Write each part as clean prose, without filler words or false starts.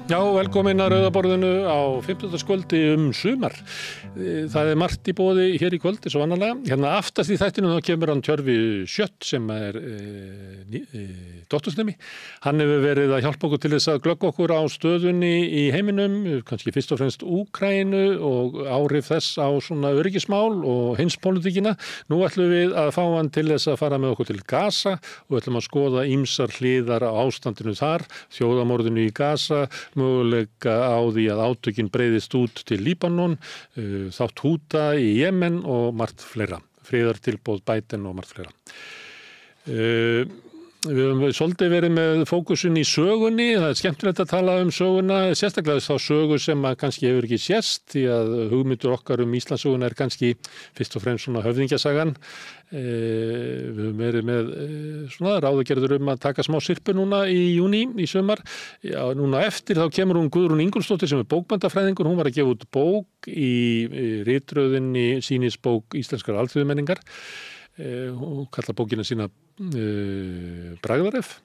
Já, velkomin að Rauðaborðinu á 50. sumar. Það margt í boði hér í kvöld, eins og vanalega. Hérna aftast í þættinu þá kemur hann Tjörfi Sjött sem doktorsnemi. Hann hefur verið að hjálpa okkur til þess að glögga okkur á stöðunni í heiminum, kannski fyrst og fremst Úkraínu og áhrif þess á svona öryggismál og heimspólitíkina. Nú ætlum við að fá hann til þess að fara með okkur til Gaza og ætlum að skoða ýmsar hliðar á ástandinu þar, þjóðamorðinu í Gaza, möguleika á því að átökin breiðist út til Líbanon, þátt Húta í Jemen og margt fleira. Friðartilboð Biden og margt fleira. Við höfum svolítið verið með fókusin í sögunni, það skemmtilegt að tala söguna, sérstaklega þá sögu sem að kannski hefur ekki sést, því að hugmyndur okkar Íslandssöguna kannski fyrst og fremst svona höfðingjasagan. Við höfum verið með svona ráðagerður að taka smá sirpu núna í júní í sumar. Já, núna eftir þá kemur hún Guðrún Ingólfsdóttir sem bókmennafræðingur, hún var að gefa út bók í ritröðinni sýnisbók íslenskar alþýðumenningar. Hún kallar bókina sína Bragðaref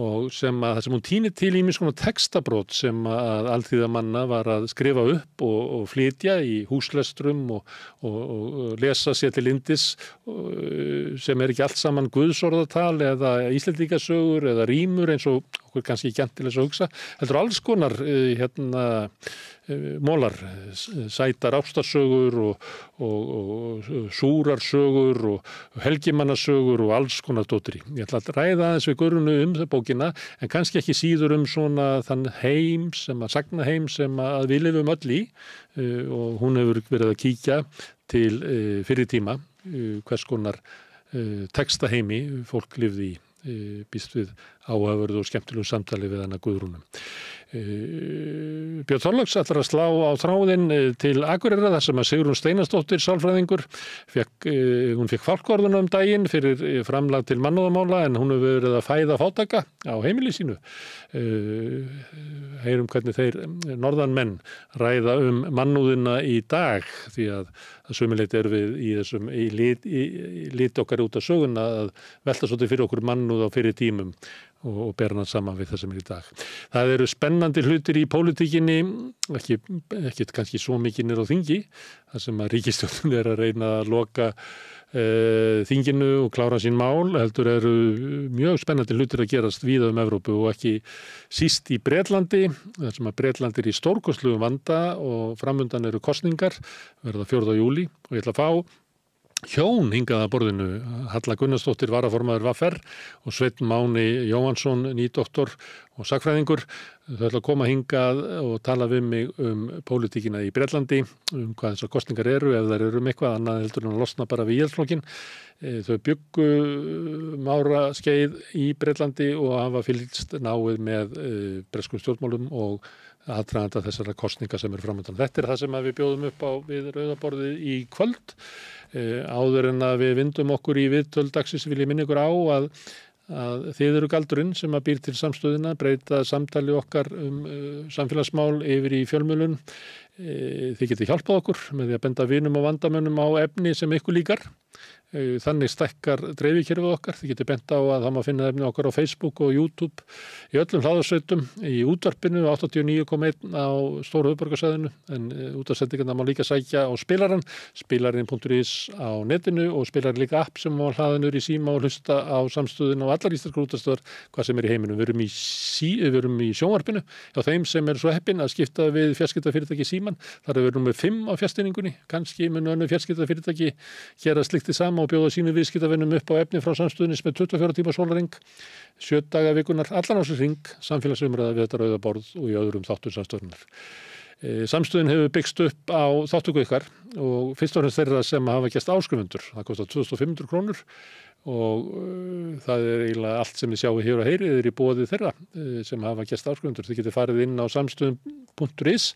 og það sem hún tínir til ýmis konar textabrót sem að alþýðamanna var að skrifa upp og flytja í húslestrum og lesa sér til yndis sem ekki allt saman guðsorðatal eða íslendingasögur eða rímur eins og okkur kannski ekki til þess að hugsa. Heldur alls konar mólar, sætar ástarsögur og súrarsögur og helgimannasögur og alls konar dótri. Ég ætla að ræða aðeins við Guðrúnu það bókina, en kannski ekki síður svona þann heim sagnaheim sem að við lifum öll í og hún hefur verið að kíkja til fyrri tíma hvers konar textaheimi fólk lifði í býst við áhugaverðu og skemmtilegu samtali við hana Guðrúnu. Björn Þorláks ætlar að slá á þráðinn til Akureyrar þar sem að Sigrún Steinarsdóttir sálfræðingur hún fékk fálkaorðuna daginn fyrir framlag til mannúðarmála en hún hefur verið að fæða fátæka á heimili sínu. Heyrum hvernig þeir norðanmenn ræða mannúðina í dag því að sömuleyti við í lit okkar út af söguna að velta svolítið fyrir okkur mannúð á fyrir tímum og bera hann saman við það sem í dag. Það eru spennandi hlutir í pólitíkinni, ekki kannski svo mikið niður á þingi, þar sem að ríkisstjórnin að reyna að loka þinginu og klára sín mál, heldur eru mjög spennandi hlutir að gerast víða Evrópu og ekki síst í Bretlandi, þar sem að Bretland í stórkostlugum vanda og framundan eru kosningar, verða 4. júlí og ég ætla að fá hjón hingað að borðinu, Halla Gunnarsdóttir varaformaður VR og Sveinn Máni Jóhannsson, nýdoktor og sagfræðingur. Þau ætla að koma hingað og tala við mig pólitíkina í Bretlandi, hvað þessar kosningar eru, ef þær eru eitthvað annað heldur en að losna bara við íhaldsflokkinn. Þau bjuggu ára skeið í Bretlandi og hafa fylgst náið með breskum stjórnmálum og aðdraganda þessara kosninga sem eru framundan. Þetta það sem við bjóðum upp á við Rauðaborðið í kvöld. Áður en að við vindum okkur í viðtöl dagsins vil ég minna ykkur á að þið eru galdurinn sem að býr til samstöðina, breyta samtali okkar samfélagsmál yfir í fjölmiðlun. Þið getið hjálpað okkur með því að benda vinum og vandamönnum á efni sem ykkur líkar. Þannig stækkar dreifikerfið okkar. Þið getið bent á að það má finna efni okkar á Facebook og YouTube í öllum hlaðarsveitum, í útvarpinu 89,1 á stóru höfuðborgarsvæðinu en útvarpssendingarnar má líka sækja á spilarann, spilarinn.is á netinu og spilarinn líka app sem má hlaða niður í síma og hlusta á samstöðina og allar íslenskar útvarpsstöðvar hvað sem í heiminum. Við erum í sjónvarpinu hjá þeim sem svo heppin að skipta við fjarskiptafyrirtæki Símann. Þar við númer 5 á fjarstýringunni, kannski mun önnur fjarskiptafyrirtæki gera slíkt hið sama og bjóða sínu viðskiptavinum upp á efni frá samstöðinni með 24 tíma sólarhring, 7 daga vikunar, allan á sér hring, samfélagsumræða við þetta Rauðaborð og í öðrum þáttum samstöðunar. Samstöðin hefur byggst upp á þáttöku ykkar og fyrst og fremst þeirra sem hafa gert áskrifundur. Það kostar 2.500 krónur og það eiginlega allt sem þið sjáu hér og heyri í boði þeirra sem hafa gert áskrifundur. Þið getið farið inn á samstöðun.is.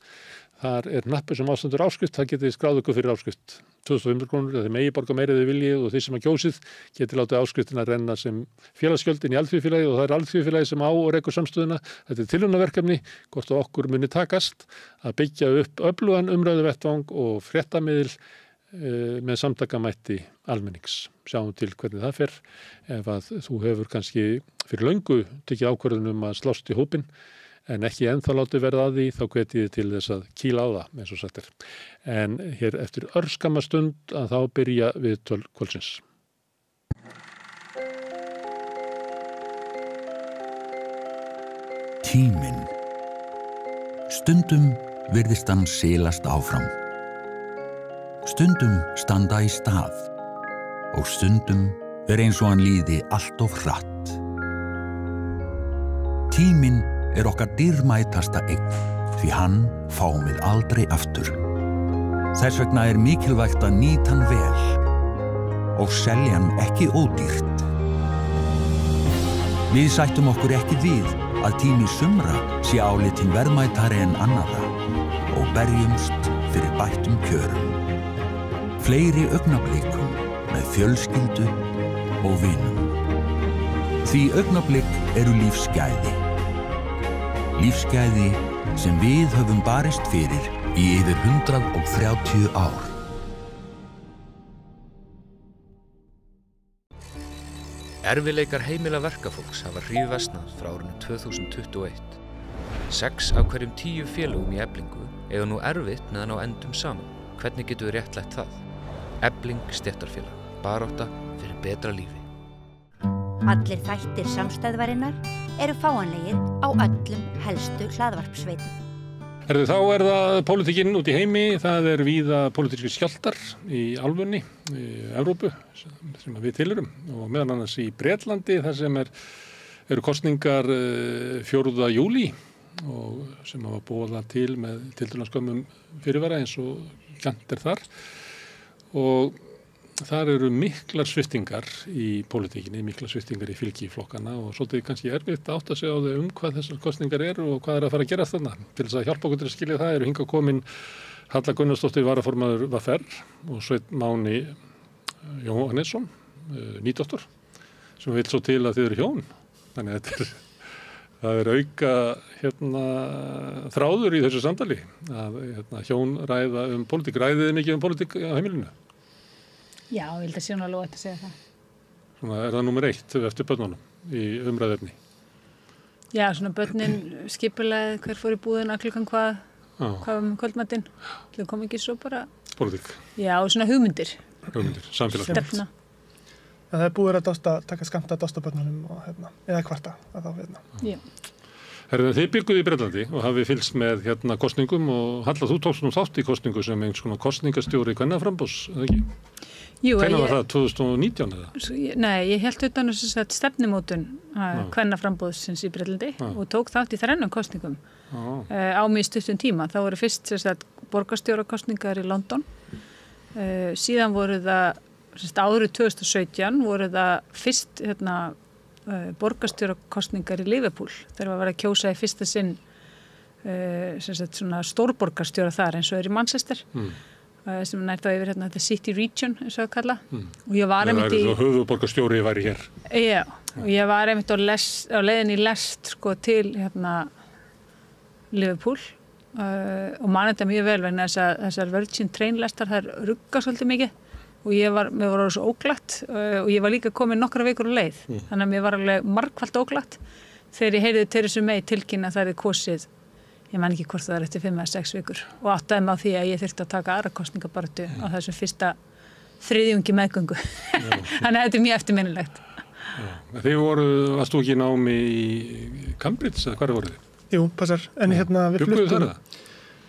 Þar hnappur sem ástendur áskrift, það getið skráð ykkur fyrir áskrift 2.500 krónur, þið megi borga meira þið viljið og þið sem að kjósið getið látið áskriftina renna sem félagsgjöldin í alþýðufélagi og það alþýðufélagi sem á og rekur samstöðuna. Þetta tilraunaverkefni, hvort að okkur muni takast að byggja upp öflugan umræðuvettvang og fréttamiðil með samtakamætti almennings. Sjáum til hvernig það fer. Ef að þú hefur kannski fyrir löngu tekið ákvörðun að slást í hópinn en ekki ennþá látið verða að því, þá hvet ég til þess að kýla á það, eins og sagt er. En hér eftir örskamma stund að þá byrja viðtöl kvöldsins. Tíminn. Stundum virðist hann silast áfram. Stundum standa í stað og stundum eins og hann líði allt of hratt. Tíminn okkar dýrmætasta eign því hann fáum við aldrei aftur. Þess vegna mikilvægt að nýta hann vel og selja hann ekki ódýrt. Við sættum okkur ekki við að tími sumra sé álitinn verðmætari en annarra og berjumst fyrir bættum kjörum. Fleiri augnablikum með fjölskyldu og vinum. Því augnablik eru lífsgæði. Lífsgæði sem við höfum barist fyrir í yfir 130 ár. Erfiðleikar heimila verkafólks hafa hríðversnað frá árinu 2021. 6 af hverjum 10 félögum í Eflingu eiga nú erfitt meðan á endum saman. Hvernig getum við réttlætt það? Efling stéttarfélag. Barátta fyrir betra lífi. Allir þættir samstæðvarinnar eru fáanlegir á öllum helstu hlaðvarpsveitum. Þá það pólitíkin út í heimi, það víða pólitískir skjálftar í álfunni, í Evrópu, sem við tilheyrum, og meðal annars í Bretlandi, þar sem eru kosningar 4. júlí og sem hafa boðað til með tiltölulega skömmum fyrirvara eins og kennt þar. Og þar eru miklar sviptingar í pólitíkinni, miklar sviptingar í fylgi flokkana og svolítið kannski erfitt að átta sig á þau hvað þessar kosningar eru og hvað að fara að gera þarna. Til þess að hjálpa okkur til að skilja það eru hingað komin Halla Gunnarsdóttir varaformaður VR og Sveinn Máni Jóhannesson, nýdoktor, sem vill svo til að þið eru hjón. Þannig að það auka þráður í þessu samtali að hjón ræða pólitík. Ræðið mikið pólitík á heimilinu? Já, ég held að sé alveg að segja það. Svona það númer 1 eftir börnunum í umræðefni? Já, svona börnin skipulegð, hver fór í búðina klukkan hvað var með kvöldmatinn. Það kom ekki svo bara... Pólitík? Já, svona hugmyndir. Hugmyndir, samfélagsmynd. Stefna. Það búið að taka skammt að dosta börnunum og eða kvarta að þá. Já. Þið bygguðu í Bretlandi og hafið fylgst með kosningum og Halla, þú tókst nú þátt í kosningu sem einhvers konar kosningastjóri kvennaframboðs, eða ekki? Jú, hvenær var það, 2019 eða? Nei, ég hélt utan stefnumótun kvennaframboðsins í Bretlandi og tók þátt í 3 kosningum á mjög stuttum tíma. Það voru fyrst borgarstjórakosningar í London, síðan voru það árið 2017 voru það fyrst borgarstjórakosningar í Liverpool þegar var að kjósa í fyrsta sinn svona stórborgarstjóra þar eins og í Manchester sem nær þá yfir þetta City Region eins og að kalla og ég var einmitt í höfuðborgarstjóri væri hér. Já, og ég var einmitt á leiðinni í lest til Liverpool og man þetta mjög vel vegna þessar Virgin Train lestar þær rugga svolítið mikið og mér var svo óglatt og ég var líka komin nokkra vikur á leið þannig að mér var alveg margfalt óglatt þegar ég heyrði Theresa May tilkynna að það kosið, ég man ekki hvort það eftir 5 eða 6 vikur og áttaði mig á því að ég þyrfti að taka aðra kosningabaráttu á þessum fyrsta þriðjungi meðgöngu þannig að þetta mjög eftirminnilegt. Varst þú ekki í námi í Cambridge eða hvar voruð þið? Jú, passar, en við fluttum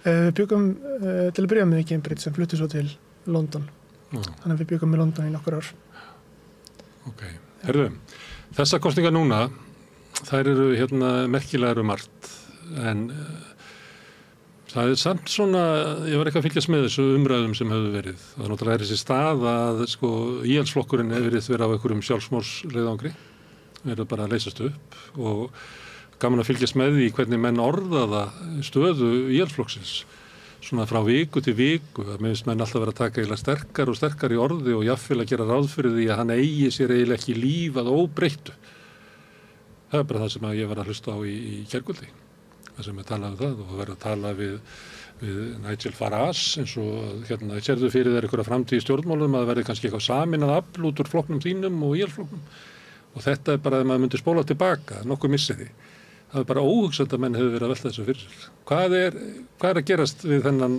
við byggum til að byrja með í Cambridge sem fluttum svo til London. Þannig að við byggum í London í nokkur ár. Ok, þessar kosningar núna, þær eru merkilegar margt, en það samt svona, ég var ekki að fylgjast með þessu umræðum sem hefur verið. Það náttúrulega þessi stað að íhaldsflokkurinn hefur verið af einhverjum sjálfsmórsleiðangri, verið bara að leysast upp og gaman að fylgjast með því hvernig menn orðaða stöðu íhaldsflokksins. Svona frá viku til viku, að minnst menn alltaf vera að taka eiginlega sterkar og sterkar í orði og jafnvel að gera ráð fyrir því að hann eigi sér eiginlega ekki líf að óbreyttu. Það bara það sem ég var að hlusta á í gærkvöldi. Það sem talað um það og verið að tala við Nigel Farage eins og sérðu fyrir þér einhverja framtíð í stjórnmálum að það verði kannski eitthvað saminað afl út úr flokknum þínum og íhaldsflokknum. Og þetta bara að maður myndi spóla tilbaka, nokkuð missi því. það bara óhugsandi að menn hefur verið að velta þessu fyrir sér. Hvað er að gerast við þennan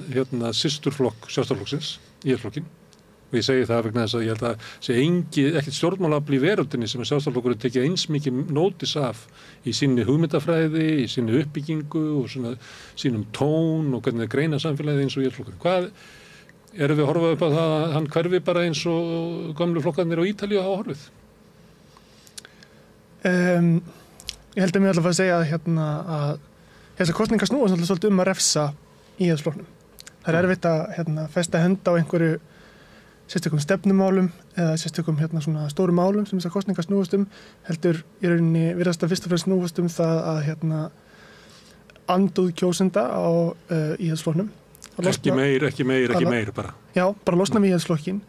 systurflokk Sjálfstæðisflokksins, íhaldsflokkinn? Og ég segi það vegna þess að ég held að sé ekkert stjórnmálafl í veröldinni sem Sjálfstæðisflokkurinn tekið eins mikið nótis af í sinni hugmyndafræði, í sinni uppbyggingu og sínum tón og hvernig það greina samfélagið eins og íhaldsflokkurinn. Erum við að horfa upp á það að hann hverfi bara eins og gamlu flokkarnir á Ítalíu hafa horfið? Ég held að mér allavega að segja að þessar kosningar snúast svolítið að refsa íhaldsflokknum. Það er erfitt að festa hönd á einhverju sérstökum stefnumálum eða sérstökum svona stórum málum sem þessar kosningar snúast heldur í rauninni virðast að fyrst og fremst snúast það að andúð kjósenda á íhaldsflokknum. Ekki meir bara. Já, bara losna við íhaldsflokkinn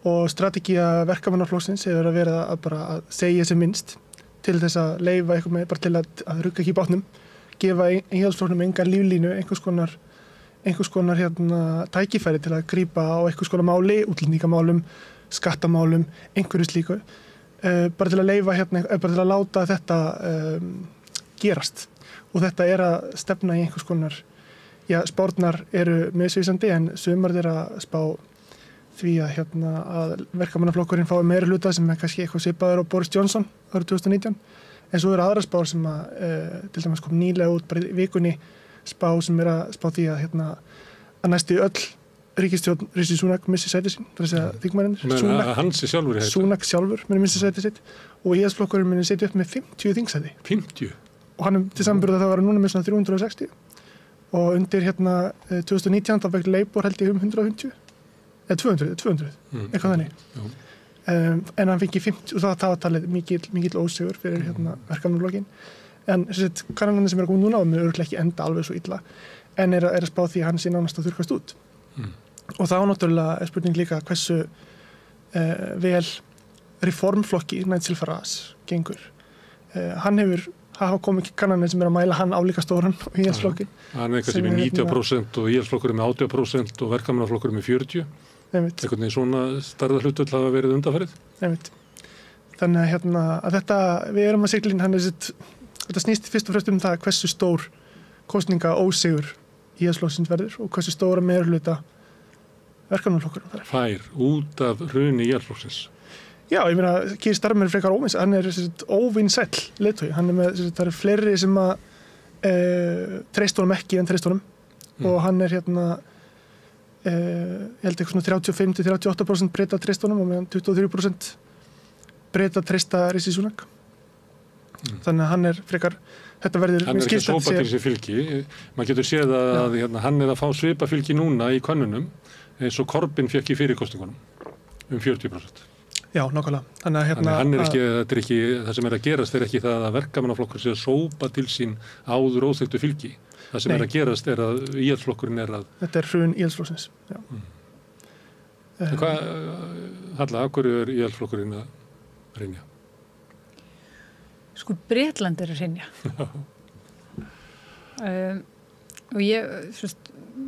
og strategía verkamannaflokksins hefur að vera að segja sem minnst til þess að leyfa eitthvað með, bara til að rugga ekki í bátnum, gefa íhaldsflokknum enga líflínu, einhvers konar tækifæri til að grípa á einhvers konar máli, útlendingamálum, skattamálum, einhverju slíku, bara til að leyfa bara til að láta þetta gerast. Og þetta er að stefna í einhvers konar, spárnar eru misvísandi en sumar þeirra spá því að verkamannaflokkurinn fái meiri hluta sem er kannski eitthvað svipaður á Boris Johnson árið 2019. En svo eru aðra spár sem til dæmis kom nýlega út bara í vikunni spá sem er að spá því að næstu öll ríkisstjórn Rishi Sunak missi sæti sín, það er að segja þingmanninn. Sunak sjálfur muni missi sæti sitt og íhaldsflokkurinn muni setja upp með 50 þingsæti. 50? Og hann til samanburðar það var núna með svona 360 og undir 2019 þá fekk Labour held ég 150 eða 200 eitthvað þannig. En hann fengi 50 og það var talið mikill ósigur fyrir verkamannaflokkinn. En kannanirnir sem er að koma núna á mér örugglega ekki enda alveg svo illa en er að spá því að hann sé nánast að þurrkast út. Og þá náttúrulega er spurning líka hversu vel reformflokki Nigel Farage gengur. Hann hafa komið kannanir sem er að mæla hann álíka stóran og íhaldsflokkin. Hann er kannski með 90% og íhaldsflokkurinn með 80% og verkamannaflokkurinn með 40%. Einhvern veginn svona stærðarhlutvöld hafa verið undanfarið. Þannig að þetta, við erum að sigla inn, þetta snýst fyrst og fremst það hversu stór kosninga ósigur íhaldsflokksins verður og hversu stóra meirihluta verkamannaflokkurinn fær út af hruni íhaldsflokksins. Já, ég meina, Keir Starmer er frekar óvins, hann er óvinsæll leiðtogi, hann er með, það eru fleiri sem að treysta honum ekki en treysta honum og hann er ég held eitthvað svona 35-38% Breta treysta honum og meðan 23% Breta treysta Rishi Sunak. Þannig að hann er frekar, þetta verður... Hann er ekki að sópa til sér fylgi, maður getur séð að hann er að fá svipa fylgi núna í könnunum eins og Corbyn fékk í fyrirkosningunum 40%. Já, nákvæmlega. Þannig að hann er ekki, þetta er ekki, það sem er að gerast er ekki það að verkamannaflokkur sé að sópa til sín áður óþekktu fylgi. Það sem er að gerast er að íhaldsflokkurinn er að... Þetta er hrun íhaldsflokksins, já. Halla, af hverju er íhaldsflokkurinn að hrynja? Sko, Bretland er að hrynja. Og ég,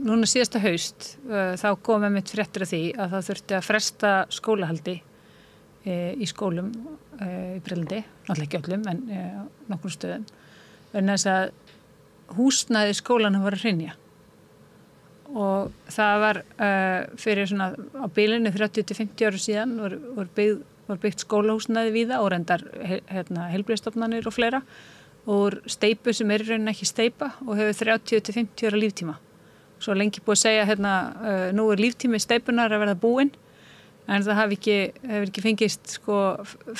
núna síðasta haust, þá kom einmitt fréttir af því að það þurfti að fresta skólahaldi í skólum í Bretlandi, náttúrulega ekki öllum, en nokkrum stöðum. Vegna þess að húsnæði skólanum var að hrynja og það var fyrir svona á bilinu 30-50 ára síðan var byggt skólahúsnæði víða og reyndar heilbrigðisstofnanir og fleira og steypu sem er í rauninni ekki steypa og hefur 30-50 ára líftíma. Svo lengi búið að segja nú er líftími steypunar að verða búinn en það hefur ekki fengist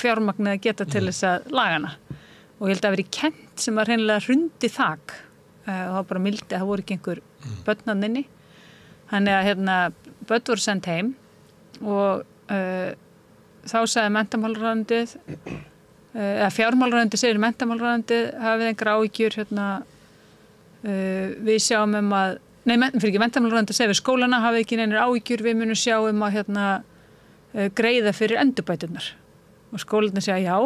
fjármagnið að geta til þess að lagana og ég held að verið kennt sem var hreinlega hrundi þak og það var bara mildi, það voru ekki einhver börn inni. Þannig að börn voru send heim og þá sagði menntamálaráðuneytið eða fjármálaráðuneytið segir menntamálaráðuneytið hafið einhver áhyggjur við sjáum að menntamálaráðuneytið segir við skólana hafið ekki neinir áhyggjur, við munum sjá að greiða fyrir endurbæturnar og skólarnir segja já,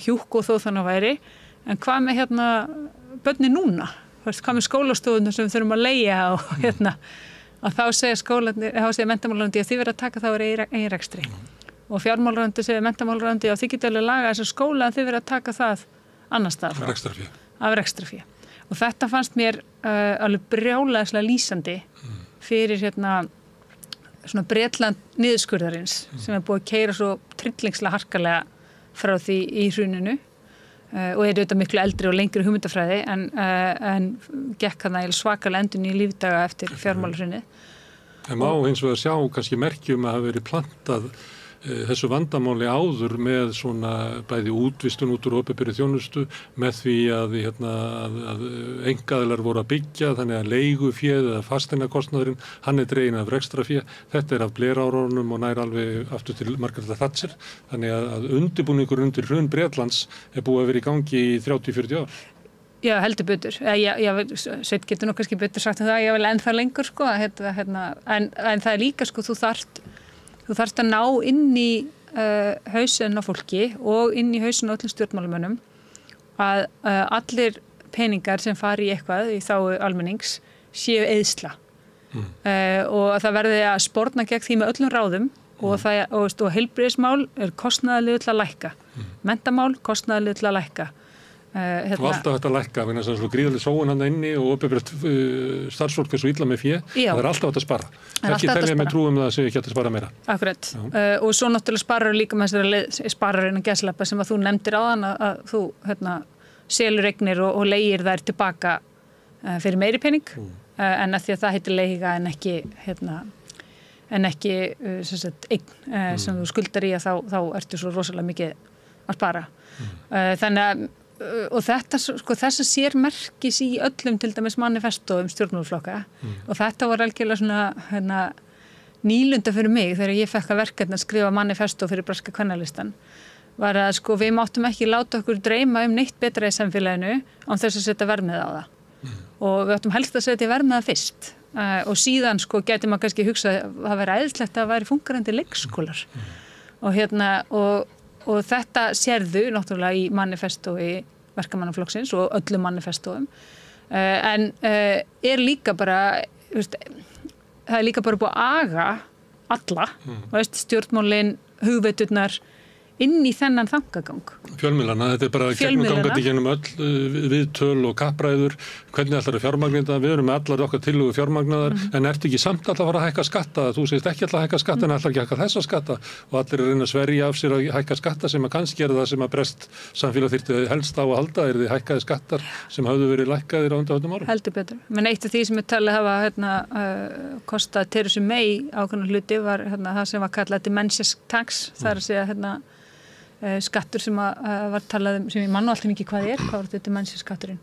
hjúk og þó þannig að væri en hvað með börnin núna? Hvað með skólastofunum sem við þurfum að leigja og að þá segja menntamálaráðuneytið að þið verða að taka þá eigin rekstri og fjármálaráðuneytið segir menntamálaráðuneytið að þið geta alveg laga þessa skóla að þið verða að taka það annars staðar frá. af rekstrafé. Og þetta fannst mér alveg brjálæðislega lýsandi fyrir svona Bretland niðurskurðarins sem búið að keyra svo tryllingslega harkalega frá því í hruninu og auðvitað miklu eldri og lengri hugmyndafræði en gekk þarna svakalega endun í lífdaga eftir fjármálahrunið. Það má hins vegar sjá kannski merkjum að hafa verið plantað þessu vandamáli áður með svona bæði útvistun út úr opinberri þjónustu með því að einkaaðilar voru að byggja þannig að leiguféð eða fasteignakostnaðurinn hann dreginn af rekstrafé. Þetta af Blair-árunum og nær alveg aftur til Margaret Thatcher. Þannig að undirbúningur undir hrun Bretlands búið að vera í gangi í 30-40 ár. Já, heldur betur. Sveit getur nú kannski betur sagt það, ég vil ennþá lengur sko, en það líka sko, þú þarft að ná inn í hausinn á fólki og inn í hausinn á öllum stjórnmálamönnum að allir peningar sem fari í eitthvað í þágu almennings séu eyðsla og að það verði að sporna gegn því með öllum ráðum og heilbrigðismál kostnaðarliður til að lækka. Menntamál kostnaðarliður til að lækka. Og alltaf þetta lækka, þannig að það svo gríðarlega sóun hann inni og opinbert starfsfólk svo illa með fé, það alltaf hægt að spara. Ekki telja með trúum það sem ekki hægt að spara meira. Akkurat. Og svo náttúrulega sparar líka með þessari spararinn og gæslappa sem að þú nefndir áðan að þú selur eignir og leigir þær tilbaka fyrir meiri pening en að því að það heitir leiga en ekki eign sem þú skuldar í að þá ertu svo rosalega mikið að spara. Þannig að og þessa sér merkis í öllum til dæmis manifestóum stjórnmálaflokka og þetta var algjörlega svona nýlunda fyrir mig þegar ég fekk að verkefni að skrifa manifestó fyrir breska kvennalistan var að sko við máttum ekki láta okkur dreyma neitt betra í samfélaginu án þess að setja verðmiða á það og við áttum helst að setja verðmiða fyrst og síðan sko gæti maður kannski hugsa að það væri æðislegt að væri fungerandi leikskólar og þetta sérðu náttúrulega í manifestói verkamannaflokksins og öllum manifestóum en líka bara það líka bara búið að aga alla stjórnmálin, hugveiturnar inn í þennan þangagang. Fjölmiðlana, þetta bara gegnumgangandi gennum öll viðtöl og kappræður, hvernig ætlar að fjármagna þetta, við erum með allar okkar tillögu fjármagnaðar, en ertu ekki samt alltaf að fara að hækka skatta, þú segist ekki alltaf að hækka skatta en ætlar ekki að hækka þessa skatta og allir reyna að sverja af sér að hækka skatta sem að kannski það sem að brest samfélag þyrfti helst á að halda, þið hækkaði skattar sem hafðu verið lækkaðir á undanförnum árum. Heldur betur. Men eitt af því sem ég talið hafa kostað Theresa May ákveðna hluti var það sem var kallað dementia tax, það að segja skattur sem var talað sem ég mann alltaf ekki hvað var þetta mannskatturinn?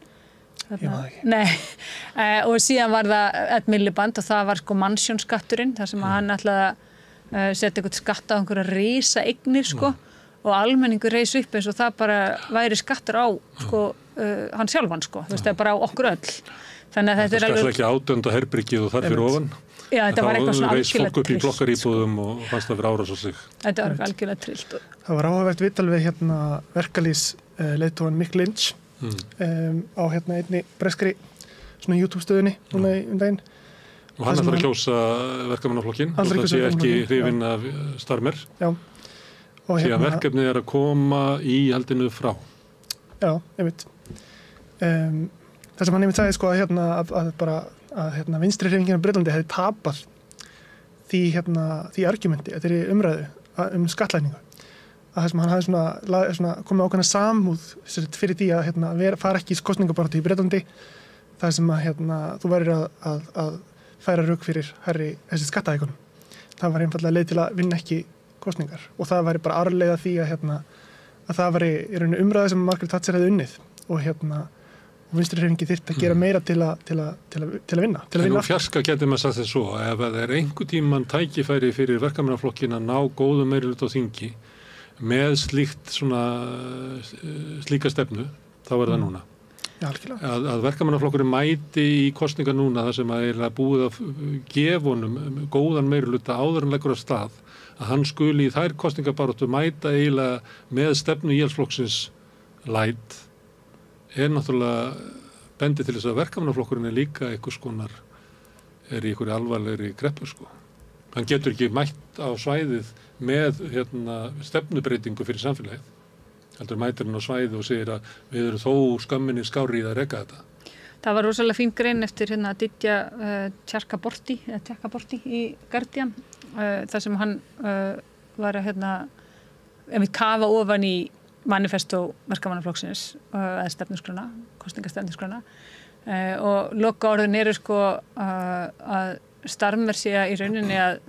Nei, og síðan var það Ed Miliband og það var sko mannsjónskatturinn þar sem hann ætlaði að setja eitthvað skatt á einhverja risa eignir sko og almenningur reis upp eins og það bara væri skattur á sko hann sjálfan sko, þú veist það er bara á okkur öll. Þannig að þetta alveg ekki ádönda herbryggið og þar fyrir ofan. Já, þetta var eitthvað svona algjörlega trillt. Þá reis fólk upp í blokkaríbúðum og fannst það fyrir árás á sig. Þetta var algjörlega trillt. Það var áhugavert viðtal við verkalýðsleiðtogann Mick Lynch á einni breskri svona YouTube-stöðinni núna daginn. Og hann ætlar að kjósa verkamannaflokkinn og það sé ekki hrifinn af Starmer. Já. Því að verkefnið að koma í haldinu frá. Já, einmitt. Það sem hann einmitt sagði sko að vinstri hreyfingin á Bretlandi hefði tapað því argumenti, þetta er umræðu skattlækningu. Að það sem hann hafði svona komið ákveðna samúð fyrir því að fara ekki í kosningabaráttu í Bretlandi þar sem að þú værir að færa rök fyrir þessi skattahækkunum. Það var einfaldlega leið til að vinna ekki kosningar og það væri bara arfleiða því að það væri í rauninu umræðu sem Margaret Thatcher hefði unnið og vinstri hreyfingi þyrfti að gera meira til að vinna. En nú fjarska getur maður sagt þess svo ef það er einhver tímann tækifæri fyrir verkamannaflokkin að ná góðum meirihluta á þingi með slíka stefnu, þá er það núna. Já, algjörlega. Að verkamannaflokkurinn mæti í kosninga núna þar sem að er búið að gefa honum góðan meirihluta áður en leggur af stað, að hann skuli í þær kosningabaráttu mæta eiginlega með stefnu Íhaldsflokksins light er náttúrulega bendi til þess að verkamannaflokkurinn er líka einhvers konar er í einhverju alvarlegri kreppu sko. Hann getur ekki mætt á svæðið með stefnubreitingu fyrir samfélagið. heldur mætir hann á svæði og segir að við erum þó skömminni skári í að reka þetta. Það var rosalega fín grein eftir Didja Tjarkaborti í Guardian, þar sem hann var að kafa ofan í manifesto verkamannaflokksins eða stefnusgrunna, kosningastefnusgrunna og loka orðin eru að Starmer sé í rauninni að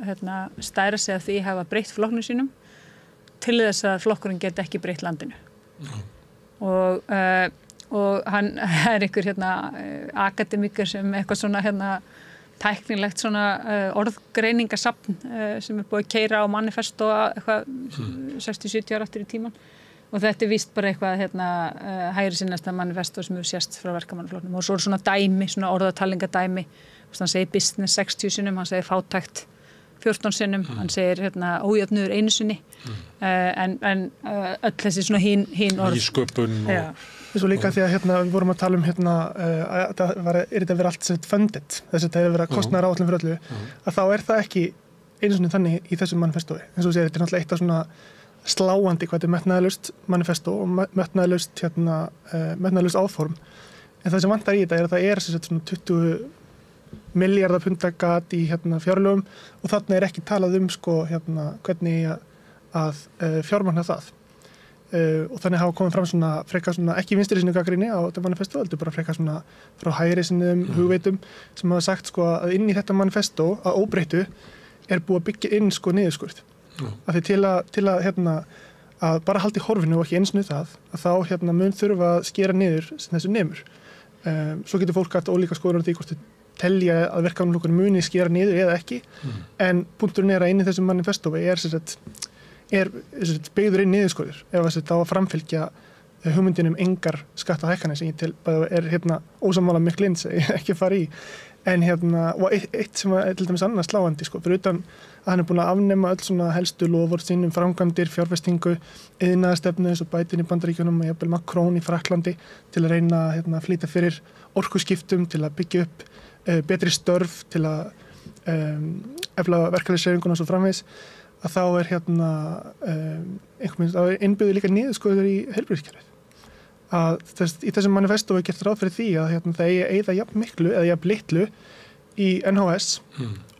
stæra sig af því hafa breytt flokknum sínum til þess að flokkurinn geti ekki breytt landinu. Og hann einhver akademikur sem eitthvað svona tæknilegt svona orðgreiningasafn sem búið að keyra á manifesto eitthvað 60-70 ára aftur í tíman og þetta víst bara eitthvað hægri sinnasta manifesto sem hefur sést frá verkamannaflokknum og svo svona dæmi, svona orðatalingadæmi, hann segir business 60 sinnum, hann segir fátækt 14 sinnum, hann segir ójöfnuður einu sinni en öll þessi svona hín orð Nýsköpun og Svo líka því að við vorum að tala um að þetta verið allt funded, þess að þetta hefur verið kostnaðar áætlun fyrir öllu, að þá það ekki einu sinni þannig í þessu manifestói. Eins og þú segir, þetta náttúrulega eitt af svona sláandi hvað þetta metnaðarlaust manifestó og metnaðarlaust áform. En það sem vantar í þetta að það svona 20 milljarða punda gat í fjárlögum og þarna ekki talað hvernig að fjármagna það. Og þannig hafa komið fram svona frekar svona ekki vinstri sinni gagnrýni á þetta manifesto, heldur bara frekar svona frá hægri sinnum hugveitum sem hafa sagt að inn í þetta manifesto að óbreyttu búið að byggja inn niðurskurð. Af því til að bara halda í horfinu og ekki eins og það, að þá mun þurfa að skera niður sem þessu nemur. Svo getur fólk haft ólíka skoðanir á því hvort þau telja að verkefnaflokkurinn muni skera niður eða ekki, en punkturinn að inn í þessum manifestofi er byggður inn niðurskurður ef þetta á að framfylgja hugmyndinum engar skattahækkanir sem ég til ósammála miklu eins ekki fara í en og eitt sem til dæmis annað sláandi fyrir utan að hann búinn að afnema öll svona helstu loforð sín framkvæmdir, fjárfestingu, iðnaðarstefnu eins og Biden í Bandaríkjunum og jafnvel Macron í Frakklandi til að reyna að flýta fyrir orkuskiptum, til að byggja upp betri störf, til að efla verkalýðshreyfinguna og svo framvegis að þá innbyggður líka niðurskurður í heilbrigðiskerfið. Í þessum manifesto gert ráð fyrir því að það eyða jafn miklu eða jafn litlu í NHS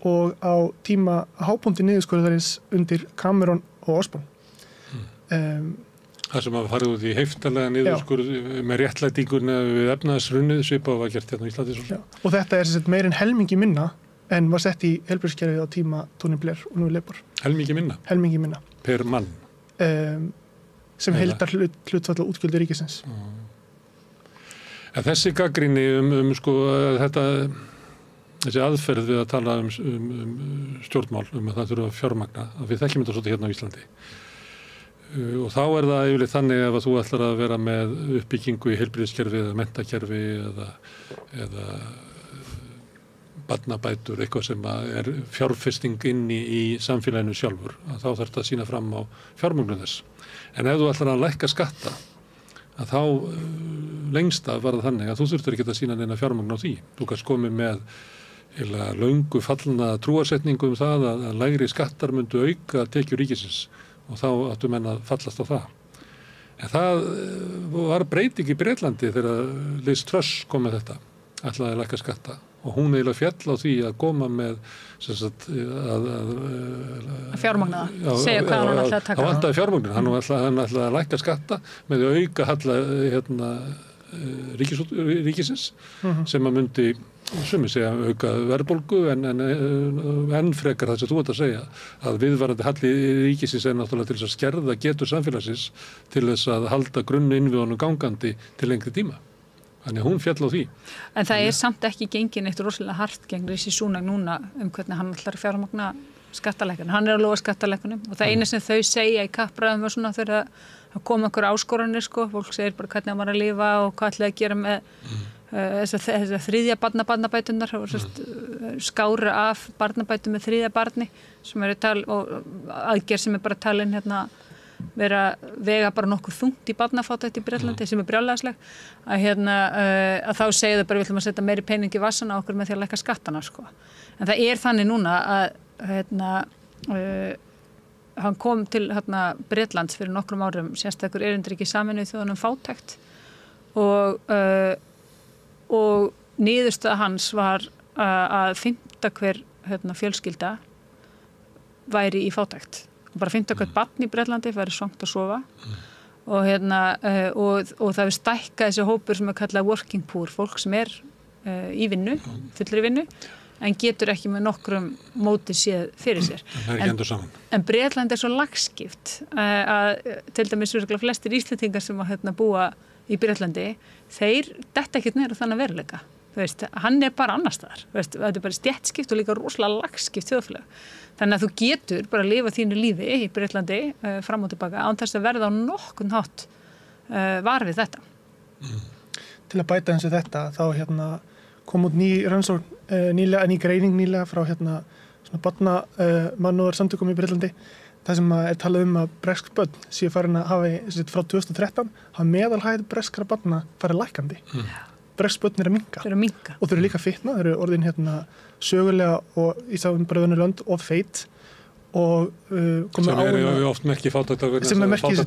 og á tíma hápunkti niðurskurðarins undir Cameron og Osborne. Það sem að farið út í heiftarlega niðurskurð með réttlætingunni við efnaðsrunnið svipað var gert á Íslandi. Og þetta meir en helmingi minna en var sett í heilbrigðiskerfið á tíma Tony Blair og nú Labour. Helmingi minna? Helmingi minna. Per mann? Sem heildar hlutfall á útgjöldum ríkisins. En þessi gagnrýni þessi aðferð við að tala stjórnmál, að það þurfa að fjármagna, að við þekkjum þetta svolítið hérna á Íslandi. Og þá það yfirleitt þannig ef að þú ætlar að vera með uppbyggingu í heilbrigðiskerfi eða menntakerfi eða barnabætur, eitthvað sem fjárfesting inni í samfélaginu sjálfur, að þá þarf þetta að sýna fram á fjármögnun þess. En ef þú ætlar að lækka skatta, að þá lengst af var það þannig að þú þurftir ekki að sýna neina fjármögnun á því. Þú kannst komið með löngu fallna trúarsetningu það að lægri skattar myndu auka tekjur ríkisins og þá áttu menn að fallast á það. En það var breyting í Bretlandi þegar Liz Truss kom með þetta, ætlaði að lækka skatta. Og hún eiginlega fjall á því að koma með að fjármagna það, segja hvað hann ætlaði að taka. Það vantaði fjármagnin, hann ætlaði að lækka skatta með að auka halla ríkisins sem að myndi sumir segja auka verðbólgu en frekar það sem þú ert að segja að viðvarandi halli ríkisins náttúrulega til þess að skerða getur samfélagsins til þess að halda grunnu innviðunum gangandi til lengri tíma. Þannig hún fjall á því. En það samt ekki gengin eitt rosalega hart gegn Rishi Sunak núna hvernig hann ætlar að fjármagna skattalækkunum. Hann að lofa skattalækkunum og það eina sem þau segja í kappræðum og svona þegar það koma einhver áskoranir fólk segir bara hvernig hann var að lifa og hvað ætlaði að gera með þessar þriðja barnabætunar skára af barnabætum með þriðja barni sem og aðgerð sem bara talin vega bara nokkuð þungt í barnafátækt í Bretlandi sem brjálæðisleg að þá segja þau bara við ætlum að setja meiri pening í vassan á okkur með því að lækka skattana en það þannig núna að hann kom til Bretlands fyrir nokkrum árum, sérstakur erindriki Sameinuðu þjóðanna fátækt og niðurstaða hans var að 5. hver fjölskylda væri í fátækt. Bara 5. hvert barn í Bretlandi væri svangt að sofa og það er stækkað þessi hópur sem kallað working poor, fólk sem í vinnu, fullri vinnu, en getur ekki með nokkrum móti séð fyrir sér. En Bretland svo lagskipt að til dæmis flestir Íslendingar sem búa í Bretlandi, þeir detta ekkert niður á þannig veruleika. Hann bara annars staðar. Þetta bara stéttskipt og líka rosalega lagskipt þjóðfélag. Þannig að þú getur bara að lifa þínu lífi í Bretlandi fram og tilbaka án þess að verða á nokkurn hátt var við þetta. Til að bæta eins og þetta, þá kom út ný rannsókn ný greining nýlega frá svona barnamannúðar samtökum í Bretlandi. Það sem talað að bresk börn séu farin að hafa frá 2013 hafa meðalhæð breskra barna farið lækkandi. Bresk börn að minnka. Og þau eru líka fitna, þau eru orðin sögulega og í bara önnur lönd og feit og sem oft merki fátækt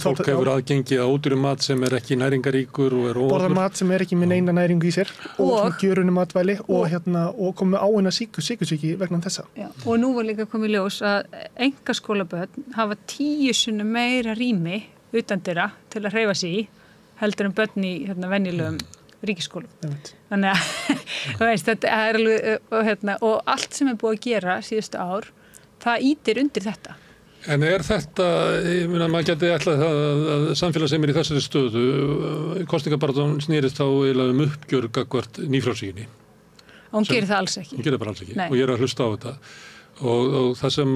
fólk hefur aðgengi að ódýrum mat sem ekki næringaríkur og borða mat sem ekki með neina næringu í sér og gjörunni matvæli og komið áina sykursýki vegna þessa. Já, og nú var líka komið ljós að einkaskólabörn hafa 10 sinnum meira rými utandyra til að hreyfa sig í heldur en börn í venjulegum ríkisskólum. Þannig að þetta alveg og allt sem búið að gera síðustu ár það ýtir undir þetta. En þetta, maður geti ætlað að samfélag sem í þessari stöðu, kosningabaráttan snýrist þá eiginlega uppgjör gagnvart nýfrjálshyggjunni. Hún gerir það alls ekki. Hún gerir bara alls ekki. Nei. Og ég að hlusta á þetta. Og það sem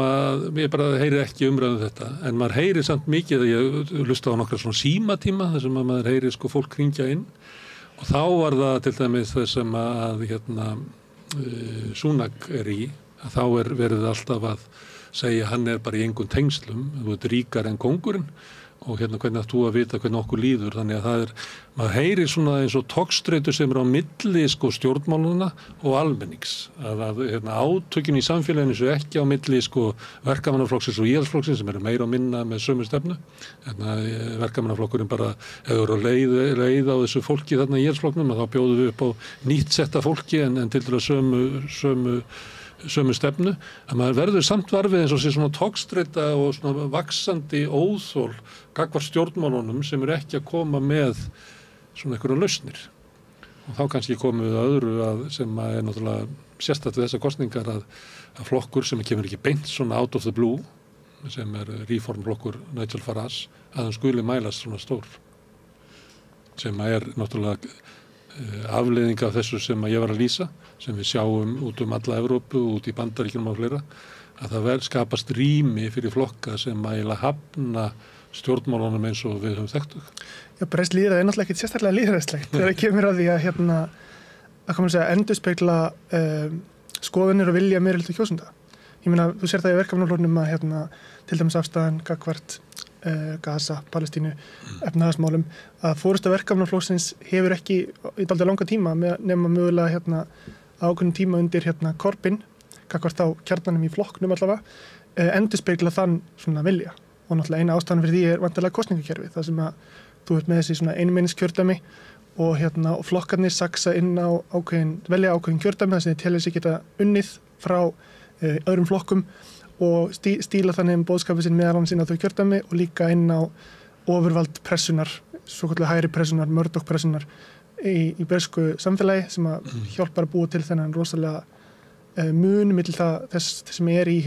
ég bara heyri ekki umræðum þetta, en maður heyri samt mikið að ég hlusta á nokkra svona símatíma, þar sem maður heyri fólk hringja inn, og þá var það til dæmis þess sem Súnak í, að þá verið alltaf að segja hann bara í engum tengslum, þú ert ríkar en kóngurinn og hvernig átt þú að vita hvernig okkur líður, þannig að maður heyrir svona eins og togstreitur sem á milli stjórnmáluna og almennings, að átökin í samfélaginu svo ekki á milli verkamannaflokksins og íhaldsflokksins sem eru meira og minna með sömu stefnu, verkamannaflokkurinn bara hefur leið á þessu fólki þarna í íhaldsflokknum, að þá bjóðum við upp á nýtt setta fólki en til að sömu stefnu, að maður verður samt varfið eins og sé svona togstreita og svona vaxandi óþol gagnvart stjórnmálunum sem ekki að koma með svona einhverja lausnir. Og þá kannski komum við öðru sem náttúrulega sérstætt við þessar kosningar að flokkur sem kemur ekki beint svona out of the blue, sem reformflokkur Nigel Farage, að hann skuli mælast svona stór. Sem náttúrulega afleiðing af þessu sem ég var að lýsa, sem við sjáum út alla Evrópu, út í Bandaríkjunum og fleira, að það skapast rými fyrir flokka sem eiginlega hafna stjórnmálunum eins og við höfum þekktu. Já, breskt lýðræði náttúrulega ekki sérstaklega lýðræðislegt. Þegar kemur að því að endurspegla skoðanir og vilja meirihluta kjósenda. Ég meina, þú sér það í verkefnafloknum að til dæmis afstæðan gagnvart Gaza, Palestínu, efnahagsmálum, að forysta verkefnaflokksins hefur ekki í dálítið langa tíma nema mögulega ákveðnum tíma undir Corbyn, gagnvart á kjarnanum í flokknum allavega, endurspegla þann svona vilja. Og náttúrulega eina ástæðan fyrir því vantarlega kosningakerfi, það sem að þú ert með þessi svona einmenniskjördæmi og flokkarnir saksa inn á velja ákveðin kjördæmi þar sem þeir telja sig geta unnið frá öðrum flokkum og stíla þannig boðskapið sinn meðal annars inn á þau kjördæmi og líka inn á ofurvald pressunar, svokallega hægri pressunar, Murdoch pressunar í bresku samfélagi sem að hjálpar að búa til þennan rosalega mun milli þess sem í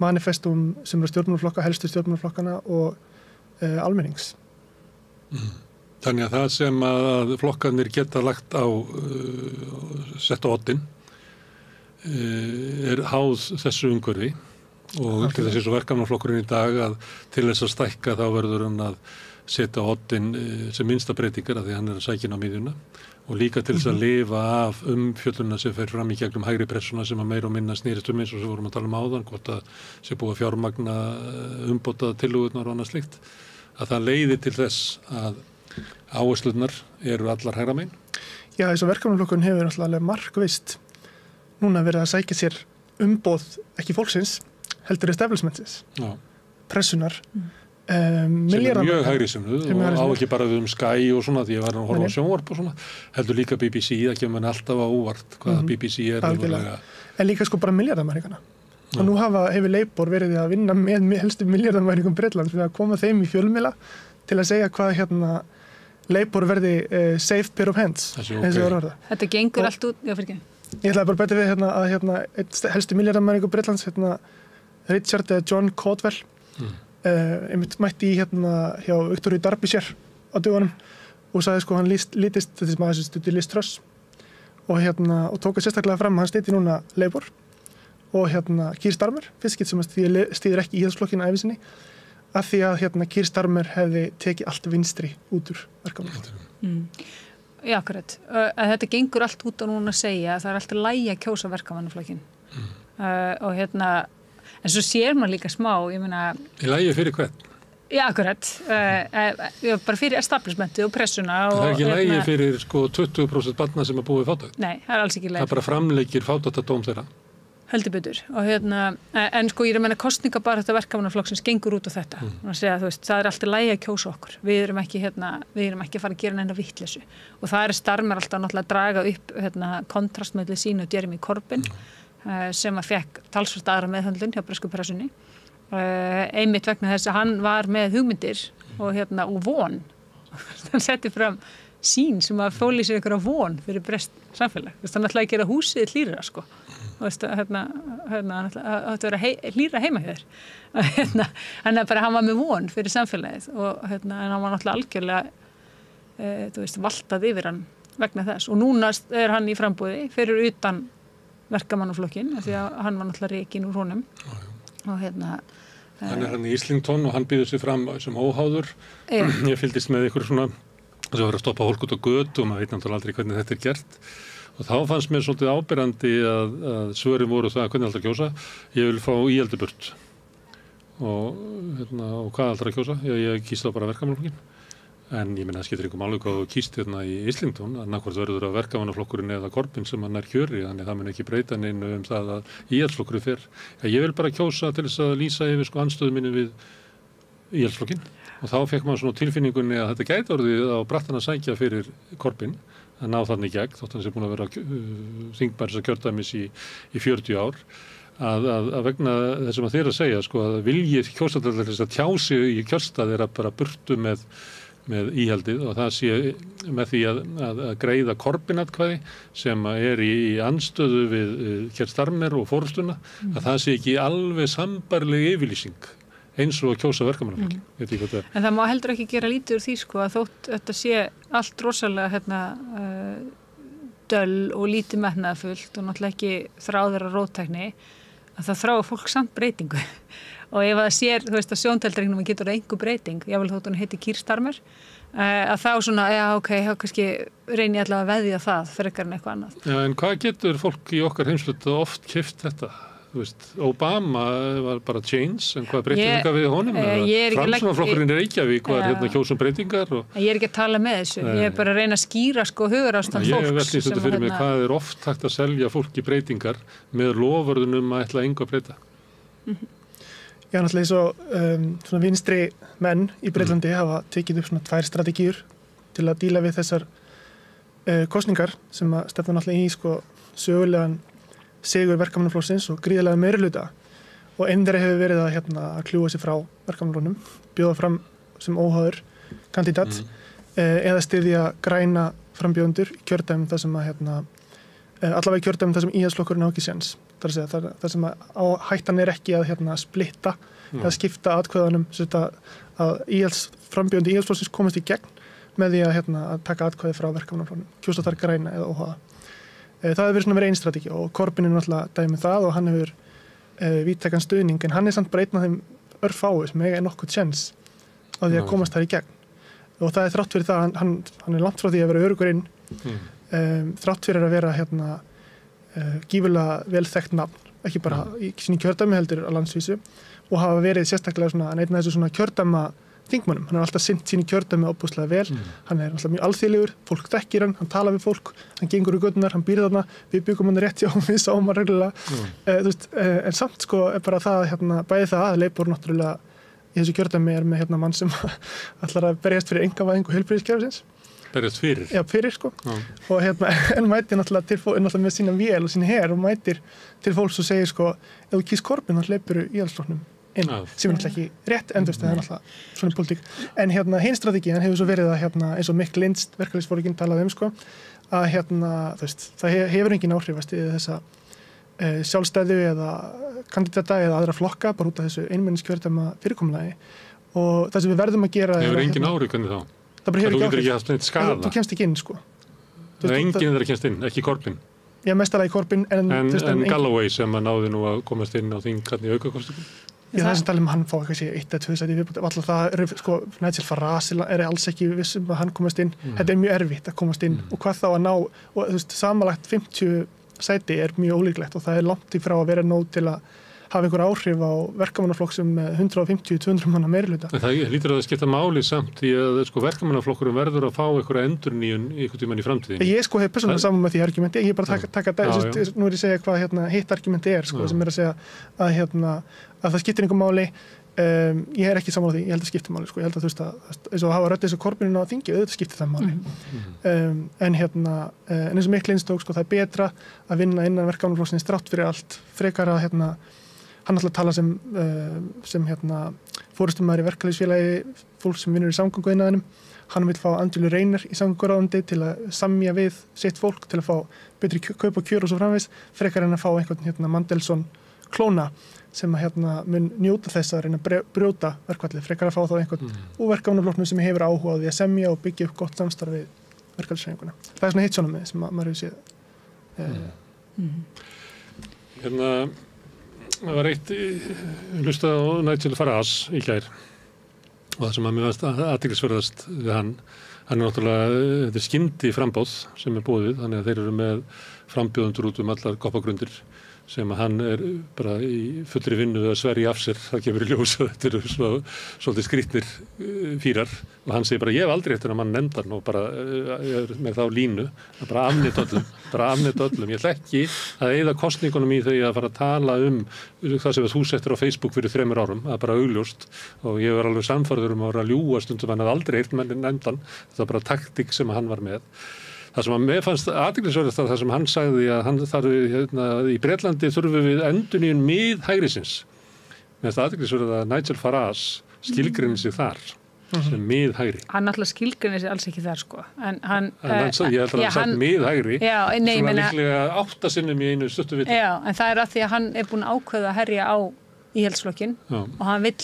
manifestum sem stjórnmálaflokka, helstu stjórnmálaflokkana og almennings. Þannig að það sem að flokkarnir geta lagt á sett á oddinn háð þessu umhverfi og til þessi svo verkefnaflokkurinn í dag að til þess að stækka þá verður hann að setja á oddinn sem minnsta breytingar af því hann að sækja inn á miðjuna og líka til þess að lifa af umfjöllunna sem fer fram í gegnum hægri pressuna sem að meira og minna snýrist eins og sem vorum að tala áðan, hvort að sé búið að fjármagna umbótaða tillögurnar og annað slíkt, að það leiði til þess að áherslurnar eru allar hægra megin. Já, þessu verkefnaflokkurinn hefur alltaf markvisst núna verið að sækja sér umboð ekki fólksins, heldur establishmentsins. Já. pressunar sem mjög hægri sinnuð og á ekki bara við Sky og svona því ég var að horfa á sjónvarp og svona heldur líka BBC, það kemur mann alltaf á óvart hvað BBC raunverulega. En líka sko bara milljarðamæringana og nú hefur Labour verið að vinna með helstu milljarðamæringum Bretlands við að koma þeim í fjölmiðla til að segja hvað Labour verði safe pair of hands Þetta gengur allt út ég ætlaði bara að bæta við að helstu milljarðamæringu Bretlands Richard John Caldwell einmitt mætti hjá Victoria Derbyshire á dögunum og sagði sko hann lítist þessi maður sem stutti Liz Truss og tók að sérstaklega fram hann steiti núna Labour og Keir Starmer fyrst skipt sem stýður ekki íhaldsflokkinn ævi sinni af því að Keir Starmer hefði tekið allt vinstri út úr verkamannaflokknum. Já, akkurat. Þetta gengur allt út á núna að segja að það alltaf lægi að kjósa verkamannaflokkinn og en svo sér maður líka smá, ég meina... Í lagi fyrir hvern? Já, akkurat. Bara fyrir establishmenti og pressuna. Það ekki lagi fyrir 20% barna sem búið fátækt? Nei, það alls ekki lagi. Það bara framleikir fátæktadóm þeirra? Heldur betur. Og en sko ég meina kosningabaráttu verkamannaflokksins gengur út á þetta. Segja, það alltaf lagi að kjósa okkur. Við erum ekki að fara að gera neina vitleysu. Og það Starmer alltaf náttúrulega að draga upp kontrast milli sín og Jeremy Corbyn. Sem að fekk talsvert aðra meðhöndlun hjá bresku pressunni einmitt vegna þess að hann var með hugmyndir og von hann setti fram sín sem að fóli sér einhverja von fyrir brest samfélag hann ætlaði að gera húsið hlýra sko hann ætlaði að vera hlýra heima hjá þér hann var með von fyrir samfélagið og en hann var náttúrulega algjörlega valtað yfir hann vegna þess og núna hann í frambúði fyrir utan verkamannaflokkinn því að hann var náttúrulega rekinn úr honum og hann í Islington og hann býður sig fram sem óháður ég fylgdist með ykkur svona sem var að stoppa fólk út á götu og maður veit náttúrulega aldrei hvernig þetta gert og þá fannst mér svolítið áberandi að svörin voru það hvernig alltaf kjósa ég vil fá íhaldi burt og hvað alltaf að kjósa ég kýst þá bara verkamannaflokkinn en ég meina það skiptir einhver máli hvað þú kýst í Islington að nákvæmt verður að verkamannaflokkurinn eða Corbyn sem hann kjöri þannig það mun ekki breyta neinu það að íhaldsflokkurinn fer. Ég vil bara kjósa til þess að lýsa yfir anstöðu minni við íhaldsflokkinn og þá fekk maður svona tilfinningunni að þetta gæti orðið á brattan að sækja fyrir Corbyn að ná þannig gegn þótt hann sé búin að vera þingmaður þessa kjördæmis í 40 ár að vegna þess að þeir að segja sko að viljið kjósandar þess að tjá sig í kjörstað bara burtu með íhaldið og það sé með því að greiða Corbyn-atkvæði sem í andstöðu við Keir Starmer og forystuna að það sé ekki alveg sambærileg yfirlýsing eins og að kjósa verkamannaflokkin. En það má heldur ekki gera lítið úr því sko að þótt þetta sé allt rosalega döll og lítið metnaðarfullt og náttúrulega ekki þráður að róttækni að það þráir fólk samt breytingu. Og ef það sér, að sjóndeildarregnum getur einhver breyting, jável þótt hún heiti Keir Starmer, að þá svona, þá kannski reyni ég allavega að veðja það frekar en eitthvað annað. Já, en hvað getur fólk í okkar heimsluta oft keypt þetta? Obama var bara change, en hvað breytir eitthvað við honum? Framsóknarflokkurinn í Reykjavík var kjósum breytingar. Ég er ekki að tala með þessu, ég er bara að reyna að skýra hugarástand fólks. Ég veldi þetta fyrir mig, hvað er oft hægt að selja fólki breytingar með loforðunum að ætla engu að breyta? Já, náttúrulega eins og vinstri menn í Bretlandi hafa tekið upp svona 2 strategíur til að díla við þessar kosningar sem að stefna náttúrulega í sögulegan sigur verkamannaflokksins og gríðarlega meirihluta og einn þeirra hefur verið að kljúfa sig frá verkamannaflokknum, bjóða fram sem óháður kandidat eða styðja græna frambjóðendur í kjördæmum þar sem allavega í kjördæmum þar sem íhaldsflokkurinn á ekki séns. Það sem hættan ekki að splitta eða skipta atkvæðanum að frambjóðandi íhaldsflokksins komast í gegn með því að taka atkvæði frá verkamannaflokknum, kjósa þar græna eða óháða. Það hefur verið einn strategi og Corbyn náttúrulega dæmið það og hann hefur víðtækan stuðning en hann samt bara einn af þeim örfáu sem eiga nokkuð séns á því að komast þar í gegn og það þrátt fyrir það hann langt frá því að vera öruggur inn þrátt fyrir að vera gífurlega vel þekkt nafn ekki bara í sínu kjördæmi heldur á landsvísu og hafa verið sérstaklega einn af þessu kjördæma þingmönnum. Hann alltaf sinnt sínu kjördæmi óbúslega vel. Hann alltaf mjög alþýðlegur, fólk þekkir hann talar við fólk, hann gengur í göturnar, hann býr þarna, við byggum hann rétt hjá og við sáum hann reglulega. En samt er bara það, bæði það að Labour náttúrulega í þessu kjördæmi með mann sem ætlar að berjast fyrir einkavæðingu heilbrigðiskerfisins. Berjast fyrir? Já, fyrir sko. Og en mætir náttúrulega með sína vél og sína her og mætir til fólks og segir sko, ef þú kýst Corbyn þá hleypur í Íhaldsflokknum inn, sem náttúrulega ekki rétt endust, það náttúrulega svona politík. En hinn strategían hefur svo verið að eins og Mikk Lindst, verkalýðsforinginn talaði sko, að það hefur engin áhrif að styðja þessa sjálfstæðu eða kandidata eða aðra flokka bara út af þessu einmenningskjördæma fyrirkomulagi og það sem við verðum að gera hefur engin áhrif hvernig þá? Það bara hefur ekki áhrif. Ekki skada. Þú kemst ekki inn sko. Það enginn þeirra kemst inn, ekki Corbyn. Já, mestalagi Corbyn en Galloway sem að náði nú að komast inn á þing í aukakostingum. Já, það sem talum hann fá eitthvað 1 eða 2 sæti viðbót. Alltaf það sko, Nigel Farage alls ekki vissum að hann komast inn. Þetta mjög erfitt að komast inn og hvað þá að ná og samanlagt 50 sæti mjög ólíklegt og það langt í frá að vera nóg til að hafa einhver áhrif á verkamannaflokk sem 150-200 manna meirihluta. Það lítur að skipta máli samt í að sko, verkamannaflokkurum verður að fá einhverja endurnýjun einhvern tímann í framtíðinni. Ég sko hef persónulega saman með því argumenti, ég bara taka nú ég að segja hvað hitt argumenti sko, sem að segja að það skiptir einhver máli. Ég ekki sammála því, ég held að skipti máli sko. Ég held að eins og hafa rödd eins og Corbyn á þingi, auðvitað skipti það máli. En eins og Mikk Lindst tók sko, það betra að vinna innan verkamannaflokksins þrátt fyrir allt frekar að hann ætla að tala sem forystummaður í verkalýðsfélagi fólk sem vinnur í samgönguiðnaðinum. Hann vil fá Angelu Rayner í samgönguráðuneyti til að semja við sitt fólk til að fá betri kaup og kjör og svo framvegis frekar en að fá einhvern Mandelsson klóna sem mun njóta þess að reyna að brjóta verkfallið, frekar að fá þá einhvern úr verkamannaflokknum sem hefur áhuga á því að semja og byggja upp gott samstarf við verkalýðshreyfinguna. Það svona hitt svona með sem maður hefur séð. Það var hlustað á Nigel Farage í gær og það sem að mér varst athyglisverðast við hann náttúrulega, þetta skyndi frambóð sem boðið, þannig að þeir eru með frambjóðundur út allar koppagrundir sem að hann bara í fullri vinnu að sverja af sér, það kemur í ljós að þetta eru svolítið skrýtnir fírar og hann segir bara ég hef aldrei eftir að mann nefndan og bara með þá línu að bara afnita öllum. Ég ætla ekki að eyða kosningunum í þau að fara að tala það sem þú settir á Facebook fyrir 3 árum, það bara augljóst og ég var alveg sannfærður að vera að ljúga stundum hann hafði aldrei eitt menn nefndan, þetta var bara taktík sem hann var með. Það sem að mér fannst athyglisverðast það sem hann sagði að hann þarf í Bretlandi þurfum við endurnýjun miðhægrisins. Mér finnst athyglisverðast að Nigel Farage skilgreinir sig þar sem miðhægri. Hann alltaf skilgreinir sig alls ekki þar sko. En ég held að hann sagt miðhægri svona líklega 8 sinnum í einu stuttu viti. Já, en það að því að hann búinn að ákveða að herja á Íhaldsflokkinn og hann vill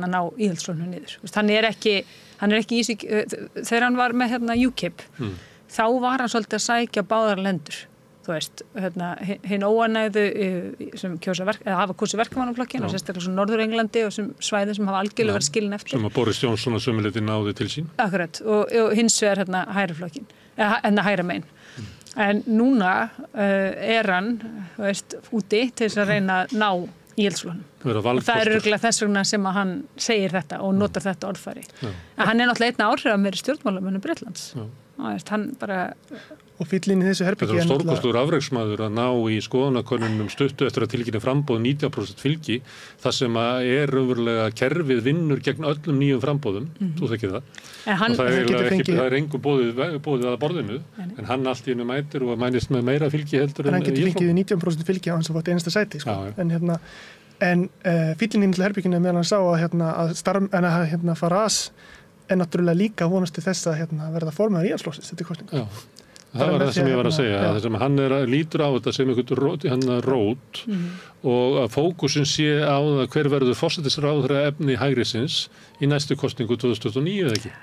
ná Íhaldsflokknum niður. Hann er ekki í sig, þegar hann var með UKIP, þá var hann svolítið að sækja báðar lendur. Þú veist, hinn óanægðu sem hafa kosið verkamannaflokkinn og sérstaklega svo Norður-Englandi og sem svæði sem hafa algjörlega verið skilin eftir. Sem að Boris Johnson að sömuleyti náði til sín. Akkurat, og hins vegar hægriflokkinn, hægra megin. En núna hann, þú veist, úti til þess að reyna að ná Íhaldsflokknum. Og það örugglega þess vegna sem að hann segir þetta og notar þetta orðfæri. En hann náttúrulega einn áhrifameri stjórnmálamönnum Bretlands. Hann bara og fíllinn í þessu herbergi. Þetta var stórkostlegur afreksmaður að ná í skoðanakönnunum stuttu eftir að tilkynna framboð 90% fylgi, það sem raunverulega kerfið vinnur gegn öllum nýjum frambóðum, þú þekkir það. Og það engum boðið að borðinu, en hann allt í einu mætir og mænist með meira fylgi heldur en hann getur fengið 90% fylgi á hans að fótt einasta sæti, sko. En fíllinn í herberginu meðan hann sá að Farage náttúrulega líka vonast til þess að verða formaður Íhaldsflokksins þetta kosningu. Það var það sem ég var að segja, það sem hann lítur á þetta sem einhvern rót og að fókusin sé á það hver verður forsætisráðherra efni hægrisins í næstu kosningu 2029 eða ekki.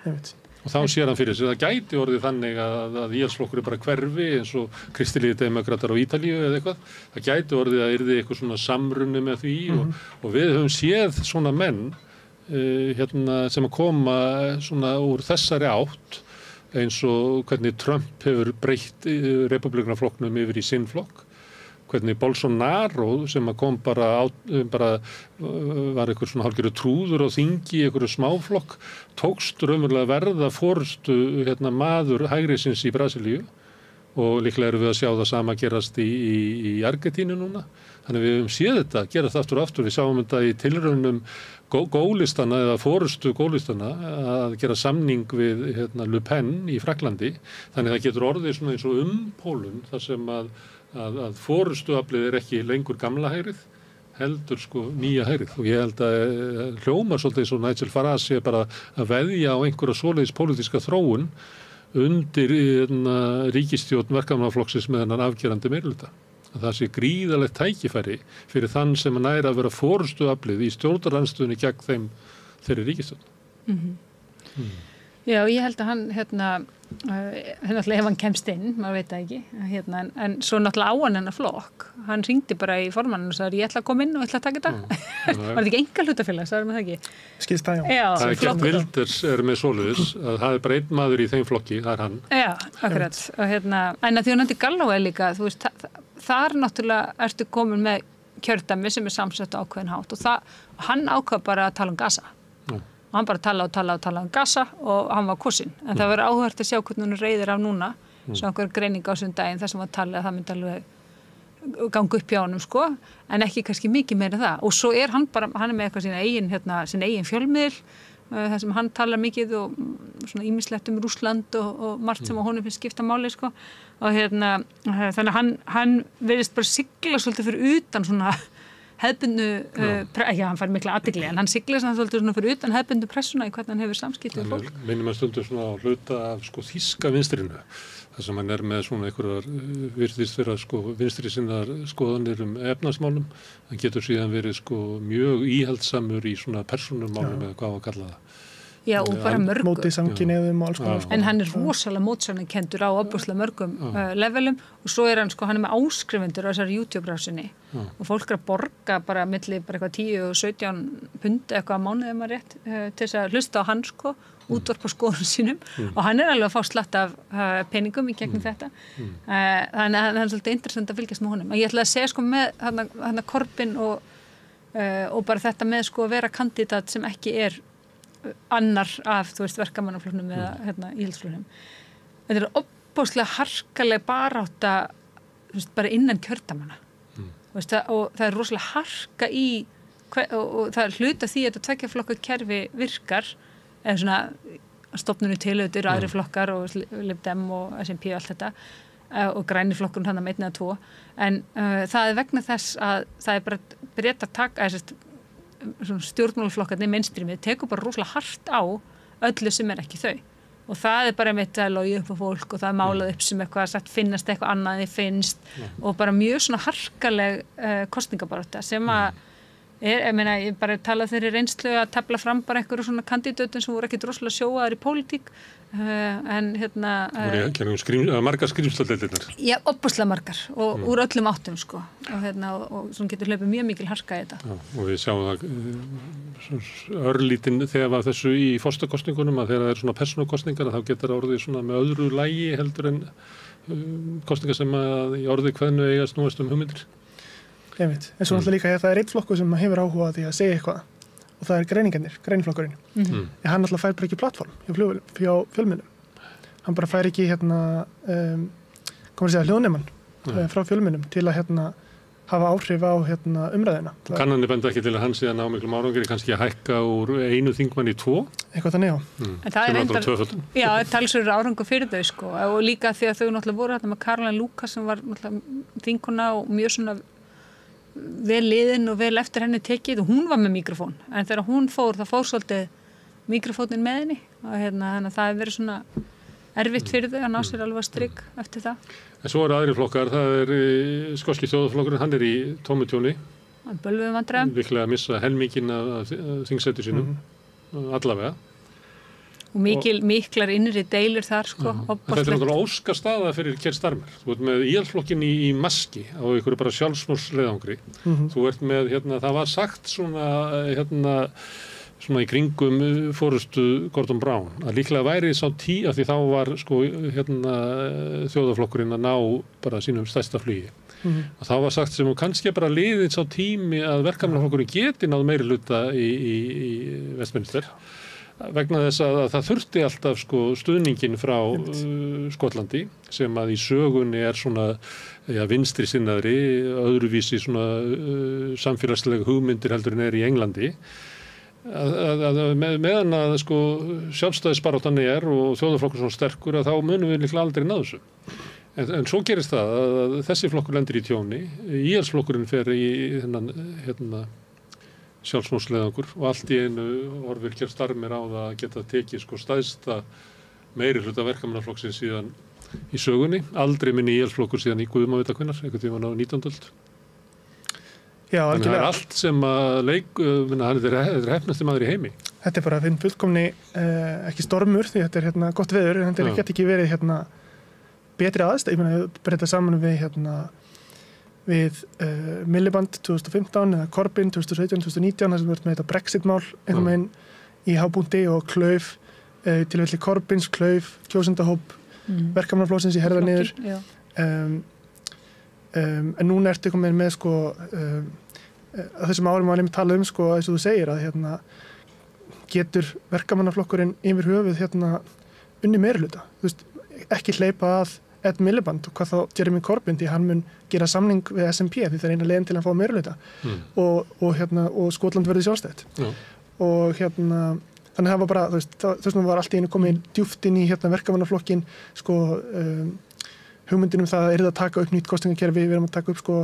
Og þá sér hann fyrir sig, það gæti orðið þannig að Íhaldsflokkur bara hverfi eins og kristilíðir demokratar á Ítalíu eða eitthvað. Það gæti orðið að yrði eitthvað svona samrunni með því og við höfum séð svona menn sem að koma svona úr þessari átt eins og hvernig Trump hefur breytt repúblikanaflokknum yfir í sinn flokk, hvernig Bolsonaro sem að kom bara var einhver svona hálfgerður trúður á þingi í einhverju smáflokk, tókst raunverulega verða forystu maður hægrisins í Brasilíu og líklega erum við að sjá það sama gerast í Argentínu núna. Þannig við höfum séð þetta gerast aftur og aftur. Við sáum þetta í tilraunum gólistana eða forystu gólistana að gera samning við Le Pen í Frakklandi. Þannig það getur orðið svona eins og Pólun þar sem að forystuaflið ekki lengur gamla hægrið, heldur sko nýja hægrið. Og ég held að hljómar svolítið eins og Nigel Farage sé bara að veðja á einhverja svoleiðis pólitíska þróun undir ríkisstjórn Verkamannaflokksins með þennan afgerandi meirihluta. Að það sé gríðalegt tækifæri fyrir þann sem að næra að vera forystuaflið í stjórnarandstöðunni gegn þeirri ríkisstjórn. Já, ég held að hann náttúrulega ef hann kemst inn, maður veit það ekki, en svo náttúrulega á hann hennar flokk, hann hringdi bara í formanninn og sagði ég ætla að koma inn og ætla að taka þetta. Var þetta ekki enga hlutafélag, sagði maður það ekki? Skilst það, já. Það Gert Wilders með svoleiðis, að það bara einn maður í þeim flokki, það hann. Já, akkurat. Og en að því hún nefndi Galloway líka, þú veist, þar náttúrulega ertu komin með kjördæmi sem samsett á ákveðin hátt og hann ákvað bara að tala Gaza. Og hann bara talaði Gaza og hann var kosinn. En það verður áhugavert að sjá hvernig hún reiðir af núna, svo einhver greining á þessum daginn þar sem var talið að það myndi alveg ganga upp hjá honum, sko, en ekki kannski mikið meira það. Og svo hann með eitthvað sín eigin fjölmiðl, þar sem hann talar mikið og svona ýmislegt Rússland og margt sem á honum finnst skipta máli, sko. Og þannig að hann virðist bara sigla svolítið fyrir utan svona hefðbundnu, hann fær mikla athygli, en hann siglir svolítið svona fyrir utan hefðbundnu pressuna í hvernig hann hefur samskipti við fólk. Minnum að stundum svona á hluta af sko þýska vinstrinu, þar sem hann með svona einhverjar virðist vera sko vinstri sinnar skoðanir efnahagsmálum, hann getur síðan verið sko mjög íhaldsamur í svona persónumálum eða hvað að kalla það. Já, og bara mörgum. Mótið samkynhneigðum og alls konar. En hann rosalega mótsagnakendur á ofboðslega mörgum levelum og svo hann með áskrifendur á þessari YouTube-rásinni og fólk að borga bara milli bara eitthvað 10 og 17 pund eitthvað að mánuði maður rétt til þess að hlusta á hann, sko, útvarpa skoðunum sínum og hann alveg að fá slatt af peningum í gegnum þetta. Þannig að það svolítið interessant að fylgjast með honum. Ég ætla að segja sko með hann Corbyn og bara þetta með sko að vera kandidat sem ekki annar af, þú veist, verkamannaflokknum eða íhaldsflokknum. Þetta er opbóðslega harkaleg barátta, þú veist, bara innan kjördæmanna. Veist, og það er rosalega harka og það er hluta því að þetta tveggja kerfi virkar, eða svona stofnunu tilhauður, aðri flokkar og Lib Dem og SNP og allt þetta, og græni flokkurinn hann með 1 eða 2. En það er vegna þess að það er bara breytt að taka, stjórnmálaflokkarnir mainstreamið tekur bara rosalega hart á öllu sem ekki þau og það er bara einmitt að logið upp á fólk og það er málað upp sem eitthvað sagt finnast eitthvað annað en þið finnst og bara mjög svona harkaleg kosningabarátta sem að ég bara tala þeirri reynslu að tefla fram bara einhverju svona kandidatum sem voru ekki droslega sjóaðar í pólitík en margar skrímsladeitirnar. Já, opbúslega margar og úr öllum áttum, sko og svona getur hlaupið mjög mikil harka í þetta. Já, og við sjáum það örlítinn þegar var þessu í forstakostningunum að þegar það svona persónukostningar þá getur orðið svona með öðru lagi heldur en kostningar sem að í orði kveðnu eiga snúast hugmyndir. En svo náttúrulega líka það er einn flokkur sem hefur áhuga því að segja eitthvað og það er greiniflokkurinn. En hann náttúrulega fær bara ekki plattform hjá fjölmiðlum. Hann bara fær ekki hljóðnemann frá fjölmiðlum til að hafa áhrif á umræðina. Kannanir benda ekki til að hann sé að ná miklum árangri kannski að hækka úr 1 þingmann í 2. Eitthvað þannig, já. En það er reyndar, já, talsverður árangur fyrir þau, sko, og líka því að þau náttúrulega voru með Caroline Lucas sem var náttúrulega þingkona og mjög svona vel liðin og vel eftir henni tekið og hún var með mikrofón en þegar hún fór, það fór svolítið mikrofónin með henni og þannig að það hefur verið svona erfitt fyrir þau að ná sér alveg strik eftir það. En svo eru aðri flokkar, það er skoski þjóðarflokkurinn, hann er í tómu tjóni. Hann bölvuðum vandræðum. Líklega að missa helminginn af þingsæti sínum, allavega. Og miklar innri deilur þar, sko. Þetta er náttúrulega óska staða fyrir Keir Starmer. Þú ert með íhaldsflokkin í maski á einhverju bara sjálfsmórsleiðangri. Þú ert með, það var sagt svona í kringum forystu Gordon Brown að líklega væri sá af því þá var sko þjóðarflokkurinn að ná bara sínum stærsta flugi. Og þá var sagt sem kannski bara liðið sá tími að verkamannaflokkurinn geti náð meiri hluta í Westminster vegna þess að það þurfti alltaf sko stuðningin frá Skotlandi sem að í sögunni svona vinstri sinnaðri, öðruvísi svona samfélagslega hugmyndir heldur en í Englandi. Meðan að sko sjálfstæðisbaráttan og þjóðarflokkur svona sterkur að þá munum við líklega aldrei ná þessu. En svo gerist það að þessi flokkur lendir í tjóni, íhaldsflokkurinn fer í þennan sjálfsmorðsleiðangur og allt í einu horfir Keir Starmer á það að geta tekið sko stærsta meirihluta verkamannaflokksins síðan í sögunni, aldrei minni íhaldsflokkur síðan í Guð má vita hvenær, einhvern tímann á 19. öld. Já, þannig að það allt sem að hann er hefnasti maður í heimi. Þetta bara þinn fullkomni, ekki stormur því þetta er gott veður, en þetta geti ekki verið betri aðstæð, ég meina breyta saman við Miliband 2015 eða Corbyn 2017, 2019 þar sem verður með þetta Brexit-mál einhvern veginn í hábúndi og klauf tilfelli Corbyns, klauf, kjósendahóp verkamannaflokksins í herða niður en núna ertu einhvern veginn með sko að þessum árum var einmitt talað sko eins og þú segir að getur verkamannaflokkurinn yfir höfuð unni meirihluta, þú veist, ekki hleypa að Ed Miliband og hvað þá Jeremy Corbyn því hann mun gera samning við SNP því það er eina leiðin til að fá meirihluta og Skotland verði sjálfstætt og þannig að það var bara þess vegna var allt í einu komið djúpt inn í verkamannaflokkin sko hugmyndin það að yrði að taka upp nýtt kosningakerfi, við erum að taka upp sko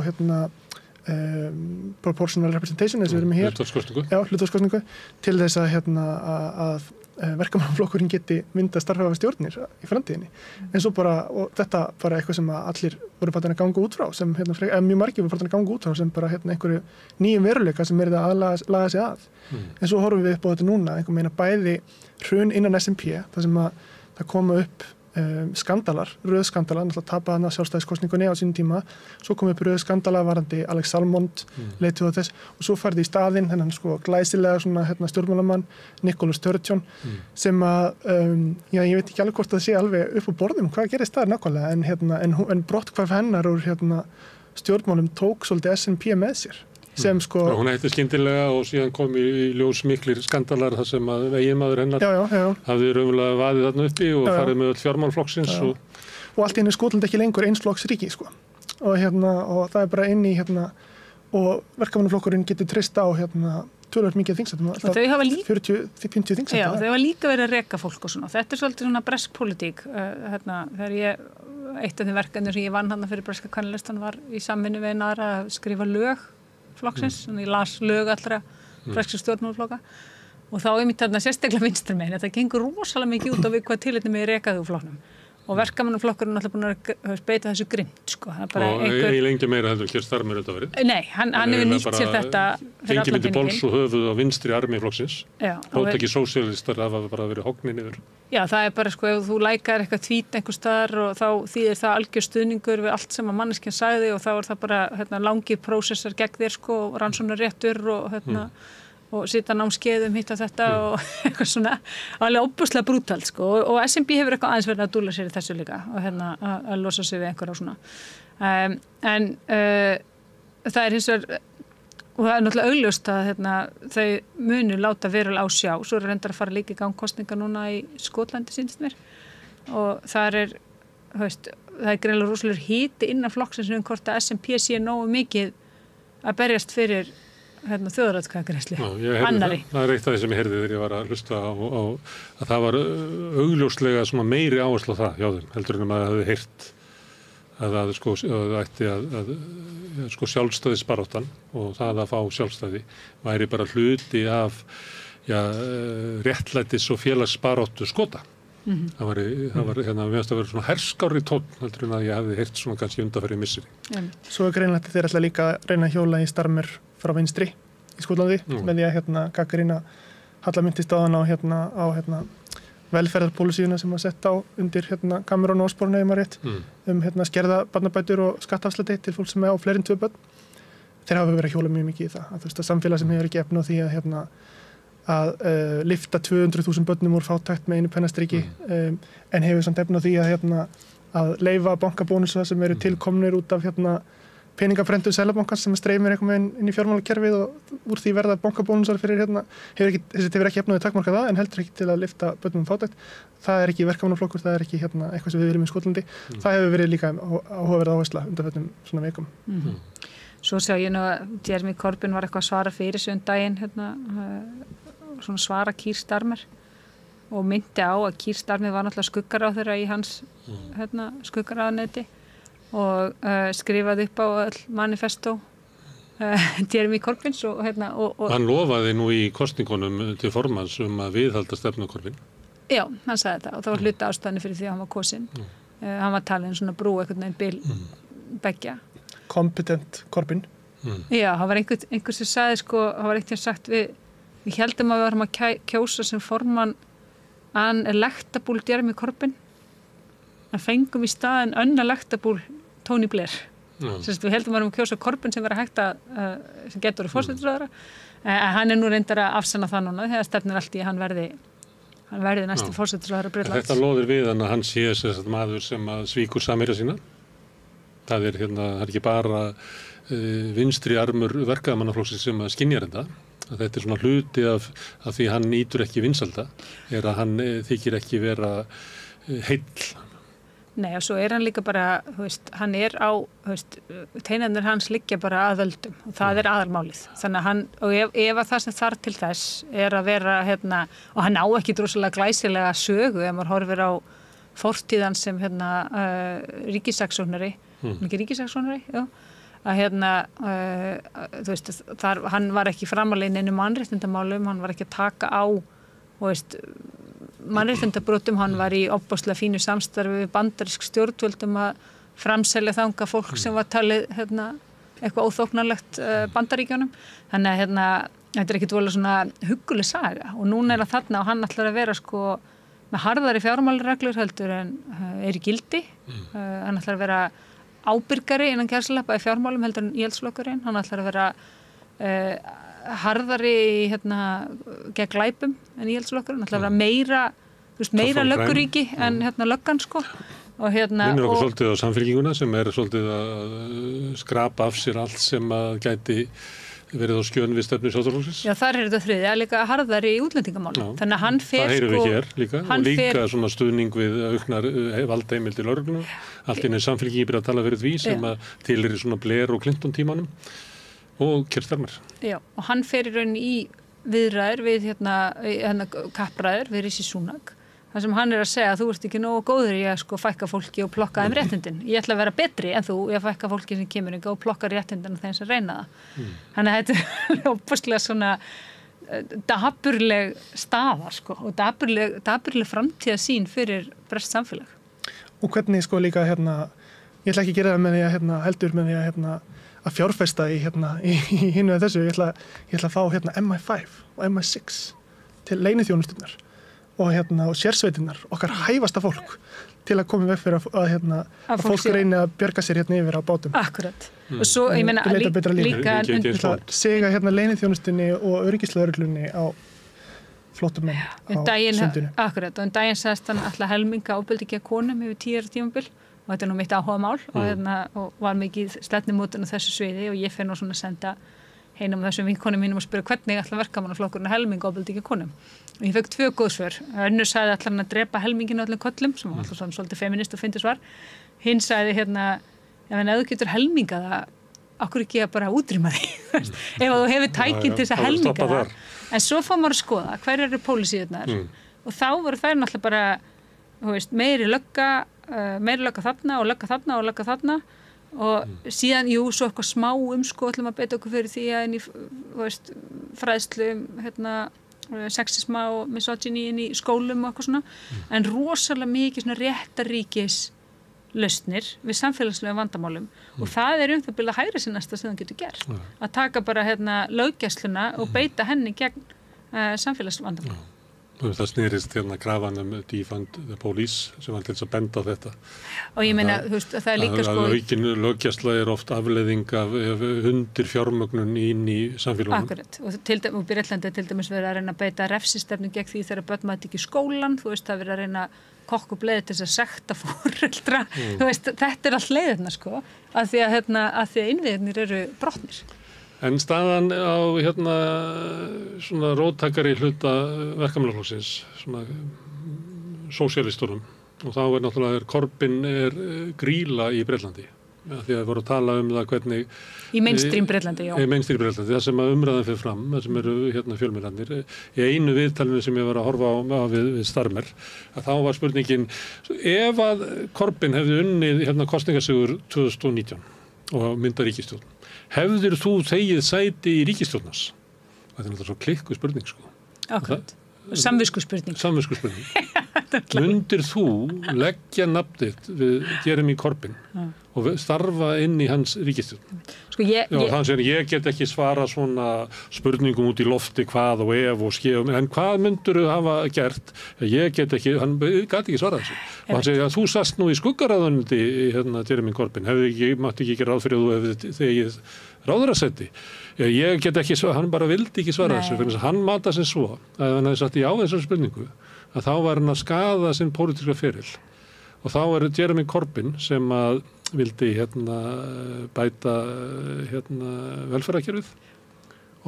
proportional representation eins og við erum hér hlutfallskosningu til þess að verkamannaflokkurinn geti mynda starfhæfa stjórnir í framtíðinni en svo bara, og þetta bara eitthvað sem allir voru farin að ganga út frá sem mjög margir voru farin að ganga út frá sem bara einhverju nýjum veruleika sem er það að laga sig að en svo horfum við upp á þetta núna einhver meina bæði hrun innan SNP þar sem að það koma upp skandalar, röðskandalar náttúrulega tapaði hann að sjálfstæðiskosningunni á sínum tíma svo kom upp röðskandalar varandi Alex Salmond leiðtoga þess og svo færði í staðinn þennan sko glæsilega svona stjórnmálamann Nicola Sturgeon sem að ég veit ekki alveg hvort það sé alveg upp á borðum hvað gerist það nákvæmlega en brotthvarf hennar úr stjórnmálum tók svolítið SNP með sér sem sko hún hætti skyndilega og síðan kom í ljós miklir skandalar þar sem að eiginmaður hennar hafði raunverulega vaðið þarna uppi og farið með öll fjármálflokksins og allt í einu Skotland ekki lengur einsflokksríki sko og það er bara inn í og verkamannaflokkurinn getur treyst á töluvert mikið þingsætum og þau hafa líka 40-50 þingsætum. Já, þau hafa líka verið að reka fólk og svona. Þetta er svolítið svona bresk pólitík. Þegar eitt af þeim verkefnum sem ég vann þarna fyrir breska kvennalistan var í samvinnu við aðra að skrifa lög flokksins, þannig ég las lög allra breskra stjórnmálaflokka og þá einmitt þarna sérstaklega vinstri megin. Þetta gengur rosalega mikið út á við hvað tilefni með rekaðu úr flokknum. Og verkamannaflokkurinn er alltaf búin að beita þessu grimt, sko. Og ég lengi meira heldur Keir Starmer þetta verið. Nei, hann hefur nýtt sér þetta fyrir allan peningin. Bols og höfuð á vinstri armíflokksins. Hótaki sósíalistar hafa bara verið hognin yfir. Já, það er bara, sko, ef þú lækar eitthvað tvít einhvers staðar og þá þýðir það algjör stuðningur við allt sem að manneskjan sagði og þá er það bara langir prósessar gegn þér, sko, rannsóknarréttur og sita námskeiðum hitt á þetta og eitthvað svona alveg óbúslega brútalt sko og SNP hefur eitthvað aðeins verið að dúlla sér í þessu líka og að losa sig við einhverja svona það er hins vegar og það er náttúrulega augljóst að þau munu láta verulega á sjá svo er reyndar að fara líka í gang kosningar núna í Skotlandi sýndist mér og það er greinilega rosalega hiti innan flokksins hvort að SNP sé nógu mikið að berjast fyrir þjóðaratkvæðagreiðslu annari. Það er eitt af því sem ég heyrði þegar ég var að hlusta á að það var augljóslega svona meiri áherslu á það hjá þeim heldur en að maður hefði heyrt að það ætti að sjálfstæðisbaráttan og það að fá sjálfstæði væri bara hluti af réttlætis og félagsbaráttu Skota. Það var meðast að vera svona herskári tónn heldur en að ég hefði heyrt svona kannski undanfarið misseri. Svo er greinlega þeir ætla líka að reyna að hjóla í Starmer frá vinstri í Skotlandi með því að gagnrýna hallamyndist á velferðarpólisíuna sem var sett á undir Cameron og Osborne ef maður rétt skerða barnabætur og skattafslætti til fólk sem er á fleiri en 2 börn. Þeir hafa verið að hjóla mjög mikið í það að samfélag sem hefur ekki efni á því að lyfta 200.000 börnum úr fátækt með einu pennastriki en hefur samt efni á því að leyfa bankabónusa sem eru tilkomnir út af peningafrendu Seðlabankans sem streymir einhvern veginn inn í fjármálakerfið og úr því verða bankabónusar fyrir hefur ekki efnaði takmarka það en heldur ekki til að lyfta börnum fátækt. Það er ekki verkamannaflokkur, það er ekki eitthvað sem við viljum í Skotlandi. Það hefur verið líka áhugaverð áhersla undanförnum svona vikum. Svo sjá ég nú að Jeremy Corbyn var eitthvað að svara fyrir sig daginn svona svara Keir Starmer og myndi á að Keir Starmer var náttúrulega skuggaráðherra í hans skuggaráðuneyti og skrifaði upp á öll manifesto Jeremy Corbyns og hann lofaði nú í kosningunum til formans að viðhalda stefnu Corbyn. Já, hann sagði þetta og það var hluta ástæðan fyrir því að hann var kosinn. Hann var talin svona brú einhvern veginn bil beggja. Competent Corbyn. Já, það var einhver sem sagði það var eitthvað sagt við heldum að við varum að kjósa sem formann unelectable Jeremy Corbyn en fengum í staðinn unelectable Tony Blair. Við heldum að við varum að kjósa Corbyn sem verið hægt sem getur verið forsætisráðherra en hann er nú reyndar að afsanna það núna þegar stefnir allt í að hann verði næsti forsætisráðherra Bretlands. Þetta loðir við hann að hann sé maður sem að svíkur samherja sína. Það er ekki bara vinstri armur verkaðamannaflokksins sem að skynjar þetta. Þetta er svona hluti af því hann nýtur ekki vinsalda er að hann þykir ekki vera heill. Nei, og svo er hann líka bara, hann er á, teinarnir hans liggja bara að völdum og það er aðalmálið. Þannig að hann, og ef að það sem þarf til þess er að vera, og hann á ekki drosalega glæsilega sögu ef maður horfir á fortíðan sem ríkissaksóknari, ekki ríkissaksóknari, já, að hann var ekki framalega inn einu mannréttindamálum, hann var ekki að taka á, mannréttindabrotum, hann var í ofboðslega fínu samstarfi við bandarísk stjórnvöldum að framselja þanga fólk sem var talið eitthvað óþóknarlegt Bandaríkjunum. Þannig að þetta er ekki dvolega svona hugguleg saga og núna er það þarna og hann ætlar að vera með harðari fjármálareglur heldur en er í gildi. Hann ætlar að vera ábyrgari innan gæsalappa í fjármálum heldur en íhaldsflokkurinn. Hann ætlar að vera harðari gegn glæpum en íhaldsflokkurinn, ætlar að vera meira lögguríki en löggan og minnir okkur svolítið á Samfylkinguna sem er svolítið að skrapa af sér allt sem að gæti verið á skjön við stefnu Sjálfstæðisflokksins. Já, þar er þetta þriðja líka harðari í útlendingamálum. Þannig að hann fer það heyrum við hér líka og líka svona stuðning við auknar valdheimildir lögreglunnar. Allt inni Samfylkingin byrja að tala fyrir því sem að tilheyrir svona Blair og Clinton tímanum og Keir Starmer. Já, og hann fer í rauninni í viðræður við kappræður við Rishi Sunak. Það sem hann er að segja að þú ert ekki nógu góður í að fækka fólki og plokka þeim réttindin. Ég ætla að vera betri en þú í að fækka fólki sem kemur og plokka réttindin og þeim sem reyna það. Þannig að þetta er opaslega svona dapurleg staða og dapurleg framtíðarsýn fyrir breskt samfélag. Og hvernig líka ég ætla ekki að gera það með því að heldur með því að fjárfesta í hinu eða þessu. Ég ætla að fá MI5 og MI6 til leyniþjónustunnar og sérsveitinnar, okkar hæfasta fólk til að koma veg fyrir að fólk reyni að bjarga sér yfir á bátum. Akkurat. Og svo, ég meina, líka sega leyniþjónustunni og öryggislögreglunni á flottum menn á sundinu. Akkurat, og daginn sagðist hann alltaf helminga ofbeldi gegn konum yfir 10 ára tímabil og þetta er nú mitt áhugamál og var mikið stefnumótun á þessu sviði og ég fer nú svona að senda einum af þessum vinkonum mínum og spyrja hvernig ætla verkamannaflokkurinn að helminga ofbeldi gegn konum. Og ég fekk 2 góð svör. Önnur sagði ætla hann að drepa helminginu öllum kollum, sem var alltaf svona svolítið feminist og fyndið svar. Hinn sagði ef þú getur helmingað það, akkur ekki að bara útrýma því. Ef þú hefur tækinn til þess að helminga það. En svo fór maður að skoða hver eru pólisíurnar og þá voru þær náttúrulega bara meiri lögga þarna og lögga þarna og lögga þarna og síðan, svo eitthvað smá ætlum að beita okkur fyrir því að inn í fræðslu sexisma og misogyni inn í skólum og eitthvað svona, en rosalega mikið svona réttaríkis lausnir við samfélagslega vandamálum og það er það byrja hægri sinnasta sem það getur gert. Að taka bara löggæsluna og beita henni gegn samfélagslega vandamálum. Það snýrist hérna krafan defund the police sem var til þess að benda á þetta. Og ég meina, þú veist, það líka sko... Aukin löggæsla oft afleiðing af undir fjármögnun inn í samfélagum. Akkurat, og Bretlandi til dæmis verið að reyna að beita refsistefnu gegn því þegar börn mæti ekki í skólan, þú veist, það verið að reyna kokk og bleið til þess að sekta foreldra, þú veist, þetta allt leiðirna sko, að því að innviðirnir eru brotnir. En staðan á svona róttakari hluta verkamannaflokksins, svona sósíalistunum, og þá náttúrulega Corbyn gríla í Bretlandi. Því að voru að tala það hvernig... Í mainstream Bretlandi, já. Í mainstream Bretlandi, það sem að umræðan fyrir fram, það sem eru fjölmiðlarnir. Í einu viðtalinu sem ég var að horfa á við Starmer, að þá var spurningin, ef að Corbyn hefði unnið kosningasigur 2019 og mynda ríkisstjórn, hefðir þú þegið sæti í ríkisstjórnars? Það náttúrulega svo klikku spurning, sko. Akkurat. Samvisku spurning. Mundir þú leggja nafnið við Jeremy Corbyn og starfa inn í hans ríkisstjórn? Sko hann segir, ég get ekki svara svona spurningum út í lofti hvað og ef og skef, en hvað myndur þú hafa gert? Ég get ekki, hann gat ekki svara þessu. Og hann segir, þú sast nú í skuggaráðundi Jeremy Corbyn, mátti ekki ráð fyrir þú hefði þegið ráðherrasetti. Ég get ekki svara, hann bara vildi ekki svara þessu, fyrir þess að hann mata sem svo, að hann hefði sagt já þessar spurningu, að þá var hann að skaða sinn pólitíska feril. Og þá Jeremy Corbyn sem að vildi bæta velferðarkerfið,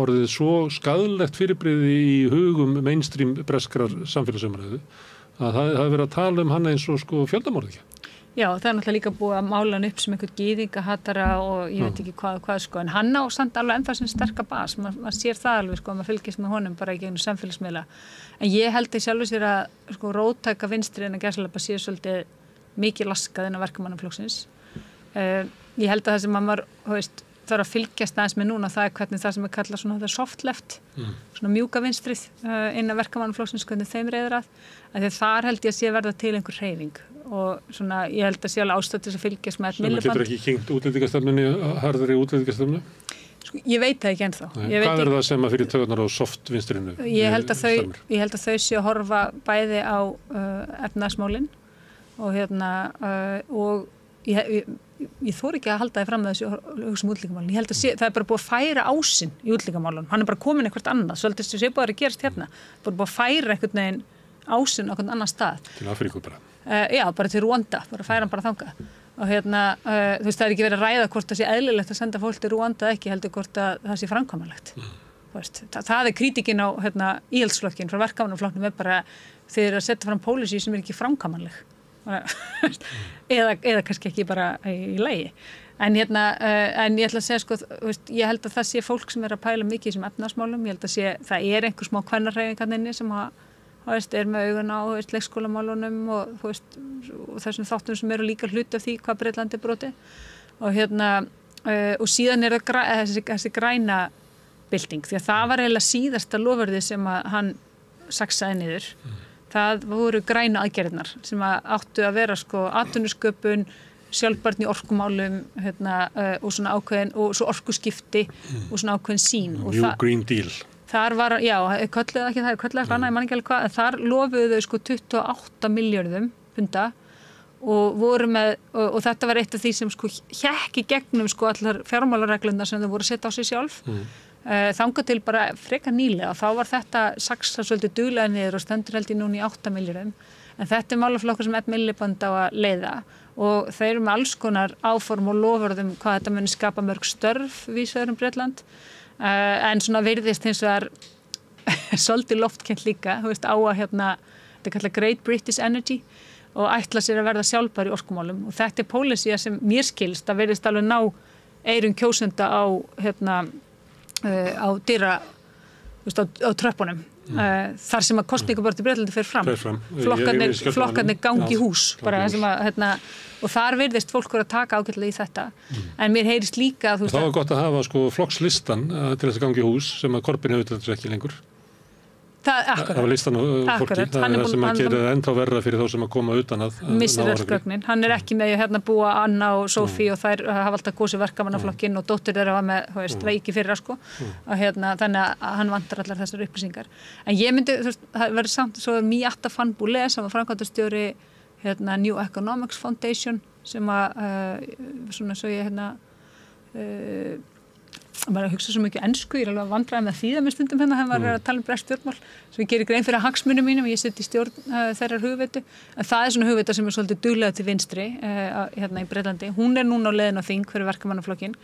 orðið svo skaðlegt fyrirbrigði í hugum mainstream breskrar samfélagsumræðu að það hefði verið að tala hann eins og sko fjöldamorðingja. Já, það náttúrulega líka búið að mála hann upp sem einhvern gyðingahatara og ég veit ekki hvað sko, en hann á samt alveg ennþá sem sterka bas, maður sér það alveg sko, maður fylgist með honum bara í gegnum samfélagsmiðla, en ég held í sjálfu sér að sko róttæka vinstri en að gæslepa sé svolítið mikið laskað innan verkamannaflokksins. Ég held að það sem maður, þarf að fylgjast aðeins með núna, það hvernig það sem er kallað svona soft left, svona mjúka vinstrið innan verkamannaflokksins, hvernig þeim reiður að því þar held ég að sé verða til einhver hreyfing og svona, ég held að sé alveg ástætt til að fylgjast með Sem getur ekki kynnt útlendingastefnunni, harðri útlendingastefnu? Sko, ég veit það ekki ennþá. Hvað það sem að fyrir tökurnar á soft vinstrinu? Ég held að þau sé að horfa bæði á efnahagsmálin og ég þori ekki að halda þið fram með þessu hugsa um útlendingamálin. Ég held að það er bara búið að færa ásinn í útlendingamálunum. Hann er bara komin eitthvað annað, svolítið sem sé bara að gerast hérna. Bara búið að færa einhvern veginn ásinn á einhvern annan stað. Til Afríku bara. Já, bara til Rúanda, bara færa hann bara þangað. Og þú veist, það er ekki verið að ræða hvort það sé eðlilegt að senda fólk til Rúanda ekki, heldur hvort að það sé framkvæmanlegt. Það er krítikinn á íhaldsflokkinn frá verkamannaflokknum er bara þeir að setja fram pólicy sem er ekki framkvæmanleg. eða kannski ekki bara í lagi. En ég ætla að segja, sko, ég held að það sé fólk sem er að pæla mikið í þessum efnahagsmálum. Ég held að það er einhver smá kvennarhreyfing þarna inni sem er með augun á leikskólamálunum og þessum þáttum sem eru líka hluti af því hvað Bretland er brotið og síðan er það þessi græna bylting því að það var eiginlega síðasta loforðið sem að hann saksaði niður það voru græna aðgerðirnar sem áttu að vera sko atvinnusköpun, sjálfbærni í orkumálum og svona ákveðin og svo orkuskipti og svona ákveðin sín New Green Deal Þar var, já, kölluðu ekki það, kölluðu eitthvað annað, ég man ekki alveg hvað, þar lofuðu þau sko 28 milljörðum punda og voru með, og þetta var eitt af því sem sko hékk í gegnum sko allar fjármálareglurnar sem þau voru að setja á sig sjálf, þangað til bara frekar nýlega, þá var þetta saksa svolítið duglega niður og stendur held í núna í 8 milljörðum, en þetta er málaflokkur sem Milliband á að leiða og þeir eru með alls konar áform og lofurðum hvað þetta muni skapa mörg störf vísvegar Bretland. En svona virðist hins vegar svolítið loftkennt líka, þú veist, á að þetta er kallað Great British Energy og ætla sér að verða sjálfbær í orkumálum og þetta er pólisía sem mér skilst að virðist alveg ná eyrum kjósenda á dyra, þú veist, á tröppunum þar sem að kosningabörn í Bretlandi fer fram. Flokkarnir gangi í hús bara sem að og þar virðist fólk að taka ágætlega í þetta en mér heyrist líka að það var gott að hafa sko flokkslistan til þess að gangi í hús sem að Corbyn hefur til þess ekki lengur Af listan og fólki. Það er það sem að gera ennþá verra fyrir þá sem að koma utan að missir öll gögnin. Hann er ekki með hérna búa Anna og Sofí og þær hafa alltaf gósið verkamannaflokkin og dóttir þeirra var með, veiki fyrra sko. Og þannig að hann vantar allar þessar upplýsingar. En ég myndi, það verður samt svo Miatta Van Boulé sem var framkvæmdastjóri New Economics Foundation sem að svona svo ég maður að hugsa svo mikið ensku, ég alveg vandræði með þýða með stundum hann var að tala bresk stjórnmál svo ég gerir grein fyrir hagsmunum mínum, ég sitt í stjórn þeirrar hugveitu, en það er svona hugveita sem er svolítið duglega til vinstri hérna í Bretlandi, hún er núna á leiðin á þing fyrir verkamannaflokkin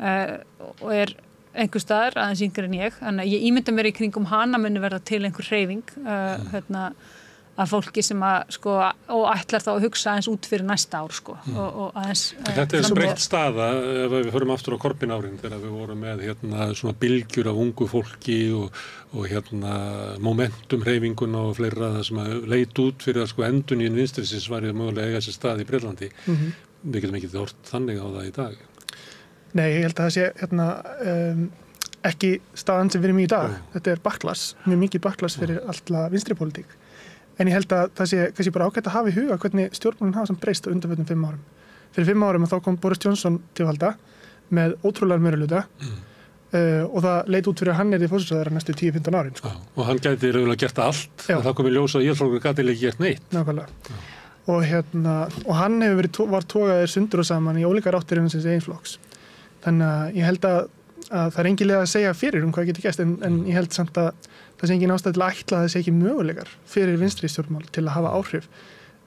og er einhver staðar aðeins yngri en ég, þannig að ég ímynda mér í kringum hana muni verða til einhver hreyfing að fólki sem að sko og ætlar þá að hugsa aðeins út fyrir næsta ár sko og aðeins Þetta er breytt staða ef við förum aftur á Corbyn árin þegar við vorum með svona bylgjur af ungu fólki og momentum hreyfingun og fleira það sem að leit út fyrir að sko endurnýjun vinstrisins var mögulega eiga sér stað í Bretlandi. Við getum ekki hort þannig á það í dag. Nei, ég held að það sé ekki staðan sem við erum í dag. Þetta er baklass, mjög mikið baklass fyrir alla vinstripólitík. En ég held að það sé kannski bara ágætt að hafa í huga hvernig stjórnmálin hafa samt breyst á undanförnum 5 árum. Fyrir 5 árum þá kom Boris Johnson til valda með ótrúlegan meirihluta og það leit út fyrir að hann í forsætisráðherra næstu 10-15 árin. Sko. Og hann gæti raunverulega gert allt, en það kom í ljós að Íhaldsflokkurinn gat ekki gert neitt. Nákvæmlega. Og hann var togaður sundur og saman í ólíkar áttir innan síns eigin flokks. Þannig að ég held að það er engilega að segja fyrir hvað getur gerst, en ég held samt að það sé engin ástæð til að ætla að það sé ekki mögulegar fyrir vinstri stjórnmál til að hafa áhrif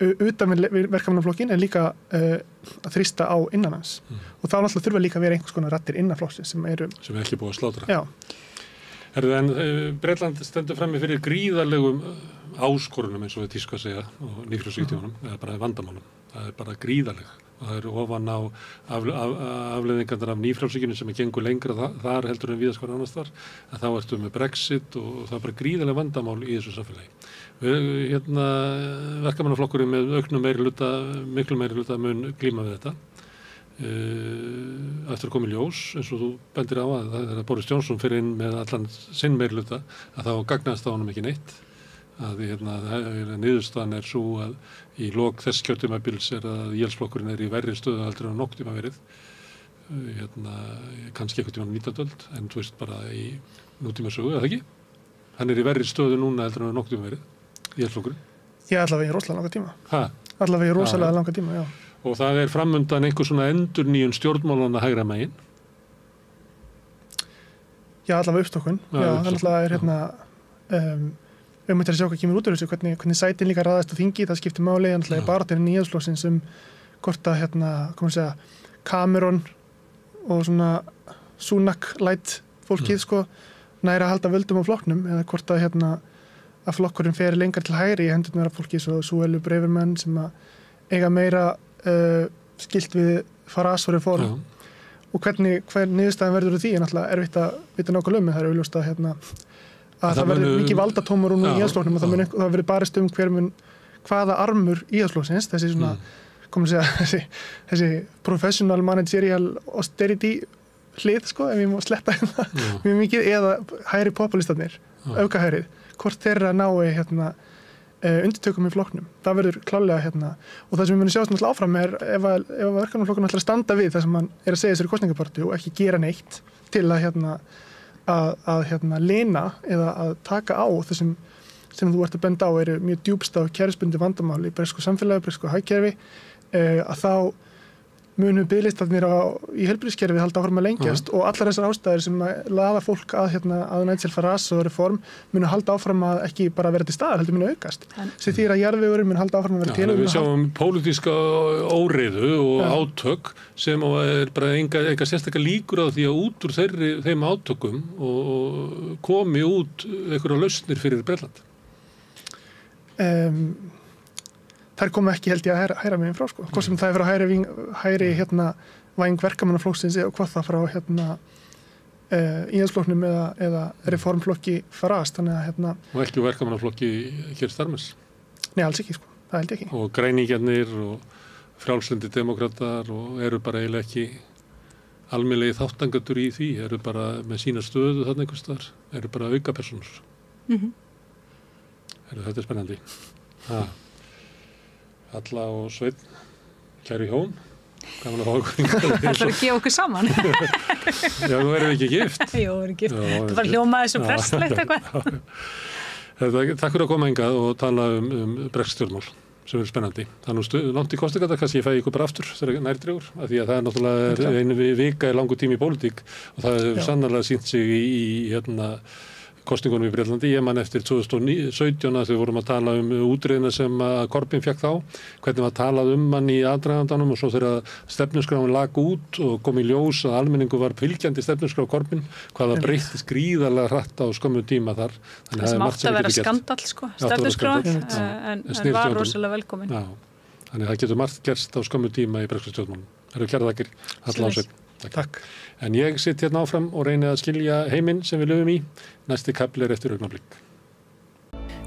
utan með verkamannaflokkin en líka að þrýsta á innan hans. Og þá náttúrulega þurfa líka að vera einhvers konar raddir innan flokksins sem er ekki búið að slátra. Já. En Bretland stendur frammi fyrir gríðarlegum áskorunum eins og við tísku að segja og nýfrjóðsvíktífunum, eða bara vandamálum. Það er bara gríðarleg. Og það eru ofan á afleiðingarnar af nýfrjálshyggjunni sem gengur lengra þar heldur en víðast hvar annars þar, en þá ertu með Brexit og það er bara gríðarlega vandamál í þessu samfélagi. Verkamannaflokkurinn með auknum miklu meirihluta mun glíma við þetta. Eftir að koma í ljós, eins og þú bendir á að það er Boris Johnson fyrir inn með allan sinn meirihluta, að þá gagnast á honum ekki neitt. Að niðurstaðan er svo að í lok þess kjörtímabils er að Íhaldsflokkurinn er í verri stöðu heldur en nokkuð tíma verið kannski eitthvað tíma 19. öld en þú veist bara í nútíma sögu, eða ekki? Hann er í verri stöðu núna heldur en nokkuð tíma verið Íhaldsflokkurinn. Já, allavega í rosalega langa tíma. Allavega í rosalega langa tíma, já. Og það er framundan einhver svona endurnýjun stjórnmálanna hægra megin. Já, allavega uppstokkun. Já, allavega er við möttum að sjá hvað kemur út úr þessu, hvernig sætin líka raðast á þingi, það skiptir máli, en alltaf baráttan í Íhaldsflokksins hvort að Cameron og svona Sunak-light fólkið sko næra að halda völdum á flokknum, eða hvort að flokkurinn fer lengar til hægri í hendurnar af fólki svo Suelu Braverman sem að eiga meira skilt við Farage-reform og hver niðurstaðan verður úr því er náttúrulega erfitt að vita nákvæmlega það er augljóst að það verður mikið valdatómur úr í Íhaldsflokknum og það verður barist hvaða armur Íhaldsflokksins, þessi svona þessi professional managerial austerity hlið sko, ef ég má sletta mjög mikið, eða hægri populistarnir, öfgahærið, hvort þeirra nái undirtökum í flokknum. Það verður klálega og það sem við munum sjást náttúrulega áfram er ef verkamannaflokkurinn ætlar að standa við það sem hann er að segja sér í kosningapartí og ekki gera neitt til að lina eða að taka á þessum sem þú ert að benda á eru mjög djúpstæð kerfisbundið vandamál í bresku samfélagi, bresku hagkerfi að þá munu biðlistarnir í heilbrigðiskerfi halda áfram að lengjast og allar þessar ástæður sem laða fólk að Nigel Farage og reform munu halda áfram að ekki bara vera til staðar, heldur munu aukast. Sem því að jarðvegurinn mun halda áfram að vera til. Við sjáum pólitíska óreiðu og átök sem er bara enga sérstaklega líkur á því að út úr þeim átökum og komi út einhverja lausnir fyrir Bretland. Þær komu ekki held ég að hæra meginn frá sko. Hvort sem það er frá hæri væng verkamannaflokksins og hvað það frá Íhaldsflokknum eða reformflokki Farage, þannig að Og ekki verkamannaflokki Keir Starmers? Nei, alls ekki sko, það held ég ekki. Og græningjarnir og frjálslyndi demokratar og eru bara eiginlega ekki almennilegi þáttangatur í því, eru bara með sína stöðu þarna einhvers staðar, eru bara aukapersónur. Þetta spennandi. Halla og Sveinn, kæru hjón. Gaman að fá okkur. Það er að gefa okkur saman. Já, nú erum við ekki gift. Jú, við erum gift. Það var hljómaði svo presslegt eitthvað. Takk fyrir að koma hingað og tala Brexit-stjórnmál, sem spennandi. Það langt í kosningarnar, kannski ég fæ ykkur bara aftur þegar nær dregur, af því að það náttúrulega einu vika í langur tími í pólitík og það hefur sannarlega sýnt sig í kosningunum í Bretlandi. Ég man eftir 2017 að við vorum að tala útreiðina sem Corbyn fékk þá, hvernig var talað hann í aðdragandanum og svo þegar stefnuskráin lag út og kom í ljós að almenningu var fylgjandi stefnuskrá Corbyn, hvað það breyttist gríðarlega hratt á skömmu tíma þar. Það sem átti að vera skandall, stefnuskráin, en var rosalega velkomin. Já, þannig það getur margt gerst á skömmu tíma í Brexit-stjórnmálum. Það eru kærar þakkir, Halla og Sveinn. Takk. En ég sitt hérna áfram og reyni að skilja heiminn sem við lifum í. Næsti kafli eftir augnablik.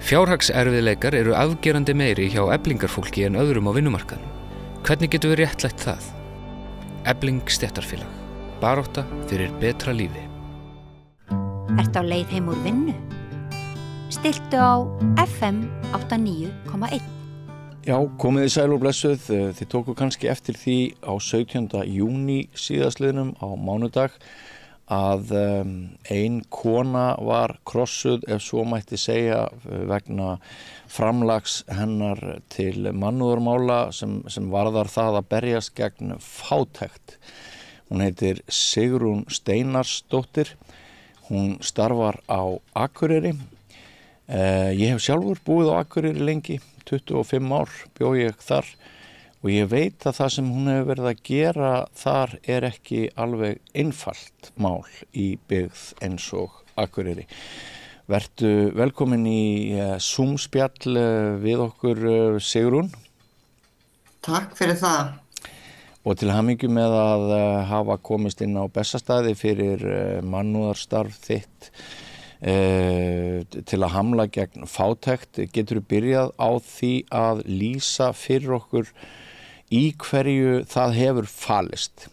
Fjárhagserfiðleikar eru afgerandi meiri hjá eflingarfólki en öðrum á vinnumarkaðnum. Hvernig getum við réttlætt það? Efling stéttarfélag. Barátta fyrir betra lífi. Ertu á leið heim úr vinnu? Stilltu á FM 89,1. Já, komið þið sæl og blessuð. Þið tóku kannski eftir því á 17. júní síðastliðnum á mánudag að ein kona var krossuð, ef svo mætti segja, vegna framlags hennar til mannúðarmála sem varðar það að berjast gegn fátækt. Hún heitir Sigrún Steinarsdóttir. Hún starfar á Akureyri. Ég hef sjálfur búið á Akureyri lengi. 25 ár bjó ég þar og ég veit að það sem hún hefur verið að gera þar er ekki alveg einfalt mál í byggð eins og Akureyri. Vertu velkomin í Zoom-spjall við okkur, Sigrún. Takk fyrir það. Og til hamingju með að hafa komist inn á Bessastaði fyrir mannúðarstarf þitt. Til að hamla gegn fátækt, getur þú byrjað á því að lýsa fyrir okkur í hverju það hefur falist?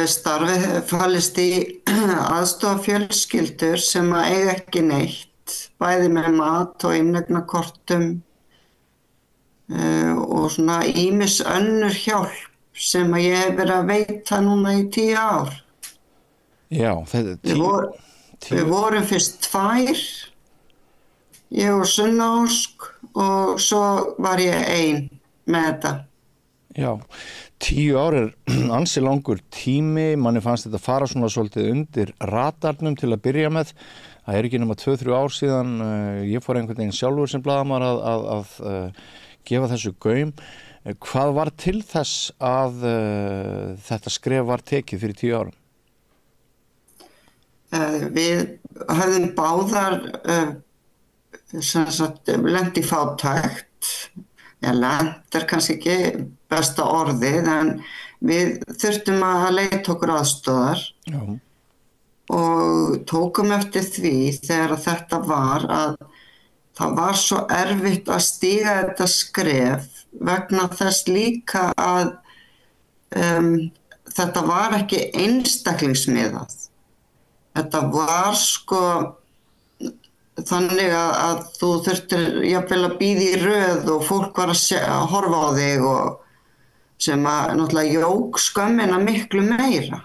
Starfið falist í aðstoða fjölskyldur sem að eiga ekki neitt, bæði með mat og innegnakortum og svona ýmis önnur hjálp sem að ég hef verið að veita núna í 10 ár. Já, þetta er 10. Við vorum fyrst 2, ég og Sunna Ósk og svo var ég ein með þetta. Já, 10 ár er ansi langur tími, manni fannst þetta fara svona svolítið undir radarnum til að byrja með. Það er ekki nema 2-3 ár síðan ég fór einhvern veginn sjálfur sem blaðamaður að gefa þessu gaum. Hvað var til þess að þetta skref var tekið fyrir 10 árum? Við höfðum báðar lent í fátækt. Lent er kannski ekki besta orðið, en við þurftum að leita okkur aðstoðar. Já. Og tókum eftir því þegar þetta var að það var svo erfitt að stíga þetta skref vegna þess líka að þetta var ekki einstaklingsmiðað. Þetta var þannig að þú þurftir jafnvel að bíða í röð og fólk var að horfa á þig og sem að náttúrulega jók skömmina miklu meira.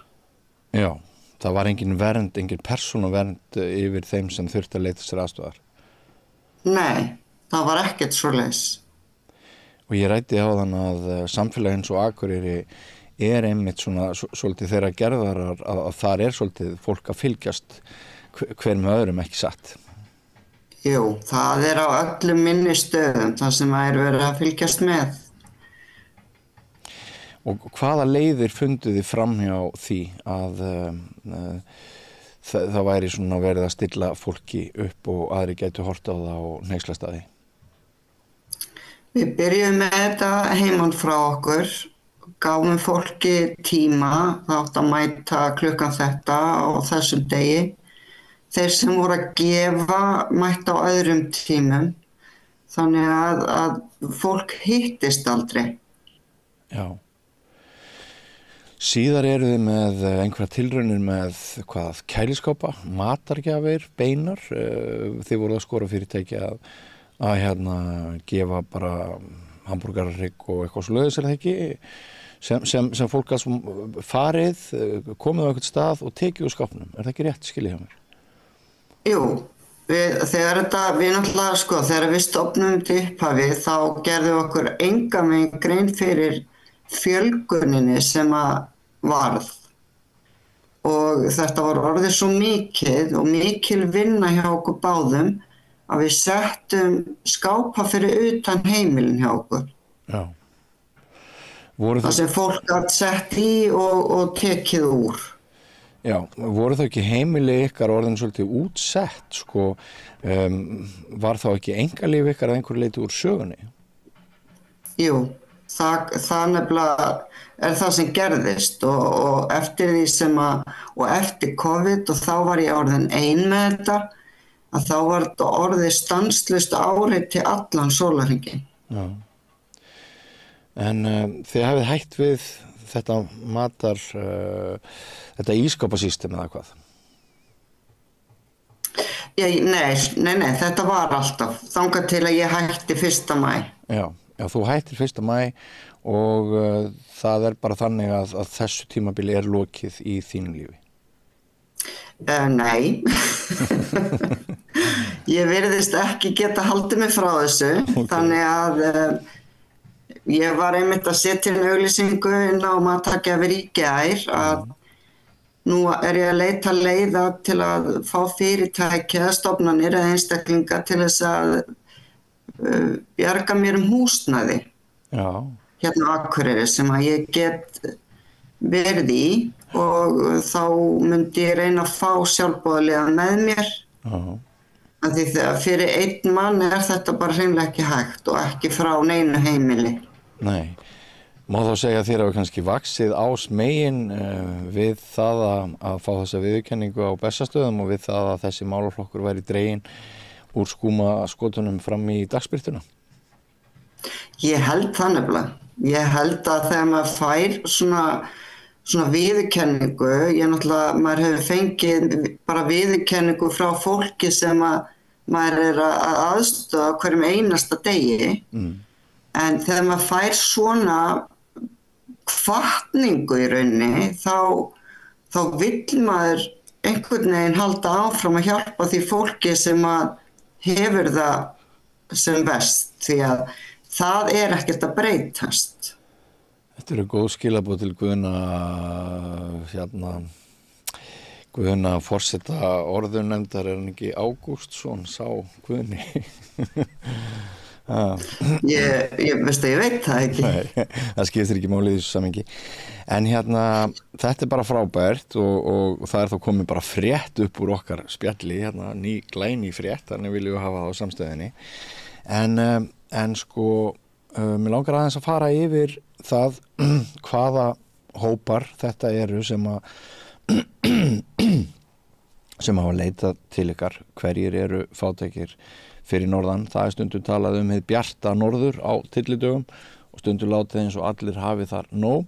Já, það var engin vernd, engin persónuvernd yfir þeim sem þurfti að leita sér aðstoðar. Nei, það var ekkert svoleiðis. Og ég ræddi á þann að samfélagi eins og Akureyri er einmitt svona svolítið þeirra gerðar að þar er svolítið fólk að fylgjast hver með öðrum, ekki satt. Jú, það er á öllum minni stöðum það sem er verið að fylgjast með. Og hvaða leiðir funduð þið framhjá því að það væri svona verið að stilla fólki upp og aðri gætu horft á það og hneykslast að því? Við byrjuðum með þetta heiman frá okkur. Gáfum fólki tíma, það átt að mæta klukkan þetta á þessum degi. Þeir sem voru að gefa mæta á öðrum tímum, þannig að fólk hittist aldrei. Já. Síðar eru þið með einhverja tilraunir með kæliskápa, matargjafir, beinar. Þið voruð að skora fyrirtæki að gefa bara hamburgarrygg og eitthvað svoleiðis, það ekki? Sem fólk að farið, komið á eitthvað stað og tekið úr skápnum. Er það ekki rétt skilið hjá mér? Jú, þegar náttúrulega, þegar við stofnum til upphafi, þá gerðum við okkur enga megin grein fyrir fjölguninni sem að varð. Og þetta var orðið svo mikið og mikil vinna hjá okkur báðum að við settum skápa fyrir utan heimilin hjá okkur. Já. Það sem fólk gat sett í og tekið úr. Já, voru þá ekki heimili ykkar orðin svolítið útsett, var þá ekki engalíf ykkar að einhverju leyti úr sögunni? Jú, það nefnilega er það sem gerðist og eftir því og eftir COVID og þá var ég orðin ein með þetta, að þá var þetta orðið stanslaust árið til allan sólarhringinn. Já. En þið hafið hætt við þetta þetta ískapasystem eða hvað? Nei, þetta var alltaf, þangað til að ég hætti 1. maí. Já, þú hættir 1. maí og það er bara þannig að þessu tímabili er lokið í þínu lífi? Nei, ég virðist ekki geta haldið mig frá þessu, þannig að ég var einmitt að setja inn auglýsingu inn á matargjafir í gær að nú er ég að leita leiða til að fá fyrirtæki eða stofnanir eða einstaklinga til þess að bjarga mér húsnæði. Já. Hérna á Akureyri sem að ég get verið í og þá myndi ég reyna að fá sjálfboðaliða með mér. Já. Því þegar fyrir einn mann er þetta bara hreinlega ekki hægt og ekki frá neinu heimili. Nei, má þá segja að þér hafa kannski vaxið á smegin við það að fá þessa viðurkenningu á Bessastöðum og við það að þessi málaflokkur væri dreginn úr skúmaskotunum fram í dagsbirtuna? Ég held það nefnilega. Ég held að þegar maður fær svona viðurkenningu, maður hefur fengið bara viðurkenningu frá fólki sem að maður er að aðstoða hverjum einasta degi. En þegar maður fær svona hvatningu í rauninni, þá vill maður einhvern veginn halda áfram að hjálpa því fólki sem að hefur það sem verst, því að það er ekkert að breytast. Þetta eru góð skilaboð til Guðna forseta orðunefndar, er hann ekki Ágústsson, sá Guðni? Ég veit það ekki. Nei, það skiptir ekki máli í þessu samhengi. En þetta er bara frábært og það er þá komið bara frétt upp úr okkar spjalli, ný glæný frétt, þannig viljum við hafa það á samstöðinni. En mér langar aðeins að fara yfir það hvaða hópar þetta eru sem hafa leitað til ykkar, hverjir eru fátækir fyrir norðan. Það er stundum talað hið bjarta norður á tyllidögum og stundum látið eins og allir hafi þar nóg.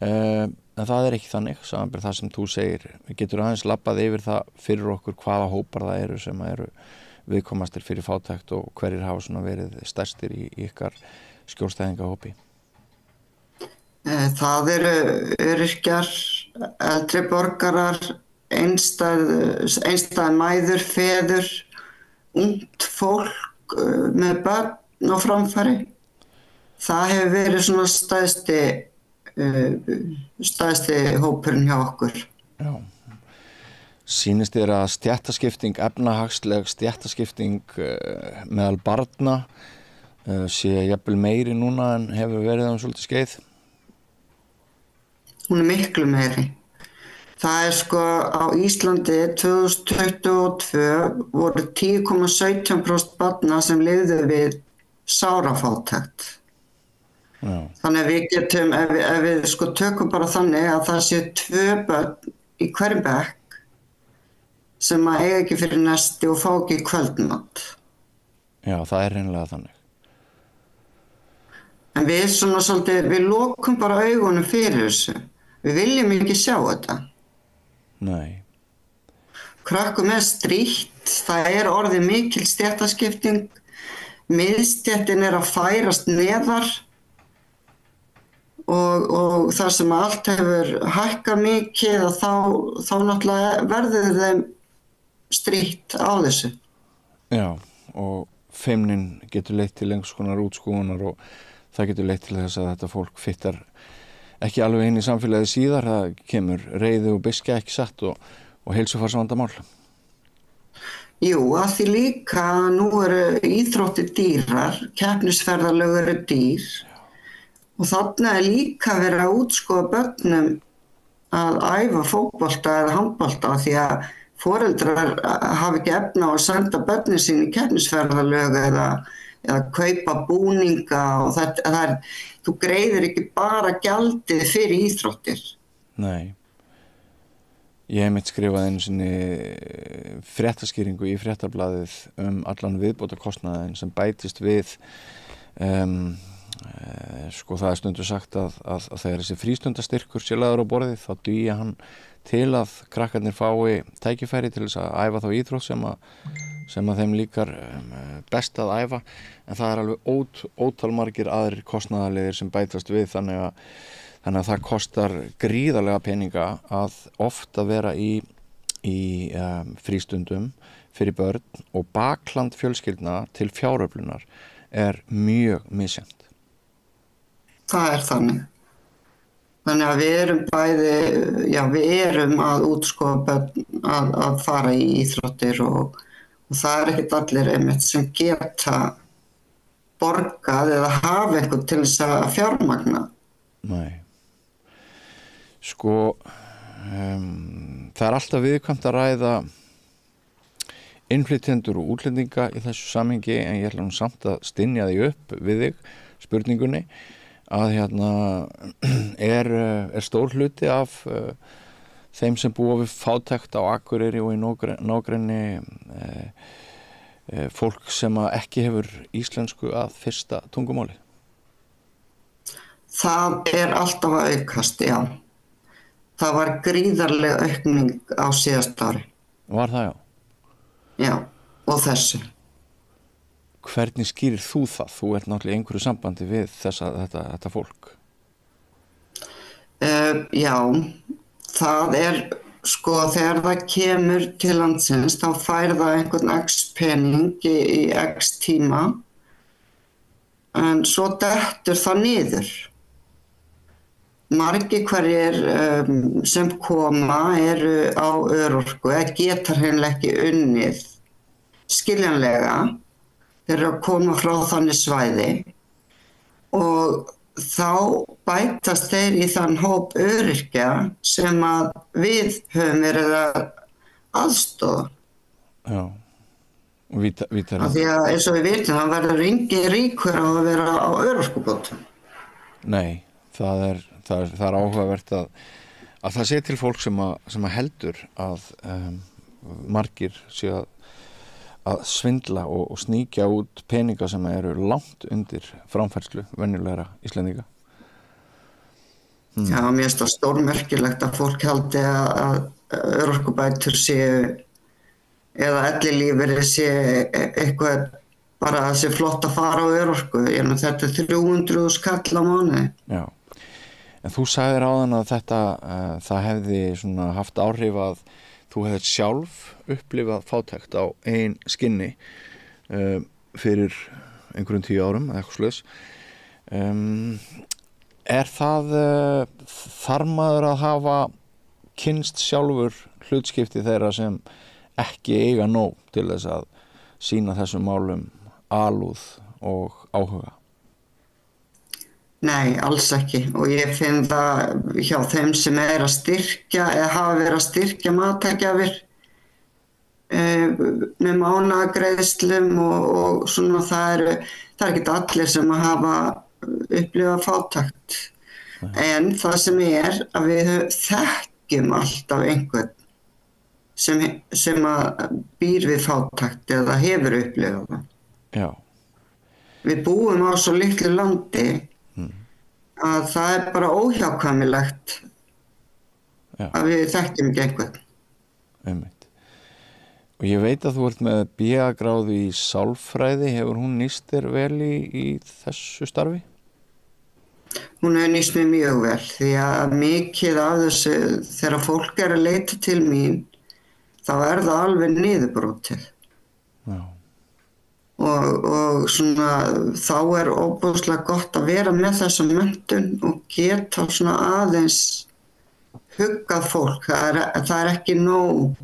En það er ekki þannig, samanber það sem þú segir. Við getum aðeins labbað yfir það fyrir okkur hvaða hópar það eru sem eru viðkomastir fyrir fátækt og hverjir hafa svona verið stærstir í ykkar skjólstæðingahópi. Það eru öryrkjar, eldri borgarar, einstæð mæður, feður, ungt fólk með börn á framfæri. Það hefur verið svona stærsti hópurinn hjá okkur. Já. Sýnist þér að stéttaskipting, efnahagsleg stéttaskipting meðal barna sé jafnvel meiri núna en hefur verið svolítið skeið? Hún er miklu meiri. Það er á Íslandi 2022 voru 10,17% barna sem lifðu við sárafátækt. Já. Þannig að við getum, ef við tökum bara þannig að það sé 2 börn í hverjum bekk sem að eiga ekki fyrir nesti og fá ekki kvöldmat. Já, það er hreinlega þannig. En við við lokum bara augunum fyrir þessu. Við viljum ekki sjá þetta. Nei. Krökkum strítt, það orðið mikil stéttaskipting, miðstéttin að færast neðar og þar sem allt hefur hækkað mikið og þá náttúrulega verður þeim strítt á þessu. Já, og feimnin getur leitt til einhvers konar útskúfunar og það getur leitt til þess að þetta fólk fittar ekki alveg inn í samfélagið síðar, það kemur reiði og biskja ekki satt og heilsufarsvandamál. Jú, að því líka nú eru íþróttir dýrar, keppnisferðalög eru dýr og þarna líka verið að útskúfa börnum að æfa fótbolta eða handbolta því að foreldrar hafa ekki efni á að senda börnin sín í keppnisferðalög eða kaupa búninga og þú greiðir ekki bara gjaldið fyrir íþróttir. Nei. Ég hef mitt skrifað einu sinni fréttaskýringu í fréttablaðið allan viðbótarkostnaðinn sem bætist við það stundu sagt að þegar þessi frístundastyrkur sé lagður á borðið þá dugi hann til að krakkarnir fái tækifæri til þess að æfa þá íþrótt sem að þeim líkar best að æfa, en það alveg ótalmargir aðrir kostnaðarliðir sem bætast við þannig að það kostar gríðarlega peninga að ofta vera í frístundum fyrir börn og bakland fjölskyldna til fjáröflunar mjög misjafnt. Það þannig. Þannig að við erum við erum að útskúfa börn að fara í íþróttir og það ekkert allir einmitt sem geta borgað eða hafa einhvern til þess að fjármagna. Nei. Það alltaf viðkvæmt að ræða innflytjendur og útlendinga í þessu samhengi, en ég ætla nú samt að stynja því upp við þig spurningunni að er stór hluti af þeim sem búa við fátækt á Akureyri og í nágrenni fólk sem ekki hefur íslensku að fyrsta tungumáli? Það alltaf að aukast, já. Það var gríðarleg aukning á síðast ári. Var það, já? Já, og þessu. Hvernig skýrir þú það? Þú ert náttúrulega í einhverju sambandi við þetta fólk. Já, það þegar það kemur til landsins þá fær það einhvern x pening í x tíma en svo dettur það niður. Margir hverjir sem koma eru á örorku eða geta hreinlega ekki unnið skiljanlega. Þeir eru að koma frá þannig svæði og þá bætast þeir í þann hóp öryrkja sem að við höfum verið að aðstoða. Já. Og vítar. Því að eins og við vitum það verður engin ríkur á að vera á örorkubótum. Nei, það er áhugavert að það sé til fólk sem að heldur að margir sé að svindla og sníkja út peninga sem eru langt undir framfærslu venjulegra Íslendinga. Já, mér finnst það stórmerkilegt að fólk haldi að örorkubætur séu eða ellilífeyrir séu eitthvað bara að sé flott að fara á örorku. Þetta 300 skall á mánuði. Já, en þú sagðir áðan að það hefði haft áhrif að þú hefði sjálf upplifað fátækt á eigin skinni fyrir einhverjum 10 árum eða eitthvað svoleiðis. Þarf maður að hafa kynnst sjálfur hlutskipti þeirra sem ekki eiga nóg til þess að sýna þessum málum alúð og áhuga? Nei, alls ekki og ég finn það hjá þeim sem að styrkja eða hafa verið að styrkja matargjafir með mánaðargreiðslum og svona það er ekki allir sem að hafa upplifað fátækt. En það sem að við þekkjum alltaf einhvern sem að býr við fátækt eða hefur upplifað það. Já. Við búum á svo litlu landi að það er bara óhjákvæmilegt að við þekkjum ekki einhvern. Einmitt. Og ég veit að þú ert með BA-gráðu í sálfræði, hefur hún nýst þér vel í þessu starfi? Hún hefur nýst mér mjög vel því að mikið af þessu, þegar fólk að leita til mín, þá það alveg niðurbrotið. Já. Og svona, þá óbúslega gott að vera með þessa menntun og geta svona aðeins huggað fólk. Það ekki nóg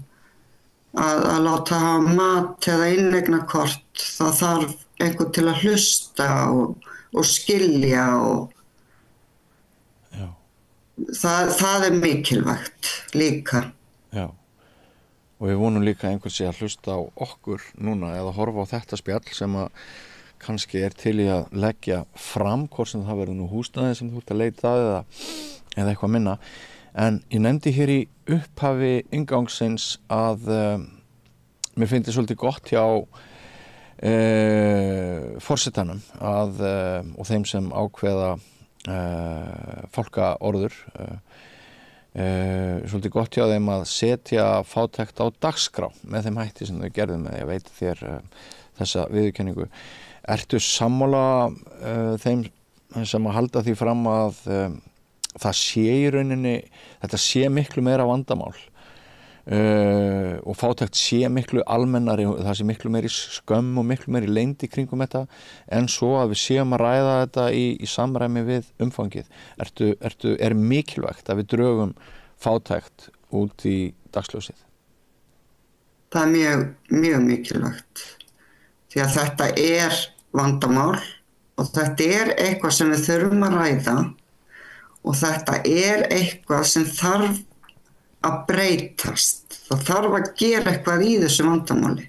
að láta hafa mat eða innegnakort. Það þarf einhvern til að hlusta og skilja og Já. Það mikilvægt líka. Já. Og við vonum líka einhvern sé að hlusta á okkur núna eða horfa á þetta spjall sem að kannski til í að leggja fram hvort sem það verður nú húsnæði sem þú ert að leita að eða eitthvað minna. En ég nefndi hér í upphafi inngangsins að mér finnst svolítið gott hjá forsetanum og þeim sem ákveða fálkaorður svolítið gott hjá þeim að setja fátækt á dagskrá með þeim hætti sem þau gerðu með. Ég veit þér þessa viðurkenningu. Ertu sammála þeim sem að halda því fram að það sé í rauninni, þetta sé miklu meira vandamál og fátækt sé miklu almennari, það sé miklu meiri skömm og miklu meiri leynd í kringum þetta en svo að við séum að ræða þetta í samræmi við umfangið. Er mikilvægt að við drögum fátækt út í dagsljósið? Það mjög, mjög mikilvægt því að þetta vandamál og þetta eitthvað sem við þurfum að ræða og þetta eitthvað sem þarf að breytast. Það þarf að gera eitthvað í þessu vandamáli.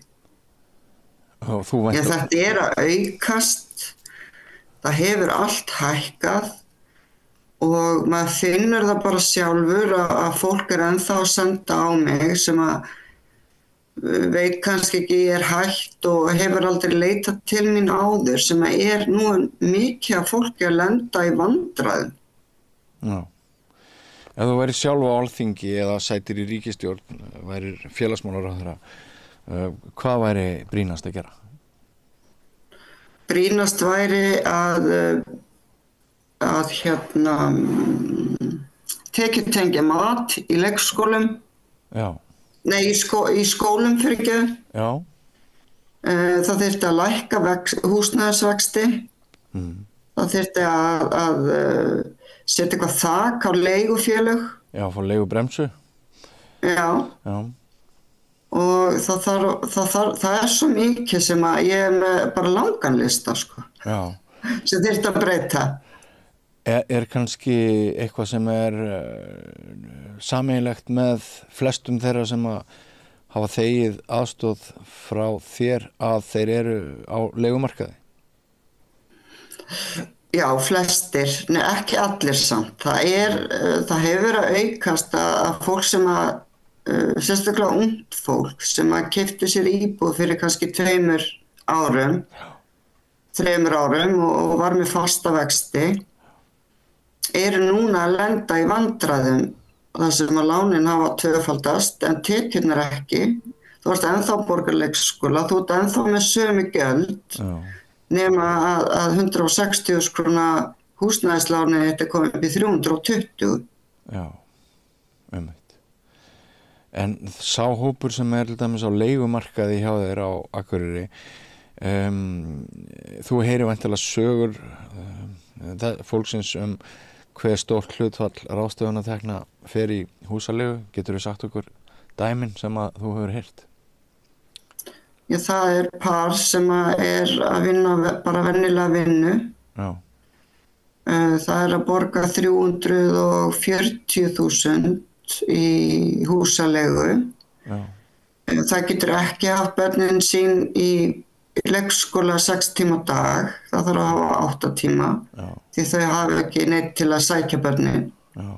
Þetta að aukast, það hefur allt hækkað og maður finnur það bara sjálfur að fólk ennþá að senda á mig sem að veit kannski ekki hætt og hefur aldrei leitað til mín áður sem að nú mikið af fólki að lenda í vandræðum. Já. Ef þú væri sjálf á Alþingi eða sætir í ríkisstjórn, væri félagsmálaráðherra, hvað væri brýnast að gera? Brýnast væri að tekjutengja mat í leikskólum. Já. Nei, í skólum fyrir ekki. Já. Það þyrfti að lækka húsnæðisvexti. Það þyrfti að setja eitthvað þak á leigufélög. Já, fá leigubremsu. Já. Já. Og það svo mikið sem að ég með bara langan lista, sko. Já. Sem þyrfti að breyta. Kannski eitthvað sem sameiginlegt með flestum þeirra sem að hafa þegið aðstoð frá þér að þeir eru á leigumarkaði? Já, flestir, ekki allir samt. Það hefur verið að aukast að fólk sem sérstaklega ungt fólk sem að keyptu sér íbúð fyrir kannski 2 árum, 3 árum og var með fasta vexti, núna að lenda í vandræðum þar sem að lánin hafa tvöfaldast en tekjurnar ekki. Þú ert ennþá að borga leikskóla, þú ert ennþá með sömu gjöld. Já. Nema að 160.000 króna húsnæðisláni þetta komið upp í 320. Já, einmitt. En sá hópur sem til dæmis á leigumarkaði hjá þeir á Akureyri, þú heyrir væntanlega sögur fólksins hver stórt hlutfall ráðstöfunartekna fer í húsaleigu. Geturðu sagt okkur dæmin sem að þú hefur heyrt? Já, það par sem að vinna bara venjulega vinnu. Já. Það að borga 340.000 í húsaleigu. Já. Það getur ekki haft börnin sín í leikskóla 6 tíma á dag. Það þarf að hafa 8 tíma. Já. Því þau hafa ekki neitt til að sækja börnin. Já.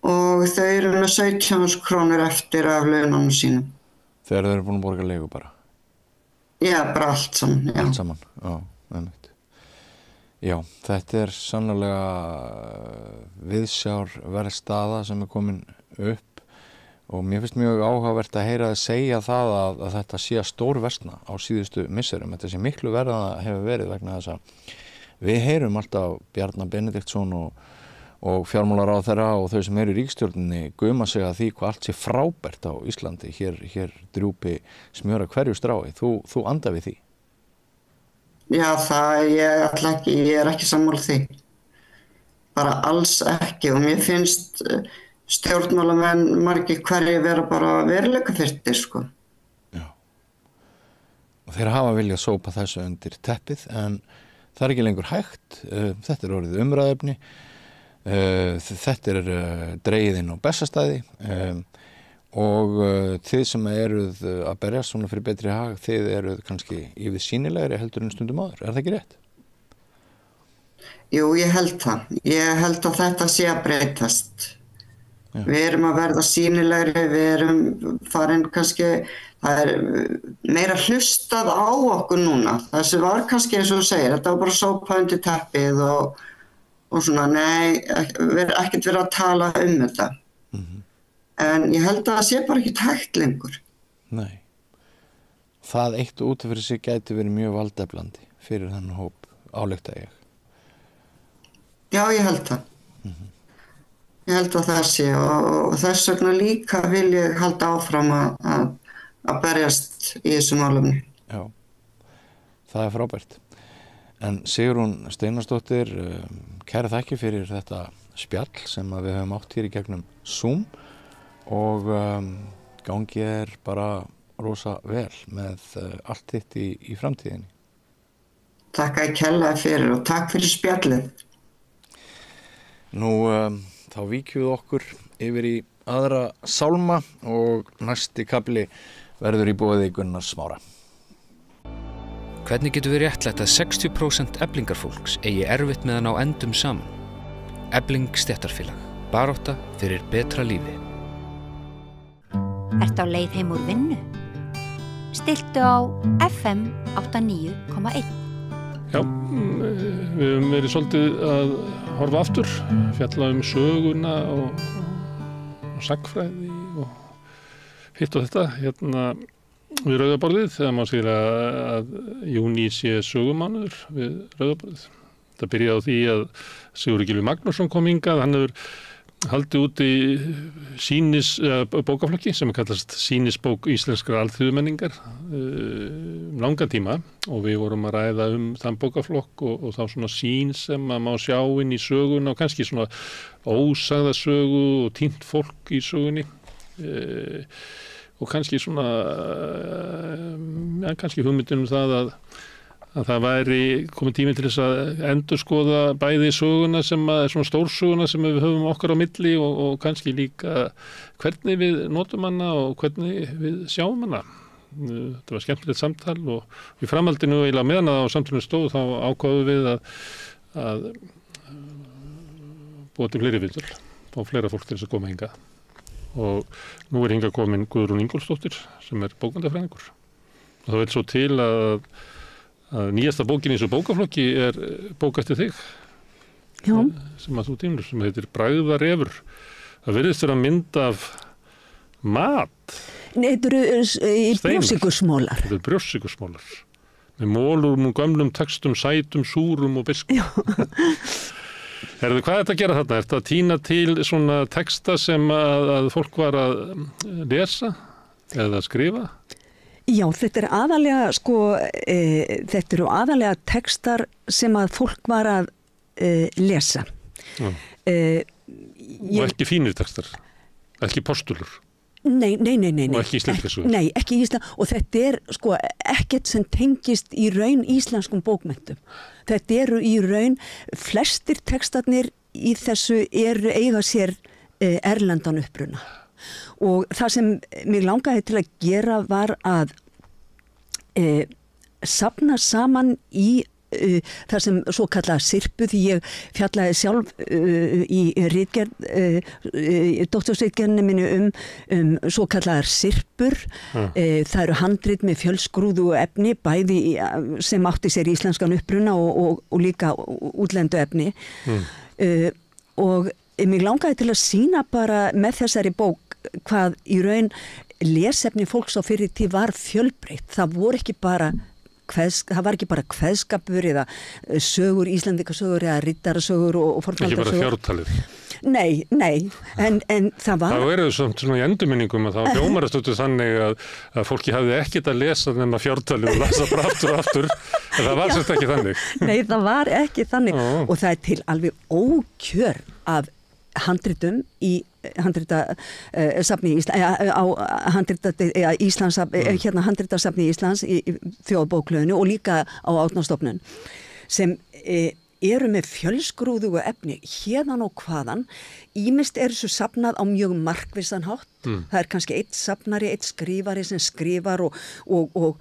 Og þau eru með 17.000 krónur eftir af laununum sínum. Þegar þau eru búin að borga leigu bara? Já, bara allt saman. Já. Allt saman, já, einmitt. Já, þetta sannlega viðsjárverð staða sem komin upp og mér finnst mjög áhugavert að heyra að segja það að þetta sé að stórversna á síðustu misserum. Þetta sé miklu verða en það hefur verið vegna þess að við heyrum alltaf Bjarna Benediktsson og fjármálaráðherra og þau sem eru í ríkisstjórninni guma sig að því hvað allt sé frábært á Íslandi. Hér drjúpi smjöra hverju strái. Þú andar við því? Já, ég er ekki sammála því. Bara alls ekki og mér finnst stjórnmálamenn margir hverju vera bara veruleikafirrtir, sko. Já. Og þeir hafa viljað sópa þessu undir teppið en það er ekki lengur hægt. Þetta er orðið umræðefni. Þetta er dregið inn á Bessastæði og þið sem eruð að berjast svona fyrir betri hag, þið eruð kannski yfirsýnilegri heldur en stundum áður. Er það ekki rétt? Jú, ég held það. Ég held að þetta sé að breytast. Já. Við erum að verða sýnilegri, við erum farin kannski, það er meira hlustað á okkur núna. Þessi var kannski eins og þú segir, þetta var bara sópa undir teppið og svona, nei, ekkert verið að tala um þetta. En ég held að það sé bara ekki hægt lengur. Nei. Það eitt út af fyrir sig gæti verið mjög valdeflandi fyrir þennan hóp, álykta ég. Já, ég held það. Ég held að það sé og þess vegna líka vil ég halda áfram að berjast í þessu málefni. Já, það er frábært. En Sigrún Steinarsdóttir, kæra þakki fyrir þetta spjall sem við höfum átt hér í gegnum Zoom og gangi bara rosa vel með allt þitt í framtíðinni. Takk að kella fyrir og takk fyrir spjallið. Nú, þá víkjum við okkur yfir í aðra sálma og næsti kafli verður í boði Gunnars Smára. Hvernig getur við réttlætt að 60% Eflingarfólks eigi erfitt með að ná endum saman? Efling stéttarfélag. Barátta fyrir betra lífi. Ertu á leið heim úr vinnu? Stilltu á FM 89,1. Já, við höfum verið svolítið að horfa aftur, fjalla söguna og sagnfræði og hitt og þetta hérna við Rauðaborðið þegar maður segir að júní sé sögumánuður við Rauðaborðið. Það byrjaði á því að Sigurður Gylfi Magnússon kom hingað, hann hefur haldið úti bókaflokki sem kallast Sýnisbók íslenskrar alþýðumenningar langa tíma og við vorum að ræða þann bókaflokk og þá svona sýn sem að má sjá inn í söguna og kannski svona ósagða sögu og týnt fólk í sögunni og kannski svona kannski hugmyndin það að það væri komið tími til þess að endurskoða bæði söguna sem er svona stórsöguna sem við höfum okkar á milli og kannski líka hvernig við notum hana og hvernig við sjáum hana. Þetta var skemmtilegt samtal og í framhaldinu eiginlega meðan að á samtalinu stóð þá ákváðum við að búa til fleiri viðtöl og fleira fólk til þess að koma hingað. Og nú er hingað komin Guðrún Ingólfsdóttir sem er bókmennafræðingur. Og það vil svo til að nýjasta bókin í þessu bókaflokki er bók eftir þig. Já. Sem að þú týnur, sem heitir Bragðarefur. Það virðist vera mynd af mat. Nei, þetta eru brjóssykursmólar. Þetta eru brjóssykursmólar. Með mólum og gömlum textum, sætum, súrum og biskum. Hvað er þetta að gera þarna? Er þetta að týna til svona texta sem að fólk var að lesa eða skrifa? Já, þetta er aðalega, þetta eru aðalega textar sem að fólk var að lesa. Og ekki fínir textar? Ekki postulur? Nei. Og ekki íslenskisögur? Nei, ekki íslensk. Og þetta er ekkert sem tengist í raun íslenskum bókmenntum. Þetta eru í raun, flestir textarnir í þessu eiga sér erlendan uppruna. Og það sem mig langaði til að gera var að safna saman í það sem svo kallaða sirpu, því ég fjallaði sjálf í doktorsritgerðinni minni svo kallaðar sirpur. Það eru handrit með fjölskrúðu efni, bæði sem átti sér íslenskan uppruna og líka útlendu efni. Og mig langaði til að sýna bara með þessari bók hvað í raun lesefni fólks á fyrri tíð var fjölbreytt. Það var ekki bara kveðskapur eða sögur, Íslendingasögur eða riddarasögur og fornaldarsögur. Ekki bara fjártalið. Nei, en það var... Það verður svona í endurminningum að það hljómarast út þannig að fólki hafði ekkert að lesa nema fjártalið og lasa bara aftur og aftur, en það var sérst ekki þannig. Nei, það var ekki þannig og það er til alveg ókjör af handritum í handritasafni handritasafni Íslands í Þjóðbókhlöðinu og líka á Árnastofnun sem eru með fjölskrúðugu efni hérðan og hvaðan. Ýmist er þessu safnað á mjög markvissan hátt. Það er kannski einn safnari, einn skrifari sem skrifar og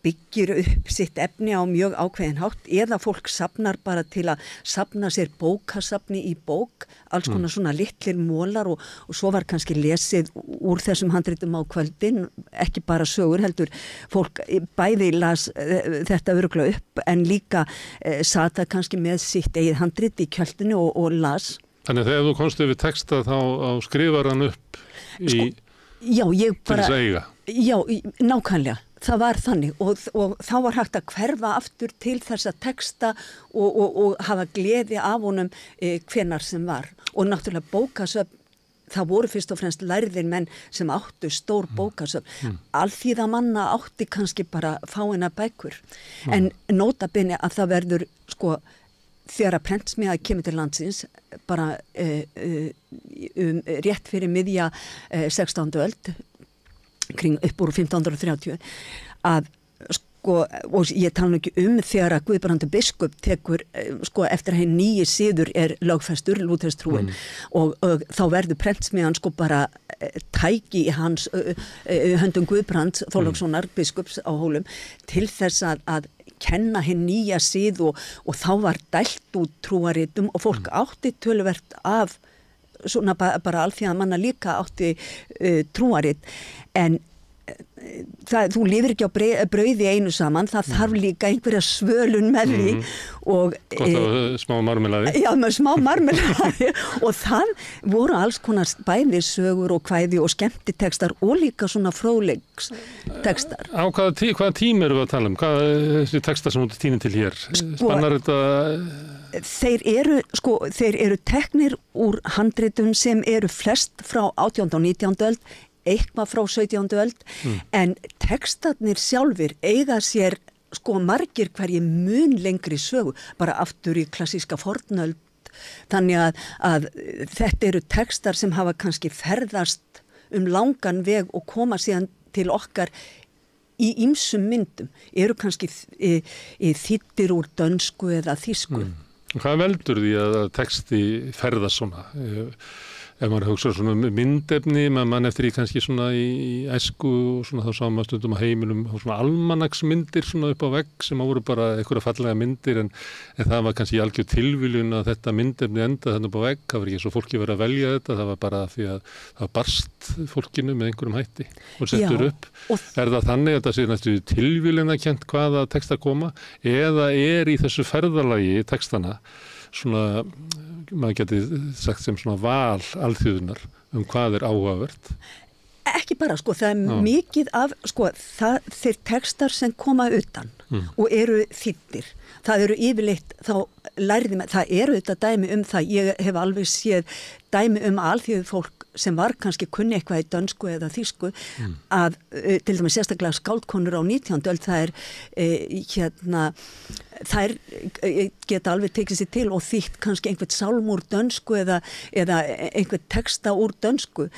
byggir upp sitt efni á mjög ákveðin hátt eða fólk safnar bara til að safna sér bókasafni í bók, alls konar svona litlir mólar og svo var kannski lesið úr þessum handritum á kvöldin, ekki bara sögur heldur. Fólk bæði las þetta örugglega upp en líka sata kannski með sitt eigið handrit í kjöldinu og las. Þannig þegar þú komst yfir texta þá skrifar hann upp til þess að eiga? Já, nákvæmlega. Það var þannig og þá var hægt að hverfa aftur til þessa texta og hafa gleði af honum hvenar sem var. Og náttúrulega bókasöfn, það voru fyrst og fremst lærðir menn sem áttu stór bókasöfn. Alþýða manna átti kannski bara fáeina bækur. En nota bene að það verður þegar að prentsmiðja kemur til landsins bara rétt fyrir miðja 16. öld kring upp úr 1530 að og ég tala ekki þegar að Guðbrandur biskup tekur eftir að hinn nýji siður er lögfestur lúterstrúin og þá verður prentsmiðjan bara tæki í hans höndum Guðbrands Þorlákssonar biskups á Hólum til þess að kenna hinn nýja sið og þá var dælt út trúaritum og fólk átti töluvert af svona bara alþýða manna líka átti trúarit en þú lifir ekki á brauði einu saman, það þarf líka einhverja svölun með því og smá marmelaði. Já, með smá marmelaði og það voru alls konar bæði sögur og kvæði og skemmtitekstar og líka svona fróðleikstekstar. Á hvaða tími erum við að tala um? Hvað þessi tekstar sem út tíni til hér? Spannar þetta? Þeir eru teknir úr handritum sem eru flest frá 18. og 19. öld eitthvað frá 17. öld en tekstarnir sjálfir eiga sér margir hverji mun lengri sögu bara aftur í klassíska fornöld þannig að þetta eru tekstar sem hafa kannski ferðast langan veg og koma síðan til okkar í ýmsum myndum eru kannski þýddir úr dönsku eða þýsku. Hvað veldur því að texti ferðast svona? Ef maður hugsa svona myndefni, mann eftir í kannski svona í æsku og svona þá sá maður stundum á heimilum svona almanaksmyndir svona upp á vegg sem voru bara einhverja fallega myndir en það var kannski algjör tilviljun að þetta myndefni enda þannig upp á vegg, það var ekki eins og fólki verið að velja þetta, það var bara því að það barst fólkinu með einhverjum hætti og settur upp. Er það þannig að það sé næstu tilviljunarkennt hvaða textar koma eða er í þessu ferðalagi textana svona, maður geti sagt sem svona val alþýðunar hvað er áhugavert? Ekki bara, það er mikið af, þeir textar sem koma utan og eru þýddir. Það eru yfirleitt, þá lærði mig, það eru þetta dæmi það, ég hef alveg séð dæmi alþýðu fólk sem var kannski kunni eitthvað í dönsku eða þýsku að til dæmis sérstaklega skáldkonur á 19. öld þær geta alveg tekið sér til og þýtt kannski einhvern sálm úr dönsku eða einhvern texta úr dönsku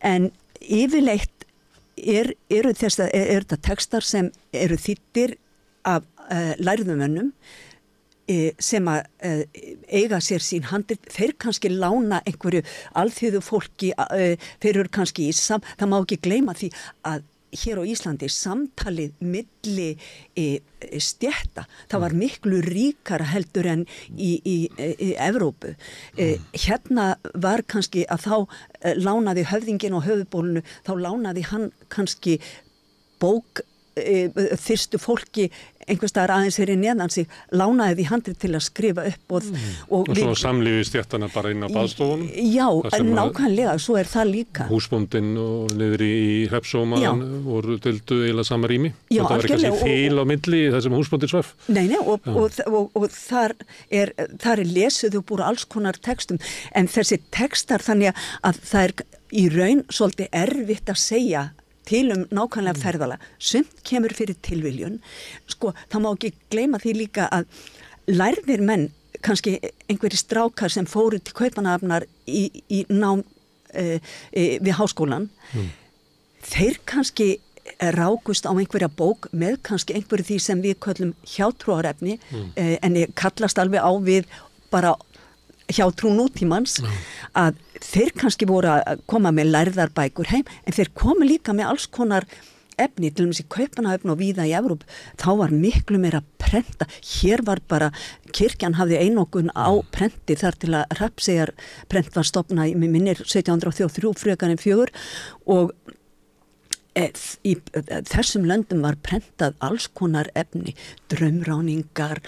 en yfirleitt eru þetta textar sem eru þýddir af lærðumönnum sem að eiga sér sín handrit, þeir kannski lána einhverju alþýðu fólki, þeir eru kannski það má ekki gleyma því að hér á Íslandi samtalið milli stétta, það var miklu ríkara heldur en í Evrópu. Hérna var kannski að þá lánaði höfðingin á höfuðbólunu, þá lánaði hann kannski bók þyrstu fólki einhvers staðar aðeins fyrir neðan sig lánaði því handrit til að skrifa upp og svo samlífi stéttana bara inn á baðstofunum. Já, nákvæmlega, svo það líka. Húsbóndinn og niður í Hreppsóma voru deildu eiginlega sama rými. Já, þetta var ekki kannski fíl á milli þar sem húsbóndinn svaf. Nei, og þar er lesuð og búið alls konar textum, en þessi textar þannig að það í raun svolítið erfitt að segja til nákvæmlega ferðalag. Sumt kemur fyrir tilviljun. Sko, það má ekki gleyma því líka að lærðir menn, kannski einhverjir strákar sem fóru til Kaupmannahafnar í nám við háskólan, þeir kannski rákust á einhverja bók með kannski einhverju því sem við köllum hjátrúarefni, en ég kallast alveg á við bara hjátrú nútímans, að þeir kannski voru að koma með lærðarbækur heim, en þeir komu líka með alls konar efni, til dæmis í Kaupmannahöfn og víða í Evrópu, þá var miklu meira prenta. Hér var bara, kirkjan hafði einokun á prenti þar til að Hreppseyjarprent var stofnað, með minnir 1783 frekar en 4, og í þessum löndum var prentað alls konar efni, draumráningar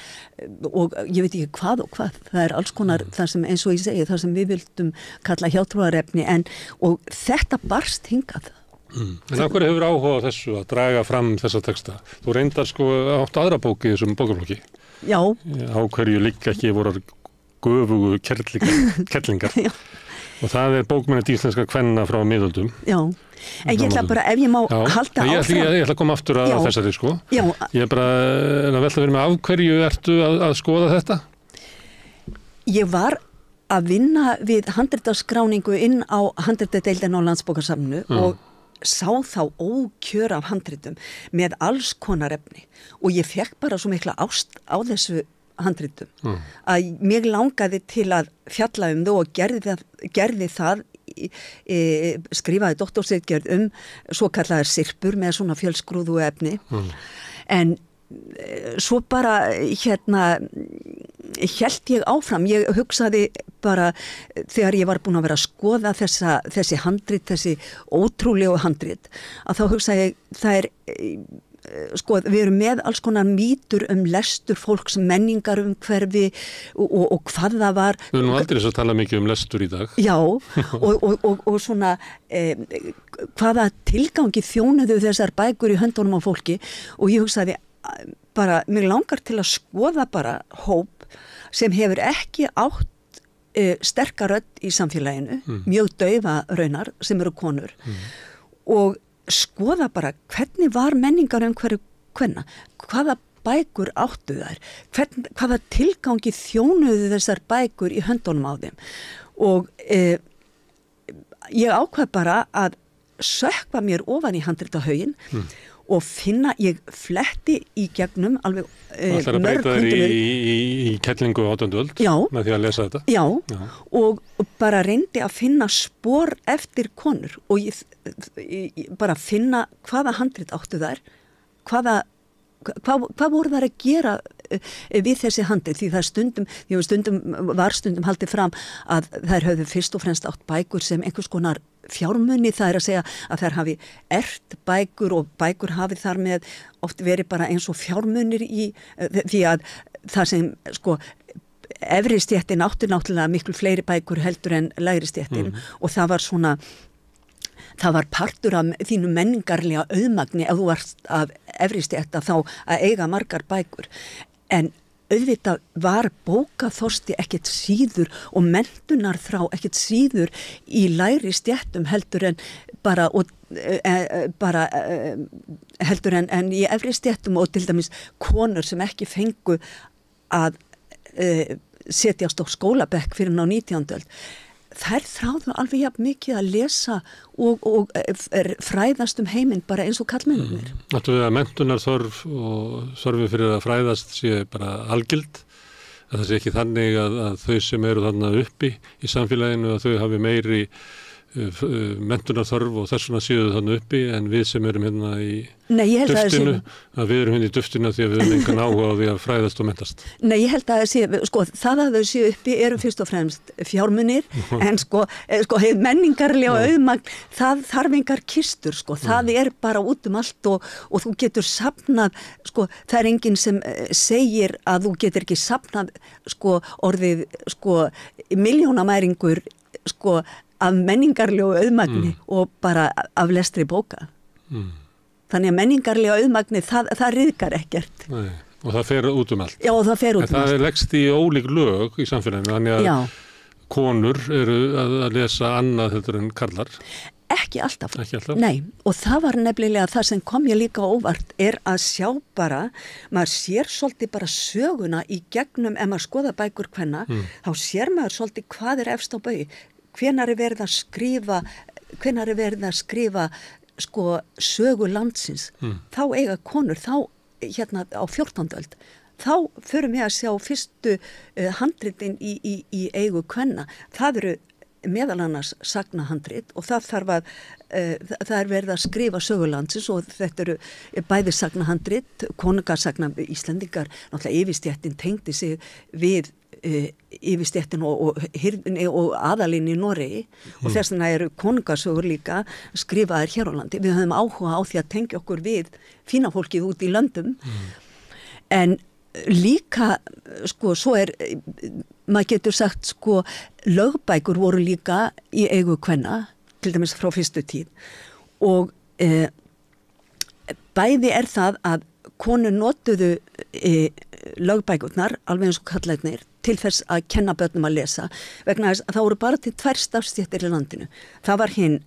og ég veit ekki hvað og hvað, það er alls konar það sem, eins og ég segi, það sem við vildum kalla hjátrúarefni, og þetta barst hingað. En af hverju hefur áhuga á þessu að draga fram þessa texta? Þú reyndar sko átt aðra bók í þessum bókaflokki. Já. Á hverju líka ekki voru göfugu kerlingar. Og það er bókmennið íslenska kvenna frá miðöldum. Já, en ég ætla bara, ef ég má halda áfram. Ég ætla að koma aftur að þessari, sko. Já. Ég er bara að velta fyrir mig, af hverju ertu að skoða þetta? Ég var að vinna við handritaskráningu inn á handritadeildina á Landsbókasafninu og sá þá ókjör af handritum með alls konar efni, og ég fekk bara svo mikla ást á þessu handritum að mig langaði til að fjalla þau og gerði það, skrifaði doktorsritgerð svo kallaðar sirpur með svona fjölskrúðu efni, en svo bara hélt ég áfram. Ég hugsaði bara, þegar ég var búin að vera að skoða þessi handrit, þessi ótrúlegu handrit, að þá hugsaði ég, það er sko, við erum með alls konar mýtur lestur fólks, menningar hverfi og hvað það var. Við erum aldrei að tala mikið lestur í dag. Já, og svona hvaða tilgangi þjónuðu þessar bækur í höndunum á fólki, og ég hugsaði bara, mig langar til að skoða bara hóp sem hefur ekki átt sterka rödd í samfélaginu, mjög daufa raunar sem eru konur, og skoða bara hvernig var menningar hverju kvenna, hvaða bækur áttu þær, hvaða tilgangi þjónuðu þessar bækur í höndunum á þeim, og ég ákvað bara að sökkva mér ofan í handritahauginn og finna, ég fletti í gegnum alveg mörg hundruð. Það er að breyta þér í kettlingu á 18. öld með því að lesa þetta? Já, og bara reyndi að finna spor eftir konur, og ég bara finna hvaða handrit áttu þær, hvað voru þær að gera við þessi handrit, því það var stundum haldið fram að þær höfðu fyrst og fremst átt bækur sem einhvers konar fjármuni, það er að segja að þær hafi erft bækur, og bækur hafi þar með oft verið bara eins og fjármunir því að það sem sko efri stéttin átti náttúrulega miklu fleiri bækur heldur en lægri stéttin, og það var svona, það var partur af þínu menningarlega auðmagni ef þú varst af efri stétta þá að eiga margar bækur, en auðvitað var bókaþorsti ekkert síður og menntunarþrá ekkert síður í lægri stéttum heldur en bara, heldur en í efri stéttum, og til dæmis konur sem ekki fengu að setjast á skólabekk fyrir á 19. öld. Þær þráðu alveg jafn mikið að lesa og fræðast heiminn bara eins og kallmennir. Áttu við að menntunarþörf og þörfi fyrir að fræðast sé bara algild, að það sé ekki þannig að þau sem eru þarna uppi í samfélaginu, að þau hafi meiri menntunarþörf og þess vegna séu þannig uppi en við sem erum hérna í duftinu, að við erum hérna í duftinu því að við erum engan áhuga á því að fræðast og mentast. Nei, ég held að það að þau séu uppi eru fyrst og fremst fjármunir en heið menningarlega auðmagn, það þarf engar kistur, það er bara út allt og þú getur safnað, það er enginn sem segir að þú getur ekki safnað, orðið, milljónamæringur, af menningarlegu auðmagni og bara af lestri bóka. Þannig að menningarlega auðmagni, það ryðgar ekkert. Nei, og það fer út allt. Já, og það fer út allt. Það er leggst í ólík lög í samfélaginu, þannig að konur eru að lesa annað heldur en karlar. Ekki alltaf. Nei, og það var nefnilega það sem kom ég líka óvart er að sjá bara, maður sér svolítið bara söguna í gegnum, ef maður skoða bækur kvenna, þá sér maður svolítið hvað er efst á baugi. Hvenær er verið að skrifa sögu landsins, þá eiga konur, þá hérna á 14. öld, þá förum við að sjá fyrstu handritin í eigu kvenna, það eru meðal annars sagnahandrit og það þarf að, það er verið að skrifa sögu landsins og þetta eru bæði sagnahandrit, konungasagna Íslendingar, náttúrulega yfirstéttin tengdi sig við yfirstéttin og aðalinn í Noregi og þess vegna eru konungasögur líka skrifaðir hér á landi. Við höfum áhuga á því að tengja okkur við fína fólkið út í löndum en líka, svo er, maður getur sagt, lögbækur voru líka í eigu kvenna, til dæmis frá fyrstu tíð og bæði er það að konur notuðu lögbækurnar, alveg eins og kallarnir, til þess að kenna börnum að lesa, vegna þess að það voru bara til 2 stafstéttir í landinu. Það var hinn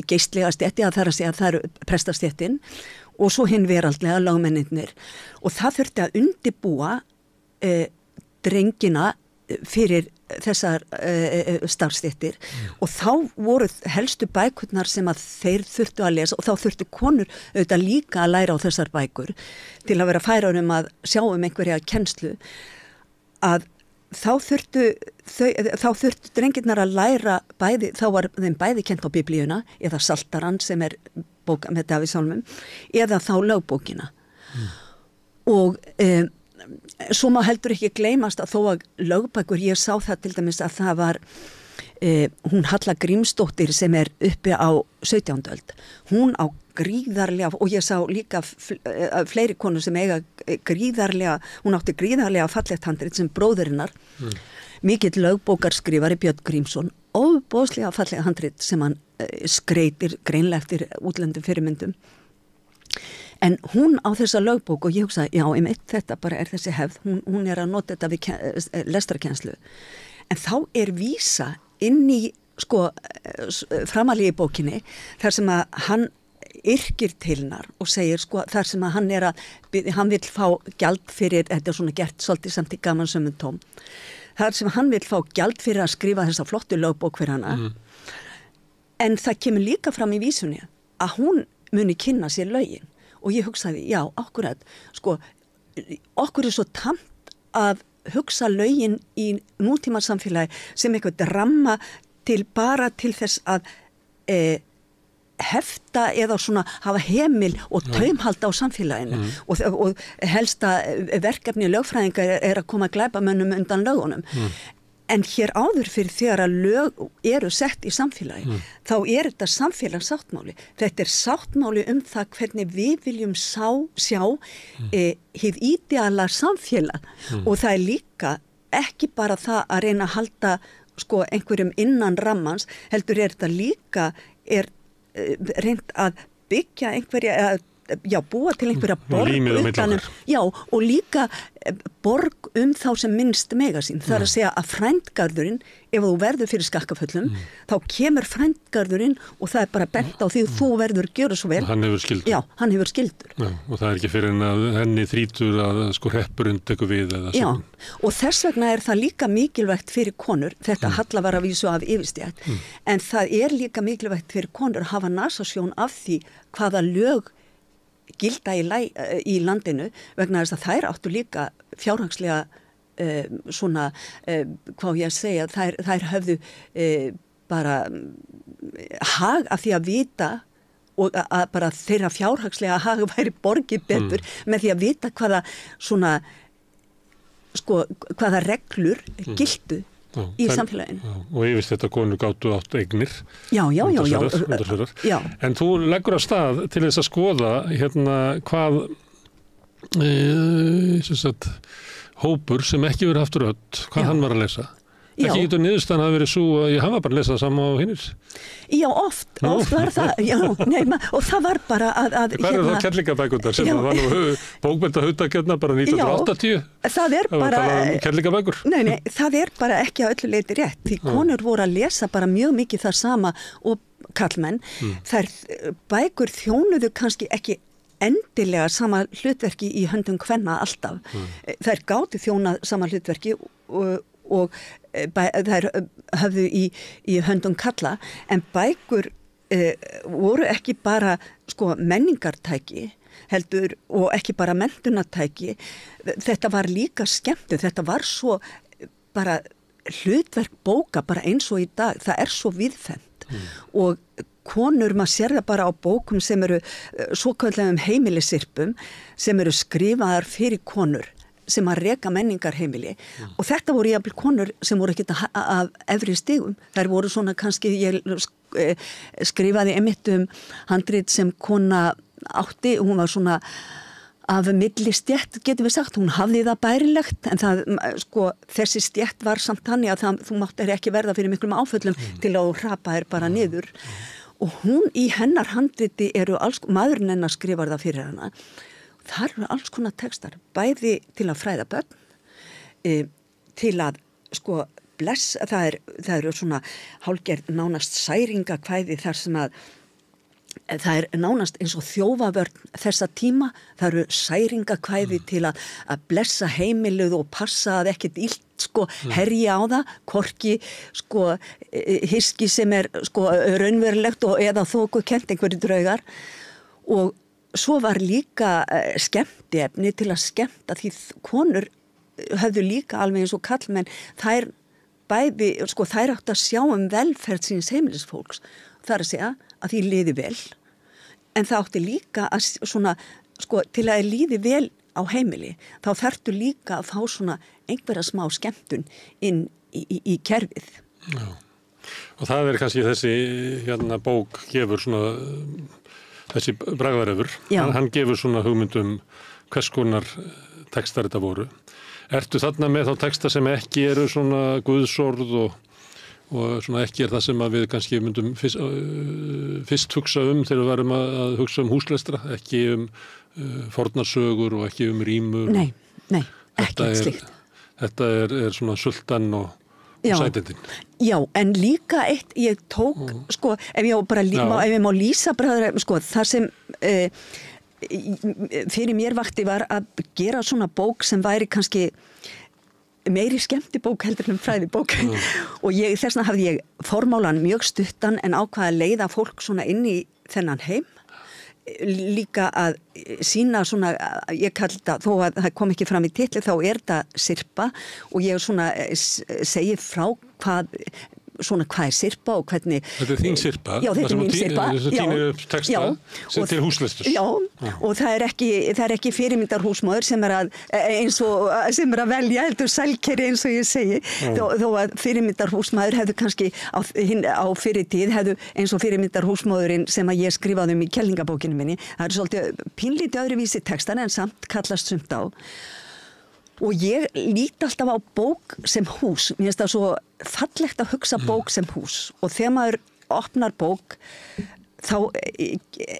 geistlega stétti, að það er að segja að það eru prestastéttin og svo hinn veraldlega lögmennirnir og það þurfti að undibúa drengina fyrir þessar starfstéttir og þá voru helstu bækurnar sem að þeir þurftu að lesa og þá þurftu konur auðvitað líka að læra á þessar bækur til að vera færar að sjá einhverja kennslu að þá þurftu drengirnar að læra bæði, þá var þeim bæði kennt á biblíuna eða Saltaran sem er bók með Davíð Sálmum eða þá lögbókina og svo má heldur ekki gleymast að þó að lögbækur, ég sá það til dæmis að það var hún Halla Grímsdóttir sem er uppi á 17. öld, hún á gríðarlega, og ég sá líka fleiri konur sem eiga gríðarlega, hún átti gríðarlega fallegt handrit sem bróðurinnar, mikill lögbókarskrifari Björn Grímsson, ofboðslega fallega handrit sem hann skreitir greinlega eftir útlendum fyrirmyndum. En hún á þessa lögbók og ég hugsaði, já, þetta bara er þessi hefð, hún er að nota þetta við lestarkennslu. En þá er vísa inn í, framalegi bókinni, þar sem að hann yrkir til hennar og segir, þar sem að hann vill fá gjald fyrir, þetta er svona gert svolítið samt í gamansömmun tóm, þar sem hann vill fá gjald fyrir að skrifa þessa flottu lögbók fyrir hana, en það kemur líka fram í vísunni að hún muni kynna sér lögin. Og ég hugsaði, já, akkurat, okkur er svo tamt að hugsa lögin í nútímasamfélagi sem eitthvað ramma bara til þess að hefta eða svona hafa hemil og taumhald á samfélaginu og helsta verkefni lögfræðingar er að koma glæpamönnum undan lögunum. En hér áður fyrir þegar að lög eru sett í samfélagi, þá er þetta samfélagssáttmáli. Þetta er sáttmáli það hvernig við viljum sjá hið ídeala samfélag og það er líka ekki bara það að reyna að halda einhverjum innan rammans, heldur er þetta líka reynd að byggja einhverja búa til einhverja borg utanum, og líka borg þá sem minnst mega sín. Það er að segja að frændgarðurinn, ef þú verður fyrir skakkaföllum, þá kemur frændgarðurinn og það er bara bent á því þú verður gjöra svo vel. Hann hefur skyldur. Já, hann hefur skyldur. Já, og það er ekki fyrir að henni þrítur að hreppurinn tekur við eða svona. Já, og þess vegna er það líka mikilvægt fyrir konur, þetta Halla var að vísu af yfirstétt, en það er líka mikilvægt fyrir konur að hafa nasasjón af því hvaða lög gilda í landinu vegna þess að þær áttu líka fjárhagslega hvað ég að segja, þær höfðu bara hag af því að vita og að bara þeirra fjárhagslega hag væri borgið betur með því að vita hvaða svona sko, hvaða reglur gildu í samfélaginu. Og yfirst þetta konur gátu átt eignir. Já. En þú leggur af stað til þess að skoða hérna hvað hópur sem ekki verið haft rödd, hvað hann var að lesa. Ekki getur niðurstaðan að verið svo að ég hafa bara lesað það sama á hinnir. Já, oft var það, og það var bara að hvað þá kerlingabækurnar sem var nú bókmenntahutakjarnar bara 1980? Það bara kerlingabækur? Nei, það bara ekki að öllu leyti rétt. Því konur voru að lesa bara mjög mikið það sama og karlmenn. Þær bækur þjónuðu kannski ekki endilega sama hlutverki í höndum kvenna alltaf. Þær gátu þjóna sama hlutverki og þær höfðu í höndum kalla, en bækur voru ekki bara sko menningartæki heldur og ekki bara menntunartæki. Þetta var líka skemmtun, þetta var svo bara hlutverk bóka bara eins og í dag, það er svo víðfemt og konur, maður sér það bara á bókum sem eru svokölluðum heimilisirpum sem eru skrifaðar fyrir konur sem að reka menningarheimili og þetta voru jafnvel konur sem voru ekkert af efri stigum. Þær voru svona kannski, ég skrifaði einmitt handrit sem kona átti, hún var svona af milli stétt, getum við sagt, hún hafði það bærilegt en það, sko, þessi stétt var samt þannig að þú máttir ekki verða fyrir miklum áföllum til að þú hrapaðir bara niður og hún í hennar handriti maðurinn hennar skrifar það fyrir hana. Það eru alls konar textar, bæði til að fræða börn, til að sko blessa, það eru svona hálfgerð nánast særingakvæði þar sem að það er nánast eins og þjófavörn þessa tíma, það eru særingakvæði til að blessa heimilið og passa að ekkert illt sko herja á það, korki sko hyski sem er sko raunverulegt og eða þokukennt einhverju draugar og svo var líka skemmtiefni til að skemmta því konur höfðu líka alveg eins og kallmenn þær bæði, sko þær átt að sjá velferð síns heimilisfólks. Það er að segja að því liði vel en það átti líka að svona, sko til að líði vel á heimili þá þarftu líka að fá svona einhverja smá skemmtun inn í kerfið. Já. Og það er kannski þessi hérna bók gefur svona þessi bragðarefur, hann gefur svona hugmyndum hvers konar textar þetta voru. Ertu þarna með þá texta sem ekki eru svona guðsorð og svona ekki er það sem að við kannski myndum fyrst hugsa þegar við varum að hugsa húslestra, ekki fornarsögur og ekki rímur. Nei, ekki slíkt. Þetta er svona sultan og sætindin. Já, en líka eitt ég tók, sko, ef ég má lýsa bara, sko, það sem fyrir mér vakti var að gera svona bók sem væri kannski meiri skemmtibók heldur en fræðibók og þessna hafði ég formálan mjög stuttan en ákvað að leiða fólk svona inn í þennan heim líka að sína svona, ég kalli þetta, þó að það kom ekki fram í titli, þá er þetta sirpa og ég svona segi frá hvað er sirpa og hvernig... Þetta er þín sirpa? Já, þetta er mín sirpa. Þess að þínu upp texta sem til húslesturs. Já, og það er ekki fyrirmyndarhúsmóður sem er að velja heldur sælkeri eins og ég segi. Þó að fyrirmyndarhúsmóður hefðu kannski á fyrir tíð hefðu eins og fyrirmyndarhúsmóðurinn sem að ég skrifaði í kellingabókinu minni. Það er svolítið pínlítið öðruvísi textar en samt kallast sumt á. Og ég líti alltaf á bók sem hús. Mér finnst það svo fallegt að hugsa bók sem hús. Og þegar maður opnar bók, þá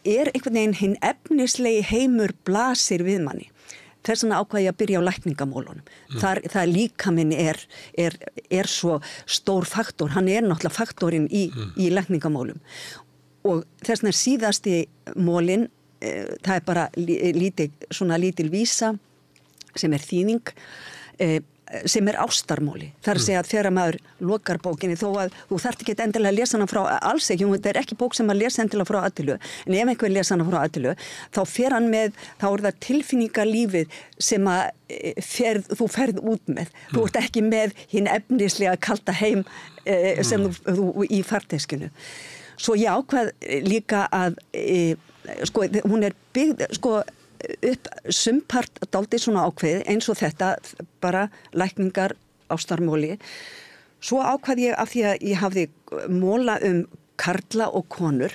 er einhvern veginn hinn efnislegi heimur blasir við manni. Þess vegna ákvað ég að byrja á lækningamálunum. Það líkaminn er svo stór faktor. Hann er náttúrulega faktorinn í lækningamálum. Og þess vegna síðasti mólin, það er bara lítil vísa, sem er þýðing sem ástarmóli. Það er að segja að þegar maður lokar bókinni, þó að þú þarft ekki endilega að lesa hana frá alls ekki, þetta er ekki bók sem maður lesa endilega frá A til Ö, en ef einhver lesa hana frá A til Ö, þá fer hann með, þá er það tilfinningalífið sem að þú ferð út með. Þú ert ekki með hinn efnislega kalda heim sem þú í farteskinu. Svo ég ákvað líka að sko, hún byggð sko upp sumpart dálítið svona ákveð eins og þetta, bara lækningar ástarmóli. Svo ákvað ég af því að ég hafði móla karla og konur,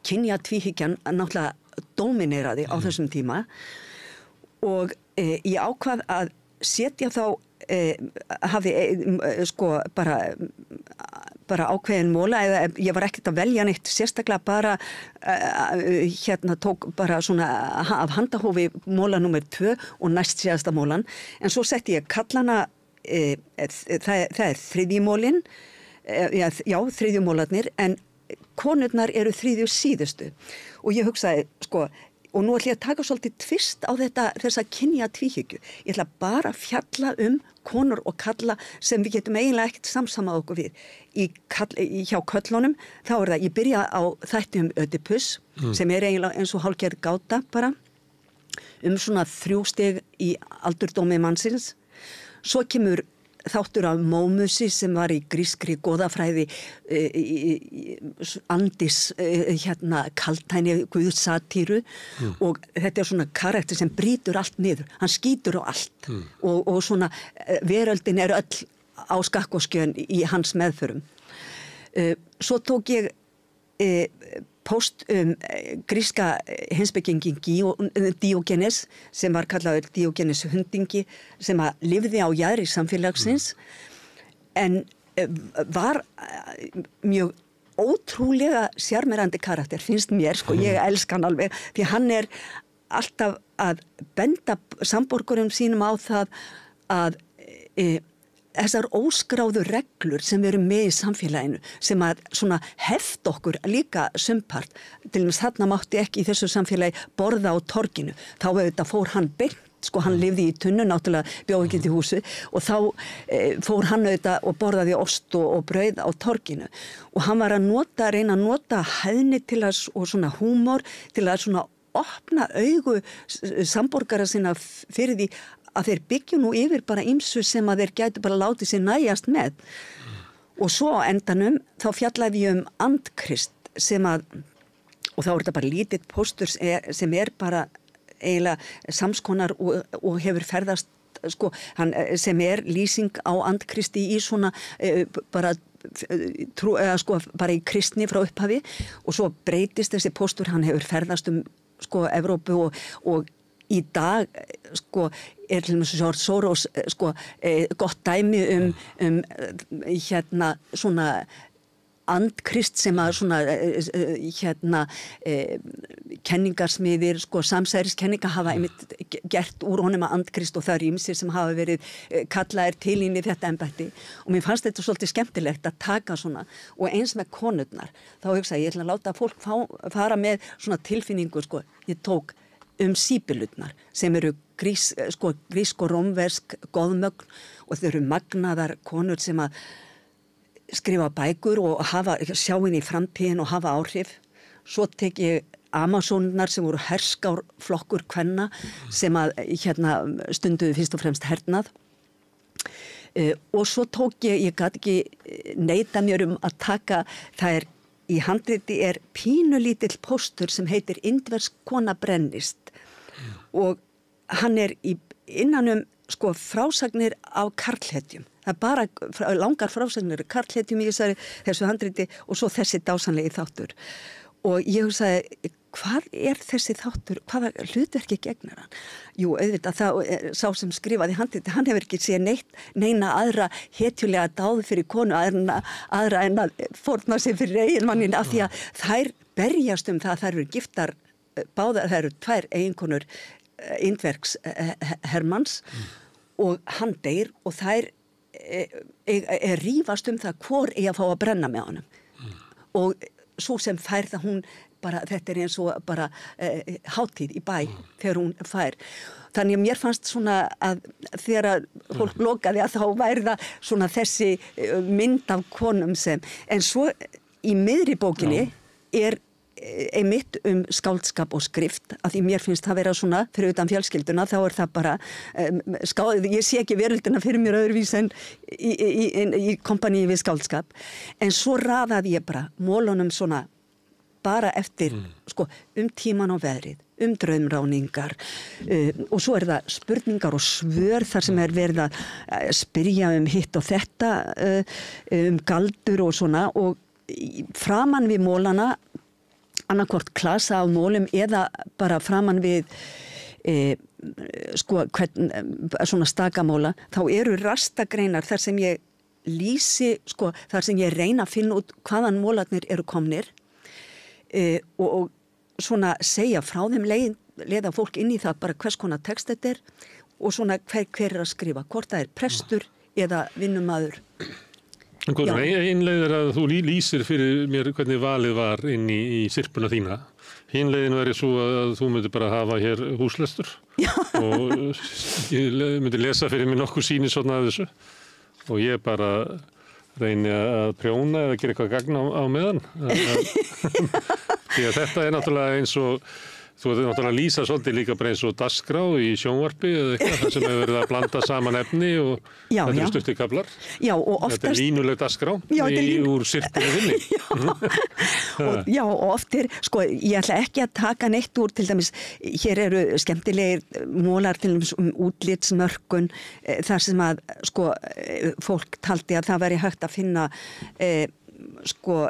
kynjatvíhyggjan náttúrulega dómineraði á þessum tíma og ég ákvað að setja þá hafði sko bara ákveðin móla eða ég var ekkert að velja neitt sérstaklega bara tók bara svona af handahófi móla númer 2 og næst síðasta mólan en svo setti ég kallana það er þriðji mólin já þriðju mólarnir en konurnar eru þriðju síðustu og ég hugsaði sko og nú ætla ég að taka svolítið tvist á þessa kynjatvíhyggju. Ég ætla bara að fjalla konur og kalla sem við getum eiginlega ekkert samsamað okkur við. Hjá köllunum, þá er það, ég byrja á þætti Ödipus, sem er eiginlega eins og hálfgerð gáta bara, svona 3 stig í aldurdómi mannsins. Svo kemur þáttur af Mómusi sem var í grískri goðafræði andis kaltæni guðsatíru og þetta er svona karakter sem brýtur allt niður, hann skýtur á allt og svona veröldin er öll á skakk og skjön í hans meðförum. Svo tók ég post gríska heimspekingin Díógenes sem var kallaður Díógenes hundingi sem að lifði á jaðri samfélagsins en var mjög ótrúlega sjarmerandi karakter finnst mér, sko, ég elska hann alveg því hann er alltaf að benda samborgurum sínum á það að þessar óskráðu reglur sem við erum með í samfélaginu sem að svona heft okkur líka sumpart til þess þarna mátti ekki í þessu samfélagi borða á torginu þá auðvitað fór hann beint sko hann lifði í tunnu náttúrulega bjó ekki til húsi og þá fór hann auðvitað og borðaði ost og brauð á torginu og hann var að reyna að nota hæðni til að og svona húmor til að svona opna augu samborgara sinna fyrir því að þeir byggju nú yfir bara ýmsu sem að þeir gætu bara látið sér næjast með. Og svo á endanum þá fjallaði ég andkrist sem að, og þá er þetta bara lítið póstur sem er bara eiginlega samskonar og hefur ferðast, sko, hann, sem er lýsing á andkristi í svona bara sko, bara í kristni frá upphafi og svo breytist þessi póstur, hann hefur ferðast sko, Evrópu og í dag sko er til dæmis Soros sko gott dæmi svona andkrist sem að svona kenningarsmiðir sko samsæriskenninga hafa einmitt gert úr honum að andkrist og það er ýmsir sem hafa verið kallaðir til inn í þetta embætti og mér fannst þetta svolítið skemmtilegt að taka svona og eins með konurnar þá hugsaði ég ætla að láta fólk fara með svona tilfinningu sko ég tók síbylurnar sem eru grísk og rómversk goðmögn og þau eru magnaðar konur sem að skrifa bækur og sjá inn í framtíðin og hafa áhrif. Svo tek ég Amazónurnar sem voru herskárflokkur kvenna sem að stunduðu fyrst og fremst hernað. Og svo tók ég gat ekki neita mér að taka, það er í handriti er pínulítill póstur sem heitir Indversk kona brennist og hann er innanum sko frásagnir af karlhetjum. Það er bara langar frásagnir af karlhetjum í þessu handriti og svo þessi dásanlegi þáttur. Og ég hugsaði, hvað er þessi þáttur, hvaða hlutverki gegnar hann? Jú, auðvitað, sá sem skrifaði handriti, hann hefur ekki séð neina aðra hetjulega dáð fyrir konu, aðra en að fórna sig fyrir eiginmannin af því að þær berjast það að þær eru giftar, báðar, þær eru 2 eiginkonur Indverks Hermanns og hann deyr og þær rífast það hvor eigi að fá að brenna með honum. Og svo sem fær það hún bara, þetta eins og bara hátíð í bæ þegar hún fær. Þannig að mér fannst svona að þegar fólk lokaði að þá væri það svona þessi mynd af konum sem, en svo í miðri bókinni er einmitt skáldskap og skrift, af því mér finnst það vera svona fyrir utan fjölskylduna, þá það bara ég sé ekki veröldina fyrir mér öðruvís en í kompaníi við skáldskap, en svo raðaði ég bara mólunum svona bara eftir sko, tíman og veðrið, draumráningar og svo það spurningar og svör þar sem verið að spyrja hitt og þetta galdur og svona, og framan við mólana annarkvort klasa á mólum eða bara framan við sko svona stakamóla, þá eru rastagreinar þar sem ég lýsi, sko, þar sem ég reyna að finna út hvaðan mólarnir eru komnir og svona segja frá þeim, leiða fólk inn í það bara hvers konar text þetta og svona hver að skrifa, hvort það prestur eða vinnumaður. Einleið að þú lýsir fyrir mér hvernig valið var inn í sirpuna þína. Hinleiðin væri svo að þú myndir bara hafa hér húslestur og ég myndi lesa fyrir mér nokkuð sýni svona af þessu og ég bara reyni að prjóna eða gera eitthvað gagn á meðan. Því að þetta náttúrulega eins og þú náttúrulega að lýsa svolítið líka bara eins og dagskrá í sjónvarpi eða eitthvað, það sem hefur verið að blanda saman efni og þetta stuttir kaflar. Já, og oftast... Þetta línuleg dagskrá úr sirpunni þinni. Já, og oft sko, ég ætla ekki að taka neitt úr, til dæmis, hér eru skemmtilegir mólar til dæmis útlitsmörkun, þar sem að, sko, fólk taldi að það væri hægt að finna, sko,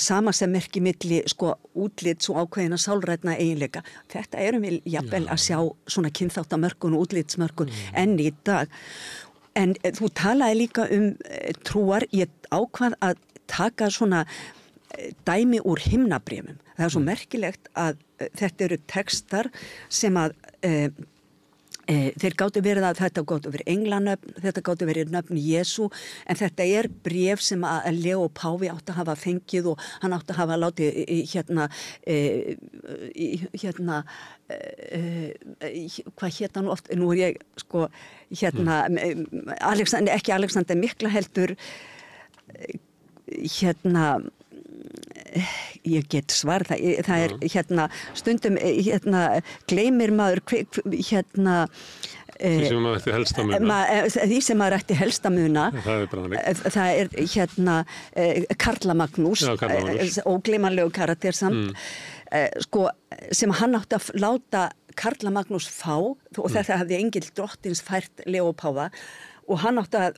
sama sem merki milli sko útlits og ákveðina sálrænna eiginleika. Þetta við jafnvel að sjá svona kynþáttamörkun og útlitsmörkun enn í dag. En þú talaði líka trúar, ég ákvað að taka svona dæmi úr himnabréfum. Það svo merkilegt að þetta eru textar sem að þeir gátu verið að þetta gátu verið englanöfn, þetta gátu verið nöfn Jesú, en þetta bréf sem að Leo Páfi átti að hafa fengið og hann átti að hafa látið hvað hét hann oft, nú ég sko ekki Alexander Mikla heldur ég get svar, það stundum gleymir maður því sem maður ætti helst að muna því sem maður ætti helst að muna það Karla Magnús ógleymanlegu karakter samt sko, sem hann átti að láta Karla Magnús fá og þetta hafði Engill drottins fært Leo Páfa og hann átti að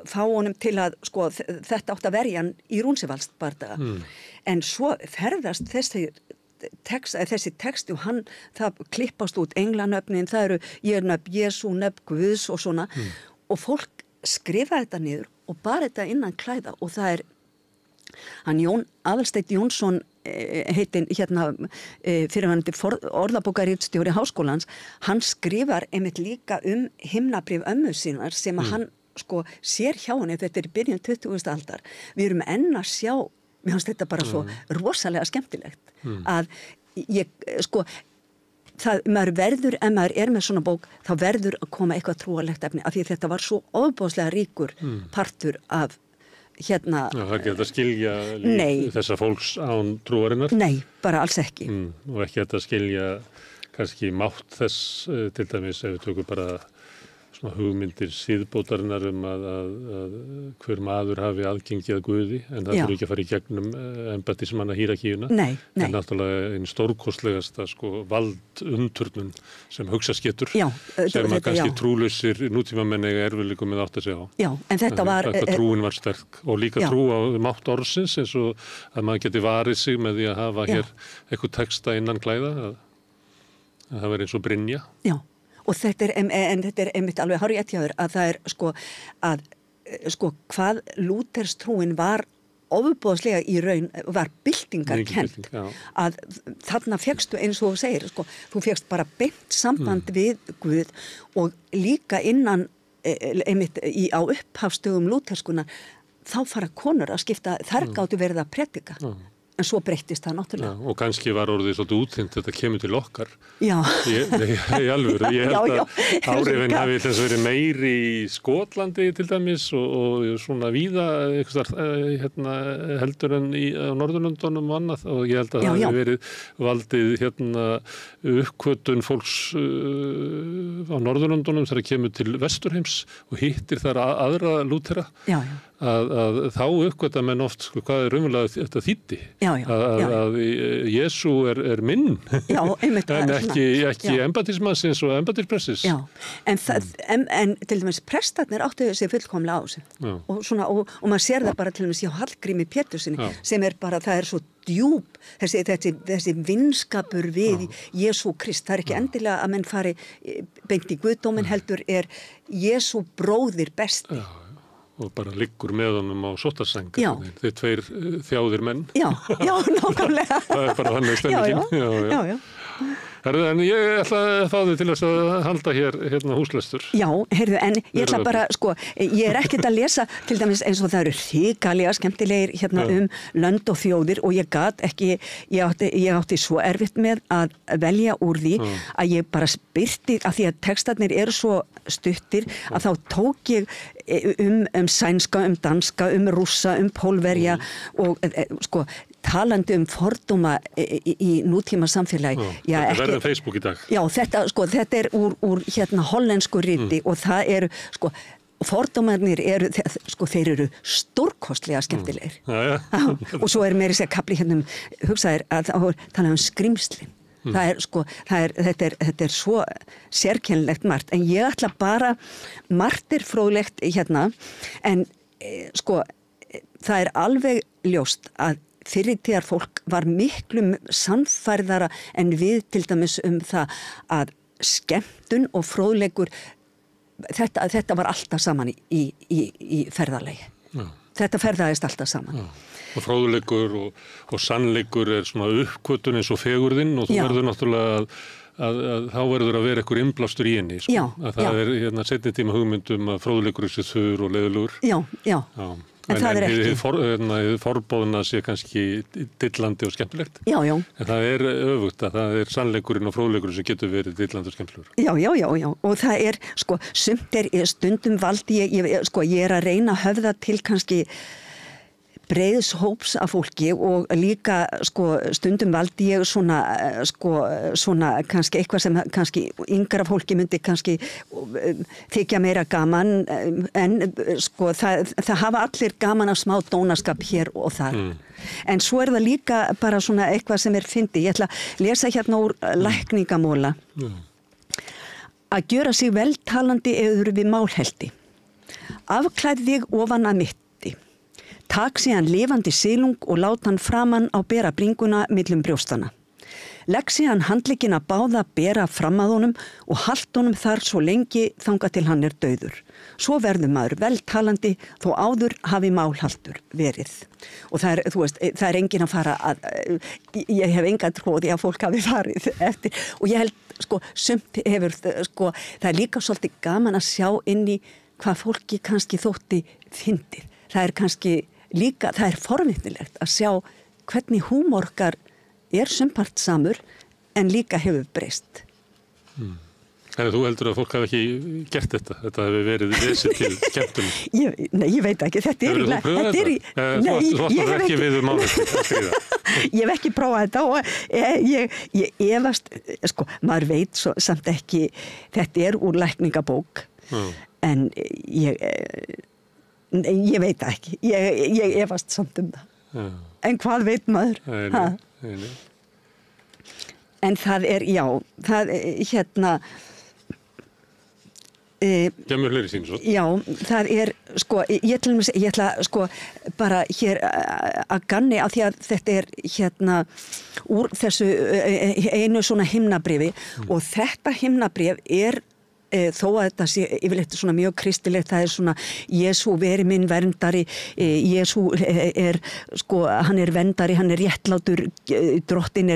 fá honum til að, sko, þetta átti að verja hann í Rúnsivallsbardaga. En svo ferðast þessi texti og það klippast út englanöfnin, það ég nöfn Jesú, nöfn Guðs og svona og fólk skrifa þetta niður og bara þetta innan klæða og það hann Aðalsteinn Jónsson heitin fyrirvænandi orðabókaritstjóri Háskólans, hann skrifar einmitt líka himnabréf ömmu sínar sem að hann sko sér hjá henni, þetta í byrjun 20. aldar. Við erum enn að sjá, mér finnst þetta bara svo rosalega skemmtilegt að ég sko maður verður, ef maður með svona bók, þá verður að koma eitthvað trúarlegt efni, af því þetta var svo ofboðslega ríkur partur af Já, það ekki að skilja þessa fólks án trúarinnar? Nei, bara alls ekki. Og ekki að skilja kannski mátt þess, til dæmis ef við tökum bara svona hugmyndir síðbótarinnar að hver maður hafi aðgengi að Guði, en það þurfi ekki að fara í gegnum embættismanna hírakíuna. Nei. En náttúrulega einn stórkostlegasta sko valdumturnun sem hugsast getur, sem að kannski trúlausir nútímamenn eiga erfiðleikum með átt að segja á. Já, en þetta var... Trúin var sterk og líka trú á mátt orðsins, eins og að maður geti varið sig með því að hafa hér eitthvað texta innan klæða, að það veri eins og brynja. Já. Og þetta einmitt alveg hárrétt hjá þér að það sko að sko hvað Lúterstrúin var ofboðslega í raun, var byltingarkennt að þarna fékkstu eins og þú segir, sko, þú fékkst bara beint samband við Guð og líka innan einmitt á upphafstögum lúterskunar þá fara konur að skipta, þær gátu verið að predika En svo breyttist það náttúrulega. Já, og kannski var orðið svolítið útþynnt þetta kemur til okkar. Já. Í alvöru. Ég held að áhrifin hafi þess verið meiri í Skotlandi til dæmis og svona víða heldur en á Norðurlöndunum og annað og ég held að það hafi verið valdið uppkvötun fólks á Norðurlöndunum þegar kemur til Vesturheims og hittir þar aðra lútera. Já. Að þá uppgöta menn oft hvað raunverulega þetta þýddi að Jesú er minn en ekki embættismannsins og embættispressis en til dæmis prestarnir áttu sig fullkomlega á þessu og maður sér það bara til dæmis hjá Hallgrími Pétursinni sem bara, það er svo djúp þessi vinskapur við Jesú Krist, það er ekki endilega að menn fari beint í guðdóminn heldur er Jesú bróðir besti og bara liggur með honum á sóttarsæng þeir tveir þjáðir menn nákvæmlega það er bara þannig stemmingin já. En ég ætla að fá þig til að halda hérna húslestur. Já, heyrðu, en ég ætla bara, ég er ekkert að lesa til dæmis eins og það eru hrikalega skemmtilegir hérna lönd og þjóðir og ég gat ekki, ég átti svo erfitt með að velja úr því að ég bara spyrti, af því að textarnir eru svo stuttir, að þá tók ég sænska, danska, rússa, Pólverja og talandi fordóma í nútíma samfélagi. Þetta verður Facebook í dag. Já, þetta er úr hollensku riti og það eru, fordómarnir eru, þeir eru stórkostlega skemmtilegir. Og svo er meira sér kapli hugsaðir að tala skrimslin. Þetta er svo sérkennilegt margt, en ég ætla bara margt fróðlegt en það er alveg ljóst að fyrir tíðar fólk var miklu sannfærðara en við til dæmis það að skemmtun og fróðleikur þetta var alltaf saman í ferðalagi. Þetta ferðaðist alltaf saman. Og fróðleikur og sannleikur er svona uppkvötun eins og fegurðinn og þú verður náttúrulega að þá verður að vera einhver innblástur í henni. Að það er seinni tíma hugmyndum að fróðleikur sé þurr og leiðilegur. Já. En það er ekki. Forbóðna sé kannski dillandi og skemmtilegt. Já. En það er öfugt að það er sannleikurinn og fróðleikurinn sem getur verið dillandi og skemmtilegur. Já. Og það er, sumt stundum valdi ég er að reyna að höfða til kannski breiðs hóps af fólki og líka stundum valdi ég svona kannski eitthvað sem kannski yngra fólki myndi kannski þykja meira gaman en það hafa allir gaman af smá dónaskap hér og þar. En svo er það líka bara svona eitthvað sem fyndið. Ég ætla að lesa hérna úr lækningamóla. Að gjöra sig veltalandi eður við málhelti. Afklæð þig ofan að mitt. Takk síðan lifandi silung og lát hann framan á bera bringuna millum brjóstana. Legg síðan handleggina báða bera fram að honum og halt honum þar svo lengi þangað til hann dauður. Svo verður maður veltalandi þó áður hafi málhaldur verið. Og það er, það er enginn að fara að, ég hef enga tróði að fólk hafi farið eftir og ég held, sumt hefur, það er líka svolítið gaman að sjá inn í hvað fólki kannski þótti fyndið. Það er kannski líka, það er forvitnilegt að sjá hvernig húmorkar sumpart samur en líka hefur breyst. En þú heldur að fólk hafi ekki gert þetta? Þetta hefur verið lesið til skemmtunum? Nei, ég veit ekki. Þetta hefur þú pröfað þetta? Þú varst ekki við málið að skrifa. Ég hef ekki prófað þetta og ég efast, maður veit svo, samt ekki, þetta úr lækningabók, en ég veit ekki. Ég efast samt það. En hvað veit maður? Nei. En það það Kemur fleiri sín svo? Já, það ég ætla bara hér að ganni af því að þetta úr þessu einu svona himnabréfi og þetta himnabréf þó að þetta sé yfirleitt svona mjög kristilegt, það svona Jesú veri minn verndari, Jesú hann verndari, hann réttlátur, drottin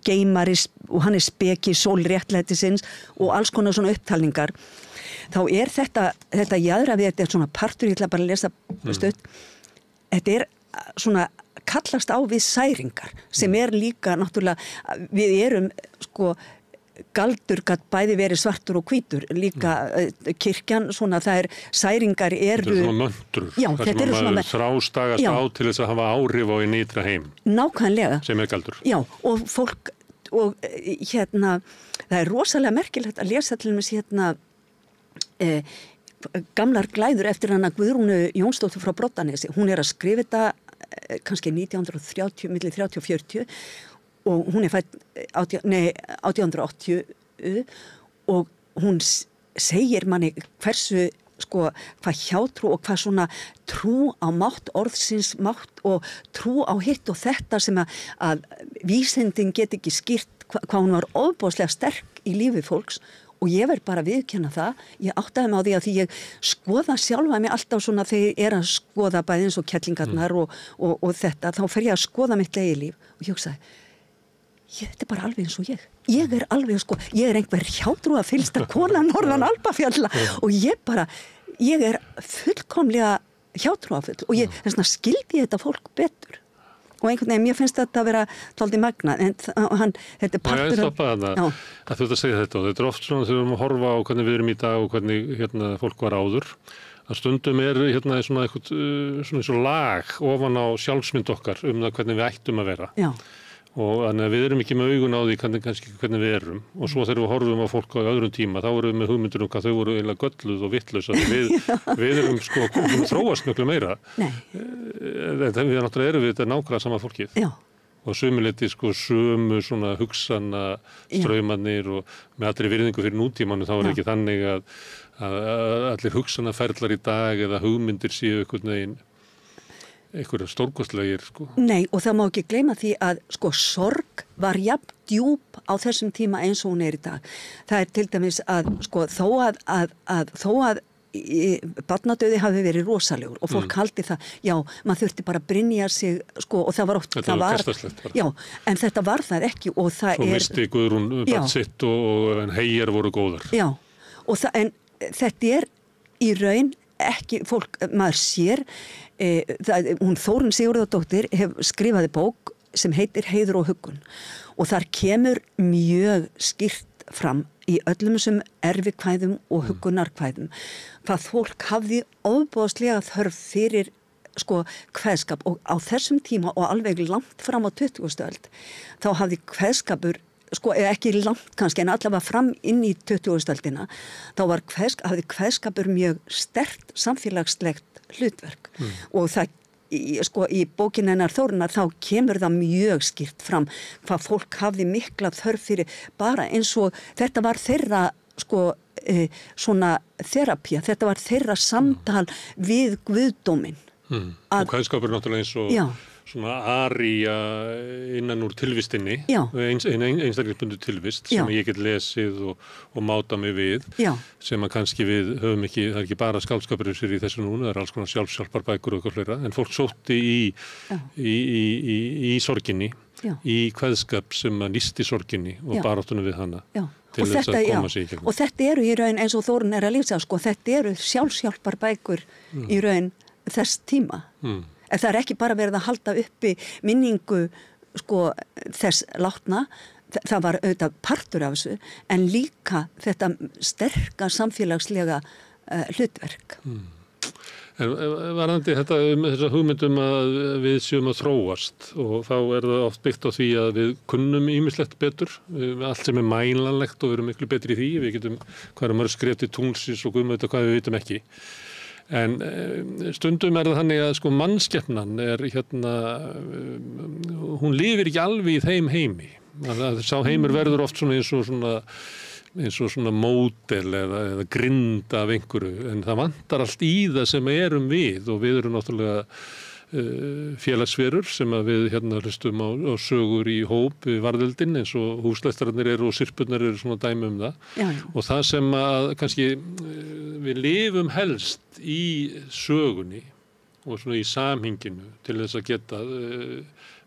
geimari og hann speki sól réttlætisins og alls konar svona upptalningar. Þá þetta jaðra við, þetta svona partur, ég ætla bara að lesa stutt, þetta svona kallast á við særingar sem líka náttúrulega, við erum sko galdur gat bæði verið svartur og hvítur líka kirkjan svona það særingar eru þetta svona möntrur þetta eru svona þrástagast á til þess að hafa áhrif á hinn ytra heim nákvæmlega sem galdur og fólk og það rosalega merkilegt að lesa til dæmis gamlar glæður eftir hana Guðrúnu Jónsdóttur frá Broddanesi hún að skrifa þetta kannski 1930 milli 30 og 40 og hún fædd 1880 og hún segir manni hversu sko hvað hjátrú og hvað svona trú á mátt orðsins mátt og trú á hitt og þetta sem að vísindin get ekki skýrt hvað hún var ofboðslega sterk í lífi fólks og ég verð bara viðurkenna það, ég áttaði mig á því að því ég skoða sjálfa mig alltaf svona þegar að skoða bæði eins og kettlingarnar og þetta, þá fer ég að skoða mitt eigið líf og ég hugsaði þetta bara alveg eins og ég alveg sko, ég einhver hjátrúa fyllsta kona norðan Albafjalla og ég fullkomlega hjátrúafull og þess vegna skildi ég þetta fólk betur og einhvern veginn, mér finnst þetta að vera dálítið magnað, en þetta partur að þú segja þetta og þetta oft svona þegar við erum að horfa á hvernig við erum í dag og hvernig fólk var áður að stundum svona eitthvað svona eins og lag ofan á sjálfsmynd okkar það hvernig við ættum að vera og þannig að við erum ekki með augun á því kannski hvernig við erum og svo þegar við horfum á fólk á öðrum tíma þá erum við með hugmyndir hvað þau voru eiginlega gölluð og vittlaus við erum sko þróast mjög meira við náttúrulega erum við þetta nákvæmlega sama fólkið og sömuleyti sko sömu svona hugsana straumarnir og með allri virðingu fyrir nútímanu þá ekki þannig að allir hugsanaferlar í dag eða hugmyndir séu einhverja stórkostlegir sko. Nei, og það má ekki gleyma því að sko sorg var jafn djúp á þessum tíma eins og hún í dag. Það til dæmis að sko þó að barnadauði hafi verið rosalegur og fólk haldi það, já, maður þurfti bara að brynja sig sko og það var oft þetta var hversdagslegt já, en þetta var það ekki og það svo misti Guðrún barn sitt en heyjar voru góðar já, og en þetta í raun ekki fólk, maður sér hún Þórunn Sigurðardóttir skrifaði bók sem heitir Heiður og huggun og þar kemur mjög skýrt fram í öllum þessum erfikvæðum og huggunarkvæðum hvað fólk hafði ofboðslega þörf fyrir sko kveðskap og á þessum tíma og alveg langt fram á 20. öld þá hafði kveðskapur sko ekki langt kannski en allavega fram inn í 20. öldina þá hafði kveðskapur mjög sterkt samfélagslegt hlutverk og það sko í bókinni hennar Þórunnar þá kemur það mjög skýrt fram hvað fólk hafði mikla þörf fyrir bara eins og þetta var þeirra sko svona terapía, þetta var þeirra samtal við guðdóminn og kveðskapur náttúrulega eins og svona aríja innan úr tilvistinni einstaklingsbundu tilvist sem ég get lesið og máta mig við sem að kannski við höfum ekki, það ekki bara skáldskapur sér í þessu núna, það alls konar sjálfshjálparbækur og eitthvað fleira, en fólk sótti í sorginni í kveðskap sem að nýsti sorginni og baráttunum við hana til þess að koma sig í gegnum. Og þetta eru í raun eins og Þórunn að lýsa, sko, þetta eru sjálfshjálparbækur í raun þess tíma. En það ekki bara verið að halda uppi minningu sko, þess látna, það var auðvitað partur af þessu, en líka þetta sterka samfélagslega hlutverk. En varðandi þetta þessa hugmyndum að við séum að þróast og þá það oft byggt á því að við kunnum ýmislegt betur, allt sem mælanlegt og við erum miklu betri í því, við getum hvað mörg skref til tunglsins og guðum auðvitað hvað við vitum ekki. En stundum það þannig að sko mannskepnan hún lifir ekki alveg í þeim heimi. Sá heimur verður oft svona eins og svona módel eða grind af einhverju, en það vantar allt í það sem erum við og við erum náttúrulega félagsverur sem að við hlustum á sögur í hóp við varðöldin eins og húsleistararnir eru og sirpurnar eru svona dæmi það. Já. Og það sem að kannski við lifum helst í sögunni og svona í samhenginu til þess að geta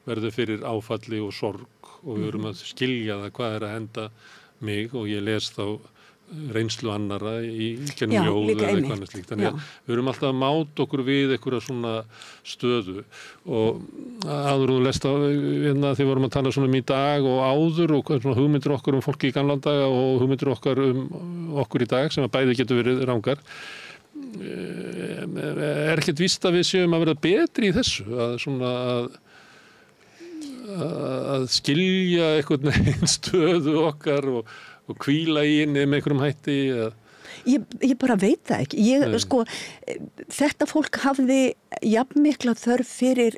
verður fyrir áfalli og sorg og við erum að skilja það hvað að henda mig og ég les þá reynslu annara í gennum ljóð eða eitthvað annað slíkt. Þannig að við erum alltaf að máta okkur við einhverja svona stöðu og áður þú lest á þegar við vorum að tala svona í dag og áður og svona hugmyndir okkar fólki í gamla daga og hugmyndir okkar okkur í dag sem að bæði getur verið rangar. Ekkert víst að við séum að vera betri í þessu að svona að skilja einhvern veginn stöðu okkar og hvíla í henni með einhverjum hætti? Ég bara veit það ekki. Þetta fólk hafði jafnmikla þörf fyrir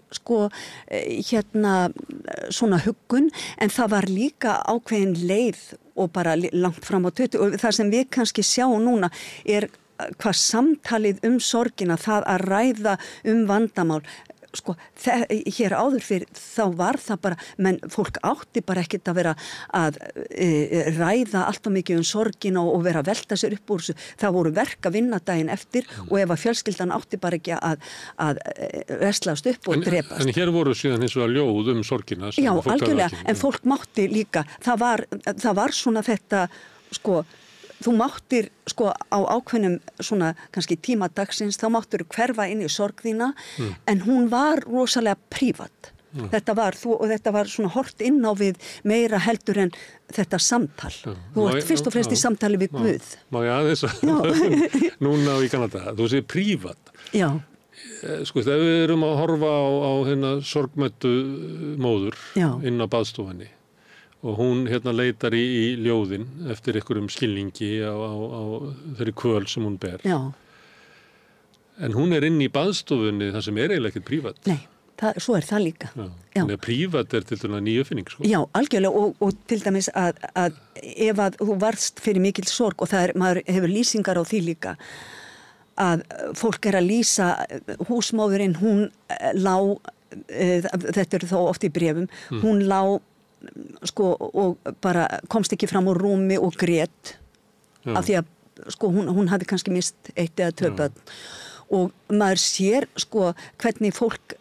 svona huggun en það var líka ákveðin leið og bara langt fram á 20 og það sem við kannski sjáum núna hvað samtalið sorgina, það að ræða vandamál hér áður fyrir þá var það bara, menn fólk átti bara ekkert að vera að ræða allt of mikið sorgina og vera að velta sér upp úr þessu, það voru verk að vinna daginn eftir og ef að fjölskyldan átti bara ekki að veslast upp og drepast. En hér voru síðan eins og að ljóð sorgina. Já, algjörlega, en fólk mátti líka, það var svona þetta, þú máttir á ákveðnum svona kannski tíma dagsins þá máttir hverfa inn í sorg þína en hún var rosalega prívat. Þetta var svona hort inn á við meira heldur en þetta samtal. Þú ert fyrst og fremst í samtali við Guð. Má ég aðeins núna í Kanada, þú segir prívat. Já. Ef við erum að horfa á hérna sorgmættu móður inn á baðstofunni og hún leitar í ljóðin eftir einhverjum skilningi á þeirri kvöl sem hún ber. Já. En hún inn í baðstofunni þar sem eiginlega ekkert prívat. Nei, svo það líka. Já. Þannig að prívat til dæmis ný uppfinning. Já, algjörlega og til dæmis að ef að þú varst fyrir mikil sorg og maður hefur lýsingar á því líka að fólk að lýsa húsmóðurinn, hún lá, þetta þó oft í bréfum, hún lá og bara komst ekki fram úr rúmi og grét af því að hún hafði kannski mist 1 eða 2 börn og maður sér hvernig fólk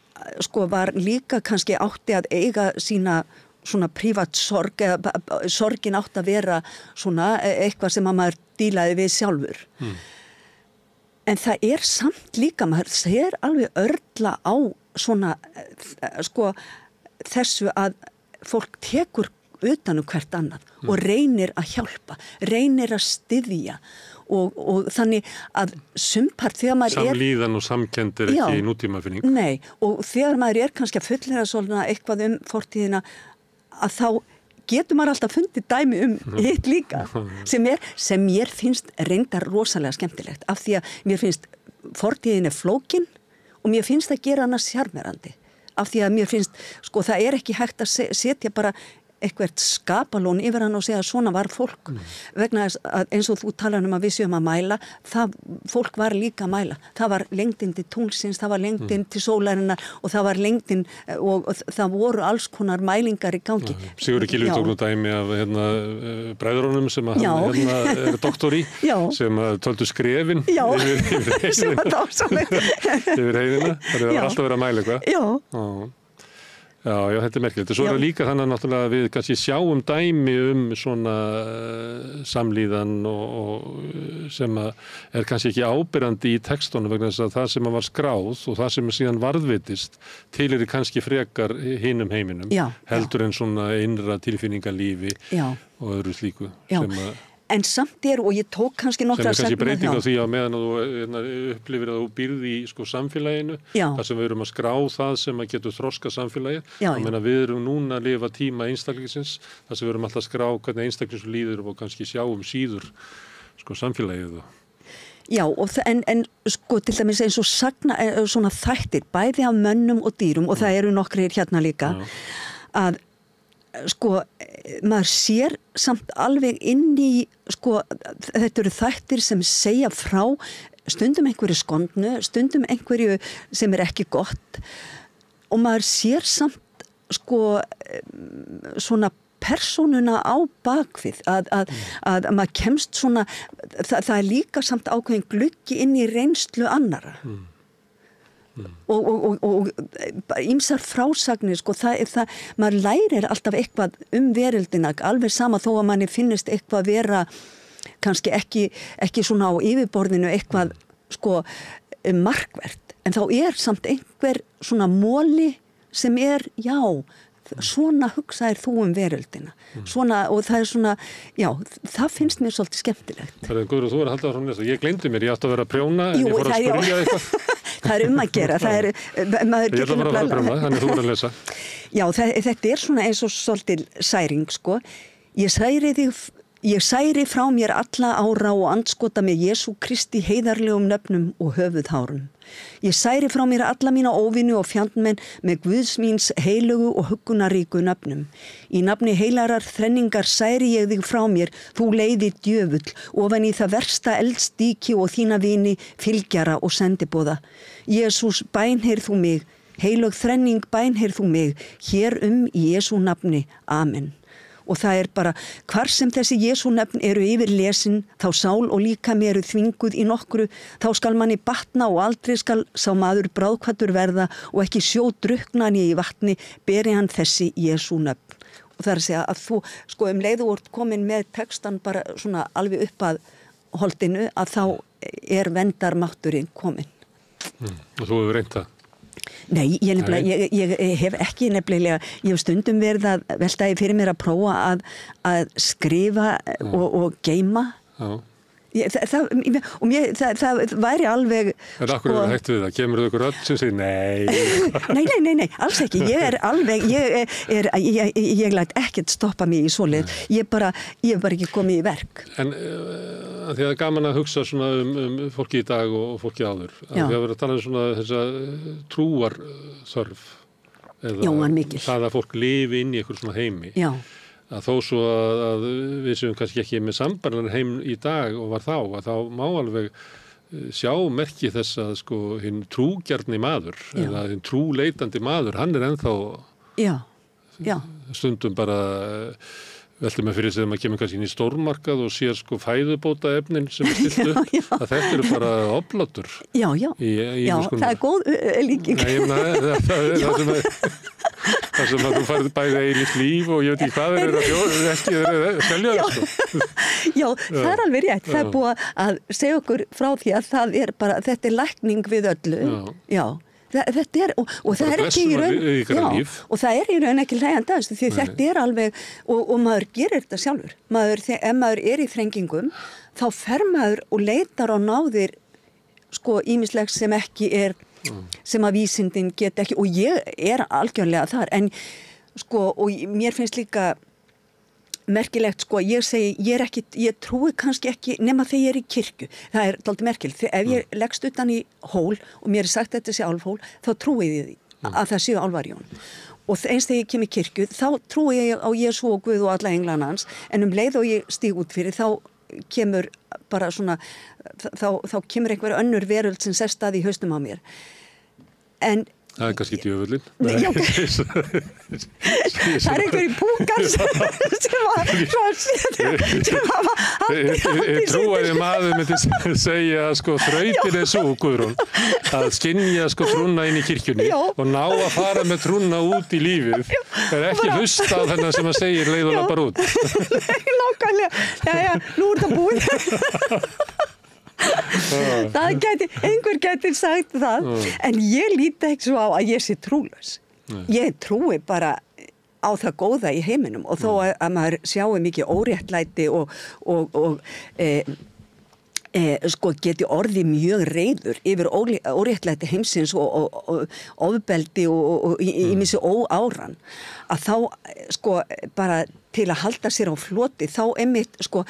var líka kannski átti að eiga sína svona prívat sorg eða sorgin átti að vera svona eitthvað sem að maður dílaði við sjálfur en það samt líka maður sér alveg örla á svona þessu að fólk tekur utan hvert annað og reynir að hjálpa, reynir að styðja og þannig að sumpart þegar maður samlíðan og samkennd ekki nútímafinning. Nei, og þegar maður kannski að fullera svona eitthvað fortíðina að þá getur maður alltaf fundið dæmi hitt líka sem mér finnst reyndar rosalega skemmtilegt af því að mér finnst fortíðin flókin og mér finnst það gera hana sjarmerandi. Af því að mér finnst, það ekki hægt að setja bara eitthvert skapalón yfir hann og segja að svona var fólk vegna þess að eins og þú talar að við séum að mæla, fólk var líka að mæla, það var lengdin til tunglsins, það var lengdin til sólarinnar og það var lengdin og það voru alls konar mælingar í gangi. Sigurður Gylfi tók nú dæmi af bræðrunum sem hann er doktor í sem töldu skrefin yfir heiðina, það var alltaf verið að mæla eitthvað. Já, þetta merkilegt. Svo líka þannig náttúrulega við kannski sjáum dæmi svona samlíðan og sem kannski ekki áberandi í textunum vegna þess að það sem var skráð og það sem síðan varðveitist tilheyrir kannski frekar hinum heiminum heldur en svona innra tilfinningalífi og öðru slíku sem En samt og ég tók kannski nokkra sem kannski breyting á því að meðan þú upplifir að þú býrði í samfélaginu þar sem við erum að skrá það sem að getur þroska samfélagið við erum núna að lifa tíma einstaklingsins þar sem við erum alltaf að skrá hvernig einstaklingsum líður og kannski sjáum síður samfélagið Já, en til dæmis eins og svona þættir bæði af mönnum og dýrum og það eru nokkrir hérna líka að maður sér samt alveg inn í þetta eru þættir sem segja frá stundum einhverju skondnu, stundum einhverju sem ekki gott og maður sér samt svona persónuna á bakvið að maður kemst svona það líka samt ákveðin gluggi inn í reynslu annara og ýmsar frásagnir maður lærir alltaf eitthvað veröldina alveg sama þó að manni finnist eitthvað vera kannski ekki svona á yfirborðinu eitthvað sko markvert, en þá samt einhver svona móli sem já, svona hugsaðir þú veröldina, svona, og það svona, já, það finnst mér svolítið skemmtilegt. Það Guðrún, þú að halda áfram lesa, ég gleymdi mér, ég átti að vera að prjóna, en ég fór að spyrja eitthvað. Það að gera, maður ég ætla bara að fara að prjóna, þannig þú að lesa. Já, þetta svona eins og svolítið særing, sko. Ég særi frá mér alla ára og andskota með Jesú Kristi heiðarlegum nöfnum og höfuðhárum. Ég særi frá mér alla mína óvinu og fjandmenn með Guðs míns heilugu og huggunaríku nöfnum. Í nafni heilarar þrenningar særi ég þig frá mér, þú leiði djöfull, ofan í það versta eldstíki og þína vini, fylgjara og sendiboða. Jesús, bænheyrð þú mig, heilög þrenning, bænheyrð þú mig, hér í Jesú nafni. Amen. Og það bara, hvar sem þessi Jesú nöfn eru yfir lesin, þá sál og líkami eru þvinguð í nokkru, þá skal manni batna og aldrei skal sá maður bráðkvættur verða og ekki sjó drukknani í vatni, beri hann þessi Jesú nöfn. Og það að segja að þú, sko leiðu úr komin með textan bara svona alveg upp að holdinu, að þá vendarmátturinn komin. Og þú hefur reynt það? Nei, ég hef ekki nefnilega, ég hef stundum verið að veltaði fyrir mér að prófa að skrifa og geyma. Já. Það væri alveg... En akkur er það hægt við það? Kemur þú ykkur öll sem segir nei? Nei, alls ekki. Ég læt ekkert stoppa mig í svoleið. Ég hef bara ekki komið í verk. En því að það gaman að hugsa svona fólki í dag og fólki áður. Því að vera að tala svona þessa trúarþörf. Eða það að fólk lifi inn í einhver svona heimi. Já. Að þó svo að við séum kannski ekki með sambarnar heim í dag og var að þá má alveg sjá merki þess að sko hinn trúgjarni maður eða hinn trúleitandi maður, hann ennþá stundum bara veltum með fyrir sig þegar maður kemur kannski inn í stórmarkað og sér sko fæðubótaefnin sem stilt upp, að þetta eru bara oblátur. Já, það góð líking. Það sem að þú farið bæði eilíft líf og ég veit ekki hvað ekki að selja það sko. Já, það alveg rétt. Það búið að segja okkur frá því að þetta lækning við öllu. Já. Þetta og það ekki í raun og það í raun ekki hlægjandi að því þetta alveg og maður gerir þetta sjálfur. Ef maður í þrengingum þá fer maður og leitar á náðir sko ýmislegt sem ekki sem að vísindin get ekki og ég algjörlega þar en sko og mér finnst líka merkilegt sko, ég segi, ég trúi kannski ekki nema þegar ég í kirkju. Það dálítið merkilegt. Ef ég leggst utan í hól og mér sagt þetta sé álfhól, þá trúi ég því að það séu álfarjón. Og eins þegar ég kem í kirkju, þá trúi ég á Jesú og Guð og alla englana hans, en leið og ég stíg út fyrir, þá kemur bara svona, þá kemur einhver önnur veröld sem sest að í haustum á mér. En það kannski djöfullinn. Það einhverjir púkar sem trúaði maður myndi segja sko þrautin svo, Guðrún, að skynja sko trúna inn í kirkjunni og ná að fara með trúna út í lífið. Það ekki hlusta á þennan sem að segja leið og lappar út. Nei, nákvæmlega. Jæja, nú það búið. Einhver gæti sagt það en ég líti ekki svo á að ég sé trúlaus. Ég trúi bara á það góða í heiminum og þó að maður sjáu mikið óréttlæti og sko geti orðið mjög reiður yfir óréttlæti heimsins og ofbeldi og ýmissi óáran að þá sko bara til að halda sér á floti þá einmitt sko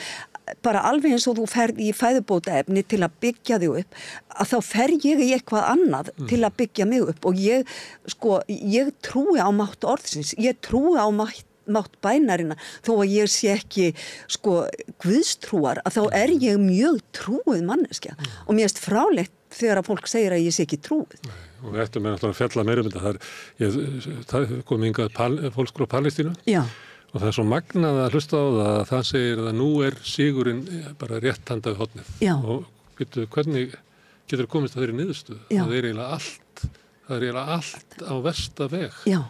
bara alveg eins og þú ferð í fæðubótaefni til að byggja þig upp að þá fer ég í eitthvað annað til að byggja mig upp og ég trúi á mátt orðsins, ég trúi á mátt bænarinnar þó að ég sé ekki sko guðstrúar að þá ég mjög trúið manneskja og mér finnst frálegt þegar að fólk segir að ég sé ekki trúið. Og þetta með náttúrulega fjalla meira þetta, það kom hingað fólk frá Palestínu. Já. Og það svo magnað að hlusta á það að það segir að nú sigurinn bara rétt handað við hornið. Já. Og hvernig getur komist að þeirri niðurstöðu? Já. Það eiginlega allt á versta veg. Já.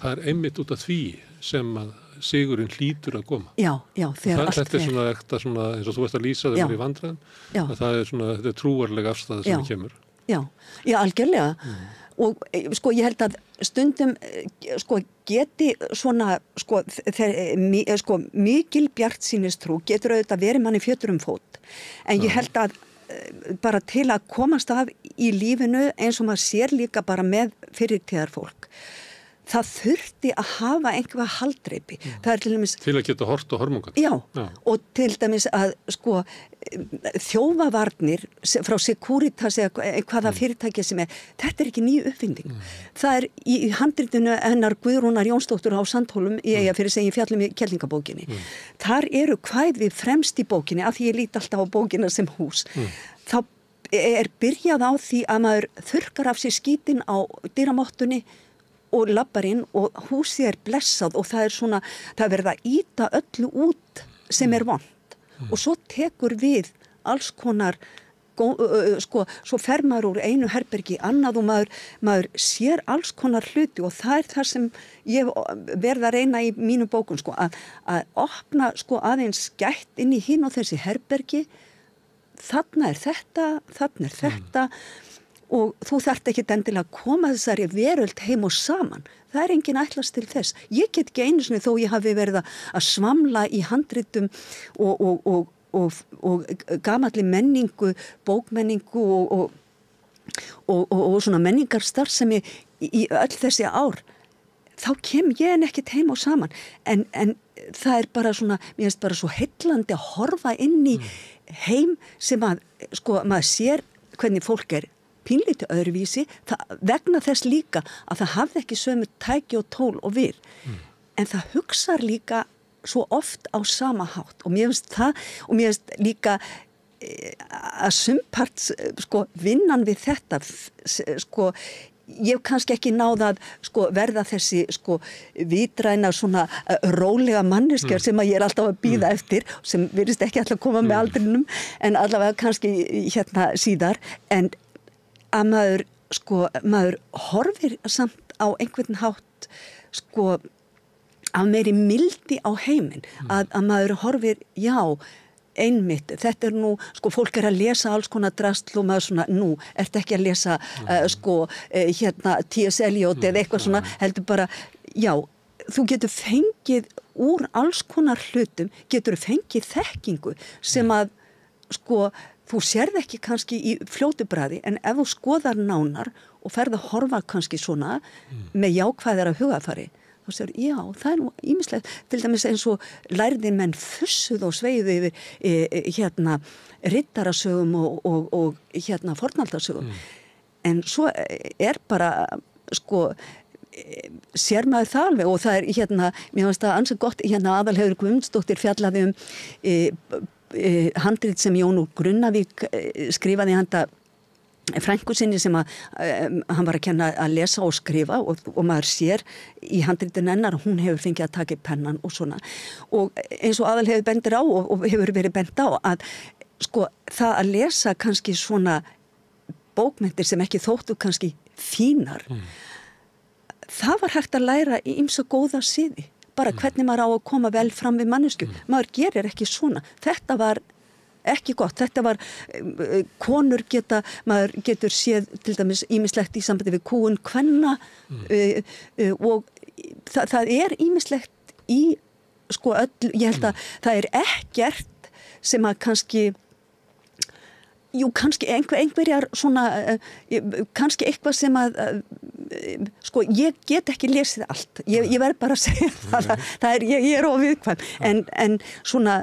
Það einmitt út af því sem að sigurinn hlýtur að koma. Já, þegar allt þetta er svona eins og þú ert að lýsa þegar í vandræðum, að það er svona, þetta er trúarleg afstæða sem kemur. Já, algjörlega. Og sko ég held að stundum sko geti svona sko mikil bjartsýnistrú getur auðvitað verið manni fjötur fót, en ég held að bara til að komast af í lífinu eins og maður sér líka bara með fyrirtíðar fólk, það þurfti að hafa einhverja haldreipi. Það er til dæmis til að geta hort á hörmungar. Já, og til dæmis að sko þjófavarnir frá Securitas eða hvaða fyrirtæki sem þetta er ekki ný uppfinding. Það er í handritinu hennar Guðrúnar Jónsdóttur á Sandhólum í Eyjafirði sem ég fjallum í Kerlingabókinni. Þar eru kvæði fremst í bókinni, af því ég lít alltaf á bókina sem hús. Þá er byrjað á því að maður þurrkar af sér skítinn á dyramottunni og labbar inn og húsið er blessað og það er svona, það verða að ýta öllu út sem er vont. Og svo tekur við alls konar, sko, svo fer maður úr einu herbergi í annað og maður sér alls konar hluti og það er það sem ég verð að reyna í mínu bókum, sko, að opna sko aðeins gætt inn í hinn og þessi herbergi, þarna er þetta, og þú þarft ekki endilega að koma þessari veröld heim og saman. Það er engin ætlast til þess. Ég get ekki einu sinni þó ég hafi verið að svamla í handritum og gamalli menningu, bókmenningu og svona menningarstarfsemi í öll þessi ár. Þá kem ég ekkert heim og saman. En það er bara svona, mér finnst bara svo heillandi að horfa inn í heim sem að, sko, maður sér hvernig fólk er pínlítið öðruvísi, vegna þess líka að það hafði ekki sömu tæki og tól og við. En það hugsar líka svo oft á sama hátt og mér finnst það, og mér finnst líka að sumpart sko vinnan við þetta, sko, ég hef kannski ekki náð að sko verða þessi sko vitræna svona rólega manneskjar sem að ég er alltaf að bíða eftir, sem virðist ekki alltaf koma með aldrinum, en allavega kannski hérna síðar, en að maður horfir samt á einhvern hátt sko af meiri mildi á heiminn, að maður horfir, já, einmitt, þetta er nú, sko, fólk er að lesa alls konar drastl og maður svona, nú, ertu ekki að lesa hérna T.S. Eliot eða eitthvað svona, heldur bara, já, þú getur fengið úr alls konar hlutum, getur fengið þekkingu sem að, sko, þú sérð ekki kannski í fljótu bragði, en ef þú skoðar nánar og ferð að horfa kannski svona með jákvæðara hugafari, þá sér, já, það er nú ýmislegt, til dæmis eins og lærðir menn fussuð og sveigðu yfir hérna riddarasögum og hérna fornaldarsögum. En svo er bara, sko, sér maður það alveg, og það er hérna, mér finnst það ansið gott, hérna Aðalheiður Guðmundsdóttir fjallaði handrit sem Jón úr Grunnavík skrifaði handa frænku sinni sem að hann var að kenna að lesa og skrifa og maður sér í handritinu hennar að hún hefur fengið að taka í pennan og svona, og eins og Aðalheiður bendir á og hefur verið bent á að sko það að lesa kannski svona bókmenntir sem ekki þóttu kannski fínar, það var hægt að læra í ýmsa góða siði, bara hvernig maður á að koma vel fram við mannesku. Maður gerir ekki svona. Þetta var ekki gott. Þetta var, konur maður getur séð til dæmis ýmislegt í sambandi við kúgun kvenna og það er ýmislegt í, sko, öll, ég held að það er ekkert sem að kannski, jú, kannski einhverjar svona, kannski eitthvað sem að, sko, ég get ekki lesið allt. Ég verð bara að segja það er, ég er óviðkvæm, en svona,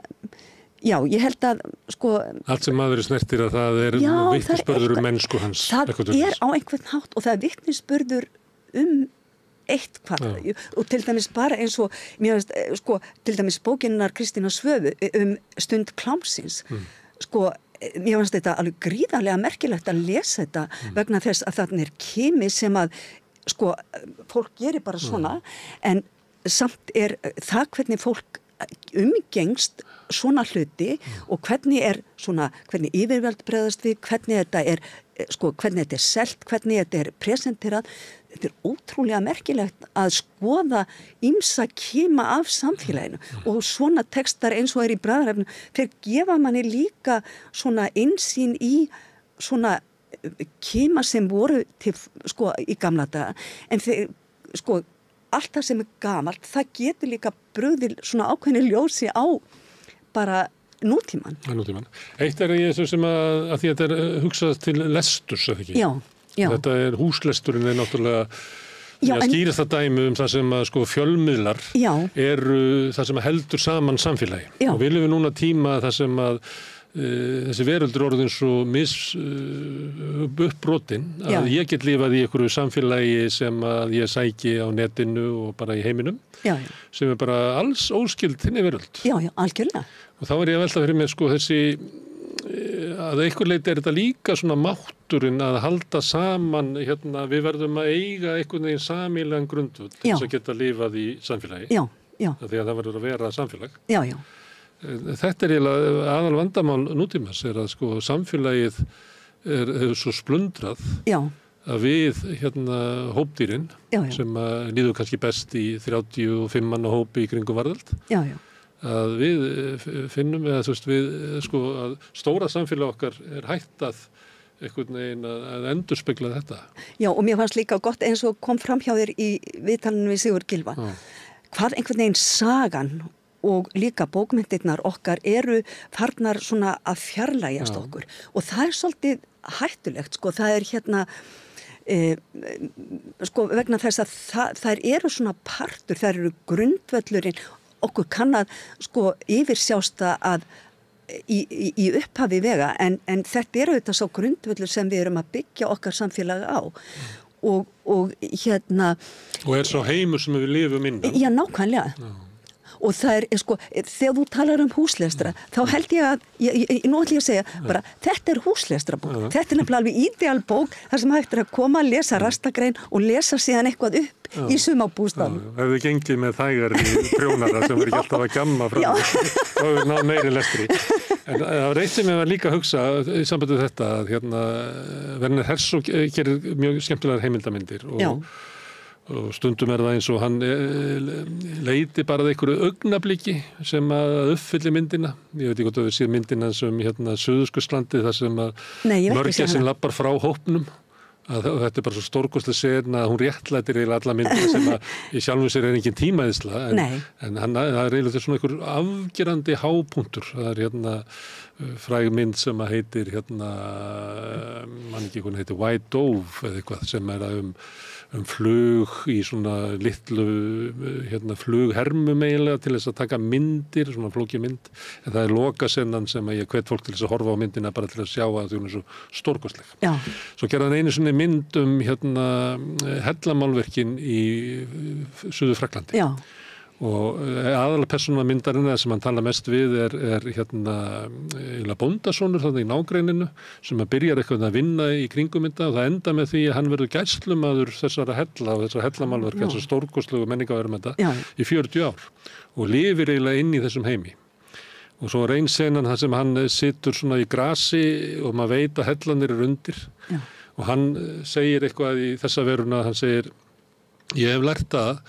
já, ég held að, sko... Allt sem maður snertir að það er vitnisburður mennsku hans. Það er á einhvern hátt og það er vitnisburður eitthvað. Og til dæmis bara eins og, mér veist, sko, til dæmis bókinnar Kristínar Svövu stund klámsins, sko, mér finnst þetta alveg gríðarlega merkilegt að lesa þetta vegna þess að þarna er kimi sem að, sko, fólk gerir bara svona, en samt er það hvernig fólk umgengst svona hluti og hvernig er svona, hvernig yfirvöld bregðast við, hvernig þetta er sko, hvernig þetta selt, hvernig þetta presenterað. Þetta ótrúlega merkilegt að skoða ýmsa kima af samfélaginu og svona textar eins og í bræðrefnum, þeir gefa manni líka svona innsýn í svona kima sem voru til, sko, í gamla daga, en þeir, sko, allt það sem gamalt, það getur líka brugðið svona ákveðni ljósi á bara nútíman. Eitt í þessu sem að því að þetta hugsað til lesturs, eða ekki? Já. Þetta húslesturinn náttúrulega skýrist það dæmi það sem að sko fjölmiðlar eru það sem heldur saman samfélagi. Og við lifum núna tíma það sem að þessi veröldur orðin svo uppbrotin að ég get lifað í einhverju samfélagi sem að ég sæki á netinu og bara í heiminum sem bara alls óskild hinni veröld. Já, algjörlega. Og þá ég að velta fyrir mig sko þessi að einhver leiti þetta líka svona mátturinn að halda saman við verðum að eiga einhvern veginn sameiginlegan grundvöll til þess að geta lifað í samfélagi. Já. Því að það verður að vera samfélag. Já. Þetta eiginlega aðal vandamál nútímans að sko samfélagið er svo splundrað að við hópdýrin sem líður kannski best í 35 manna hópi í kringum varðöld. Að við finnum að stóra samfélag okkar hætt að einhvern veginn að endurspegla þetta. Já, og mér fannst líka gott eins og kom fram hjá þér í viðtalinu við Sigurð Gylfa. Hvað einhvern veginn sagan og líka bókmyndirnar okkar eru farnar svona að fjarlægjast okkur. Og það svolítið hættulegt, sko. Það sko vegna þess að þær eru svona partur, þær eru grundvöllurinn. Okkur kann að sko yfirsjásta að í upphafi vega en þetta eru þetta svo grundvöllur sem við erum að byggja okkar samfélag á og og svo heimur sem við lifum innan. Já, nákvæmlega. Og það sko, þegar þú talar húslestra, þá held ég að, nú ætlum ég að segja, bara, þetta húslestra bók. Þetta nefnilega alveg ídeal bók, þar sem hægt að koma að lesa rastagrein og lesa síðan eitthvað upp í sumarbústaðnum. Það hefur gengið með þægar í prjónara sem verður ekki alltaf að gjamma frá þá hefur náð meiri lestri. En það var eitt sem ég var líka að hugsa í sambandi þetta, að Werner Herzog gerir mjög skemmtilegar heimildamindir og stundum það eins og hann leiti bara að einhverju augnabliki sem að uppfylli myndina. Ég veit ekki hvort að við séum myndina sem Suðurskautslandið þar sem að mörgja sem lappar frá hópnum. Þetta bara svo stórkostleg sena að hún réttlætir eiginlega alla myndina sem að í sjálfum sér engin tímaðisla en það eiginlega svona einhver afgerandi hápunktur. Það fræg mynd sem að heitir heitir White Dove eða eitthvað sem flug í svona litlu flughermum eiginlega til þess að taka myndir, svona flókið mynd, en það lokasennan sem að ég hvet fólk til þess að horfa á myndina bara til að sjá að það er svo stórkostleg. Svo gerði hann einu svona mynd hellamálverkin í Suður-Fraklandi. Og aðalega persóna myndarinn sem hann tala mest við er bóndasonur þannig í nágreininu sem að byrjar eitthvað að vinna í kringum þetta og það enda með því að hann verður gæslumaður þessara hella og þessara hellamálverk, þessara stórkostlegu menningaverðmynda í 40 ár og lifir eiginlega inn í þessum heimi. Og svo er ein senan þar sem hann situr svona í grasi og maður veit að hellanir eru undir og hann segir eitthvað í þessa veruna, hann segir, ég hef lært að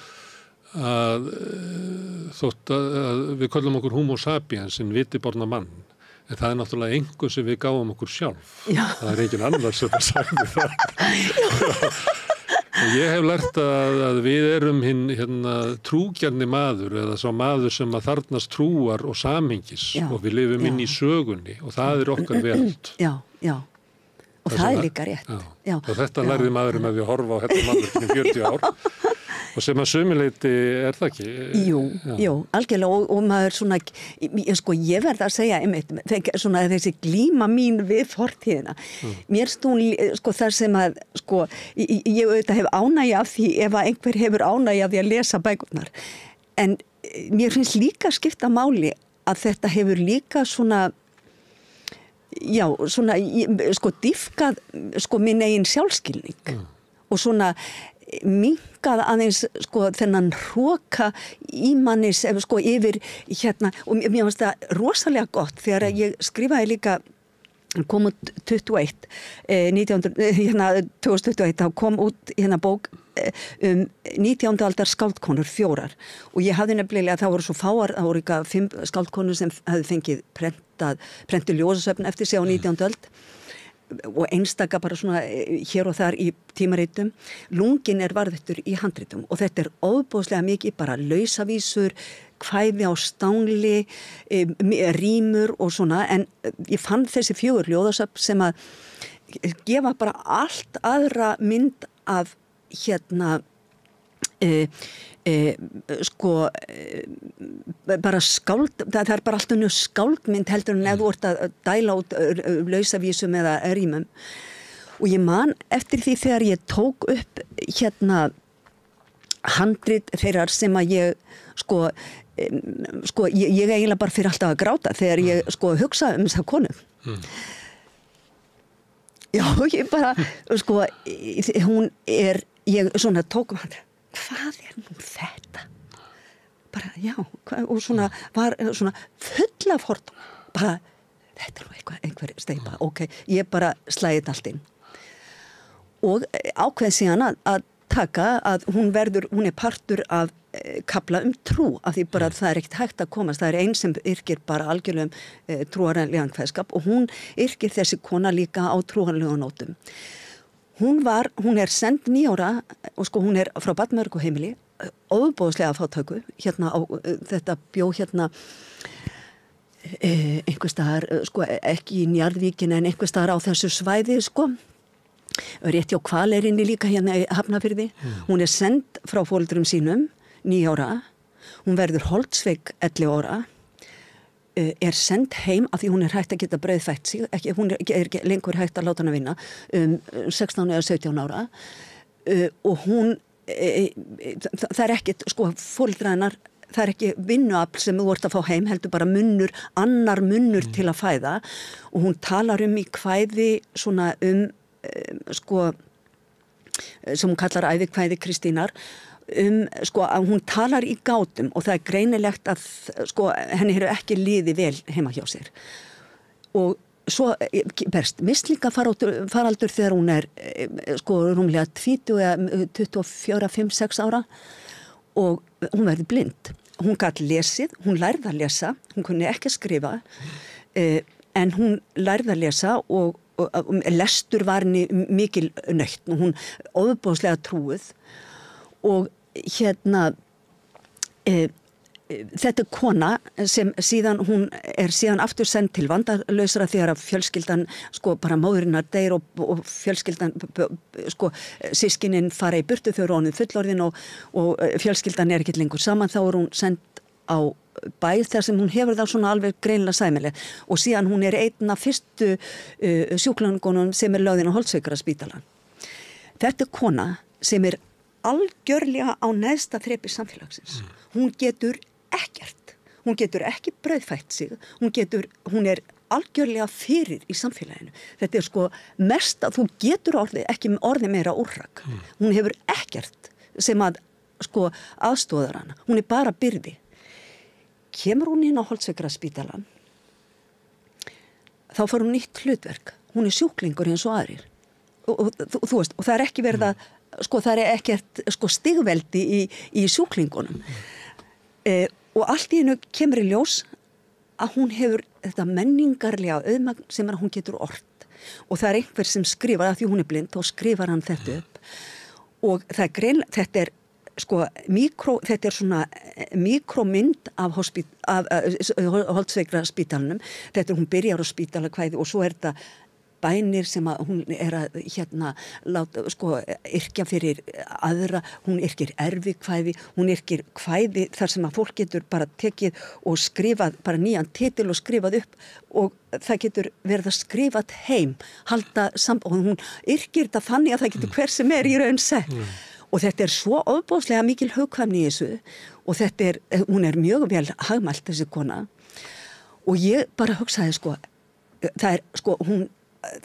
þótt að við köllum okkur homo sapiens en vitiborna mann en það er náttúrulega einhver sem við gáum okkur sjálf. Það er engin annar sem það sagði það. Og ég hef lært að við erum hinn trúgjarni maður eða svo maður sem að þarnast trúar og samhengis og við lifum inn í sögunni og það er okkar veröld. Og það er líka rétt. Og þetta lærði maðurinn með því að horfa á þetta mannverkinu 40 ár. Og sem að sömuleyti það ekki? Jú, algjörlega og maður svona, ég verð að segja einmitt, svona þessi glíma mín við fortíðina. Mér þar sem að, ég auðvitað hef ánægja af því ef að einhver hefur ánægja af því að lesa bækurnar. En mér finnst líka skipta máli að þetta hefur líka svona, dýfkað, minn eigin sjálfskilning og svona minkað aðeins þennan hroka í mannis yfir og mér finnst það rosalega gott þegar ég skrifaði líka kom út 2021 þá kom út bók 19. aldar skáldkonur 4 og ég hafði nefnilega, það voru svo fáar, það voru ekki 5 skáldkonur sem hafði fengið prentu ljósasöfn eftir sig á 19. öld og einstaka bara svona hér og þar í tímaritum. Lungin varðvettur í handritum og þetta ofboðslega mikið bara lausavísur, kvæði á stangli, rímur og svona, en ég fann þessi 4 ljóðasöfn sem að gefa bara allt aðra mynd af bara skáld, það bara allt önnur skáldmynd heldur en ef þú ert að dæla út lausavísum eða rímum. Og ég man eftir því þegar ég tók upp handrit þeirrar sem að ég ég eiginlega bara fyrir alltaf að gráta þegar ég hugsa þessa konu. Já, ég bara hún ég svona tók hann, hvað nú þetta? Bara, já, og svona var svona full af hort, bara, þetta nú einhver steipa, ok, ég bara slæði þetta allt inn. Og ákveð síðan að taka að hún partur af kafla trú, af því bara það ekkert hægt að komast, það ein sem yrkir bara algjörlega trúarlegan kveðskap og hún yrkir þessi kona líka á trúarlegan nótum. Hún send 9 ára og hún frá Barnmörgu heimili, ofboðslega fátæku, þetta bjó einhvers staðar, ekki í Njarðvíkin en einhvers staðar á þessu svæði, rétt hjá Hvaleyrinni líka í Hafnarfirði. Hún send frá foreldrum sínum 9 ára, hún verður holdsveik 11 ára, send heim af því hún hægt að geta brauðfætt sig, hún ekki lengur hægt að láta hana vinna 16 eða 17 ára og hún það ekkert, foreldrar hennar, það ekki vinnuafl sem þú ert að fá heim, heldur bara annar munnur til að fæða og hún talar í kvæði svona sem hún kallar ævikvæði Kristínar að hún talar í gátum og það greinilegt að henni hefur ekki liðið vel heima hjá sér og svo berst mislingafaraldur þegar hún rúmlega 24-5-6 ára og hún verður blind. Hún gat lesið, hún lærði að lesa, hún kunni ekki að skrifa en hún lærði að lesa og lestur var henni mikil nöytt og hún ofboðslega trúið og þetta kona sem síðan hún síðan aftur send til vandalausra þegar fjölskyldan bara móðurinnar deyr og fjölskyldan systkinin fara í burtu þau orðin fullorðin og fjölskyldan ekki lengur saman, þá hún send á bæ þar sem hún hefur það svona alveg greinilega sæmileg og síðan hún einn af fyrstu sjúklingunum sem lögðin á Holtsveikaraspítalan. Þetta kona sem algjörlega á neðsta þrepi samfélagsins. Hún getur ekkert. Hún getur ekki brauðfætt sig. Hún algjörlega fyrir í samfélaginu. Þetta mest að þú getur ekki orðið meira úrrak. Hún hefur ekkert sem að aðstoðar hana. Hún bara byrði. Kemur hún inn á Holtsveikaraspítalan, þá fær hún nýtt hlutverk. Hún sjúklingur eins og aðrir. Og þú veist, og það ekki verið að það ekkert stigveldi í sjúklingunum. Og allt í einu kemur í ljós að hún hefur þetta menningarlega auðmagn sem hún getur ort. Og það einhver sem skrifar, að því hún blind, þá skrifar hann þetta upp. Og þetta þetta svona mikromynd af Holtsveikaraspítalanum. Hún byrjar á spítalakvæði og svo þetta bænir sem að hún að láta, yrkja fyrir aðra, hún yrkir erfikvæði, hún yrkir kvæði þar sem að fólk getur bara tekið og skrifað bara nýjan titil og skrifað upp og það getur verið að skrifað heim, og hún yrkir þetta þannig að það getur hver sem í raun sett. Og þetta svo ofboðslega mikil hugkvæmni í þessu og hún mjög vel hagmælt þessi kona og ég bara hugsaði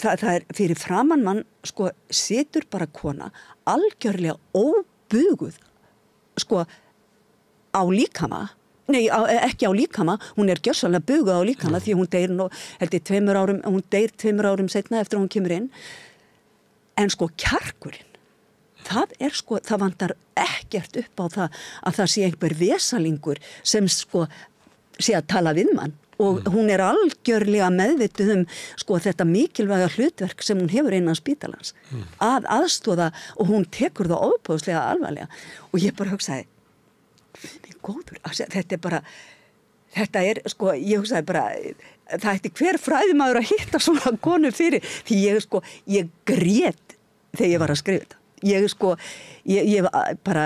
það fyrir framan mann situr bara kona algjörlega óbuguð á líkama Nei, ekki á líkama, hún gjörsamlega buguð á líkama því hún deyr tveimur árum seinna eftir að hún kemur inn. En sko kjarkurinn, það vantar ekkert upp á það að það sé einhver vesalingur sem sko sé að tala við mann og hún algjörlega meðvituð sko þetta mikilvæga hlutverk sem hún hefur innan spítalans að aðstoða og hún tekur það ofboðslega alvarlega og ég bara hugsaði góður, þetta sko, ég hugsaði bara, það ætti hver fræðimaður að hitta svona konu fyrir, því ég grét þegar ég var að skrifa þetta. Ég bara,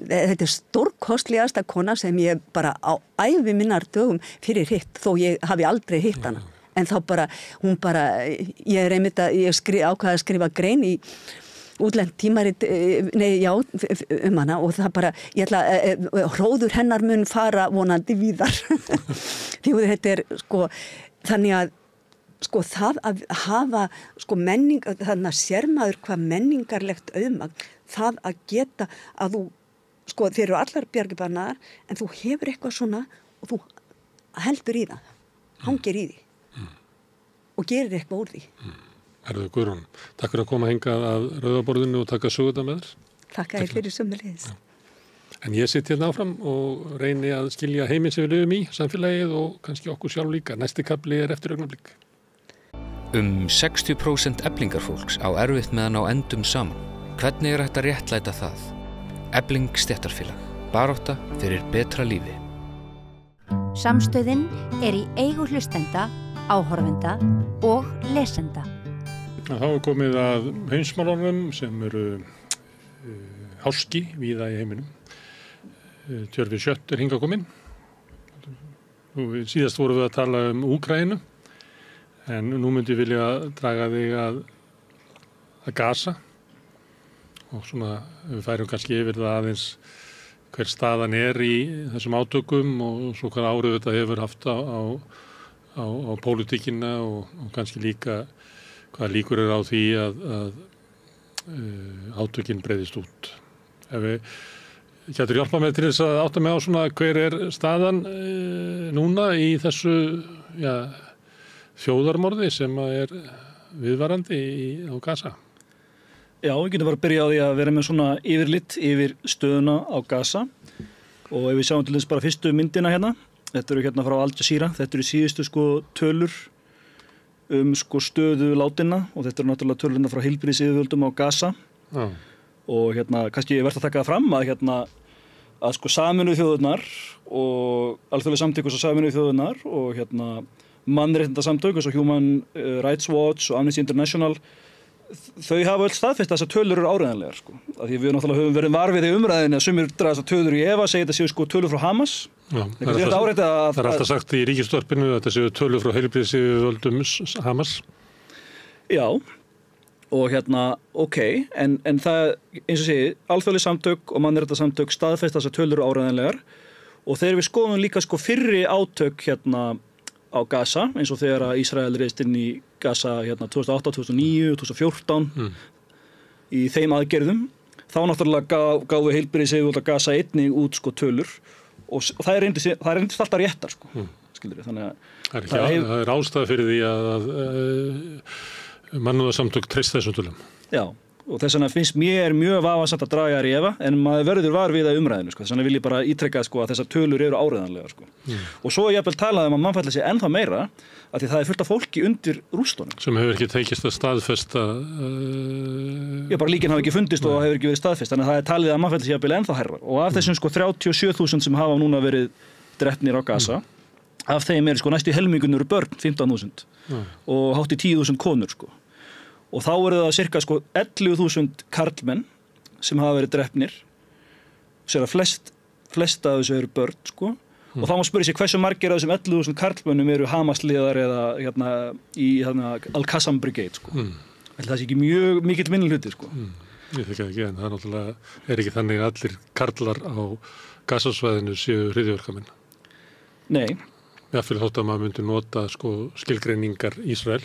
þetta stórkostlegasta kona sem ég bara á ævi minnar dögum fyrir hitt, þó ég hafi aldrei hitt hana. En þá bara, hún bara, ég ákvaði að skrifa grein í útlent tímarit, hana og það bara, ég ætla hróður hennar mun fara vonandi víðar. Því þetta sko, þannig að sko það að hafa sko menning, þannig að sér maður hvað menningarlegt auðmagn, það að geta að þú, sko þeir eru allar bjargibannaðar, en þú hefur eitthvað svona og þú heldur í það, hangir í því og gerir eitthvað úr því. Herðu Guðrún, takk fyrir að koma hingað að Rauðaborðinu og taka söguna með þér. Takk að þér fyrir sömuleiðis. En ég sitt hérna áfram og reyni að skilja heiminn sem við lifum í, samfélagið og kannski okkur sjálf líka. Næsti kafli eftir augnablik. 60% Eflingarfólks á erfitt með að ná endum saman. Hvernig hægt að réttlæta það? Efling stéttarfélag. Barátta fyrir betra lífi. Samstöðin í eigu hlustenda, áhorfenda og lesenda. Þá komið að heimsmálunum sem eru háski víða í heiminum. Tjörfi Schött hingað kominn. Síðast vorum við að tala Úkraínu, en nú myndi ég vilja draga þig að Gaza og svona við færum kannski yfir það aðeins hver staðan í þessum átökum og svo hvað áhrif þetta hefur haft á pólitíkina og kannski líka hvað líkur á því að átökin breiðist út. Ef við getur hjálpað með til þess að átta mig á svona hver staðan núna í þessu þjóðarmorði sem viðvarandi á Gaza? Já, við getum bara að byrja á því að vera með svona yfirlit yfir stöðuna á Gaza og ef við sjáum til þess bara fyrstu myndina hérna, þetta eru hérna frá Al Jazeera, þetta eru síðustu sko tölur sko stöðu látinna og þetta eru náttúrulega tölurna frá heilbrigðisyfirvöldum á Gaza og hérna kannski verðt að taka það fram að hérna að sko Sameinuðu þjóðirnar og alþjóðleg samtök og Sameinuðu þjóðirnar og hérna mannréttindasamtök eins og Human Rights Watch og Amnesty International þau hafa öll staðfest að þessar tölur eru áreiðanlegar sko. Af því við náttúrulega höfum verið varfið í umræðinni að sumir draga þessar tölur í efa, segja þetta séu sko tölur frá Hamas. Já, það er alltaf sagt í ríkisútvarpinu að þetta séu tölur frá heilbrigðisyfirvöldum Hamas. Já, og hérna, en það, eins og segi, alþjóðleg samtök og mannréttindasamtök staðfest þessar tölur eru áreiðanlegar og þegar við skoðum líka sko fyrri átök hérna á Gaza, eins og þegar að Ísrael reist inn í Gaza hérna 2008, 2009, 2014 í þeim aðgerðum, þá náttúrulega gáðu heilbrigðisyfirvöld á Gaza einnig út sko tölur og það reyndist alltaf réttar sko, skilurðu, þannig að það er ástæða fyrir því að mannúðarsamtök treysta þessum tölum. Já. Og þess vegna finnst mér mjög vafasamt að draga þær í efa en maður verður var við að umræðinu sko. Þess vegna vil ég bara ítreka sko, að þessar tölur eru áreiðanlegar sko. Og svo er jafnvel talað að mannfallið sé ennþá meira að því það er fullt af fólki undir rústunum sem hefur ekki tekist að staðfesta Já, bara líkin hafa ekki fundist og hefur ekki verið staðfest þannig að það er talið að mannfallið sé jafnvel ennþá hærra og af þessum sko 37.000 sem hafa núna verið drepnir á Gaza af þeim sko næstu helmingun eru börn 15.000 og hátt í 10.000 konur sko. Og þá eru það cirka sko 11.000 karlmenn sem hafa verið drepnir. Sér að flesta af þessu eru börn sko. Og þá má spyrja sig hversu margir af þessum 11.000 karlmennum eru Hamas-liðar eða hérna í Al-Qassam Brigade sko. Það sé ekki mjög mikill minnihluti sko. Ég þekki það ekki en það náttúrulega ekki þannig að allir karlar á Gaza-svæðinu séu hryðjuverkamenn. Nei. Jafnvel þótt að maður myndi nota sko skilgreiningar Ísrael.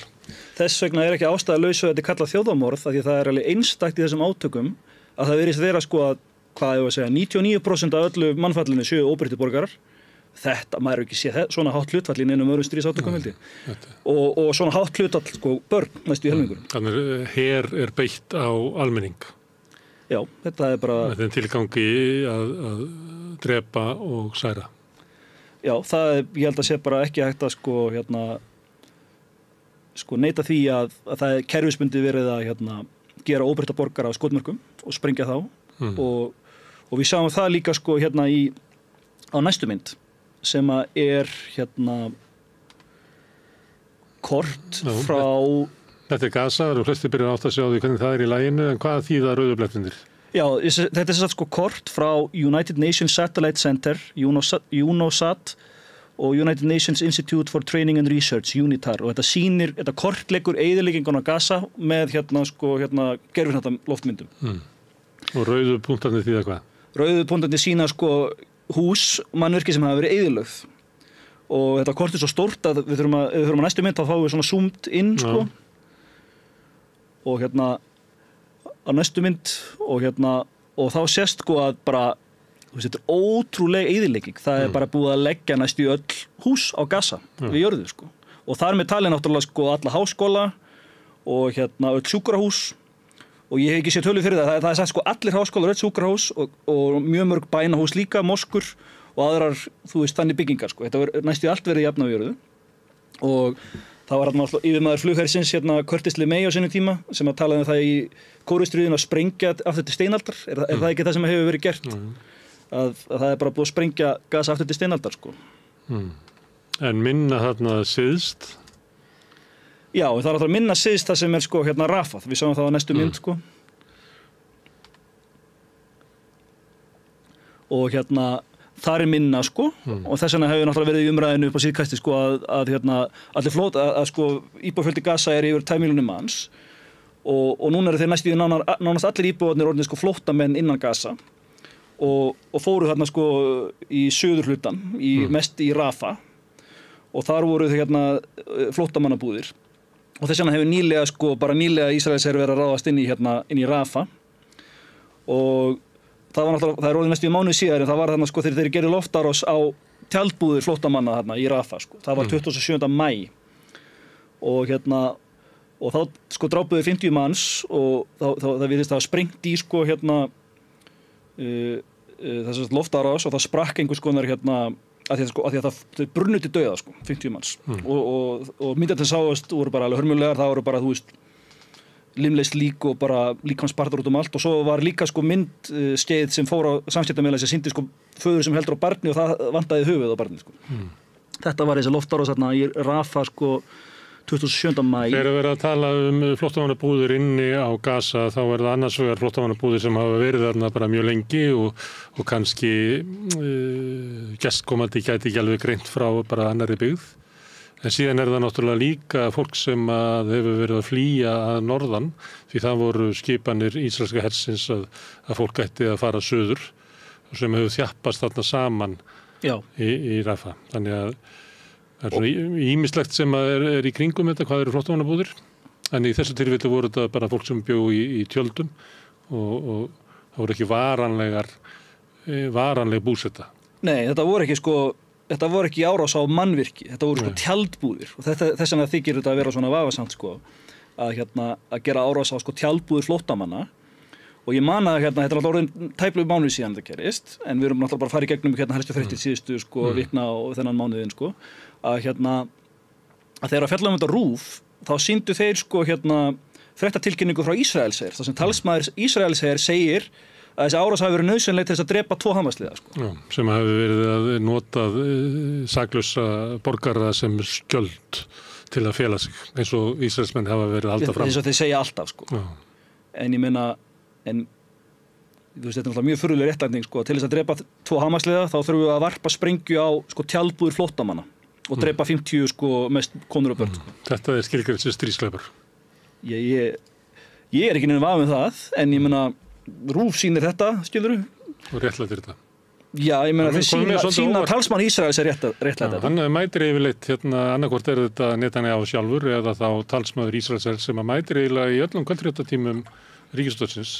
Þess vegna ekki ástæðulausu að þetta er kallað þjóðarmorð af því það alveg einstakt í þessum átökum að það virðist vera sko að, hvað ég var að segja, 99% af öllu mannfallinu séu óbreyttir borgarar maður ekki sé svona hátt hlutfall í neinum öðrum stríðsátökum held ég. Og svona hátt hlutfall, sko, börn næstu í helmingur. Þannig her beitt á almenning. Já, þetta bara... Með þeim tilgangi að drepa og særa. Já, ég held að sé bara ekki hægt að neita því að það kerfisbundið verið að gera óbreytta borgara á skotmörkum og sprengja þá og við sjáum það líka á næstu mynd sem að kort frá... Þetta Gaza, það eru flestir byrjað átt að sjá því hvernig það í laginu, en hvað þýða rauðu blettindir? Já, þetta kort frá United Nations Satellite Center, UNOSAT og United Nations Institute for Training and Research, UNITAR, og þetta kortleggur eyðilegginguna Gaza með gervihnattam loftmyndum. Og rauðu punktarnir þýða hvað? Rauðu punktarnir sýna hús, mannvirki sem hafa verið eyðilögð. Og þetta kort svo stórt að við þurfum að næstu mynd, þá fáum við svona zoomed inn, og á næstu mynd, og þá sést að bara þetta ótrúlega eyðilegging. Það bara búið að leggja næstu í öll hús á Gaza við jörðu, og þar með talið náttúrulega alla háskóla og öll sjúkrahús, og ég hef ekki séð tölu fyrir það er sagt allir háskólar, öll sjúkrahús og mjög mörg bænahús líka, moskur og aðrar, þannig byggingar. Þetta var næstu allt verið jafn á jörðu, og það var alltaf yfirmaður flughersins Curtis LeMay á sínum tíma sem að talaði það í Kóreustríðinu að sprengja aftur til steinaldar. Er það ekki það sem hefur verið gert? Að það er bara búið að sprengja Gaza aftur til steinaldar, En minna þarna syðst? Já, það er minna syðst það sem er Rafah. Við sáum það á næstu mynd, og þar er minna, og þess vegna hefur náttúrulega verið í umræðinu upp á síðkasti, allir íbúafjöldi Gaza er yfir 2 milljónir manns, og núna eru þeir næstu nánast allir íbúarnir orðnir flóttamenn innan Gaza, og fóru þarna í suðurhlutan, mest í Rafah, og þar voru þeir flóttamannabúðir, og þess vegna hefur nýlega Ísraelsher verið að ráðast inn í Rafah, og það er orðið næstu í mánuði síðar, en það var þarna þegar þeir gerðu loftárás á tjaldbúðir flóttamanna þarna í Rafah, það var 27. maí, og þá drápuðu 50 manns, og það virðist að hafa sprengt í þessast loftárás, og það sprakk einhvers konar að því að það brunnu til dauða 50 manns, og myndir til sáast voru bara alveg hörmulegar. Það voru bara limleist lík og bara líkamspartar út allt, og svo var líka myndskeið sem fór á samskiptamiðla sem sýndi föður sem heldur á barni, og það vantaði höfuð á barni. Þetta var þessi loftárás í Rafah 27. maí. Þegar verið að tala flóttamannabúðir inni á Gaza, þá það annars vegar flóttamannabúðir sem hafa verið þarna bara mjög lengi, og kannski gestkomandi gæti ekki alveg greint frá bara annarri byggð. En síðan það náttúrulega líka fólk sem hefur verið að flýja að norðan, því það voru skipanir ísraelska hersins að fólk ætti að fara suður, sem hefur þjappast þarna saman í Rafah. Þannig að það svona ýmislegt sem er í kringum þetta, hvað eru flóttamannabúðir, en í þessu tilfelli voru þetta bara fólk sem bjó í tjöldum, og það voru ekki varanleg búseta. Nei, þetta voru ekki árás á mannvirki, þetta voru tjaldbúðir, og þess vegna þykir þetta að vera svona vafasamt að gera árás á tjaldbúðir flóttamanna. Og ég man að þetta er alltaf orðin tæplu mánuð síðan þetta gerist, en við erum náttúrulega bara að fara í gegnum helstu fréttir síðustu vikna og þennan mánuðinn, að þegar að fjalla þetta RÚV, þá sýndu þeir fréttatilkynningu frá Ísraelsher, þar sem talsmaður Ísraelsher segir að þessi árás hafi verið nauðsynleg til þess að drepa 2 Hamasliða. Sem hafi verið að notað saklausa borgara sem skjöld til að fela sig, eins og Ísraelsmenn hafa verið að halda fram. Eins og þeir segja alltaf, En ég meina, þetta er náttúrulega mjög furðuleg réttlæting, til þess að drepa 2 Hamasliða, þá þurfum við að varpa sprengju á tjaldbúðir flóttamanna og drepa 50 mest konur og börn. Þetta er skilgreint sem stríðsglæpur. Ég er ekki nefnum af með það, en ég meina RÚV sýnir þetta, skilurðu? Og réttlætir þetta. Já, ég meina þeir sína talsmann Ísraels er réttlætt. Hann mætir yfirleitt, annarkvort er þetta Netanyahu sjálfur, eða þá talsmaður Ísraels sem mætir eiginlega í öllum kvöldfréttatímum ríkisútvarpsins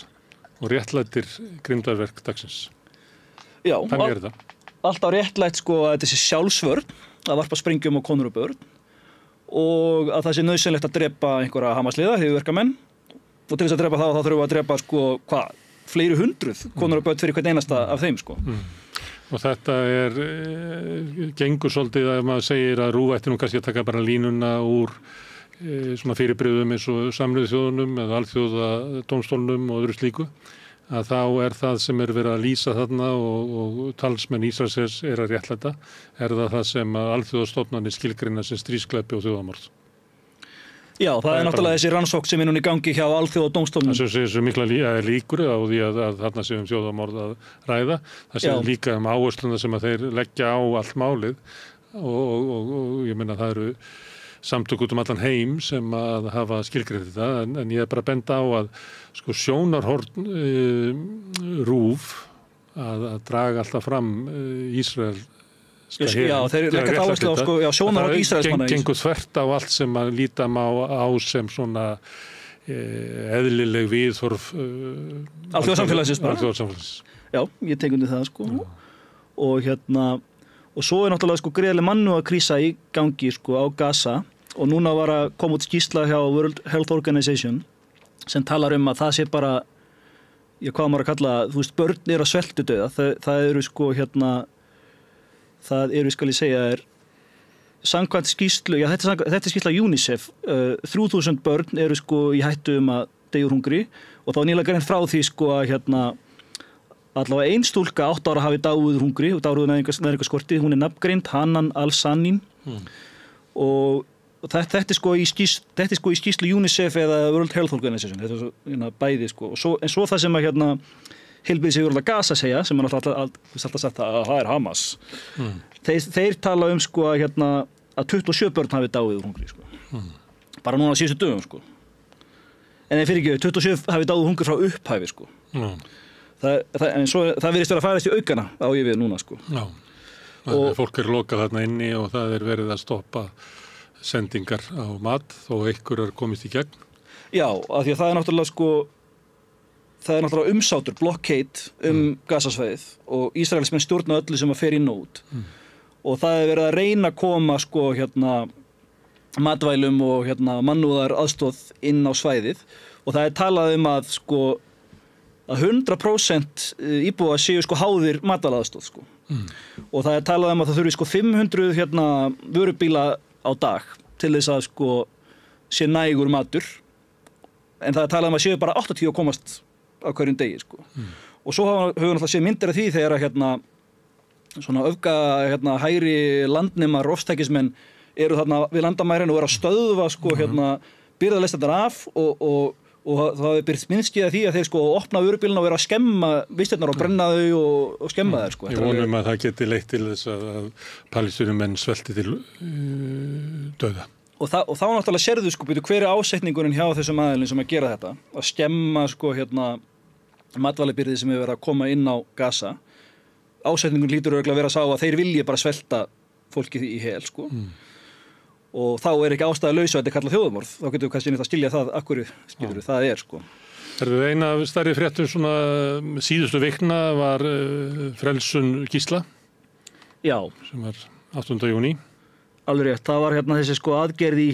og réttlætir grimmdarverk dagsins. Já, þannig er þetta. alltaf réttlætt sko að þetta sé sjálfsvörn að varpa sprengjum á konur og börn og að það sé nauðsynlegt að drepa einhverja Hamasliða, hryðjuverkamenn og til þess að drepa þá þurfum við að drepa sko fleiri hundruð konur og börn fyrir hvern einasta af þeim sko. Og þetta gengur svolítið að maður segir að RÚV ætti nú kannski að taka bara línuna úr svona fyrirbrigðum eins og Sameinuðu þjóðunum eða Alþjóðadómstólnum og öðru slíku, að þá það sem verið að lýsa þarna og talsmenn Ísraels að réttlæta, það sem að alþjóðastofnanir skilgreina sem stríðsglæpi og þjóðarmorð. Já, það náttúrulega þessi rannsókn sem núna í gangi hjá Alþjóðadómstólnum. Það sé mikla líkur á því að þarna sé þjóðarmorð að ræða. Það sé líka áhersluna sem að þeir leggja á allt málið og ég meina það eru samtök út allan heim sem að hafa skilgreint þetta, en ég bara benda á að sko sjónarhorn RÚV að draga alltaf fram Ísrael þeir leggja áherslu á sko, sjónarhorn Ísraelsmanna. Það gengur þvert á allt sem að líta á sem svona eðlileg viðhorf alþjóðasamfélagsins. Já, ég tek undir það sko. Og svo náttúrulega sko greiðlega mannúðarkrísa í gangi sko á Gaza og núna var að koma út skýrsla hjá World Health Organization sem talar að það sé bara, hvað maður að kalla, þú veist, börn að sveltidauða. Það eru sko það eru, skal ég segja, samkvæmt skýrslu, þetta er skýrsla UNICEF, 3000 börn eru sko í hættu að deyja úr hungri og þá nýlega greint frá því sko að allavega ein stúlka 8 ára hafi dáið úr hungri og dáið næringarskorti, hún nafngreind Hanan Al-Sanin og þetta er sko í skýrslu UNICEF eða World Health Organization, þetta er bæði sko en svo það sem að heilbrigðisyfirvöld Gaza segja, sem alltaf sagt að það er Hamas þeir tala sko að 27 börn hafi dáið úr hungri sko bara núna á síðustu dögum sko en þeir fyrir ekki, 27 hafi dáið úr hungri frá upphæfi sko en svo það virðist vera að færast í aukana á ég við núna sko. Já, fólk lokað þarna inni og það verið að stoppa sendingar á mat þó einhverjar komist í gegn. Já, af því að það er náttúrulega sko það er náttúrulega umsátur, blockade Gazasvæðið og Ísraelsmenn stjórna öllu sem að fer inn og út og það er verið að reyna að koma sko matvælum og mannúðar aðstoð inn á svæðið og það er talað að sko að 100% íbúa séu sko háðir matvælaðastoð sko. Og það er talað að það þurfi sko 500 vörubíla á dag til þess að sko sé nægur matur en það er talað að séu bara 80 að komast á hverjum degi sko. Og svo höfum við náttúrulega séð myndir af því þegar að svona öfga hægri landnemar ofstækismenn eru þarna við landamærin og eru að stöðva sko birgðalestarnar af og það hefur byrjt minnskið að því að þeir sko opna vörubíluna og vera að skemma vistirnar og brenna þau og skemma þær sko. Ég vonum að það geti leitt til þess að palestínumenn svelti til dauða. Og þá náttúrulega sérðu sko hver er ásetningurinn hjá þessum aðilum sem að gera þetta að skemma sko matvælabirgði sem hefur verið að koma inn á Gaza. Ásetningun lítur örugglega að vera sá að þeir vilji bara svelta fólkið í hel sko. Og þá er ekki ástæðulaus að þetta er kallað þjóðarmorð. Þá getum við kannski neitt að skilja það af hverju skilur það er sko. Eina af stærri fréttum svona síðustu vikna var frelsun gísla. Já. Sem var 8. júní. Alveg rétt. Það var þessi sko aðgerð í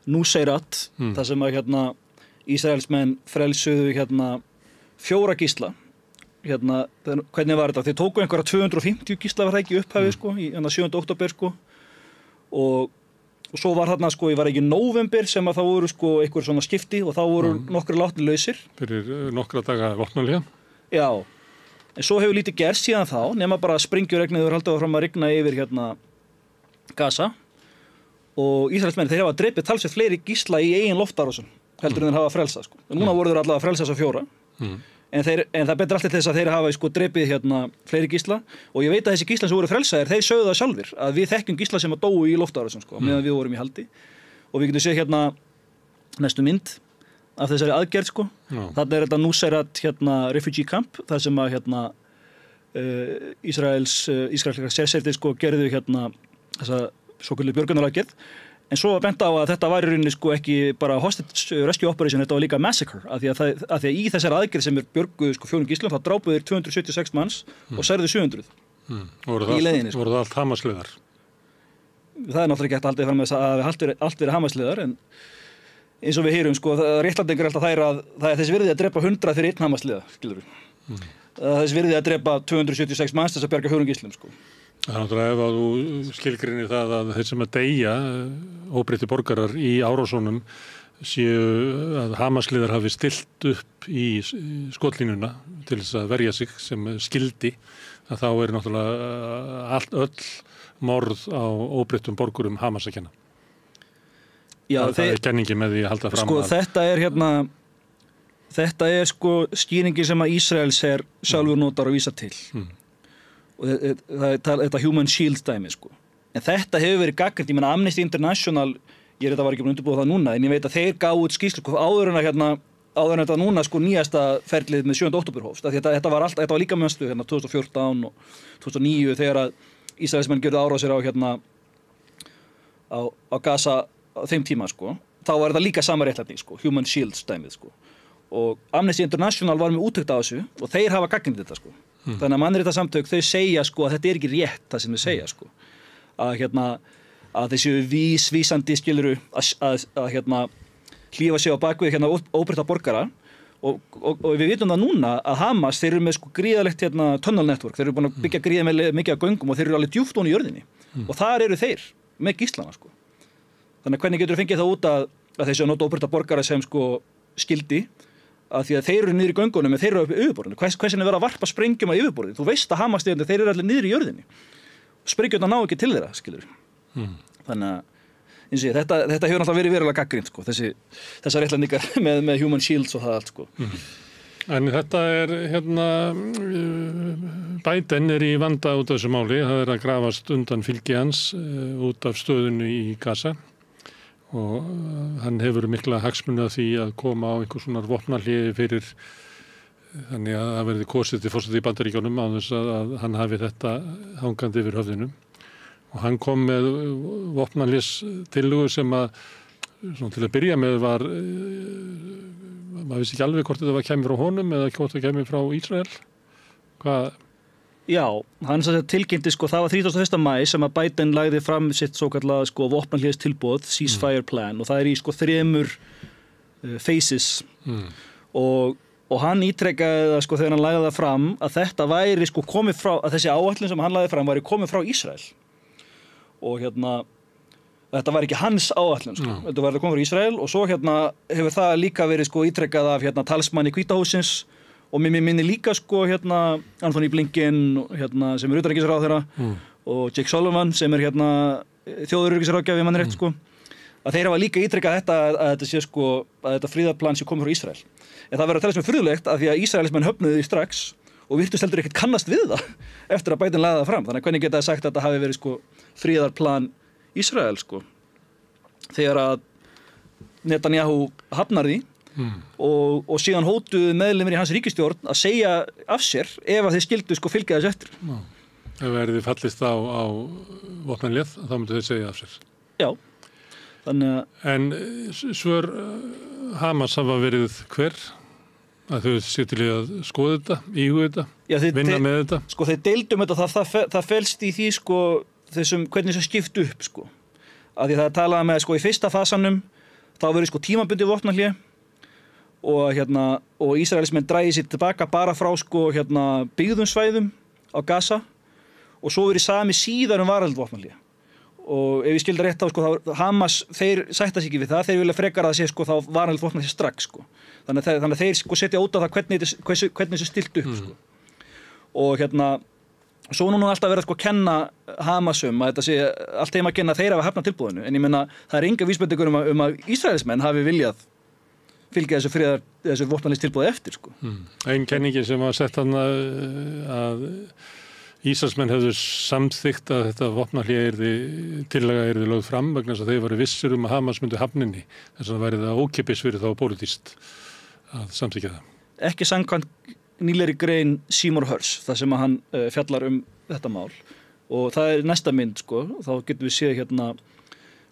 Nuseirat, þar sem að Ísraelsmenn frelsuðu 4 gísla. Hvernig var þetta? Þeir tóku einhverja 250 gísla var það ekki upphæfið sko í 7. október sko. Og svo var þarna sko, ég var ekki í nóvember sem að það voru sko einhver svona skipti og þá voru nokkru látnir lausir. Fyrir nokkra daga vopnahlé. Já, en svo hefur lítið gerst síðan þá, nema bara springjuregnið hefur haldið fram að rigna yfir Gaza og Ísraelsmenn þeir hafa drepið talsvert fleiri gísla í eigin loftárásum heldur en þeir hafa frelsað sko. En núna voru þeir allavega að frelsa þessa 4. En það betur alltaf til þess að þeir hafa sko drepið fleiri gísla og ég veit að þessi gísla sem voru frelsaðir, þeir sögðu það sjálfir að við þekkjum gísla sem að dóu í loftárásum sko, meðan við vorum í haldi og við getum séð næstu mynd af þessari aðgerð sko. Þarna er þetta Nuseirat refugee camp, þar sem að Ísraelskar sérsveitir sko gerðu þessa svokölluðu björgunaraðgerð. En svo var bent á að þetta var í rauninni sko ekki bara hostage rescue operation, þetta var líka massacre af því að í þessari aðgerð sem björguðu sko 4 gíslum þá drápuðu þeir 276 manns og særðu 700. í leiðinni. Voru það allt Hamas-liðar? Það er náttúrulega ekki hægt að halda fram með þess að það allt verið Hamas-liðar, en eins og við heyrum, sko, réttlætingar alltaf þær að það er þess virði að drepa 100 fyrir einn Hamas-liða, skilur við. Þess virði að drepa 276 manns þess að bjarga 100 gíslum, sko. Það er náttúrulega ef að þú skilgrinir það að þeir sem að deyja, óbreytti borgarar í árásunum, séu að Hamas-liðar hafi stillt upp í skotlínuna til þess að verja sig sem skildi, að þá er náttúrulega öll morð á óbreyttum borgurum Hamas að kenna. Já, það er kenningi með því að halda fram sko, þetta er sko skýringin sem að Ísraels er sjálfur notar að vísa til. Og þetta Human Shield dæmi, sko. En þetta hefur verið gagnrýnt, ég meina Amnesty International, þetta var ekki búin að undirbúa það núna, en ég veit að þeir gáfu út skýrslu, sko, áður en þetta núna, sko, nýjasta ferlið með 7. október hófst. Þetta var líka mönslu, 2014 og 2009 þegar að Ísraelsmenn gjörðu árásir á Gaza á þeim tíma, sko. Þá var þetta líka sama réttlæting, sko, Human Shield dæmið, sko. Og Amnesty International var með úttekt á þessu og þeir hafa gagnrýnt þetta, sko. Þannig að mannréttarsamtök þau segja, sko, að þetta er ekki rétt það sem þau segja, sko. Að þessu vísandi skiluru að hlífa sig á bakvið óbreytta borgara og við vitum það núna að Hamas, þeir eru með, sko, gríðalegt tunnel network, þeir eru búin að byggja gríðarlega mikið af göngum og þeir eru alveg djúpt ofan í jörðinni og þar eru þeir með gíslana, sko. Þannig að hvernig getur fengið það út að þessu að nota óbreytta borgara sem, sko, skildi, að því að þeir eru niður í göngunum en þeir eru upp í yfirborðinu. Hversin er verið að varpa sprengjum á yfirborðinu? Þú veist að Hamas-liðarnir, þeir eru allir niður í jörðinni. Sprengjurnar ná ekki til þeirra, skilur. Þannig að, eins og ég, þetta hefur alltaf verið verulega gagnrýnt, sko, þessar réttlætingar með Human Shields og það allt, sko. En þetta er, Biden er í vanda út af þessu máli, það er að grafast undan fylgi hans út af stöðunu í Gaza. Og hann hefur mikla hagsmuni af því að koma á einhvers svona vopnahléi fyrir þannig að það verði kosið til forseti í Bandaríkjunum á þess að hann hafi þetta hangandi yfir höfðinu. Og hann kom með vopnahlés-tillögu sem að svona til að byrja með var maður vissi ekki alveg hvort þetta var kemur frá honum eða hvort það kemur frá Ísrael. Hvað? Já, hann tilkynnti, sko, það var 31. maí sem að Biden lagði fram sitt svokallað, sko, vopnahléstilboð, ceasefire plan, og það er í, sko, 3 phases og hann ítrekkaði það, sko, þegar hann lagði það fram að þetta væri, sko, komið frá, að þessi áætlun sem hann lagði fram væri komið frá Ísrael og þetta var ekki hans áætlun, sko, þetta var komið frá Ísrael og svo hefur það líka verið, sko, ítrekkað af talsmanni Hvíta hússins og mér minni líka, sko, Anthony Blinken, sem er utanríkisráðherra og Jake Sullivan, sem er þjóðaröryggisráðgjafi, mann rétt, sko, að þeir hafa líka ítrekkað þetta að þetta sé, sko, að þetta friðarplan sé komið frá Ísrael. En það verður að tala sem er furðulegt að því að Ísraelismenn höfnuðu því strax og virtust heldur ekkert kannast við það eftir að Biden lagði það fram. Þannig að hvernig geta það sagt að þetta hafi verið, sko, friðarplan Ísrael, sko, þegar að Netanyahu hafnar því og síðan hótuðu meðlimir í hans ríkisstjórn að segja af sér ef að þeir skildu, sko, fylgja þess eftir. Ef verði fallist á vopnahlið, þá myndu þeir segja af sér. Já. Þannig að... En svör Hamas hafa verið hver? Að þau séu til að skoða þetta, íhuga þetta, vinna með þetta? Sko, þeir deildum þetta, það felst í því, sko, hvernig þessu skiptu upp, sko. Að því það talaði með, sko, í fyrsta fasanum, þá verið, sko, tímabundið vopnahlið og Ísraelismenn drægi sér tilbaka bara frá, sko, byggðum svæðum á Gaza og svo verið sami síðar varaldvopnahlið. Og ef ég skildi rétt á, sko, þá Hamas, þeir sætta sig ekki við það, þeir vilja frekar að sé, sko, þá varaldvopnahlið strax, sko. Þannig að þeir, sko, setja út á það hvernig þessu stilt upp, sko. Og svo núna alltaf verið, sko, að kenna Hamasum að þetta sé allt þeim að kenna þeir hafa hafnað tilboðinu, en ég meina það er enga vísbendingur um að Ísraelismenn hafi viljað fylgja þessu vopnahléstilboði eftir, sko. Ein kenningi sem var sett hann að Ísraelsmenn hefðu samþykkt að þetta tillaga yrði lögð fram vegna þess að þeir varu vissir að Hamas myndi hafninni, þess að það væri það ókeypis fyrir þá pólitískt að samþykkja það. Ekki samkvæmt nýlegri grein Seymour Hersh, það sem að hann fjallar þetta mál og það er næsta mynd, sko, þá getum við séð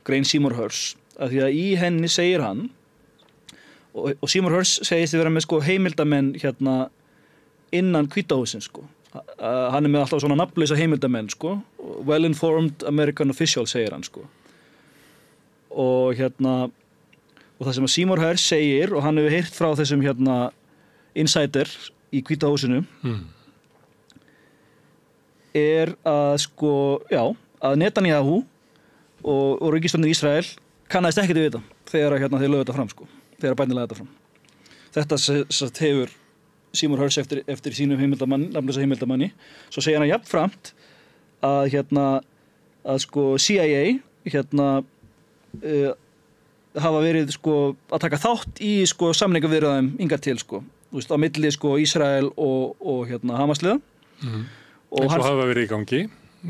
grein Seymour Hersh, að því að í henni segir hann og Seymour Hersh segist þið vera með, sko, heimildamenn innan Hvíta hússins, sko, hann með alltaf svona nafnlausa heimildamenn sko, well-informed American official segir hann sko. Og og það sem að Seymour Hersh segir, og hann hefur heyrt frá þessum insider í Hvíta húsinu, að sko, já, að Netanyahu og ríkisstjórnin Ísrael kannaðist ekkert við þetta þegar þeir lögðu þetta fram sko, þegar Biden lagði þetta fram. Þetta hefur Seymour Hersh eftir sínum nafnlausa heimildamanni. Svo segir hann jafnframt að sko CIA hafa verið sko að taka þátt í sko samningaviðræðum hingað til sko, þú veist, á milli sko Ísrael og Hamasliða. Og eins og hafa verið í gangi.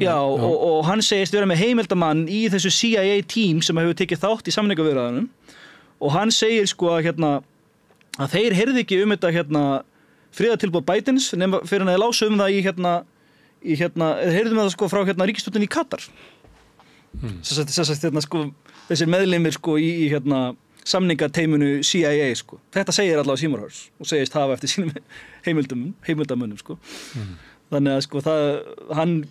Já, og hann segist vera með heimildamann í þessu CIA tím sem hefur tekið þátt í samningaviðræðunum, og hann segir sko að þeir heyrðu ekki þetta friðartilboð Bidens nema fyrir að þeir lásu það í heyrðum það sko frá ríkisstjórninni í Katar. Sko, þessir meðlimir sko í samningateiminu CIA sko. Þetta segir allavega Seymour Hersh og segist hafa eftir sínum heimildamönnum sko. Þannig að sko hann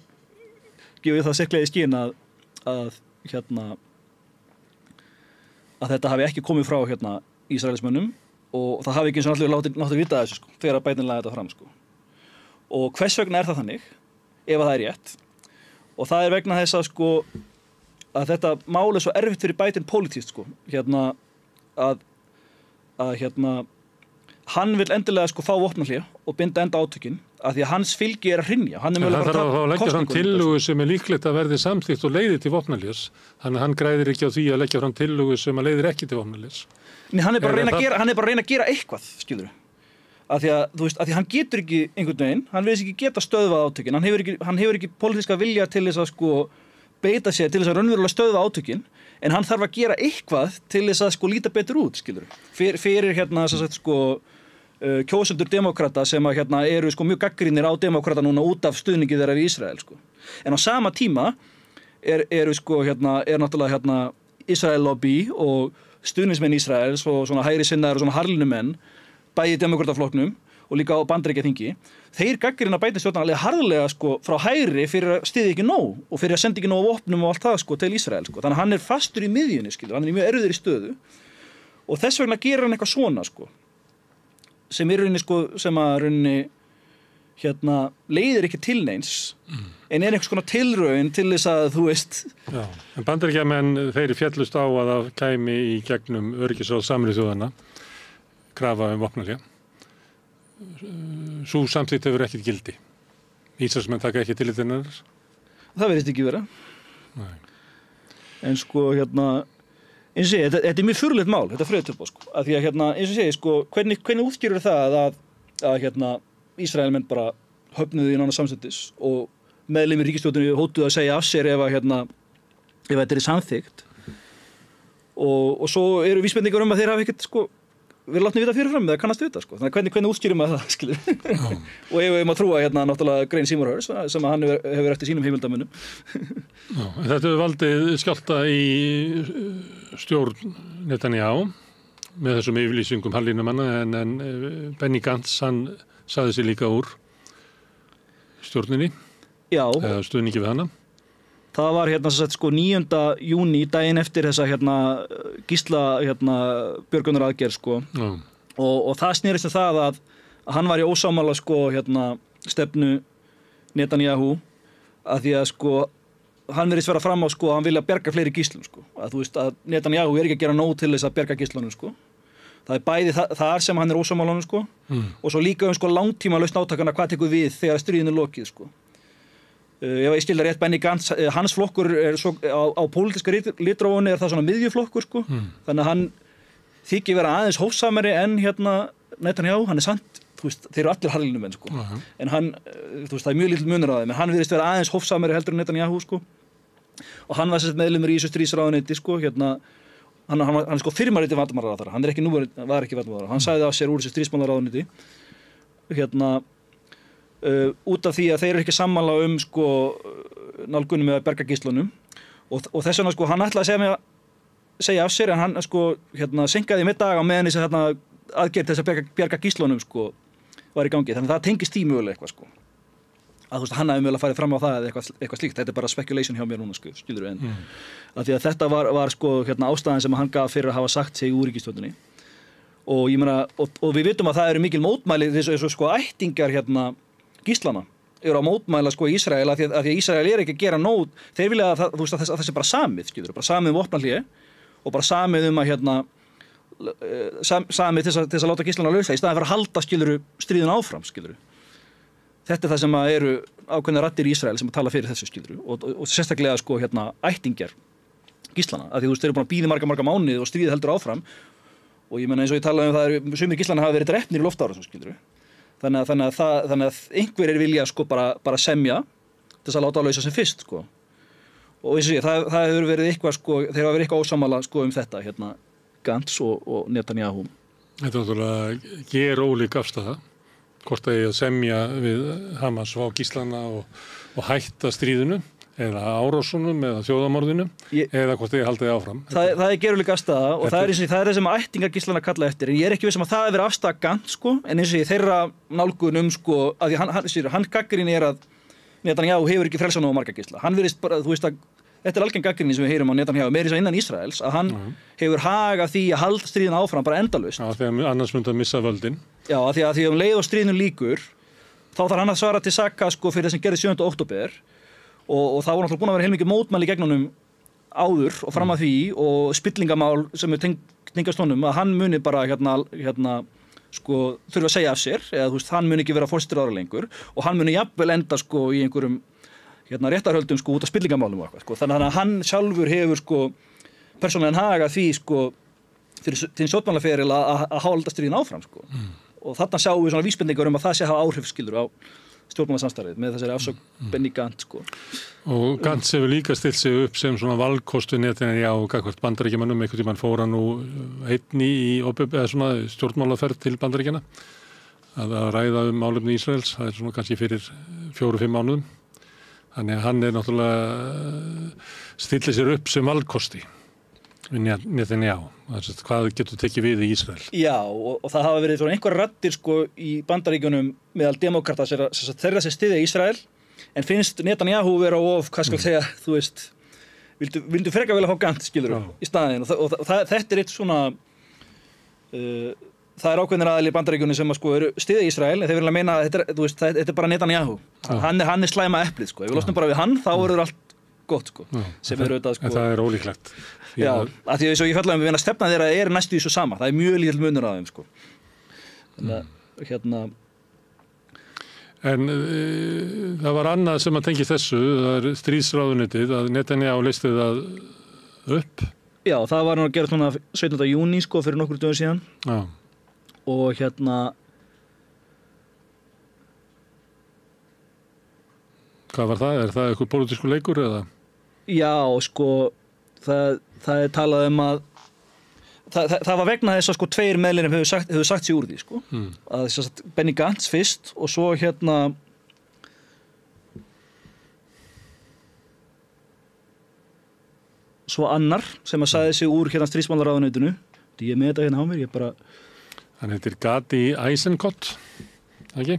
gefur það sérklega í skyn að þetta hafi ekki komið frá Ísraelismönnum, og það hafi ekki eins og allir látið vita þessu sko, þegar Biden lagði þetta fram sko. Og hvers vegna það þannig, ef það rétt? Og það vegna þess að sko að þetta mál svo erfitt fyrir Biden pólitískt sko, að hann vil endilega sko fá vopnahlé og binda enda átökin, af því að hans fylgi að hrynja. Hann þarf að leggja fram tillögu sem líklegt að verði samþykkt og leiði til vopnahlés. Þannig að hann græðir ekki á því að leggja fram tillögu sem leiðir ekki til vopnahlés. Nei, hann er bara að reyna að gera eitthvað, skilur. Af því að, þú veist, af því að hann getur ekki einhvern veginn, hann virðist ekki geta stöðvað átökin. Hann hefur ekki pólitíska vilja til þess að sko beita sér til þess að raunverulega stöðva átökin, en hann þarf að gera eitthvað til þess að sko líta betur út, skilur. Fyrir kjósendur demókrata sem eru sko mjög gagnrýnir á demókrata núna út af stuðningi þeirra við Ísrael sko. En á sama tíma eru sko náttúrulega Ísrael lobby og stuðningsmenn Ísraels og svona hægri sinnaðir og svona harðlinumenn bæði í demókrataflokknum og líka á Bandaríkjaþingi. Þeir gagnrýna Biden stjórnan alveg harðlega sko frá hægri fyrir að styðja ekki nóg og fyrir að senda ekki nóg vopnum og allt það sko til Ísrael sko. Þannig að hann er fastur í miðjunni, skilur, hann er í mjög erfiðri stöðu, og þess vegna gerir hann eitthvað svona sko, sem leiðir ekki til neins, en er einhvers konar tilraun til þess að, þú veist. Já, en Bandaríkjamenn, þeir féllust á að það kæmi í gegnum öryggisráð Sameinuðu þjóðanna krafa vopnahlé. Sú samþykkt hefur ekkert gildi. Ísraelsmenn taka ekki tillit til hennar. Það virðist ekki vera. Nei. En sko eins og segi, þetta er mjög furðulegt mál, þetta friðartilboð sko, af því að eins og segi sko, hvernig útskýrur það að Ísraelmenn bara höfnuðu í nánast samstundis og meðlimir ríkisstjórninni hótuðu að segja af sér ef þetta er samþykkt, og svo eru vísbendingar að þeir hafa ekkert sko við látni vita fyrirfram eða kannast vita sko. Þannig hvernig útskýrir maður það, skilur? Og ef maður trúa náttúrulega grein Seymour Hersh sem hann hefur eftir sínum heimildamönnum. Þetta hefur valdið skjálfta í stjórn Netanyahu með þessum yfirlýsingum harðlínumanna, en Benny Gantz, hann sagði sig líka úr stjórninni. Já. Eða stuðningi við hana. Það var sko 9. júní, daginn eftir þessa gísla björgunaraðgerð sko. Og það snerist það að hann var í ósámála sko stefnu Netanyahu, að því að sko hann virðist vera fram á sko að hann vilja bjarga fleiri gíslum sko. Að þú veist að Netanyahu er ekki að gera nóg til þess að bjarga gíslunum sko. Það er bæði þar sem hann er ósámálanum sko, og svo líka sko langtíma lausn átakana hvað tekur við þegar stríðinu er lokið sko. Ef ég skil það rétt, Benny Gantz, hans flokkur er svo, á pólitíska litrófunni er það svona miðjuflokkur sko. Þannig að hann þykir vera aðeins hófsamari en Netanyahu, hann er sant, þú veist, þeir eru allir harðlinumenn sko. En hann, þú veist, það er mjög lítill munur á þeim, en hann virðist vera aðeins hófsamari heldur en Netanyahu sko. Og hann var sérst meðlimur í þessu stríðsráðuneyti sko, hann er sko fyrrmariti varnarmálaráðherra, hann er ekki var ekki varnarmálaráðherra, hann sagði af sér úr þessu stríðsmálaráðuneyti út af því að þeir eru ekki sammála sko nálgunum með að berga gíslunum, og þess vegna sko hann ætlaði að segja af sér, en hann sko senkaði með dag á meðan þess að aðgerð þess að berga gíslunum sko var í gangi, þannig að það tengist því mögulega eitthvað sko. að þú veist, hann hafi mögulega farið fram á það eða eitthvað slíkt, þetta bara speculation hjá mér núna, skilur en að því að þetta var sko ástæðan sem hann gaf fyrir að hafa sagt sig úr ríkisstjórninni og ég meina, og við vitum að það eru mikil mótmæli þessu sko ættingjar gíslana eru að mótmæla sko Ísrael að því að Ísrael ekki að gera nóg, þeir vilja að þú veist að það sé bara samið, skilur, bara samið vopnahlé og bara samið að samið til þess að láta gíslana lausa í staðinn fyrir að halda, skilur, stríðin áfram, skilur. Þetta er það sem eru ákveðnar raddir í Ísrael sem að tala fyrir þessu, skilur, og sérstaklega sko ættingjar gíslana, að því þú veist, þeir eru búin að bíða marga mánuði og stríðið heldur áfram og ég meina eins og ég talaði það eru sumir gíslana hafa verið drepnir í loftárásum, skilur. Þannig að einhverjir vilja sko bara semja til þess að láta lausa sem fyrst, sko. Og eins og ég, það hefur verið eitthvað sko, þeir hafa verið eitthvað ósammála sko þetta, Gantz og Netanyahu. Þetta er náttúrulega gerólík afstaða, hvort að semja við Hamas og gíslana og hætta stríðinu eða árásunum eða þjóðamorðinu eða hvort þið haldið áfram. Það er gerólík afstaða og það er það sem ættingar gíslana kalla eftir, en ég er ekki viss að það hefur afstaða Gantz, sko, en eins og ég þeirra nálgun sko, að því hann gagnrýni að Netanyahu hefur ekki frelsað nógu marga gísla. Hann virðist bara, þú veist að þetta er algeng gagnrýni sem við heyrum á Netanyahu, meira innan Ísraels, að hann hefur hagað því að halda stríðin áfram bara endalaust. Já, þegar annars myndi að missa völdin. Já, að því leið og stríðinu lýkur, þá þarf hann að svara til saka sko fyrir það sem gerði 7. október og það voru náttúrulega búin að vera heilmikið mótmæli gegnunum áður og fram að því og spillingamál sem er tengast honum að hann muni bara sko þurfa að segja af sér eða þú veist, hann muni ekki vera forsætisráðherra lengur og hann muni jafnvel enda sko í einhverjum réttarhöldum sko út af spillingamálum og eitthvað sko. Þannig að hann sjálfur hefur sko persónulega hagað því sko til stjórnmálaferil að halda stríðin áfram sko. Og þarna sjáum við svona vísbendingar að það sé hafa áhrif, skilur, á stjórnmálasamstarfið með þessari afsögn Benny Gantz sko. Og Gantz hefur líka stilt sig upp sem svona valkostu Netanyahu gagnvart Bandaríkjamönnum, einhvern tímann fór hann nú einn í svona stjórnmálaferð til Bandaríkjanna að ræða málefni Ísraels, það er svona kannski fyrir 4-5 mánuðum. Þannig að hann er náttúrulega stillið sér upp sem valkosti við Netanyahu, hvað getur tekið við í Ísrael. Já, og það hafa verið svona einhver raddir sko í Bandaríkjunum meðal demókrata þeirra sem styðja Ísrael, en finnst Netanyahu vera of, hvað skal segja, þú veist, vildu frekar vel að fá Gantz, skilur, í staðinn, og þetta er eitt svona, það er ákveðnir aðili í Bandaríkjunum sem sko eru styðja Ísrael, en þeir vilja meina að þetta er bara Netanyahu, hann er slæma eplið, sko, ef við losnum bara við hann, þá verður allt gott, sko, sem er auðvitað, sko. En það er ólíklegt. Já, að því að ég fjallaði við stefna þeirra er næstu því svo sama, það er mjög lítill munur á þeim, sko. Þannig að, En það var annað sem að tengi þessu, það er stríðsráðuneytið, að Netanyahu leysti það upp. Já, það var að gera svona 17. júní, sko, fyrir nokkur dögum síðan. Já. Og Hvað var það? Er það eitthvað pólitískur leikur, eða? Já, sko, það er talað að það var vegna þess að sko 2 meðlimir hefur sagt sig úr því, sko. Að þess að Benny Gantz fyrst og svo svo annar sem að sagði sig úr stríðsmálaráðuneytinu. Ég er með þetta á mér, ég bara... Hann heitir Gadi Eisenkot, ekki?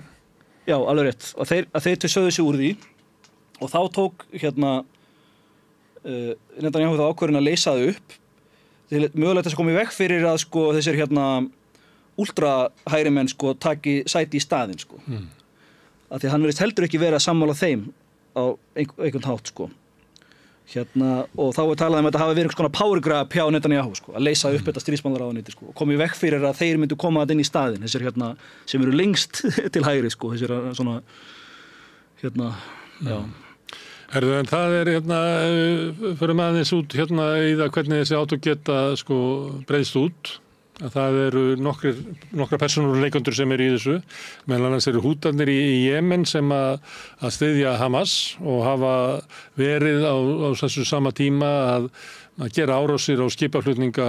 Já, alveg rétt. Að þeir sögðu sig úr því og þá tók Netanyahu þá ákvörðun að leysa það upp til mögulegt þess að koma í veg fyrir að sko þessir ultrahægri menn sko taki sæti í staðinn sko. Af því að hann virðist heldur ekki vera að sammála þeim á einhvern hátt sko. Og þá er talað að þetta hafi verið einhvers konar power grab hjá Netanyahu sko, að leysa upp þetta stríðsmálaráðuneyti sko og koma í veg fyrir að þeir myndu koma inn í staðinn, þessir sem eru lengst til hægri sko, þessir svona já. En það er fyrir aðeins út í það hvernig þessi átök geta sko breiðst út. Að það eru nokkra persónur og leikendur sem eru í þessu. Meðal annars eru hútarnir í Jemen sem að styðja Hamas og hafa verið á þessu sama tíma að gera árásir á skipaflutninga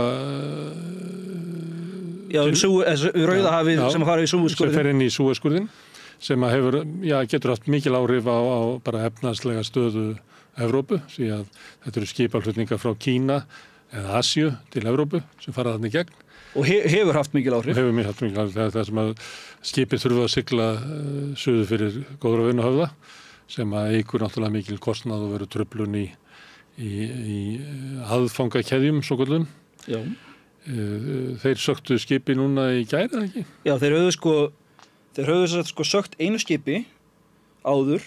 Rauðahafið sem fara í Súezskurðinn. Sem fer inn í Súezskurðinn. Sem að hefur, getur haft mikil áhrif á bara efnahagslega stöðu Evrópu, því að þetta eru skipaflutningar frá Kína eða Asíu til Evrópu sem fara þarna í gegn. Og hefur haft mikil áhrif? Hefur haft mikil áhrif, það sem að skipið þurfa að sigla suður fyrir Góðrávin og Höfða sem að eykur náttúrulega mikil kostnað og verður truflun í aðfangakeðjum, svo kallum. Já. Þeir söktu skipi núna í gær, eða ekki? Já, þeir höfðu sökt einu skipi áður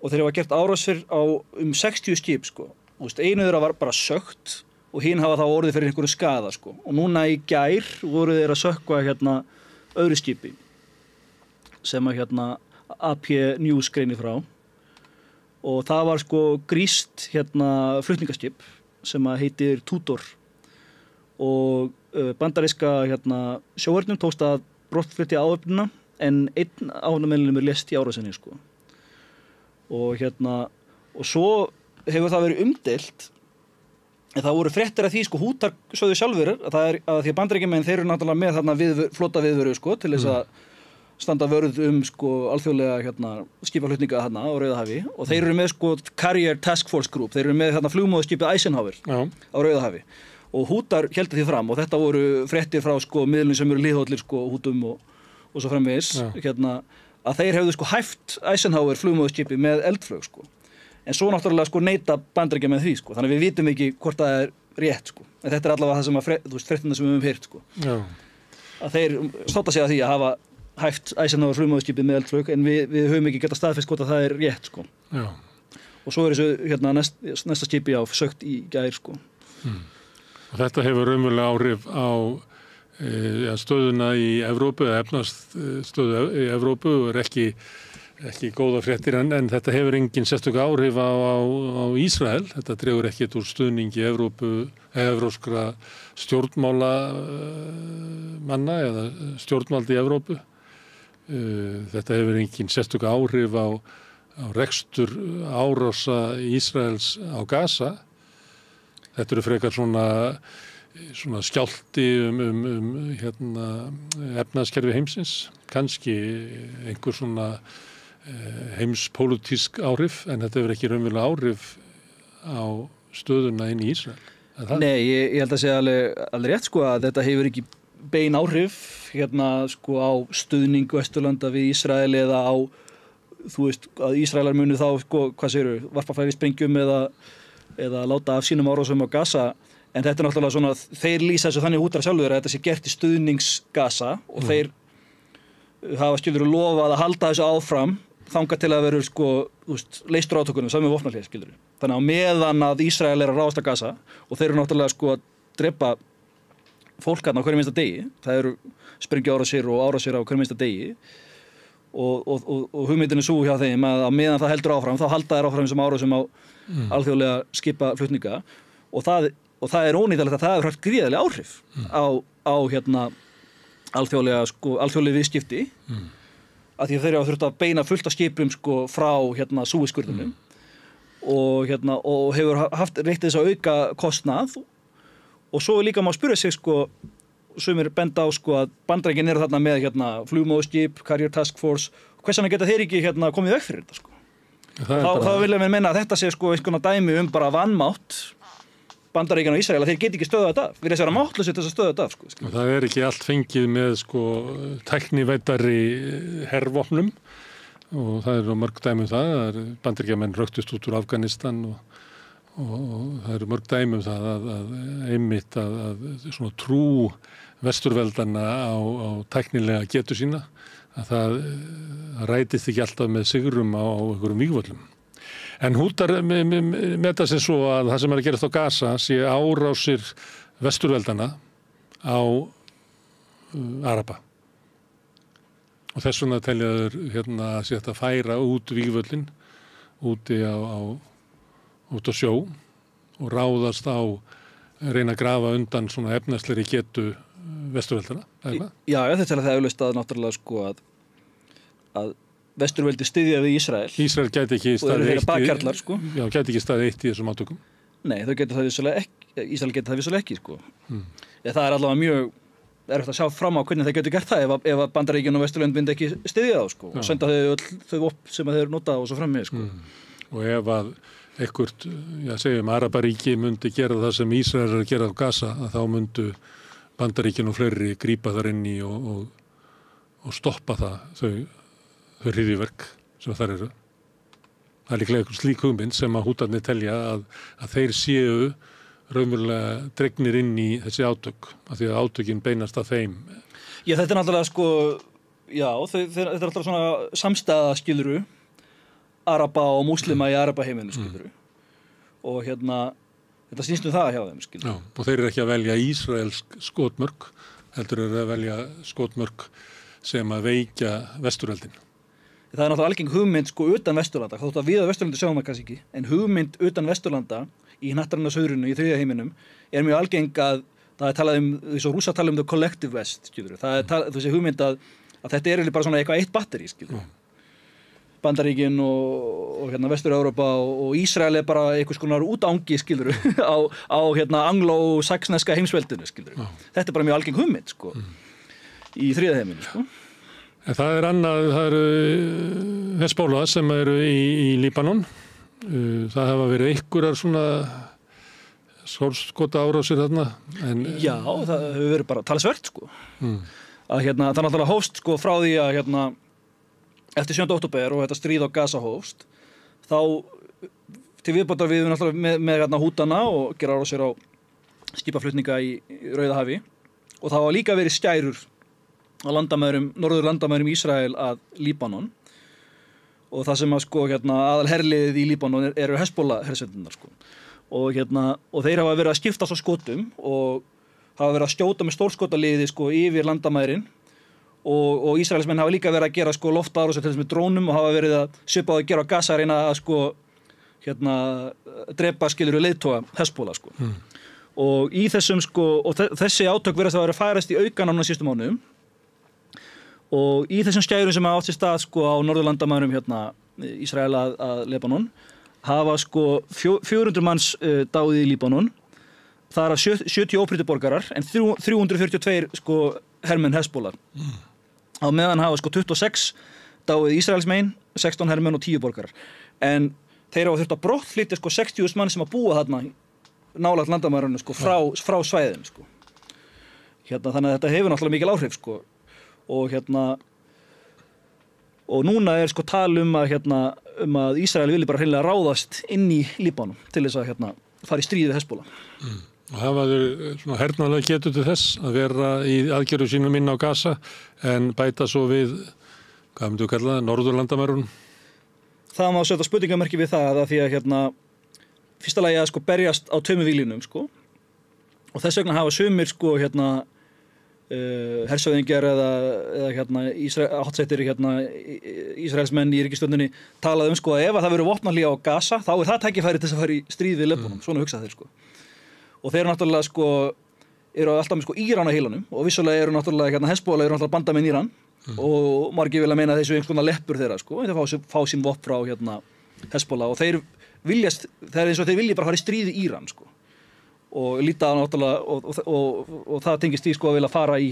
og þeir hafa gert árás fyrir á 60 skip, sko. Og einu þeirra var bara sökt og hinn hafa þá orðið fyrir einhverju skaða, sko. Og núna í gær voru þeir að sökkva öðru skipi sem að AP News greinir frá. Og það var grískt flutningaskip sem að heitir Tudor og bandaríska sjóhernum tókst að brottflytja áhöfnina en einn áhöfnarmeðlimur lést í árásinni, sko. Og svo hefur það verið umdeilt en það voru fréttir af því, Hútar sögðu sjálfur að það að því að Bandaríkjamenn þeir eru náttúrulega með flota viðveru, til þess að standa vörð alþjóðlega skipaflutninga á Rauðahafi og þeir eru með Carrier Task Force Group, þeir eru með flugmóðskipið Eisenhower á Rauðahafi og Hútar héldu því fram og þetta voru fréttir frá miðlunum sem eru liðhóllir Hútum og svo framvegis að þeir hefðu hæft Eisenhower flugmóðskipið með eldflög en svo náttúrulega neita Bandaríkjamenn með því þannig að við vitum ekki hvort það er rétt en þetta er allavega það sem að fréttina sem við höfum heyrt að þeir státa sig að því að hafa hæft Eisenhower flugmóðskipið með eldflög en við höfum ekki getað staðfest hvort að það er rétt og svo er þessu næsta skipi sökt í gær Og þetta hefur raunverulega áhrif á stöðuna í Evrópu eða efnahagsstöðu í Evrópu og er ekki góða fréttir en þetta hefur engin sérstök áhrif á Ísrael. Þetta dregur ekkert úr stuðningi evrópskra stjórnmála manna eða stjórnvaldi í Evrópu. Þetta hefur engin sérstök áhrif á rekstur árása Ísraels á Gaza. Þetta eru frekar svona skjálfti efnahagskerfi heimsins, kannski einhver svona heimspólitísk áhrif, en þetta hefur ekki raunverulega áhrif á stöðuna inn í Ísrael. Nei, ég held að segja alveg rétt að þetta hefur ekki bein áhrif á stuðning Vesturlanda við Ísrael eða á, að Ísraelar muni þá, varpa fleiri sprengjum eða láta af sínum árásum á Gaza, en þetta er náttúrulega svona, þeir lýsa þessu þannig Hútar sjálfur að þetta sé gert í stuðnings Gaza og þeir hafa skilur lofað að halda þessu áfram þangað til að veru leystur átökunum saman með vopnahlé skilur. Þannig að meðan að Ísrael er að ráðast á Gaza og þeir eru náttúrulega að drepa fólk á hverjum minnsta degi, það eru sprengjuárásir og árásir á hverjum minnsta degi og hugmyndin er svo hjá þeim að meðan það heldur áfram þá halda þær áfram sem árásum á alþjóðlega skipaflutninga og það er ónýtilegt að það hefur haft gríðarleg áhrif á alþjóðlega viðskipti að því að þeir hafa þurft að beina fullt af skipum frá Súezskurðinum og hefur haft reynt þess að auka kostnað og svo líka má spyrja sig sumir benda á að Bandaríkin eru þarna með flugmóðskip, Carrier Task Force hvers vegna geta þeir ekki komið veg fyrir þetta þá vilja mér menna að þetta sé einhverjum dæmi bara vanmátt Bandaríkjanna og Ísrael að þeir geti ekki stöða þetta af við erum máttlausir til þess að stöða þetta af Það er ekki allt fengið með tæknivæddari hervopnum og það eru mörg dæmi það Bandaríkjamenn röktust út úr Afganistan og það eru mörg dæmi það að einmitt að svona trú vesturveldana á tæknilega getu sína að það rætist ekki alltaf með sigrum á einhverjum vígvöllum. En Hútar meta sér svo að það sem er að gerast á Gaza sé árásir vesturveldana á Araba. Og þess vegna telja þeir að sé þetta færa út vígvöllin úti út á sjó og ráðast á reyna að grafa undan svona efnaðslegri getu vesturveldana, eða hvað? Já, þetta er það auðvitað að náttúrulega að vesturveldi styðja við Ísrael. Ísrael gæti ekki staðið eitt í þessum átökum. Nei, þau geta það vissulega ekki, Ísrael geta það vissulega ekki, Það er allavega mjög erfitt að sjá fram á hvernig þeir getur gert það ef að Bandaríkin og Vesturlönd myndi ekki styðja þá, og senda þau upp sem þeir nota og svo framvið, Og ef að ekkert, Arabaríki myndi gera það sem Ísrael er að gera á Gaza, að þá myndu Bandaríkin og fleiri grípa þar inn í og stoppa þau hryðjuverk sem þar eru. Það er líklega einhver slík hugmynd sem að hútarnir telja að þeir séu raunverulega dregnir inn í þessi átök, af því að átökin beinast að þeim. Já, þetta er náttúrulega sko, já, þetta er náttúrulega svona samstæða skiluru, araba og múslima í arabaheiminu skiluru. Og þetta snýst það hjá þeim skiluru. Já, og þeir eru ekki að velja ísraelsk skotmörk, heldur eru að velja skotmörk sem að veikja vesturveldin. Það er náttúrulega algeng hugmynd sko utan Vesturlanda, þótt að við á Vesturlandi sjáum það kannski ekki, en hugmynd utan Vesturlanda í hnattarinn á söðrinu, í þriðja heiminum, er mjög algeng að það er talað því svo rússar tala the collective West, skilur. Það er þessi hugmynd að þetta er bara svona eitthvað eitt batteri, skilur. Bandaríkin og Vestur-Európa og Ísrael er bara einhvers konar útangi, skilur, á anglo-saxneska heimsveldinu, skilur. Þetta er bara mjög algeng hugmynd, sko, í þriðja heiminu, sko. En það er annað, það eru Hezbollah sem eru í Líbanon. Það hafa verið einhverjar svona skota árásir þarna. Já, það hefur verið bara talsvert, sko. Að það náttúrulega hófst, sko, frá því að eftir 7. október og þetta stríð á Gaza hófst, þá til viðbótar við náttúrulega með hútana og gera árásir á skipaflutninga í Rauðahafi, og það var líka verið skærur á norður landamærum Ísrael að Líbanon, og það sem að sko aðal herliðið í Líbanon eru Hezbollah hersveitirnar sko, og þeir hafa verið að skiptast á skotum og hafa verið að skjóta með stórskotaliði sko yfir landamærin, og Ísraelsmenn hafa líka verið að gera sko loftárásir til þess með drónum og hafa verið að svipa að gera á Gaza, reyna að sko drepa skiluru leiðtoga Hezbollah sko. Og í þessum sko, og þessi átök verðast að vera færast í aukan á síðustu mánuðum, og í þessum skærum sem átt sér stað sko á norðurlandamærum Ísrael að Libanon, hafa sko 400 manns dáið í Libanon, það af 70 óprýddir borgarar, en 342 sko hermenn Hezbollah. Á meðan hafa sko 26 dáið Ísraels megin, 16 hermenn og 10 borgarar. En þeir hafa þurft að brottflytja sko 60.000 mann sem að búa þarna nálægt landamærunum sko frá svæðum sko. Þannig að þetta hefur náttúrulega mikil áhrif sko. Og núna er sko tal að Ísrael vilji bara hreinlega ráðast inn í Líbanon til þess að fara í stríð við Hezbollah. Og hafa þeir svona hernaðlega getu til þess að vera í aðgerðu sínum inn á Gaza en bæta svo við, hvað myndu kalla það, norðurlandamærun? Það má setja spurningamerki við það að því að fyrsta lagi að sko berjast á tveimur víglínum sko, og þess vegna hafa sumir sko hersöðingjar eða hátsettir Ísraelsmenn í ríkisstjórninni talað sko að ef það verður vopnahlé á Gaza þá er það tækifæri til þess að fara í stríð við Lebanon, svona hugsa þeir sko. Og þeir náttúrulega sko eru alltaf með sko Íran á heilanum, og vissulega eru náttúrulega Hezbollah eru náttúrulega bandamenn Íran, og margir vilja meina þessu einhvers konar leppur þeirra sko, þeir fá sín vopn frá Hezbollah, og þeir viljast, það er eins og þeir vilja bara fara í stríð í Íran sko, og líta náttúrulega og það tengist því sko að vilja fara í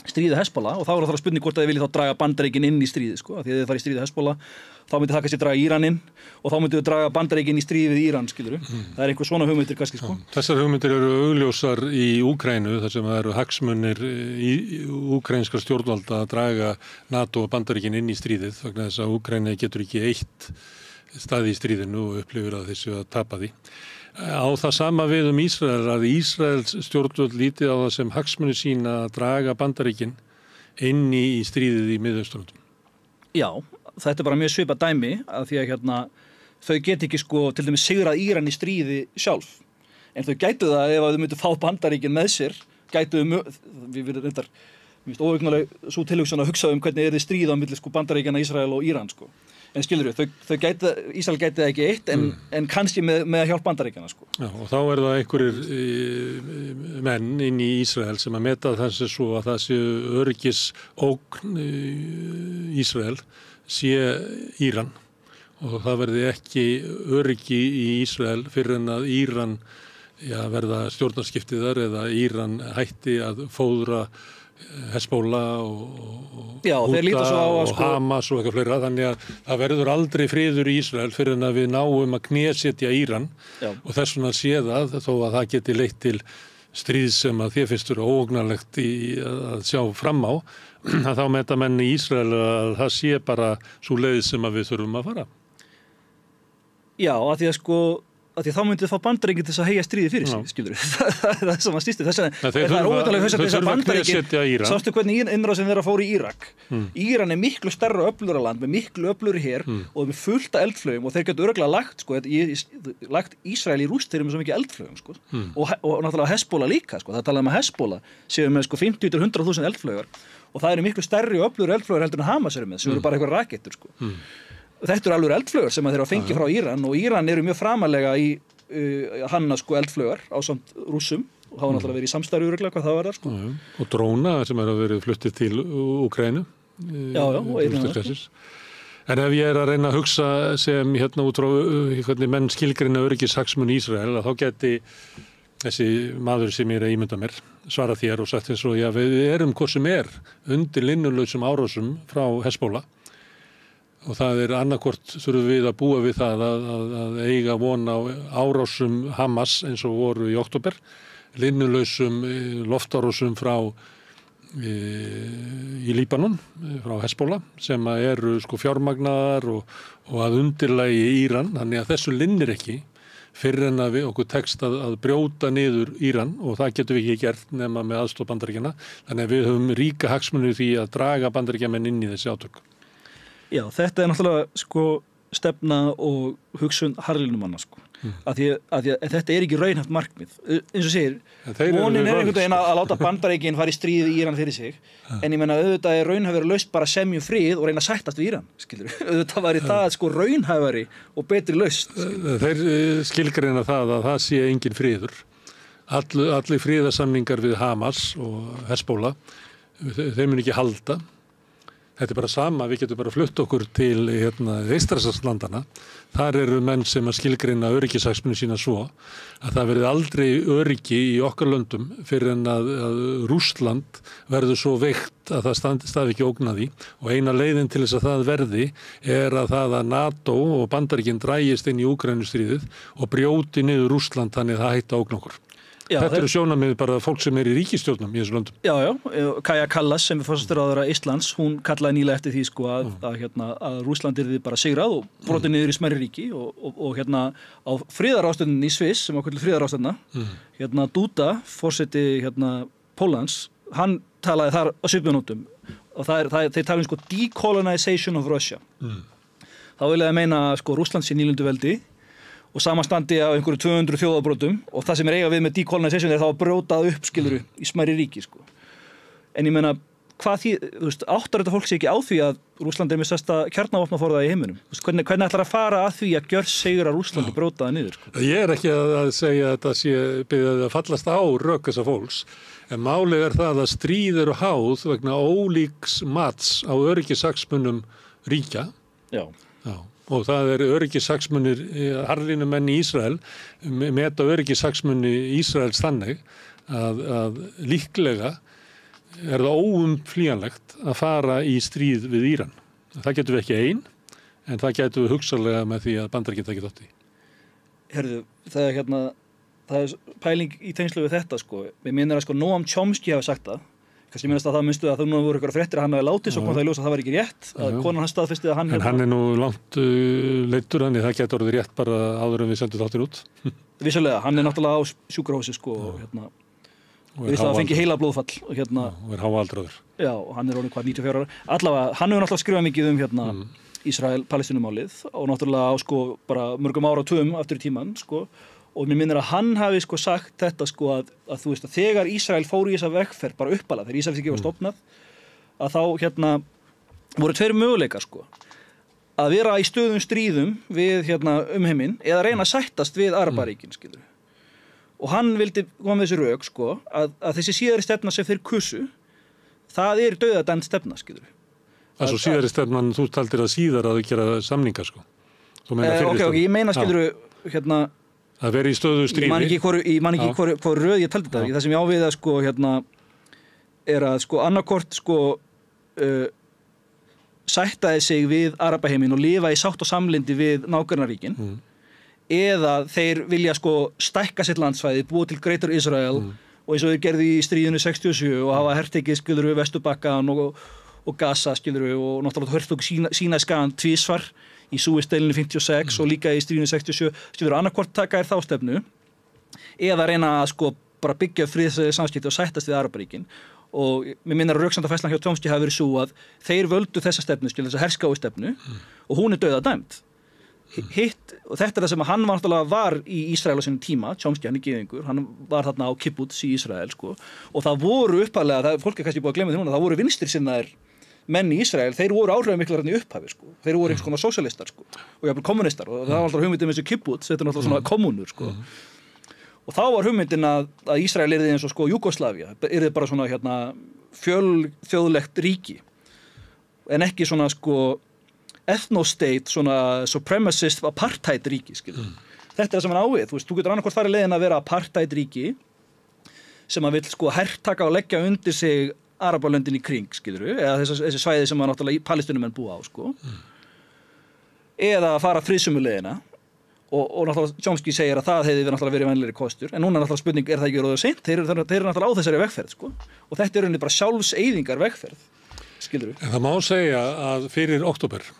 stríði Hezbollah, og þá er náttúrulega spurning hvort að þeir vilja þá draga Bandaríkin inn í stríði sko, af því að þeir fara í stríði Hezbollah þá myndi það kannski draga Íran inn, og þá myndi við draga Bandaríkin í stríði við Íran, skiluru. Það er einhver svona hugmyndir kannski sko. Þessar hugmyndir eru augljósar í Úkraínu, þar sem það eru hagsmunir í úkraínskra stjórnvalda að draga NATO og Bandaríkin inn í stríðið, vegna þess að Úkraína getur ekki eitt staði í stríðinu og upplifir að þessu að tapa því. Á það sama við Ísrael, að Ísraels stjórnvöld lítið á það sem hagsmunir sína að draga Bandaríkin inn í stríðið í Miðausturlöndum. Já, þetta er bara mjög svipað dæmi, að því að þau get ekki sko til dæmis sigrað Íran í stríði sjálf, en þau gætu það ef þau myndu fá Bandaríkin með sér, gætu við verðum reyndar óaugnarlega svo tilhugsun að hugsa hvernig er þið stríð á milli sko Bandaríkjanna, Ísrael og Íran sko. En skilur við, Ísrael gæti það ekki eitt, en kannski með að hjálpa Bandaríkjanna sko. Já, og þá er það einhverjir menn inn í Ísrael sem að meta þessi svo að það sé öryggisógn Ísrael sé Íran, og það verði ekki öryggi í Ísrael fyrir en að Íran verða stjórnarskiptiðar eða Íran hætti að fóðra Hezbollah og Húta og Hamas og eitthvað fleira, þannig að það verður aldrei friður í Ísrael fyrir en að við náum að knésetja Íran. Og þess vegna sé það, þó að það geti leitt til stríð sem að þér finnst vera óógnarlegt að sjá fram á, að þá meta menn í Ísrael að það sé bara svo leið sem að við þurfum að fara. Já, af því að þá myndið fá Bandaríkin til þess að heyja stríði fyrir sig, skilur það er sem að stýsti þess að það er óvitalega þess að Bandaríkin sástu hvernig innrásin þeirra fór í Írak Íran er miklu stærra og öflugra land með miklu öflugri her og með fullt af eldflaugum og þeir getur örugglega lagt Ísrael í rúst þeir með svo mikið eldflaugum og náttúrulega Hezbollah líka það talaði Hezbollah séu með 50-100.000 eldflaugar og það eru miklu stærri og öflugri eldflaugar heldur en Hamas eru með sem eru bara eitthvað rakettur Þetta eru alveg eldflaugar sem þeir hafa fengið frá Íran og Íran eru mjög framalega í hanna eldflaugar ásamt Rússum og hafa náttúrulega verið í samstarfi örugglega hvað það var þar Og dróna sem hafa verið fluttið til Úkraínu. Já, En ef ég að reyna að hugsa sem út frá hvernig menn skilgreina öryggishagsmuni Ísrael þá geti þessi maður sem ég að ímynda mér svara þér og sagt eins og við erum hvað sem undir linnulausum árásum frá Hezbollah og það annarkvort þurfum við að búa við það að eiga von á árásum Hamas eins og voru í október, linnulausum loftárásum frá í Líbanon, frá Hezbollah, sem eru fjármagnaðar og að undirlagi Íran, þannig að þessu linnir ekki fyrr en að okkur tekst að brjóta niður Íran og það getum við ekki gert nema með aðstoð Bandaríkjanna, þannig að við höfum ríka hagsmuni því að draga Bandaríkjamenn inn í þessi átök. Já, þetta náttúrulega stefna og hugsun harðlínumanna að því að þetta ekki raunhæft markmið eins og segir, vonin einhvern veginn að láta Bandaríkin fara í stríð í Íran fyrir sig en ég meina auðvitað raunhæfari lausn bara semjum frið og reyna að sættast við Íran skilur, auðvitað væri það raunhæfari og betri lausn Þeir skilgreina það að það sé engin friður allir friðarsamningar við Hamas og Hezbollah þeir mun ekki halda Þetta bara sama, við getum bara flutt okkur til Eystrasaltslandana. Þar eru menn sem að skilgreina öryggishagsmuni sína svo að það verði aldrei öryggi í okkar löndum fyrir en að Rússland verður svo veikt að það stafi ekki ógna því og eina leiðin til þess að það verði að það að NATO og Bandaríkin drægist inn í Úkraínustríðið og brjóti niður Rússland þannig að það hætti að ógna okkur. Já, þetta eru sjónarmið bara fólk sem í ríkisstjórnum í þessu löndum. Já, Kaja Kallas sem er forsætisráðherra Íslands, hún kallaði nýlega eftir því að Rússland yrði bara sigrað og brotið niður í smærri ríki og á friðarástefnunni í Sviss sem ákveðið friðarástefna, Duda, forseti Póllands, hann talaði þar á svipunótum og þeir tala decolonization of Russia. Þá vil ég meina Rússland sé nýlenduveldi og samanstandi af einhverju 200 þjóðabrotum og það sem eiga við með decolonization þá að brjótað upp skiluru í smærri ríki En ég meina, hvað því, áttar þetta fólk sé ekki á því að Rússland með stærsta kjarnavopnaforða í heiminum? Hvernig ætlar að fara að því að gjörsigra Rússland og brjóta það niður? Ég ekki að segja að þetta sé byrjaði að fallast á rök þessa fólks, en málið það að stríð eru háð vegna ólíks mats á öryggishagsmunum ríkja. Já. Og það öryggishagsmunir harðlínumenn í Ísrael meta öryggishagsmuni Ísraels þannig að líklega það óumflýjanlegt að fara í stríð við Íran. Það getum við ekki en það getum við hugsanlega með því að Bandaríkin taki þátt í. Herðu, það er pæling í tengslu við þetta Við minnir að Noam Chomsky hafi sagt það. Kannski minnast að það minnstu að það nú voru ykkur fréttir að hann hafi látið svo kom það í ljós að það var ekki rétt að konan hans staðfesti að hann En hann nú langt leiddur þannig það getur orðið rétt bara áður en við sendum þáttir út. Vissulega, hann náttúrulega á sjúkrahúsi og við það fengi heila blóðfall og og háaldraður. Já, og hann orðinn hvað 94 ára. Allavega, hann hefur náttúrulega skrifað mikið Ísrael-Palestínumálið og náttúrulega á bara mörgum áratugum aftur í tímann og mér minnir að hann hafi sagt þetta að þú veist að þegar Ísrael fór í þessa vegferð bara uppalað, þegar Ísrael ekki var stofnað að þá voru tveir möguleikar að vera í stöðum stríðum við heiminn eða reyna að sættast við Arabaríkin og hann vildi koma með þessi rök að þessi síðari stefna sem þeir kusu það dauðadæmd stefna Það er svo síðari stefnan þú taldir að síðar að gera samningar Þú meina Ok, ég meina að vera í stöðu stríði. Ég man ekki hvor röð ég taldi þetta. Það sem ég á við að annarkort sættaði sig við Arabaheiminn og lifa í sátt og samlyndi við nágrannaríkin eða þeir vilja stækka sitt landsvæði, búa til Greater Israel og eins og þeir gerðu í stríðinu 67 og hafa hertekið Vesturbakkan og Gaza og náttúrulega hörtu Sínaskagan tvísvar í Suez-deilunni 56 og líka í stríðinu 67, skilur annarkvort taka þá stefnu eða reyna að sko bara byggja friðsæðið samskipti og sættast við Araparíkin og mér minnar að röksemdafærslan hjá Chomsky hafi verið svo að þeir völdu þessa stefnu, skilur þessa herskáu stefnu og hún dauðadæmd. Hitt, og þetta það sem hann var í Ísrael á sínum tíma, Chomsky, hann gyðingur, hann var þarna á kibbutz í Ísrael sko, og það voru upphaflega, fólk kannski búið að glemma því núna, það voru vinstrisinnaðir menn í Ísrael, þeir voru áhrifamiklar í upphafi sko, þeir voru einhvers konar sósíalistar sko, og jafnvel kommunistar, og það var alltaf hugmyndin þessu kibbutz, þetta er alltaf svona kommunur sko, og þá var hugmyndin að Ísrael yrði eins og sko Júgóslavía, yrði bara svona fjölþjóðlegt ríki, en ekki svona sko ethnostate, svona supremacist apartheid ríki, skilur. Þetta er það sem hann ávið, þú getur annarkvort farið leiðin að vera apartheid ríki sem að vill sko hertaka og leggja undir sig Arabalöndin í kring, skilur, eða þessi svæði sem að náttúrulega palestínumenn búa á, sko. Eða að fara friðsumuleiðina og náttúrulega Chomsky segir að það hefði náttúrulega verið vænlegri kostur, en núna er náttúrulega spurning, er það ekki orðið seint? Þeir eru náttúrulega á þessari vegferð, sko. Og þetta er rauninni bara sjálfseyðingar vegferð, skilur. En það má segja að fyrir október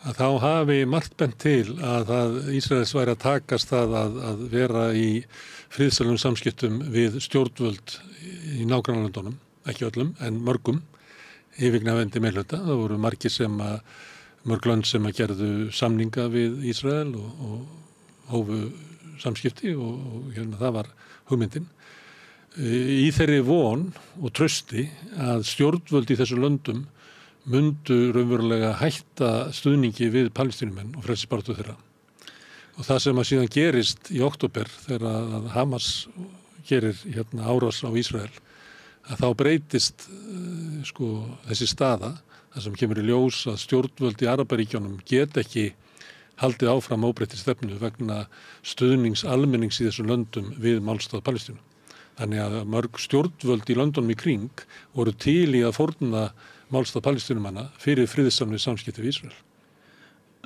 að þá hafi margt bent til að Ísraels væri að takast það að vera í friðsælum samskiptum við stjórnvöld í nágrannalöndunum, ekki öllum, en mörgum, yfirgnæfandi meirihluta. Það voru margir mörg lönd sem að gerðu samninga við Ísrael og hófu samskipti og hérna það var hugmyndin. Í þeirri von og trausti að stjórnvöld í þessu löndum mundu raunverulega hætta stuðningi við palestínumenn og frelsisbaráttu þeirra. Og það sem að síðan gerist í október þegar að Hamas gerir hérna árás á Ísrael, að þá breytist sko þessi staða, það sem kemur í ljós að stjórnvöld í Araparíkjunum get ekki haldið áfram óbreyttri stefnu vegna stuðnings almennings í þessum löndum við málstað Palestínu. Þannig að mörg stjórnvöld í löndunum í kring voru til í að fórna málstað palestínumanna fyrir friðsamleg samskipti við Ísrael.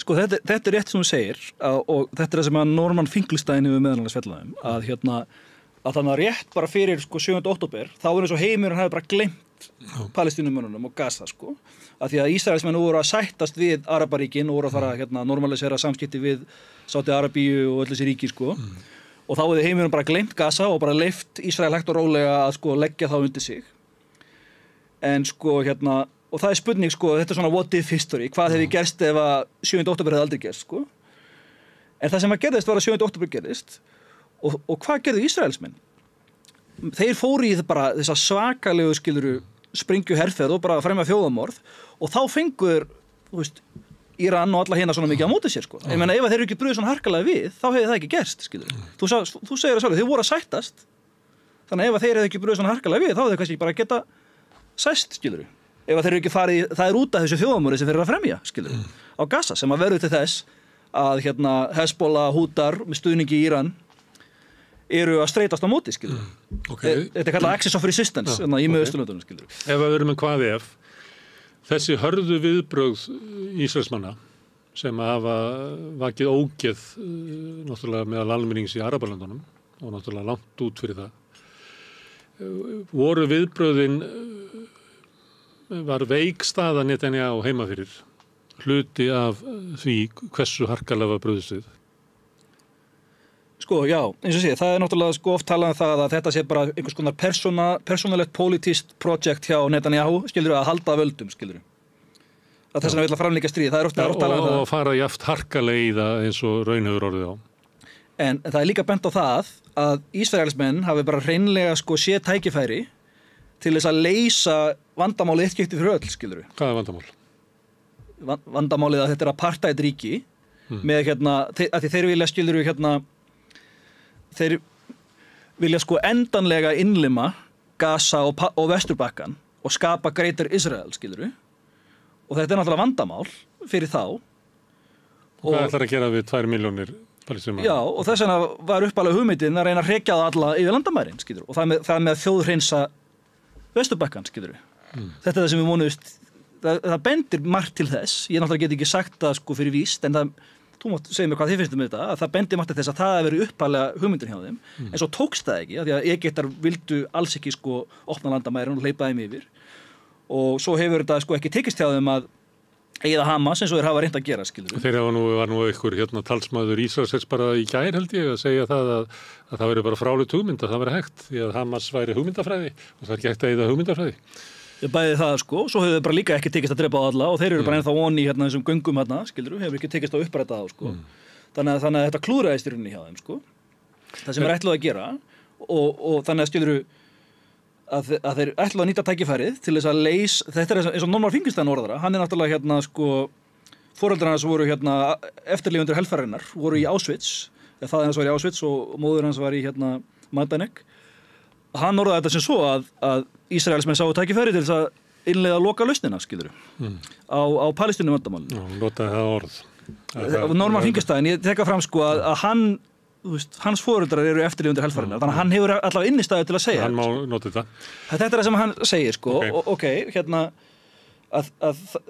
Sko þetta er rétt sem þú segir og þetta er það sem að Norman Finkelstein hefur meðal svellaðum að þannig að rétt bara fyrir sko 7. október þá er eins og heimurinn hefur bara gleymt palestínumönnunum og Gaza sko að því að Ísraelsmenn voru að sættast við Araparíkin og voru að fara normalisera samskipti við Sádi-Arabíu og öll þessi ríki sko og þá hefur heimurinn bara gleymt Gaza og bara leyft Ísrael hægt og rólega að sko leggja þá undir sig. En sko og það er spurning sko, þetta er svona what if history, hvað hefði gerst ef að 7. október hefði aldrei gerst sko. En það sem að gerðist var að 7. október gerðist og hvað gerðu Ísraelsmenn? Þeir fóru í bara þessa svakalegu skiluru springju herferð og bara fremja þjóðamorð og þá fengur, þú veist, Íran og alla hérna svona mikið á móti sér sko. Ég meina ef þeir eru ekki brugðið svona harkalega við, þá hefði það ekki gerst, skiluru. Þú segir það sjálf, þeir voru að sættast. Þannig ef þeir hefði ekki brugðið svona harkalega við, þá hefði þeir kannski bara geta sæst, skiluru. Ef þeir eru ekki farið, það er út af þessu þjóðamorði sem þeir eru að fremja, skiluru, á Gaza, sem að verður til þess að Hezbollah, Hútar með stuðningi í Íran eru að streitast á móti, skiluru. Okay. Þetta er kallað access of resistance í Miðausturlöndunum, skiluru. Ef við erum með hvað ef, þessi hörðu viðbrögð Ísraelsmanna sem hafa vakið ógeð náttúrulega meðal almennings í Arabalöndunum og náttúrulega langt út fyrir það, voru viðbröðin var veik staða Netanyahu heima fyrir hluti af því hversu harkalega var brugðist við? Sko, já, eins og sé, það er náttúrulega sko oft talað um það að þetta sé bara einhvers konar persónulegt politískt projekt hjá Netanyahu, skilur að halda völdum, skilur. Að þess vegna vill að framlíka stríð, það er oft talað um það. Og fara jaft harkalega í það eins og raun hefur orðið á. En það er líka bent á það að Ísraelsmenn hafi bara hreinlega sko séð tækifæri til þess að leysa vandamálið eitt skipti fyrir öll, skilur. Hvað er vandamál? Vandamálið að þetta er apartheid ríki með að því þeir vilja skilur þeir vilja sko endanlega innlima Gaza og Vesturbakkan og skapa Greater Israel, skilur. Og þetta er náttúrulega vandamál fyrir þá. Hvað ætlar að gera við 2 milljónir palestínumanna? Já, og þess vegna var uppalega hugmyndin að reyna að hrekja það alla yfir landamærin, skilur. Og það með þjóðhreinsa Vesturbakkan, skilur. Þetta er það sem við vonuðust, það bendir margt til þess. Ég náttúrulega get ekki sagt það sko fyrir víst, en þú mátt segja mér hvað þið finnst þetta, að það bendir margt til þess að það hefur verið uppalega hugmyndin hjá þeim, en svo tókst það ekki, af því að Egyptar vildu alls ekki sko opna landamærin og hleypa þeim yfir. Og svo hefur þetta sko ekki tekist hjá þeim að eða Hamas eins og þeir hafa reynt að gera, skilur. Þeir var nú einhver talsmaður Ísraels bara í gær held ég að segja það að það veri bara fráleitt hugmynd að það veri hægt því að Hamas væri hugmyndafræði og það er ekki hægt að eyða hugmyndafræði. Ég bæði það sko, svo hefur þau bara líka ekki tekist að drepa á alla og þeir eru bara ennþá onni í þessum göngum skilur, hefur ekki tekist að uppræta það sko. Þannig að þetta klúðraðist í rauninni hjá þeim sko. Það sem er ætlað að gera og þannig að skilur að þeir ætla að nýta tækifærið til þess að þetta er eins og Norman Finkelstein orðara, hann er náttúrulega sko foreldrar hans voru eftirlifendur helfararinnar, voru í Auschwitz, faðir hans var í Auschwitz og móðir hans var í Majdanek. Hann orðaði þetta sem svo að Ísraelsmenn sáu tækifærið til þess að innleiða loka lausnina, skilur á Palestínu vandamálinu. Já, notaði það orð. Norman Finkelstein, ég tekka fram sko að hann hans foreldrar eru eftirlifendur helfararinnar, þannig að hann hefur allavega innistæðu til að segja. Hann má nota þetta. Þetta er það sem hann segir, sko. Okay,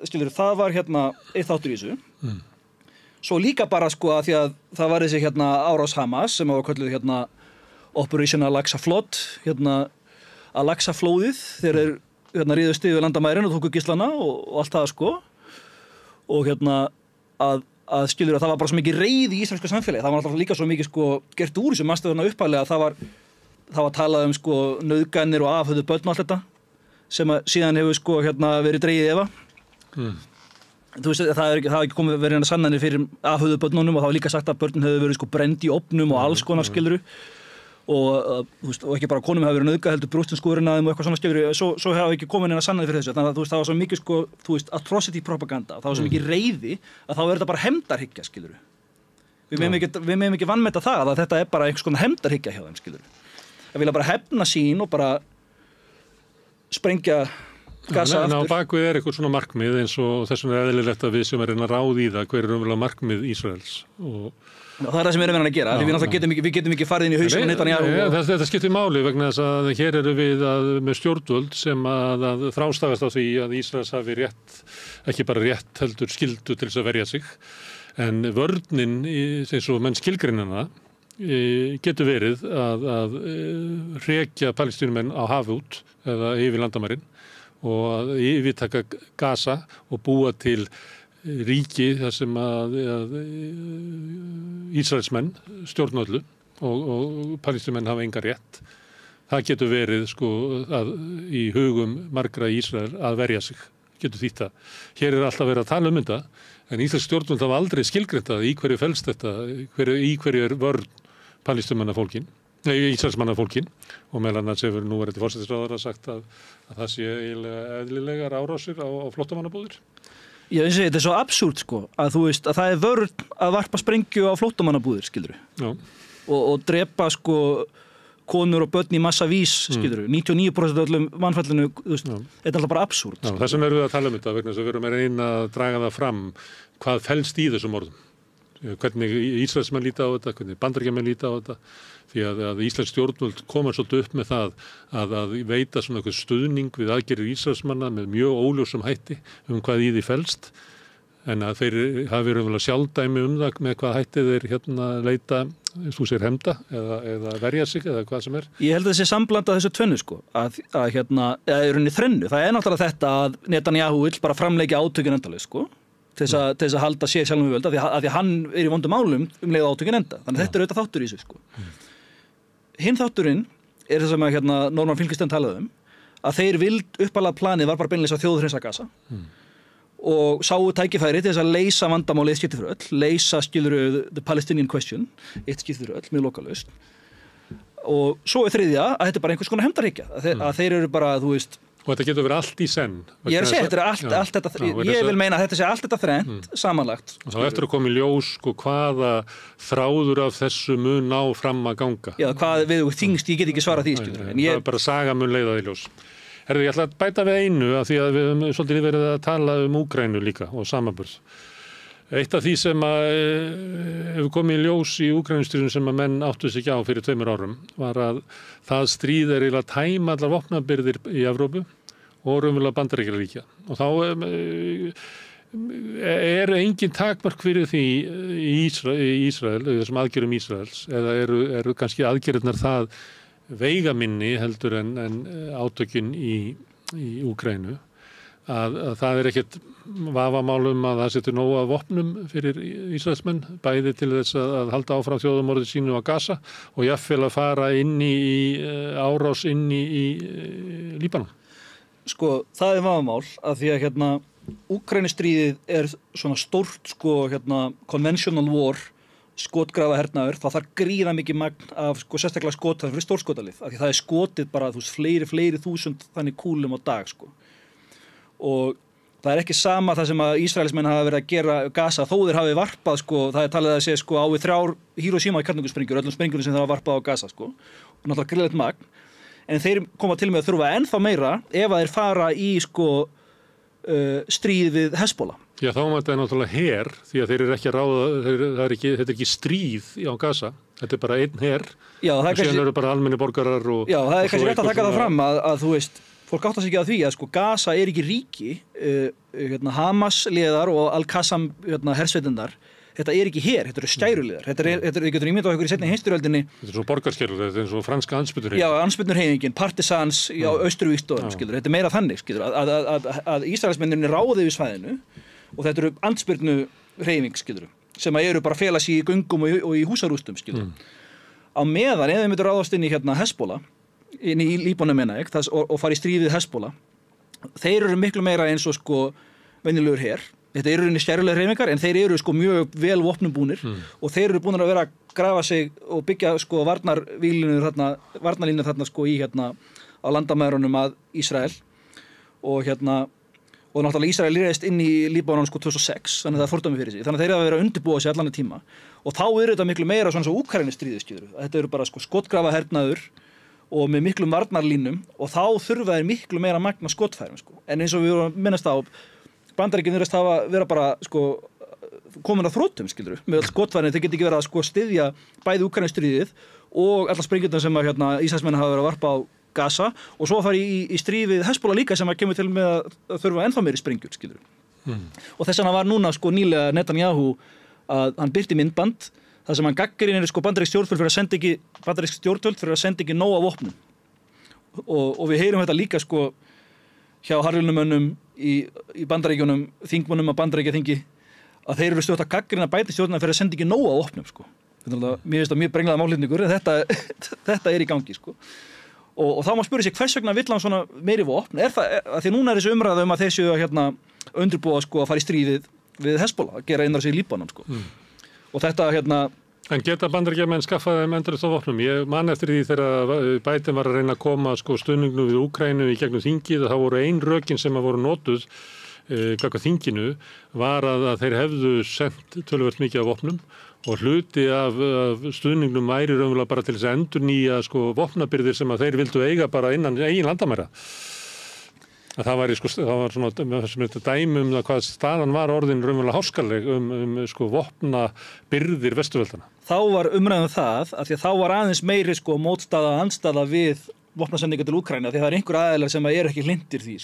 skilur, það var eitt þáttur í þessu. Svo líka bara, sko, að því að það var þessi árás Hamas sem var kölluð Operation Al-Aqsa Flood, Al-Aqsa flóðið, þeir riðust yfir landamærin og tóku gislana og allt það, sko. Og að skilur að það var bara svo mikið reiði í ísraelsku samfélagi. Það var alltaf líka svo mikið sko gert úr þessu manstu þarna upphaflega að það var talað sko nauðganir og afhöfðu börn og allt þetta sem að síðan hefur sko verið dregið efa. Þú veist það hafi ekki komið verið sannanir fyrir afhöfðu börnunum og það var líka sagt að börnin hefur verið sko brend í ofnum og alls konar skiluru og ekki bara konum hafi verið nauðgað heldur brústin skúrinn að þeim og eitthvað svona skiluru svo hafi ekki komið neina sannanir fyrir þessu þannig að það var svo mikið sko atrocity propaganda það var svo mikið reiði að þá er þetta bara hefndarhyggja skiluru við megum ekki vanmeta það að þetta er bara einhvers konar hefndarhyggja hjá þeim skiluru það vilja bara hefna sín og bara sprengja Gaza aftur. En á bakvið er eitthvað svona markmið eins og þess vegna er eðlilegt að við sem er að ráða í það hver er umverulega markmið Ísraels og það er það sem við erum að gera, því við getum ekki farið inn í hausinn Netanyahu. Þetta skiptir máli vegna þess að hér eru við með stjórnvöld sem að þrástafast á því að Ísraels hafi rétt, ekki bara rétt heldur skyldu til þess að verja sig, en vörnin, eins og menn skilgreinana, getur verið að hrekja palestínumenn á hafi út eða yfir landamærin og að yfirtaka Gaza og búa til ríki þar sem að Ísraelsmenn stjórna öllu og palestínumenn hafa engan rétt. Það getur verið sko að í hugum margra í Ísrael að verja sig, getur þýtt það. Hér er alltaf verið að tala þetta, en íslensk stjórnvöld hafa aldrei skilgreint það í hverju felst þetta, í hverju er vörn palestínumannafólkin, Ísraelsmannafólkin og meðal annars hefur nú verið forsætisráðherra sagt að það sé eiginlega eðlilegar árásir á flóttamannabúðir. Já, eins og þetta er svo absúrt sko, að þú veist að það er vörn að varpa sprengju á flóttamannabúðir, skilurðu. Já. Og drepa sko konur og börn í massavís, skilurðu. 99% af öllum mannfallinu, þú veist, þetta er alltaf bara absúrt. Já, þess vegna erum við að tala þetta vegna þess að við erum að reyna að draga það fram hvað felst í þessum orðum. Hvernig Ísraelsmenn líta á þetta, hvernig Bandaríkjamenn líta á þetta því að Íslensk stjórnvöld koma svolítið upp með það að veita svona eitthvað stuðning við aðgerðir Ísraelsmanna með mjög óljósum hætti hvað í því felst en að þeir hafi verið sjálfdæmi það með hvað hætti þeir leita þú sér hefnda eða verja sig eða hvað sem er. Ég held að þessi sambland þessu tvennu sko að eða í rauninni þrennu, það er náttúrulega þetta að Netanyahu vill bara framleggja átökin endalega sko til þess að halda sér sjálfum við völd af því að hann er í vondum málum leið átökin enda. Þannig að þetta er auðvitað þáttur í þessu sko. Hinn þátturinn er það sem að Norman Finkelstein talaði að þeir vild uppalega planið var bara beinleis að þjóðhreinsa Gaza og sáu tækifæri til þess að leysa vandamálið skipti fyrir öll, leysa skilurðu the Palestinian question, eitt skipti fyrir öll, mjög lokalaust. Og svo er þriðja að þetta er bara einhvers konar hefndarhyggja, að þeir eru bara, þú veist, og þetta getur verið allt í senn. Ég er að segja, þetta er allt þetta, ég vil meina að þetta sé allt þetta þrennt samanlagt. Og þá eftir að koma í ljós sko hvaða þráður af þessu mun ná fram að ganga. Já, hvað við þingst, ég get ekki svarað því, skilur. Það er bara saga mun leiða í ljós. Herðu, ég ætla að bæta við einu af því að við höfum svolítið verið að tala Úkraínu líka og samanburð. Eitt af því sem hefur komið í ljós í Úkraínustríðinu sem að menn áttu sig ekki á fyrir 2 árum var að það stríð er eiginlega að tæma allar vopnabirgðir í Evrópu og raunverulega Bandaríkjaríkja. Og þá er engin takmark fyrir því í Ísrael, þessum aðgerðum Ísraels, eða eru kannski aðgerðirnar það veigaminni heldur en átökin í Úkraínu. að það ekkert vafamálum að það setur nóg af vopnum fyrir Ísraelsmenn, bæði til þess að halda áfram þjóðarmorði sínu á Gaza og jafnvel að fara inn í árás inn í Líbanon. Sko, það vafamál að því að Úkraínustríðið svona stórt conventional war, skotgrafa hernaður, það þarf gríða mikið magn af sérstaklega skotað fyrir stórskotalið, af því það skotið bara fleiri þúsund þannig kúlum á dag og það ekki sama það sem að Ísraelsmenn hafa verið að gera Gaza, þó þeir hafi varpað það talið að sé á við 3 Hiroshima kjarnorkusprengjur, öllum sprengjunum sem það var varpað á Gaza og náttúrulega gríðlegt magn, en þeir koma til með að þurfa ennþá meira ef að þeir fara í stríð við Hezbollah. Já, þá þetta náttúrulega her, því að þeir ekki að ráða, þetta ekki stríð á Gaza, þetta bara einn her, og síðan eru bara almenni borgarar og... Já, það kannski rétt að taka það fram að þú veist, fólk áttast ekki að því að Gaza ekki ríki, Hamas liðar og Al-Qassam hersveitendar, þetta ekki her, þetta eru skæruliðar, þetta getur ímyndað á ykkur í seinni heimsstyrjöldinni. Þetta svo borgarskjörur, þetta eins og franska andspyrnurhreyfingin. Já, andspyrnurhreyfingin, partisans á austurvígstöðum, þetta meira þannig, að Ísraelsmennirnir ráði við svæðinu og þetta eru andspyrnurhreyfing, sem eru bara að fela sig í göngum og í húsarústum, Á meðan, ef þeir myndu ráðast inn í Hezbollah, inn í Líbanon meina ég, og fara í stríð við Hezbollah, þeir eru miklu meira eins og venjulegur her. Þetta eru skærulegar hreyfingar, en þeir eru mjög vel vopnum búnir og þeir eru búnir að vera að grafa sig og byggja varnarlínur þarna í á landamærunum að Ísrael og náttúrulega Ísrael réðist inn í Líbanon 2006, þannig að það fordæmi fyrir sig. Þannig að þeir hafa verið að undirbúa sig allan tíma og þá eru þetta miklu meira svona svo Úkraínustríðið. Þetta eru bara skotgrafa hernaður og með miklum varnarlínum og þá þurfa þeir miklu meira magna skotfærum. En eins og við vorum að minnast á, Bandaríkin virðast hafa vera bara komin að þróttum, með öll skotfærin, þeir geti ekki verið að styðja bæði Úkraínustríðið og allar sprengjurnar sem að Ísraelsmenn hafa verið að varpa á Gaza og svo að fara í stríð við Hezbollah líka sem að kemur til með að þurfa ennþá meiri sprengjur, Og þess vegna var núna nýlega Netanyahu að hann birti myndband þar sem hann gagnrýnir bandarísk stjórnvöld fyrir að senda ekki nóg af vopnum. Og við heyrum þetta líka hjá harðlunumönnum í Bandaríkjunum, þingmönnum að Bandaríkjaþingi, að þeir eru stöðugt að gagnrýna bæjarstjórnina fyrir að senda ekki nóg af vopnum. Mér finnst það mjög brenglaða málflutningur, en þetta í gangi. Og þá má spyrja sig hvers vegna vill hann svona meiri vopn, því núna þessi umræða að þeir séu að undirbúa að fara í stríðið við Hezbollah, að gera innrás í Líbanon. Og þetta En geta Bandaríkjamenn skaffaði þeim endurist á vopnum? Ég man eftir því þegar Biden var að reyna að koma stuðningnum við Úkraínu í gegnum þingið, þá voru ein rökin sem voru notuð gagnvart þinginu var að þeir hefðu sendt töluvert mikið af vopnum og hluti af stuðningnum væri raunverulega bara til þess að endurnýja vopnabirgðir sem að þeir vildu eiga bara innan eigin landamæra. Að það var svona sem þetta dæmi það hvað staðan var orðin raunverulega háskaleg vopna byrðir Vesturveldana. Þá var umræðan það að því að þá var aðeins meiri mótstaða andstaða við vopnasendingar til Úkraínu því það einhver aðilar sem eru ekki hlindir því,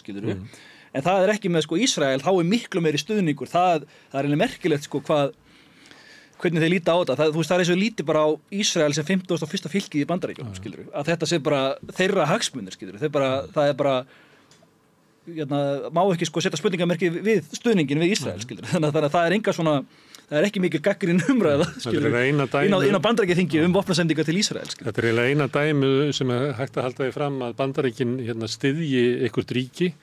En það ekki með Ísrael, þá miklu meiri stuðningur. Það eiginlega merkilegt hvernig þeir líta á þetta. Það eins og líti bara á Ísrael sem 51. fylkið í Bandaríkjunum, að þetta sé bara þeirra hagsmunir, það bara má ekki setja spurningamerki við stuðningin við Ísrael, þannig að það enga svona, það ekki mikil gagnrýn umræða inn á Bandaríkjaþingi vopnasendingar til Ísrael. Þetta eiginlega eina dæmi sem hægt að halda því fram að Bandaríkin styðji eitthvert ríki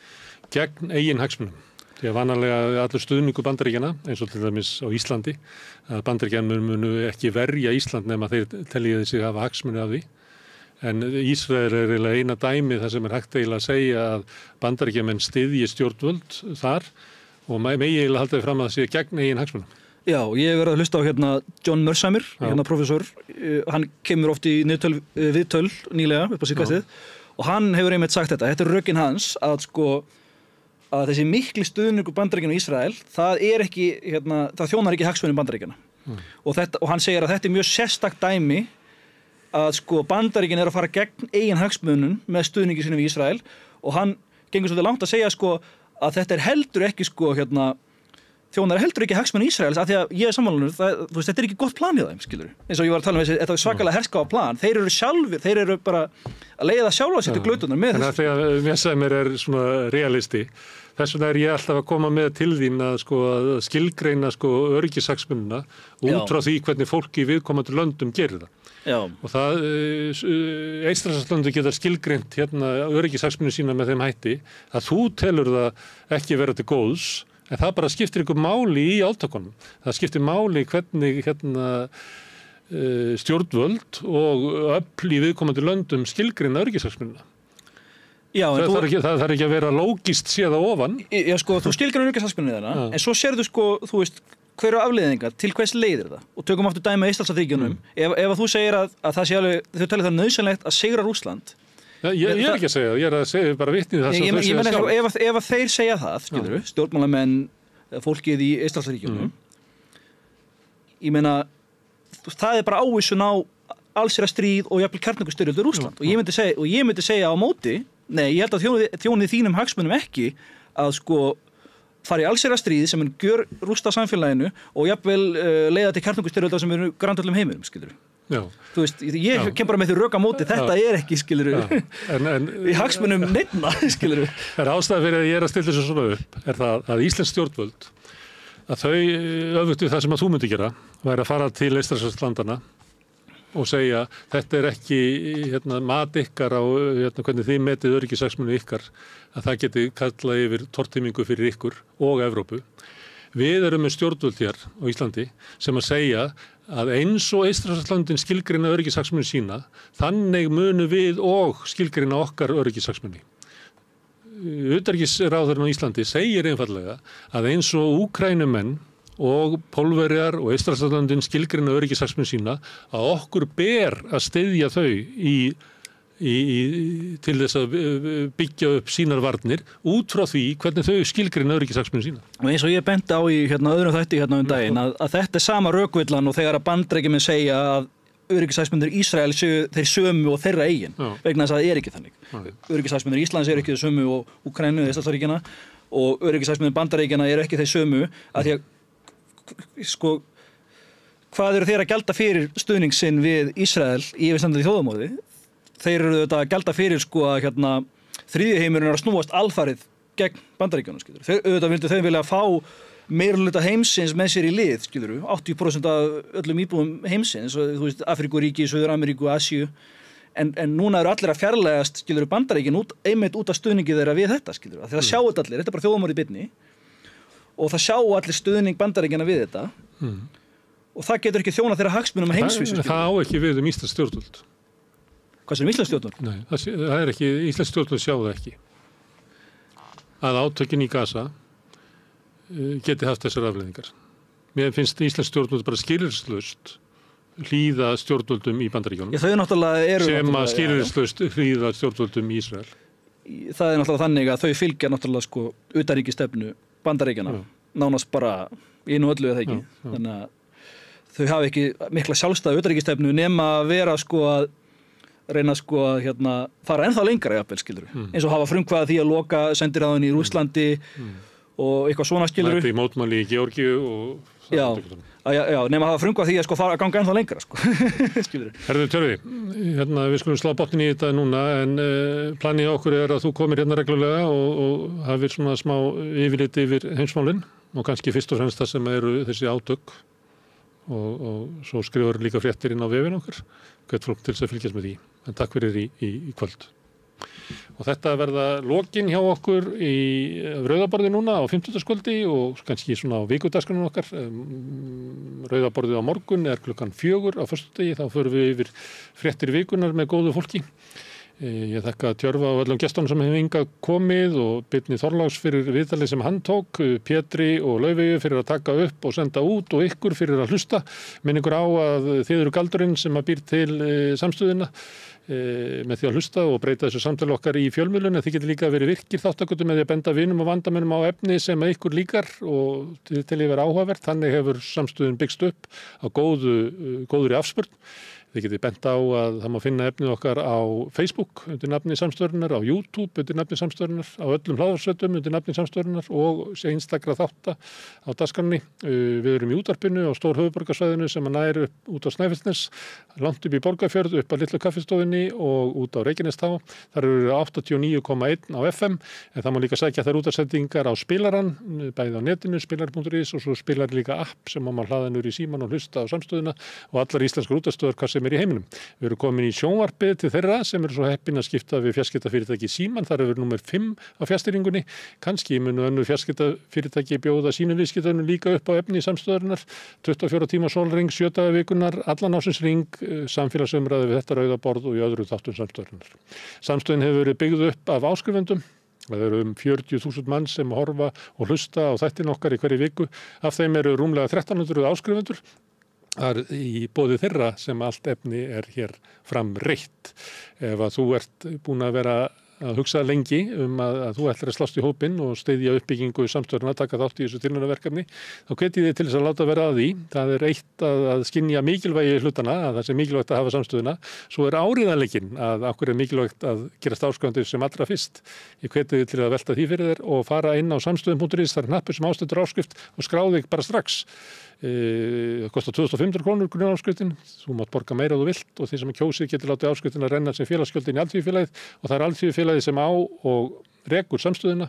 gegn eigin hagsmunum. Því að vanalega allur stuðningu Bandaríkjana, eins og til dæmis á Íslandi, að Bandaríkjanir munu ekki verja Ísland nema þeir teljiði sig hafa hagsmuni af því. En Ísrael eiginlega eina dæmi þar sem hægt eiginlega að segja að Bandaríkjamenn styðji stjórnvöld þar og megi eiginlega halda því fram að það sé gegn eigin hagsmunum. Já, ég hef verið að hlusta á John Mearsheimer, professor, hann kemur oft í viðtöl nýlega upp á síðkastið og hann hefur einmitt sagt þetta er rökin hans að þessi mikli stuðningur Bandaríkjanna og Ísrael, það ekki, það þjónar ekki hagsmunum Bandaríkjanna. Og hann segir að þetta mjög sérstakt dæmi að Bandaríkin að fara gegn eigin hagsmunum með stuðningi sinni við Ísrael og hann gengur svolítið langt að segja að þetta heldur ekki þjónar heldur ekki hagsmuni Ísraels af því að ég er sammálanur, þú veist, þetta ekki gott plan í þeim, skilur. Eins og ég var að tala þetta svakalega herskáa plan. Þeir eru bara að leiða sjálfa sér til glötunar með þessu. Þegar Messheimr svona realisti, þess vegna ég alltaf að koma með til þín að skilgreina öryggishagsmunina út frá því hvernig fólk í viðkomandi löndum gerir það. Já. Og það, Eystrasaltslöndin geta skilgreint öryggishagsmuni sína með þeim hætti að þú telur það ekki vera til góðs, en það bara skiptir ykkur máli í átökunum. Það skiptir máli hvernig stjórnvöld og öfl í viðkomandi löndum skilgreina öryggishagsmunina. Já, það þarf ekki að vera lógist séð á ofan. Já, þú skilgreina öryggishagsmunina þarna, en svo sérðu þú veist, hver eru afleiðingar, til hvers leiðir það? Og tökum aftur dæmi Eystrasaltsríkjunum. Ef þú segir að það sé alveg, þau talið það nauðsynlegt að sigra Rússland. Ég er ekki að segja það, ég er að segja bara vitnið það sem þau segja sjálf. Ef þeir segja það, skilurðu, stjórnmálamenn, fólkið í Eystrasaltsríkjunum, ég meina, það bara ávísun á allsherjarstríð og jafnvel kjarnorkustyrjöld við Rússland. Og ég myndi segja á móti, nei, ég held að þjónið þínum hagsmunum ekki að fara í allsherjarstríð sem gjör rústa samfélaginu og jafnvel leiða til kjarnorkustyrjölda sem eru grandöllum heiminum, skilurðu. Já. Þú veist, ég kem bara með því rök á móti, þetta er ekki, skilurðu, í hagsmunum neinna, skilurðu. En ástæða fyrir að ég er að stilla þessu svona upp er það að íslensk stjórnvöld, að þau öfugt við það sem að þú myndi gera, væri að fara til Eystrasaltslandana og segja, þetta er ekki mat ykkar á hvernig þið metið öryggishagsmuni ykkar, að það geti kallað yfir tortímingu fyrir ykkur og Evrópu. Við erum með stjórnvöld hér á Íslandi sem að segja að eins og Eystrasaltslöndin skilgreina öryggishagsmuni sína, þannig munum við og skilgreina okkar öryggishagsmuni. Utanríkisráðherrann á Íslandi segir einfallega að eins og Úkraínumenn og Pólverjar og Eystrasaltslöndin skilgreina öryggishagsmuni sína að okkur ber að styðja þau til þess að byggja upp sínar varnir út frá því hvernig þau skilgreina öryggishagsmuni sína. Og eins og ég benti á í öðrum þætti daginn að þetta er sama rökvillan og þegar að Bandaríkjamenn segja að öryggishagsmunir Ísrael séu þeir sömu og þeirra eigin, vegna þess að það er ekki þannig. Öryggishagsmunir Íslands eru ekki þeir sömu og Úkraínu, Eystrasaltsríkjanna, og öryggishagsmunir Bandaríkjanna eru ekki þeir sömu að því að hvað eru þeir að gjalda fyrir stuðning sinn við Ísrael í yfirstandandi þjóðarmorði? Þeir eru þetta að gjalda fyrir að þriðji heimurinn er að snúast alfarið gegn Bandaríkjunum, skilur. Þau vilja fá meirihluta heimsins með sér í lið, skilur. 80% af öllum íbúum heimsins, þú veist, Afríkuríki, Suður-Ameríku, Asíu. En núna eru allir að fjarlægast, skilur, Bandaríkin einmitt út af stuðningi þeirra við þetta, skilur. Þegar það sjá þetta allir, þetta er bara þjóðarmorð í beinni. Og það sjá allir stuðning Bandaríkjanna við þetta. Og það getur ekki þjónað þeirra hagsmunum á heimsvísu. Það á ekki við íslensk stjórnvöld. Hvað sem íslensk stjórnvöld? Nei, það er ekki, íslensk stjórnvöld sjá það ekki. Að átökin í Gaza geti haft þessar afleiðingar. Mér finnst íslensk stjórnvöld bara skilyrðislaust hlýða stjórnvöldum í Bandaríkjunum. Já, þau náttúrulega eru sem að skilyrðislaust hlýða stjórnvöldum í Ísrael. Það er náttúrulega þannig að þau fylgja náttúrulega utanríkisstefnu Bandaríkjanna. Nánast bara í einu öllu eða ekki. Þannig að þau hafa ekki mikla sjálfstæða utanríkisstefnu nema að vera að reyna að fara ennþá lengra jafnvel, skilur. Eins og hafa frumkvæði því að loka sendiráðin í Rússlandi og eitthvað svona, skilur. Þetta í mótmæli í Georgíu og Já, nema að hafa frumkvæði því að fara að ganga ennþá lengra, skilur. Herðu Tjörfi, við skulum slá botnin í þetta núna, en planið okkur er að þú komir hérna reglulega og hafir svona smá yfirlit yfir heimsmálin og kannski fyrst og fremst það sem eru þessi átök og svo skrifar líka fréttir inn á vefinn okkar, hvert fólk til þess að fylgjast með því. En takk fyrir í kvöld. Og þetta verða lokin hjá okkur í rauðaborði núna á 50. og kannski svona á vikudagskrána okkar. Rauðaborðið á morgun er klukkan 4 á föstudegi, þá förum við yfir fréttir vikunar með góðu fólki. Ég þakka Tjörfa og öllum gestunum sem hefur hingað komið og Birni Þorláks fyrir viðtalið sem hann tók, Pétri og Laufeyju fyrir að taka upp og senda út og ykkur fyrir að hlusta. Minn ykkur á að þið eru galdurinn sem að býr til samstöðina með því að hlusta og breyta þessu samtali okkar í fjölmiðlun. Þið getur líka verið virkir þáttakutum með því að benda vinum og vandamönnum á efni sem að ykkur líkar og til að vera áhugavert. Þannig hefur samstöðin byggst upp á góðri afspurn. Þið getið bent á að það má finna efnið okkar á Facebook undir nafni Samstöðurinnar, á YouTube undir nafni Samstöðurinnar, á öllum hlaðvarpssveitum undir nafni Samstöðurinnar og einstakra þátta á dagskránni. Við erum í útvarpinu á stór höfuðborgarsvæðinu sem nær upp út á Snæfellsnes, langt upp í Borgarfjörð, upp að Litlu kaffistofunni og út á Reykjanestá. Þar eru 89,1 á FM, en það má líka sækja þær útvarpssendingar á spilarann, bæði á netinu, spilar.is og svo spilar líka app sem má hlaða niður í síman og hlusta á Samstöðuna og allar íslenskar útvarpsstöðvar hvað sem í heiminum. Við erum komin í sjónvarpið til þeirra sem eru svo heppin að skipta við fjarskiptafyrirtæki Síman. Þar eru númer 5 á fjarstýringunni. Kannski munu önnur fjarskiptafyrirtæki bjóða sínum viðskiptavinum líka upp á efni Samstöðurinnar. 24 tíma sólring, 7 daga vikunar, allan ásins ring, samfélagsumræði við þetta rauða borð og í öðru þáttum Samstöðurinnar. Samstöðin hefur verið byggð upp af áskrifendum. Það eru 40.000 mann sem horfa og hlusta á þættin okkar í hverju viku. Af þeim eru rúmlega 1300 áskrifendur. Það er í boði þeirra sem allt efni er hér framreitt. Ef að þú ert búin að vera að hugsa lengi að þú ætlar að slást í hópinn og styðja uppbyggingu í Samstöðuna, taka þátt í þessu tilraunaverkefni, þá hvet ég þig til þess að láta vera að því. Það er eitt að skynja mikilvægi hlutana, að það sé mikilvægt að hafa Samstöðuna. Svo er áríðanleikinn að okkur er mikilvægt að gerast áskrifendur sem allra fyrst. Ég hveti þig til að velta því fyrir þér og fara inn á samstöðum.is, þar er hnappur sem ástendur áskrift og skráðu þig bara strax. Það kostar 2.500 krónur grunnáskriftin, þú mátt borga meira þú vilt og því sem kjósið getur látið áskriftin að renna sem félagsgjöldin í Alþýðufélagið og það er Alþýðufélagið sem á og rekur Samstöðuna.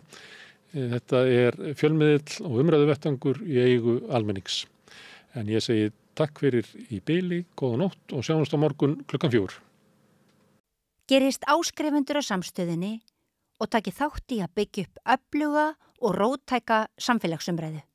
Þetta er fjölmiðill og umræðuvettvangur í eigu almennings. En ég segi takk fyrir í bili, góða nótt og sjáumst á morgun 4:00. Gerist áskrifendur á Samstöðinni og taki þátt í að byggja upp öfluga og róttæka samfélagsumræðu.